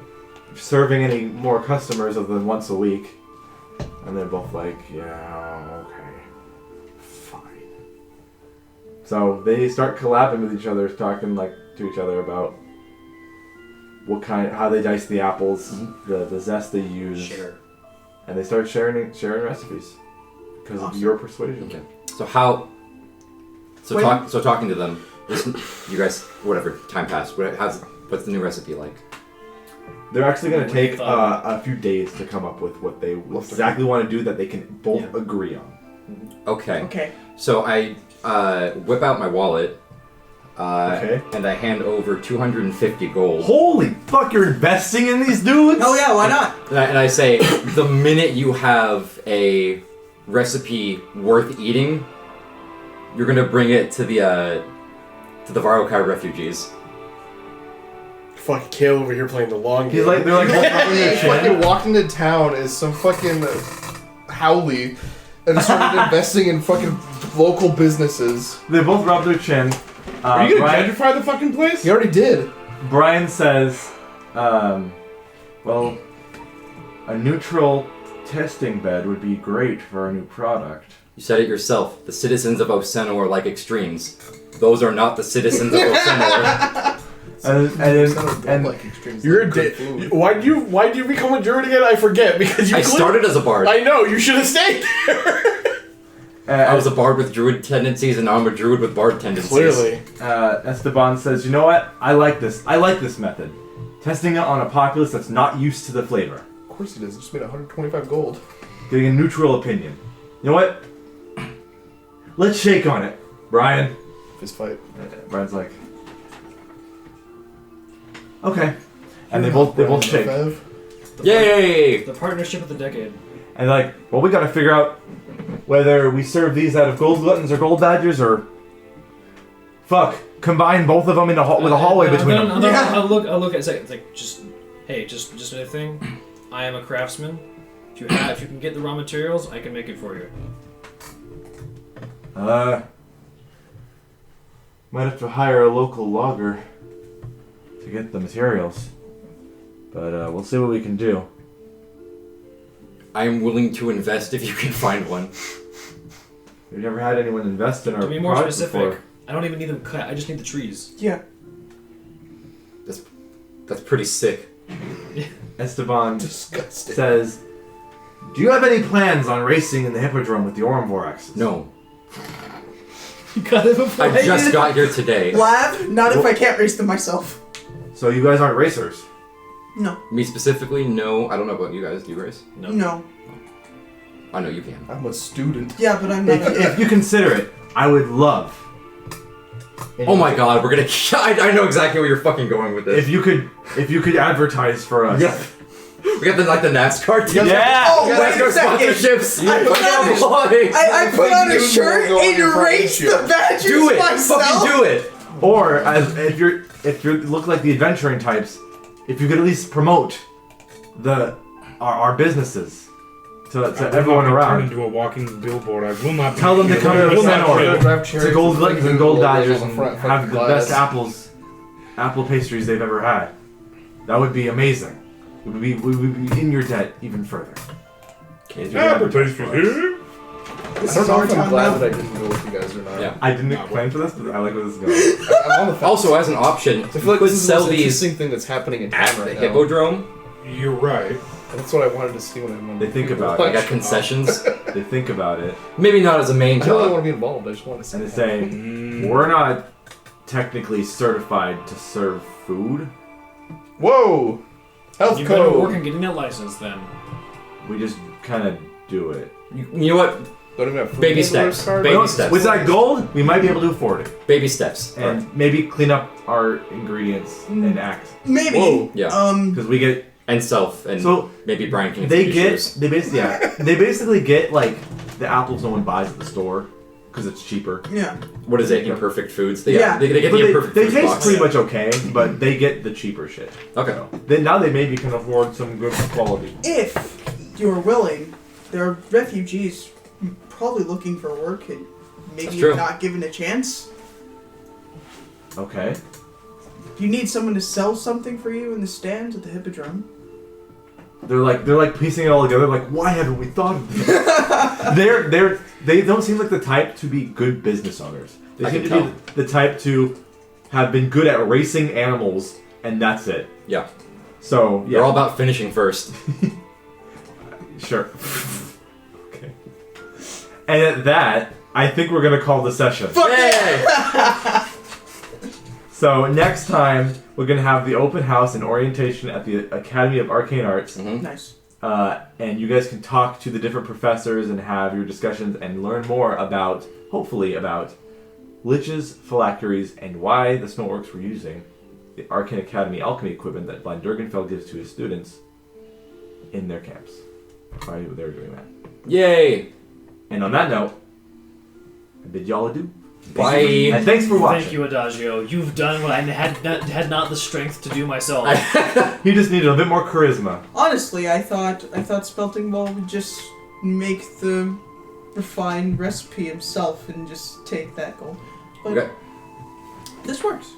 serving any more customers other than once a week. And they're both like, yeah, okay, fine. So they start collabing with each other, talking like to each other about how they dice the apples, the zest they use, Share. and they start sharing recipes because of your persuasion. Okay. So talking to them, you guys, whatever, time passed. What's the new recipe like? They're actually going to take a few days to come up with what they exactly want to do that they can both agree on. Okay. Okay. So I whip out my wallet, Okay. and I hand over 250 gold. Holy fuck, you're investing in these dudes? Oh yeah, why not? And I say, the minute you have a recipe worth eating, you're gonna bring it to the Voros refugees. Fuck Kale over here playing the long game. They're like Fucking walked into town as some fucking howly and started investing in fucking local businesses. They both rub their chin. Are you gonna gentrify the fucking place? He already did. Brian says, well, a neutral testing bed would be great for our new product. You said it yourself. The citizens of Oseno are like extremes. Those are not the citizens of Oseno. And like extremes. You're a like dick. good food. Why'd you become a druid again? I forget because you. I started as a bard. I know. You should have stayed there. I was a bard with druid tendencies, and now I'm a druid with bard tendencies. Clearly. Esteban says, you know what? I like this method. Testing it on a populace that's not used to the flavor. Of course he does. It just made 125 gold. Getting a neutral opinion. You know what? Let's shake on it, Brian. Fist fight. Brian's like, okay. And they both shake. Yay! The partnership of the decade. And they're like, well, we gotta figure out whether we serve these out of gold gluttons or gold badgers, or combine both of them with a hallway between them. I'll look at it. It's like just a thing. I am a craftsman. If you can get the raw materials, I can make it for you. Might have to hire a local logger to get the materials, but we'll see what we can do. I am willing to invest if you can find one. We've never had anyone invest in our To be more product specific, before. I don't even need them cut. I just need the trees. Yeah. That's pretty sick. Esteban Disgusting. says, do you have any plans on racing in the Hippodrome with the Voraxes? No. You got it before I just got here today. Lab? Not if I can't race them myself. So you guys aren't racers? No. Me specifically, no. I don't know about you guys. Do you race? No. I know you can. I'm a student. Yeah, but I'm not. If you consider it, I would love. Oh my god, we're gonna. I know exactly where you're fucking going with this. If you could advertise for us. Yeah. We got the NASCAR team. Yeah. Oh, NASCAR wait a second. sponsorships. I put on a- boy. I put on a you shirt will go and on race your the badgers Do it. myself. Fucking do it. Or if you look like the adventuring types, if you could at least promote our businesses to everyone Turn around. into a walking billboard. I will not. Tell them to come to I the will not Centaur. shit. Drive To chariots gold with gluttons and fucking gold logos badgers on and the front, have fucking the glass. best apple pastries they've ever had. That would be amazing. We would be in your debt even further. Apple pastries here. I don't know if I'm glad that I didn't go with you guys or not. Yeah. I didn't plan for this, but I like where this is going. I'm on the fence. Also, as an option, I feel like you could this is the sell most these interesting thing that's happening in at town the right now. Hippodrome. You're right. That's what I wanted to see when I went. They think about Like it. at concessions. They think about it, Maybe not as a main I don't really job. want to be involved. I just want to see. and they it say, we're not technically certified to serve food. happen. Whoa! Health You better work code. on getting that license then. We just kind of do it. You know what? Don't even have food Baby delivery steps. card? Baby steps. With that gold, we might be able to afford it. Baby steps. And maybe clean up our ingredients and act. Maybe. Whoa. Yeah. Because we get And self. And So, maybe Brian can they introduce get yours. they basically get like the apples no one buys at the store because it's cheaper. Yeah. What is it? Imperfect foods? They, Yeah. They get But the imperfect they foods taste box. pretty much okay, but they get the cheaper shit. Okay. Then now they maybe can afford some good quality. If you're willing, there are refugees probably looking for work and That's maybe true. not given a chance. Okay. You need someone to sell something for you in the stands at the Hippodrome. They're like piecing it all together. Like, why haven't we thought of this? They don't seem like the type to be good business owners. They I seem can to tell. be the type to have been good at racing animals, and that's it. Yeah. So yeah, They're all about finishing first. sure. Okay. And at that, I think we're gonna call the session. Yay! So next time we're gonna have the open house and orientation at the Academy of Arcane Arts. Mhm. Nice. And you guys can talk to the different professors and have your discussions and learn more about, hopefully, about liches, phylacteries, and why the Snow-Orcs were using the Arcane Academy alchemy equipment that Blind Durgenfeld gives to his students in their camps. Why they were doing that. Yay! And on that note, I bid y'all adieu. Bye. And thanks for watching. Thank you, Adagio. You've done what I had not the strength to do myself. He just needed a bit more charisma. Honestly, I thought Spelting Ball would just make the refined recipe himself and just take that goal. But Okay. this works.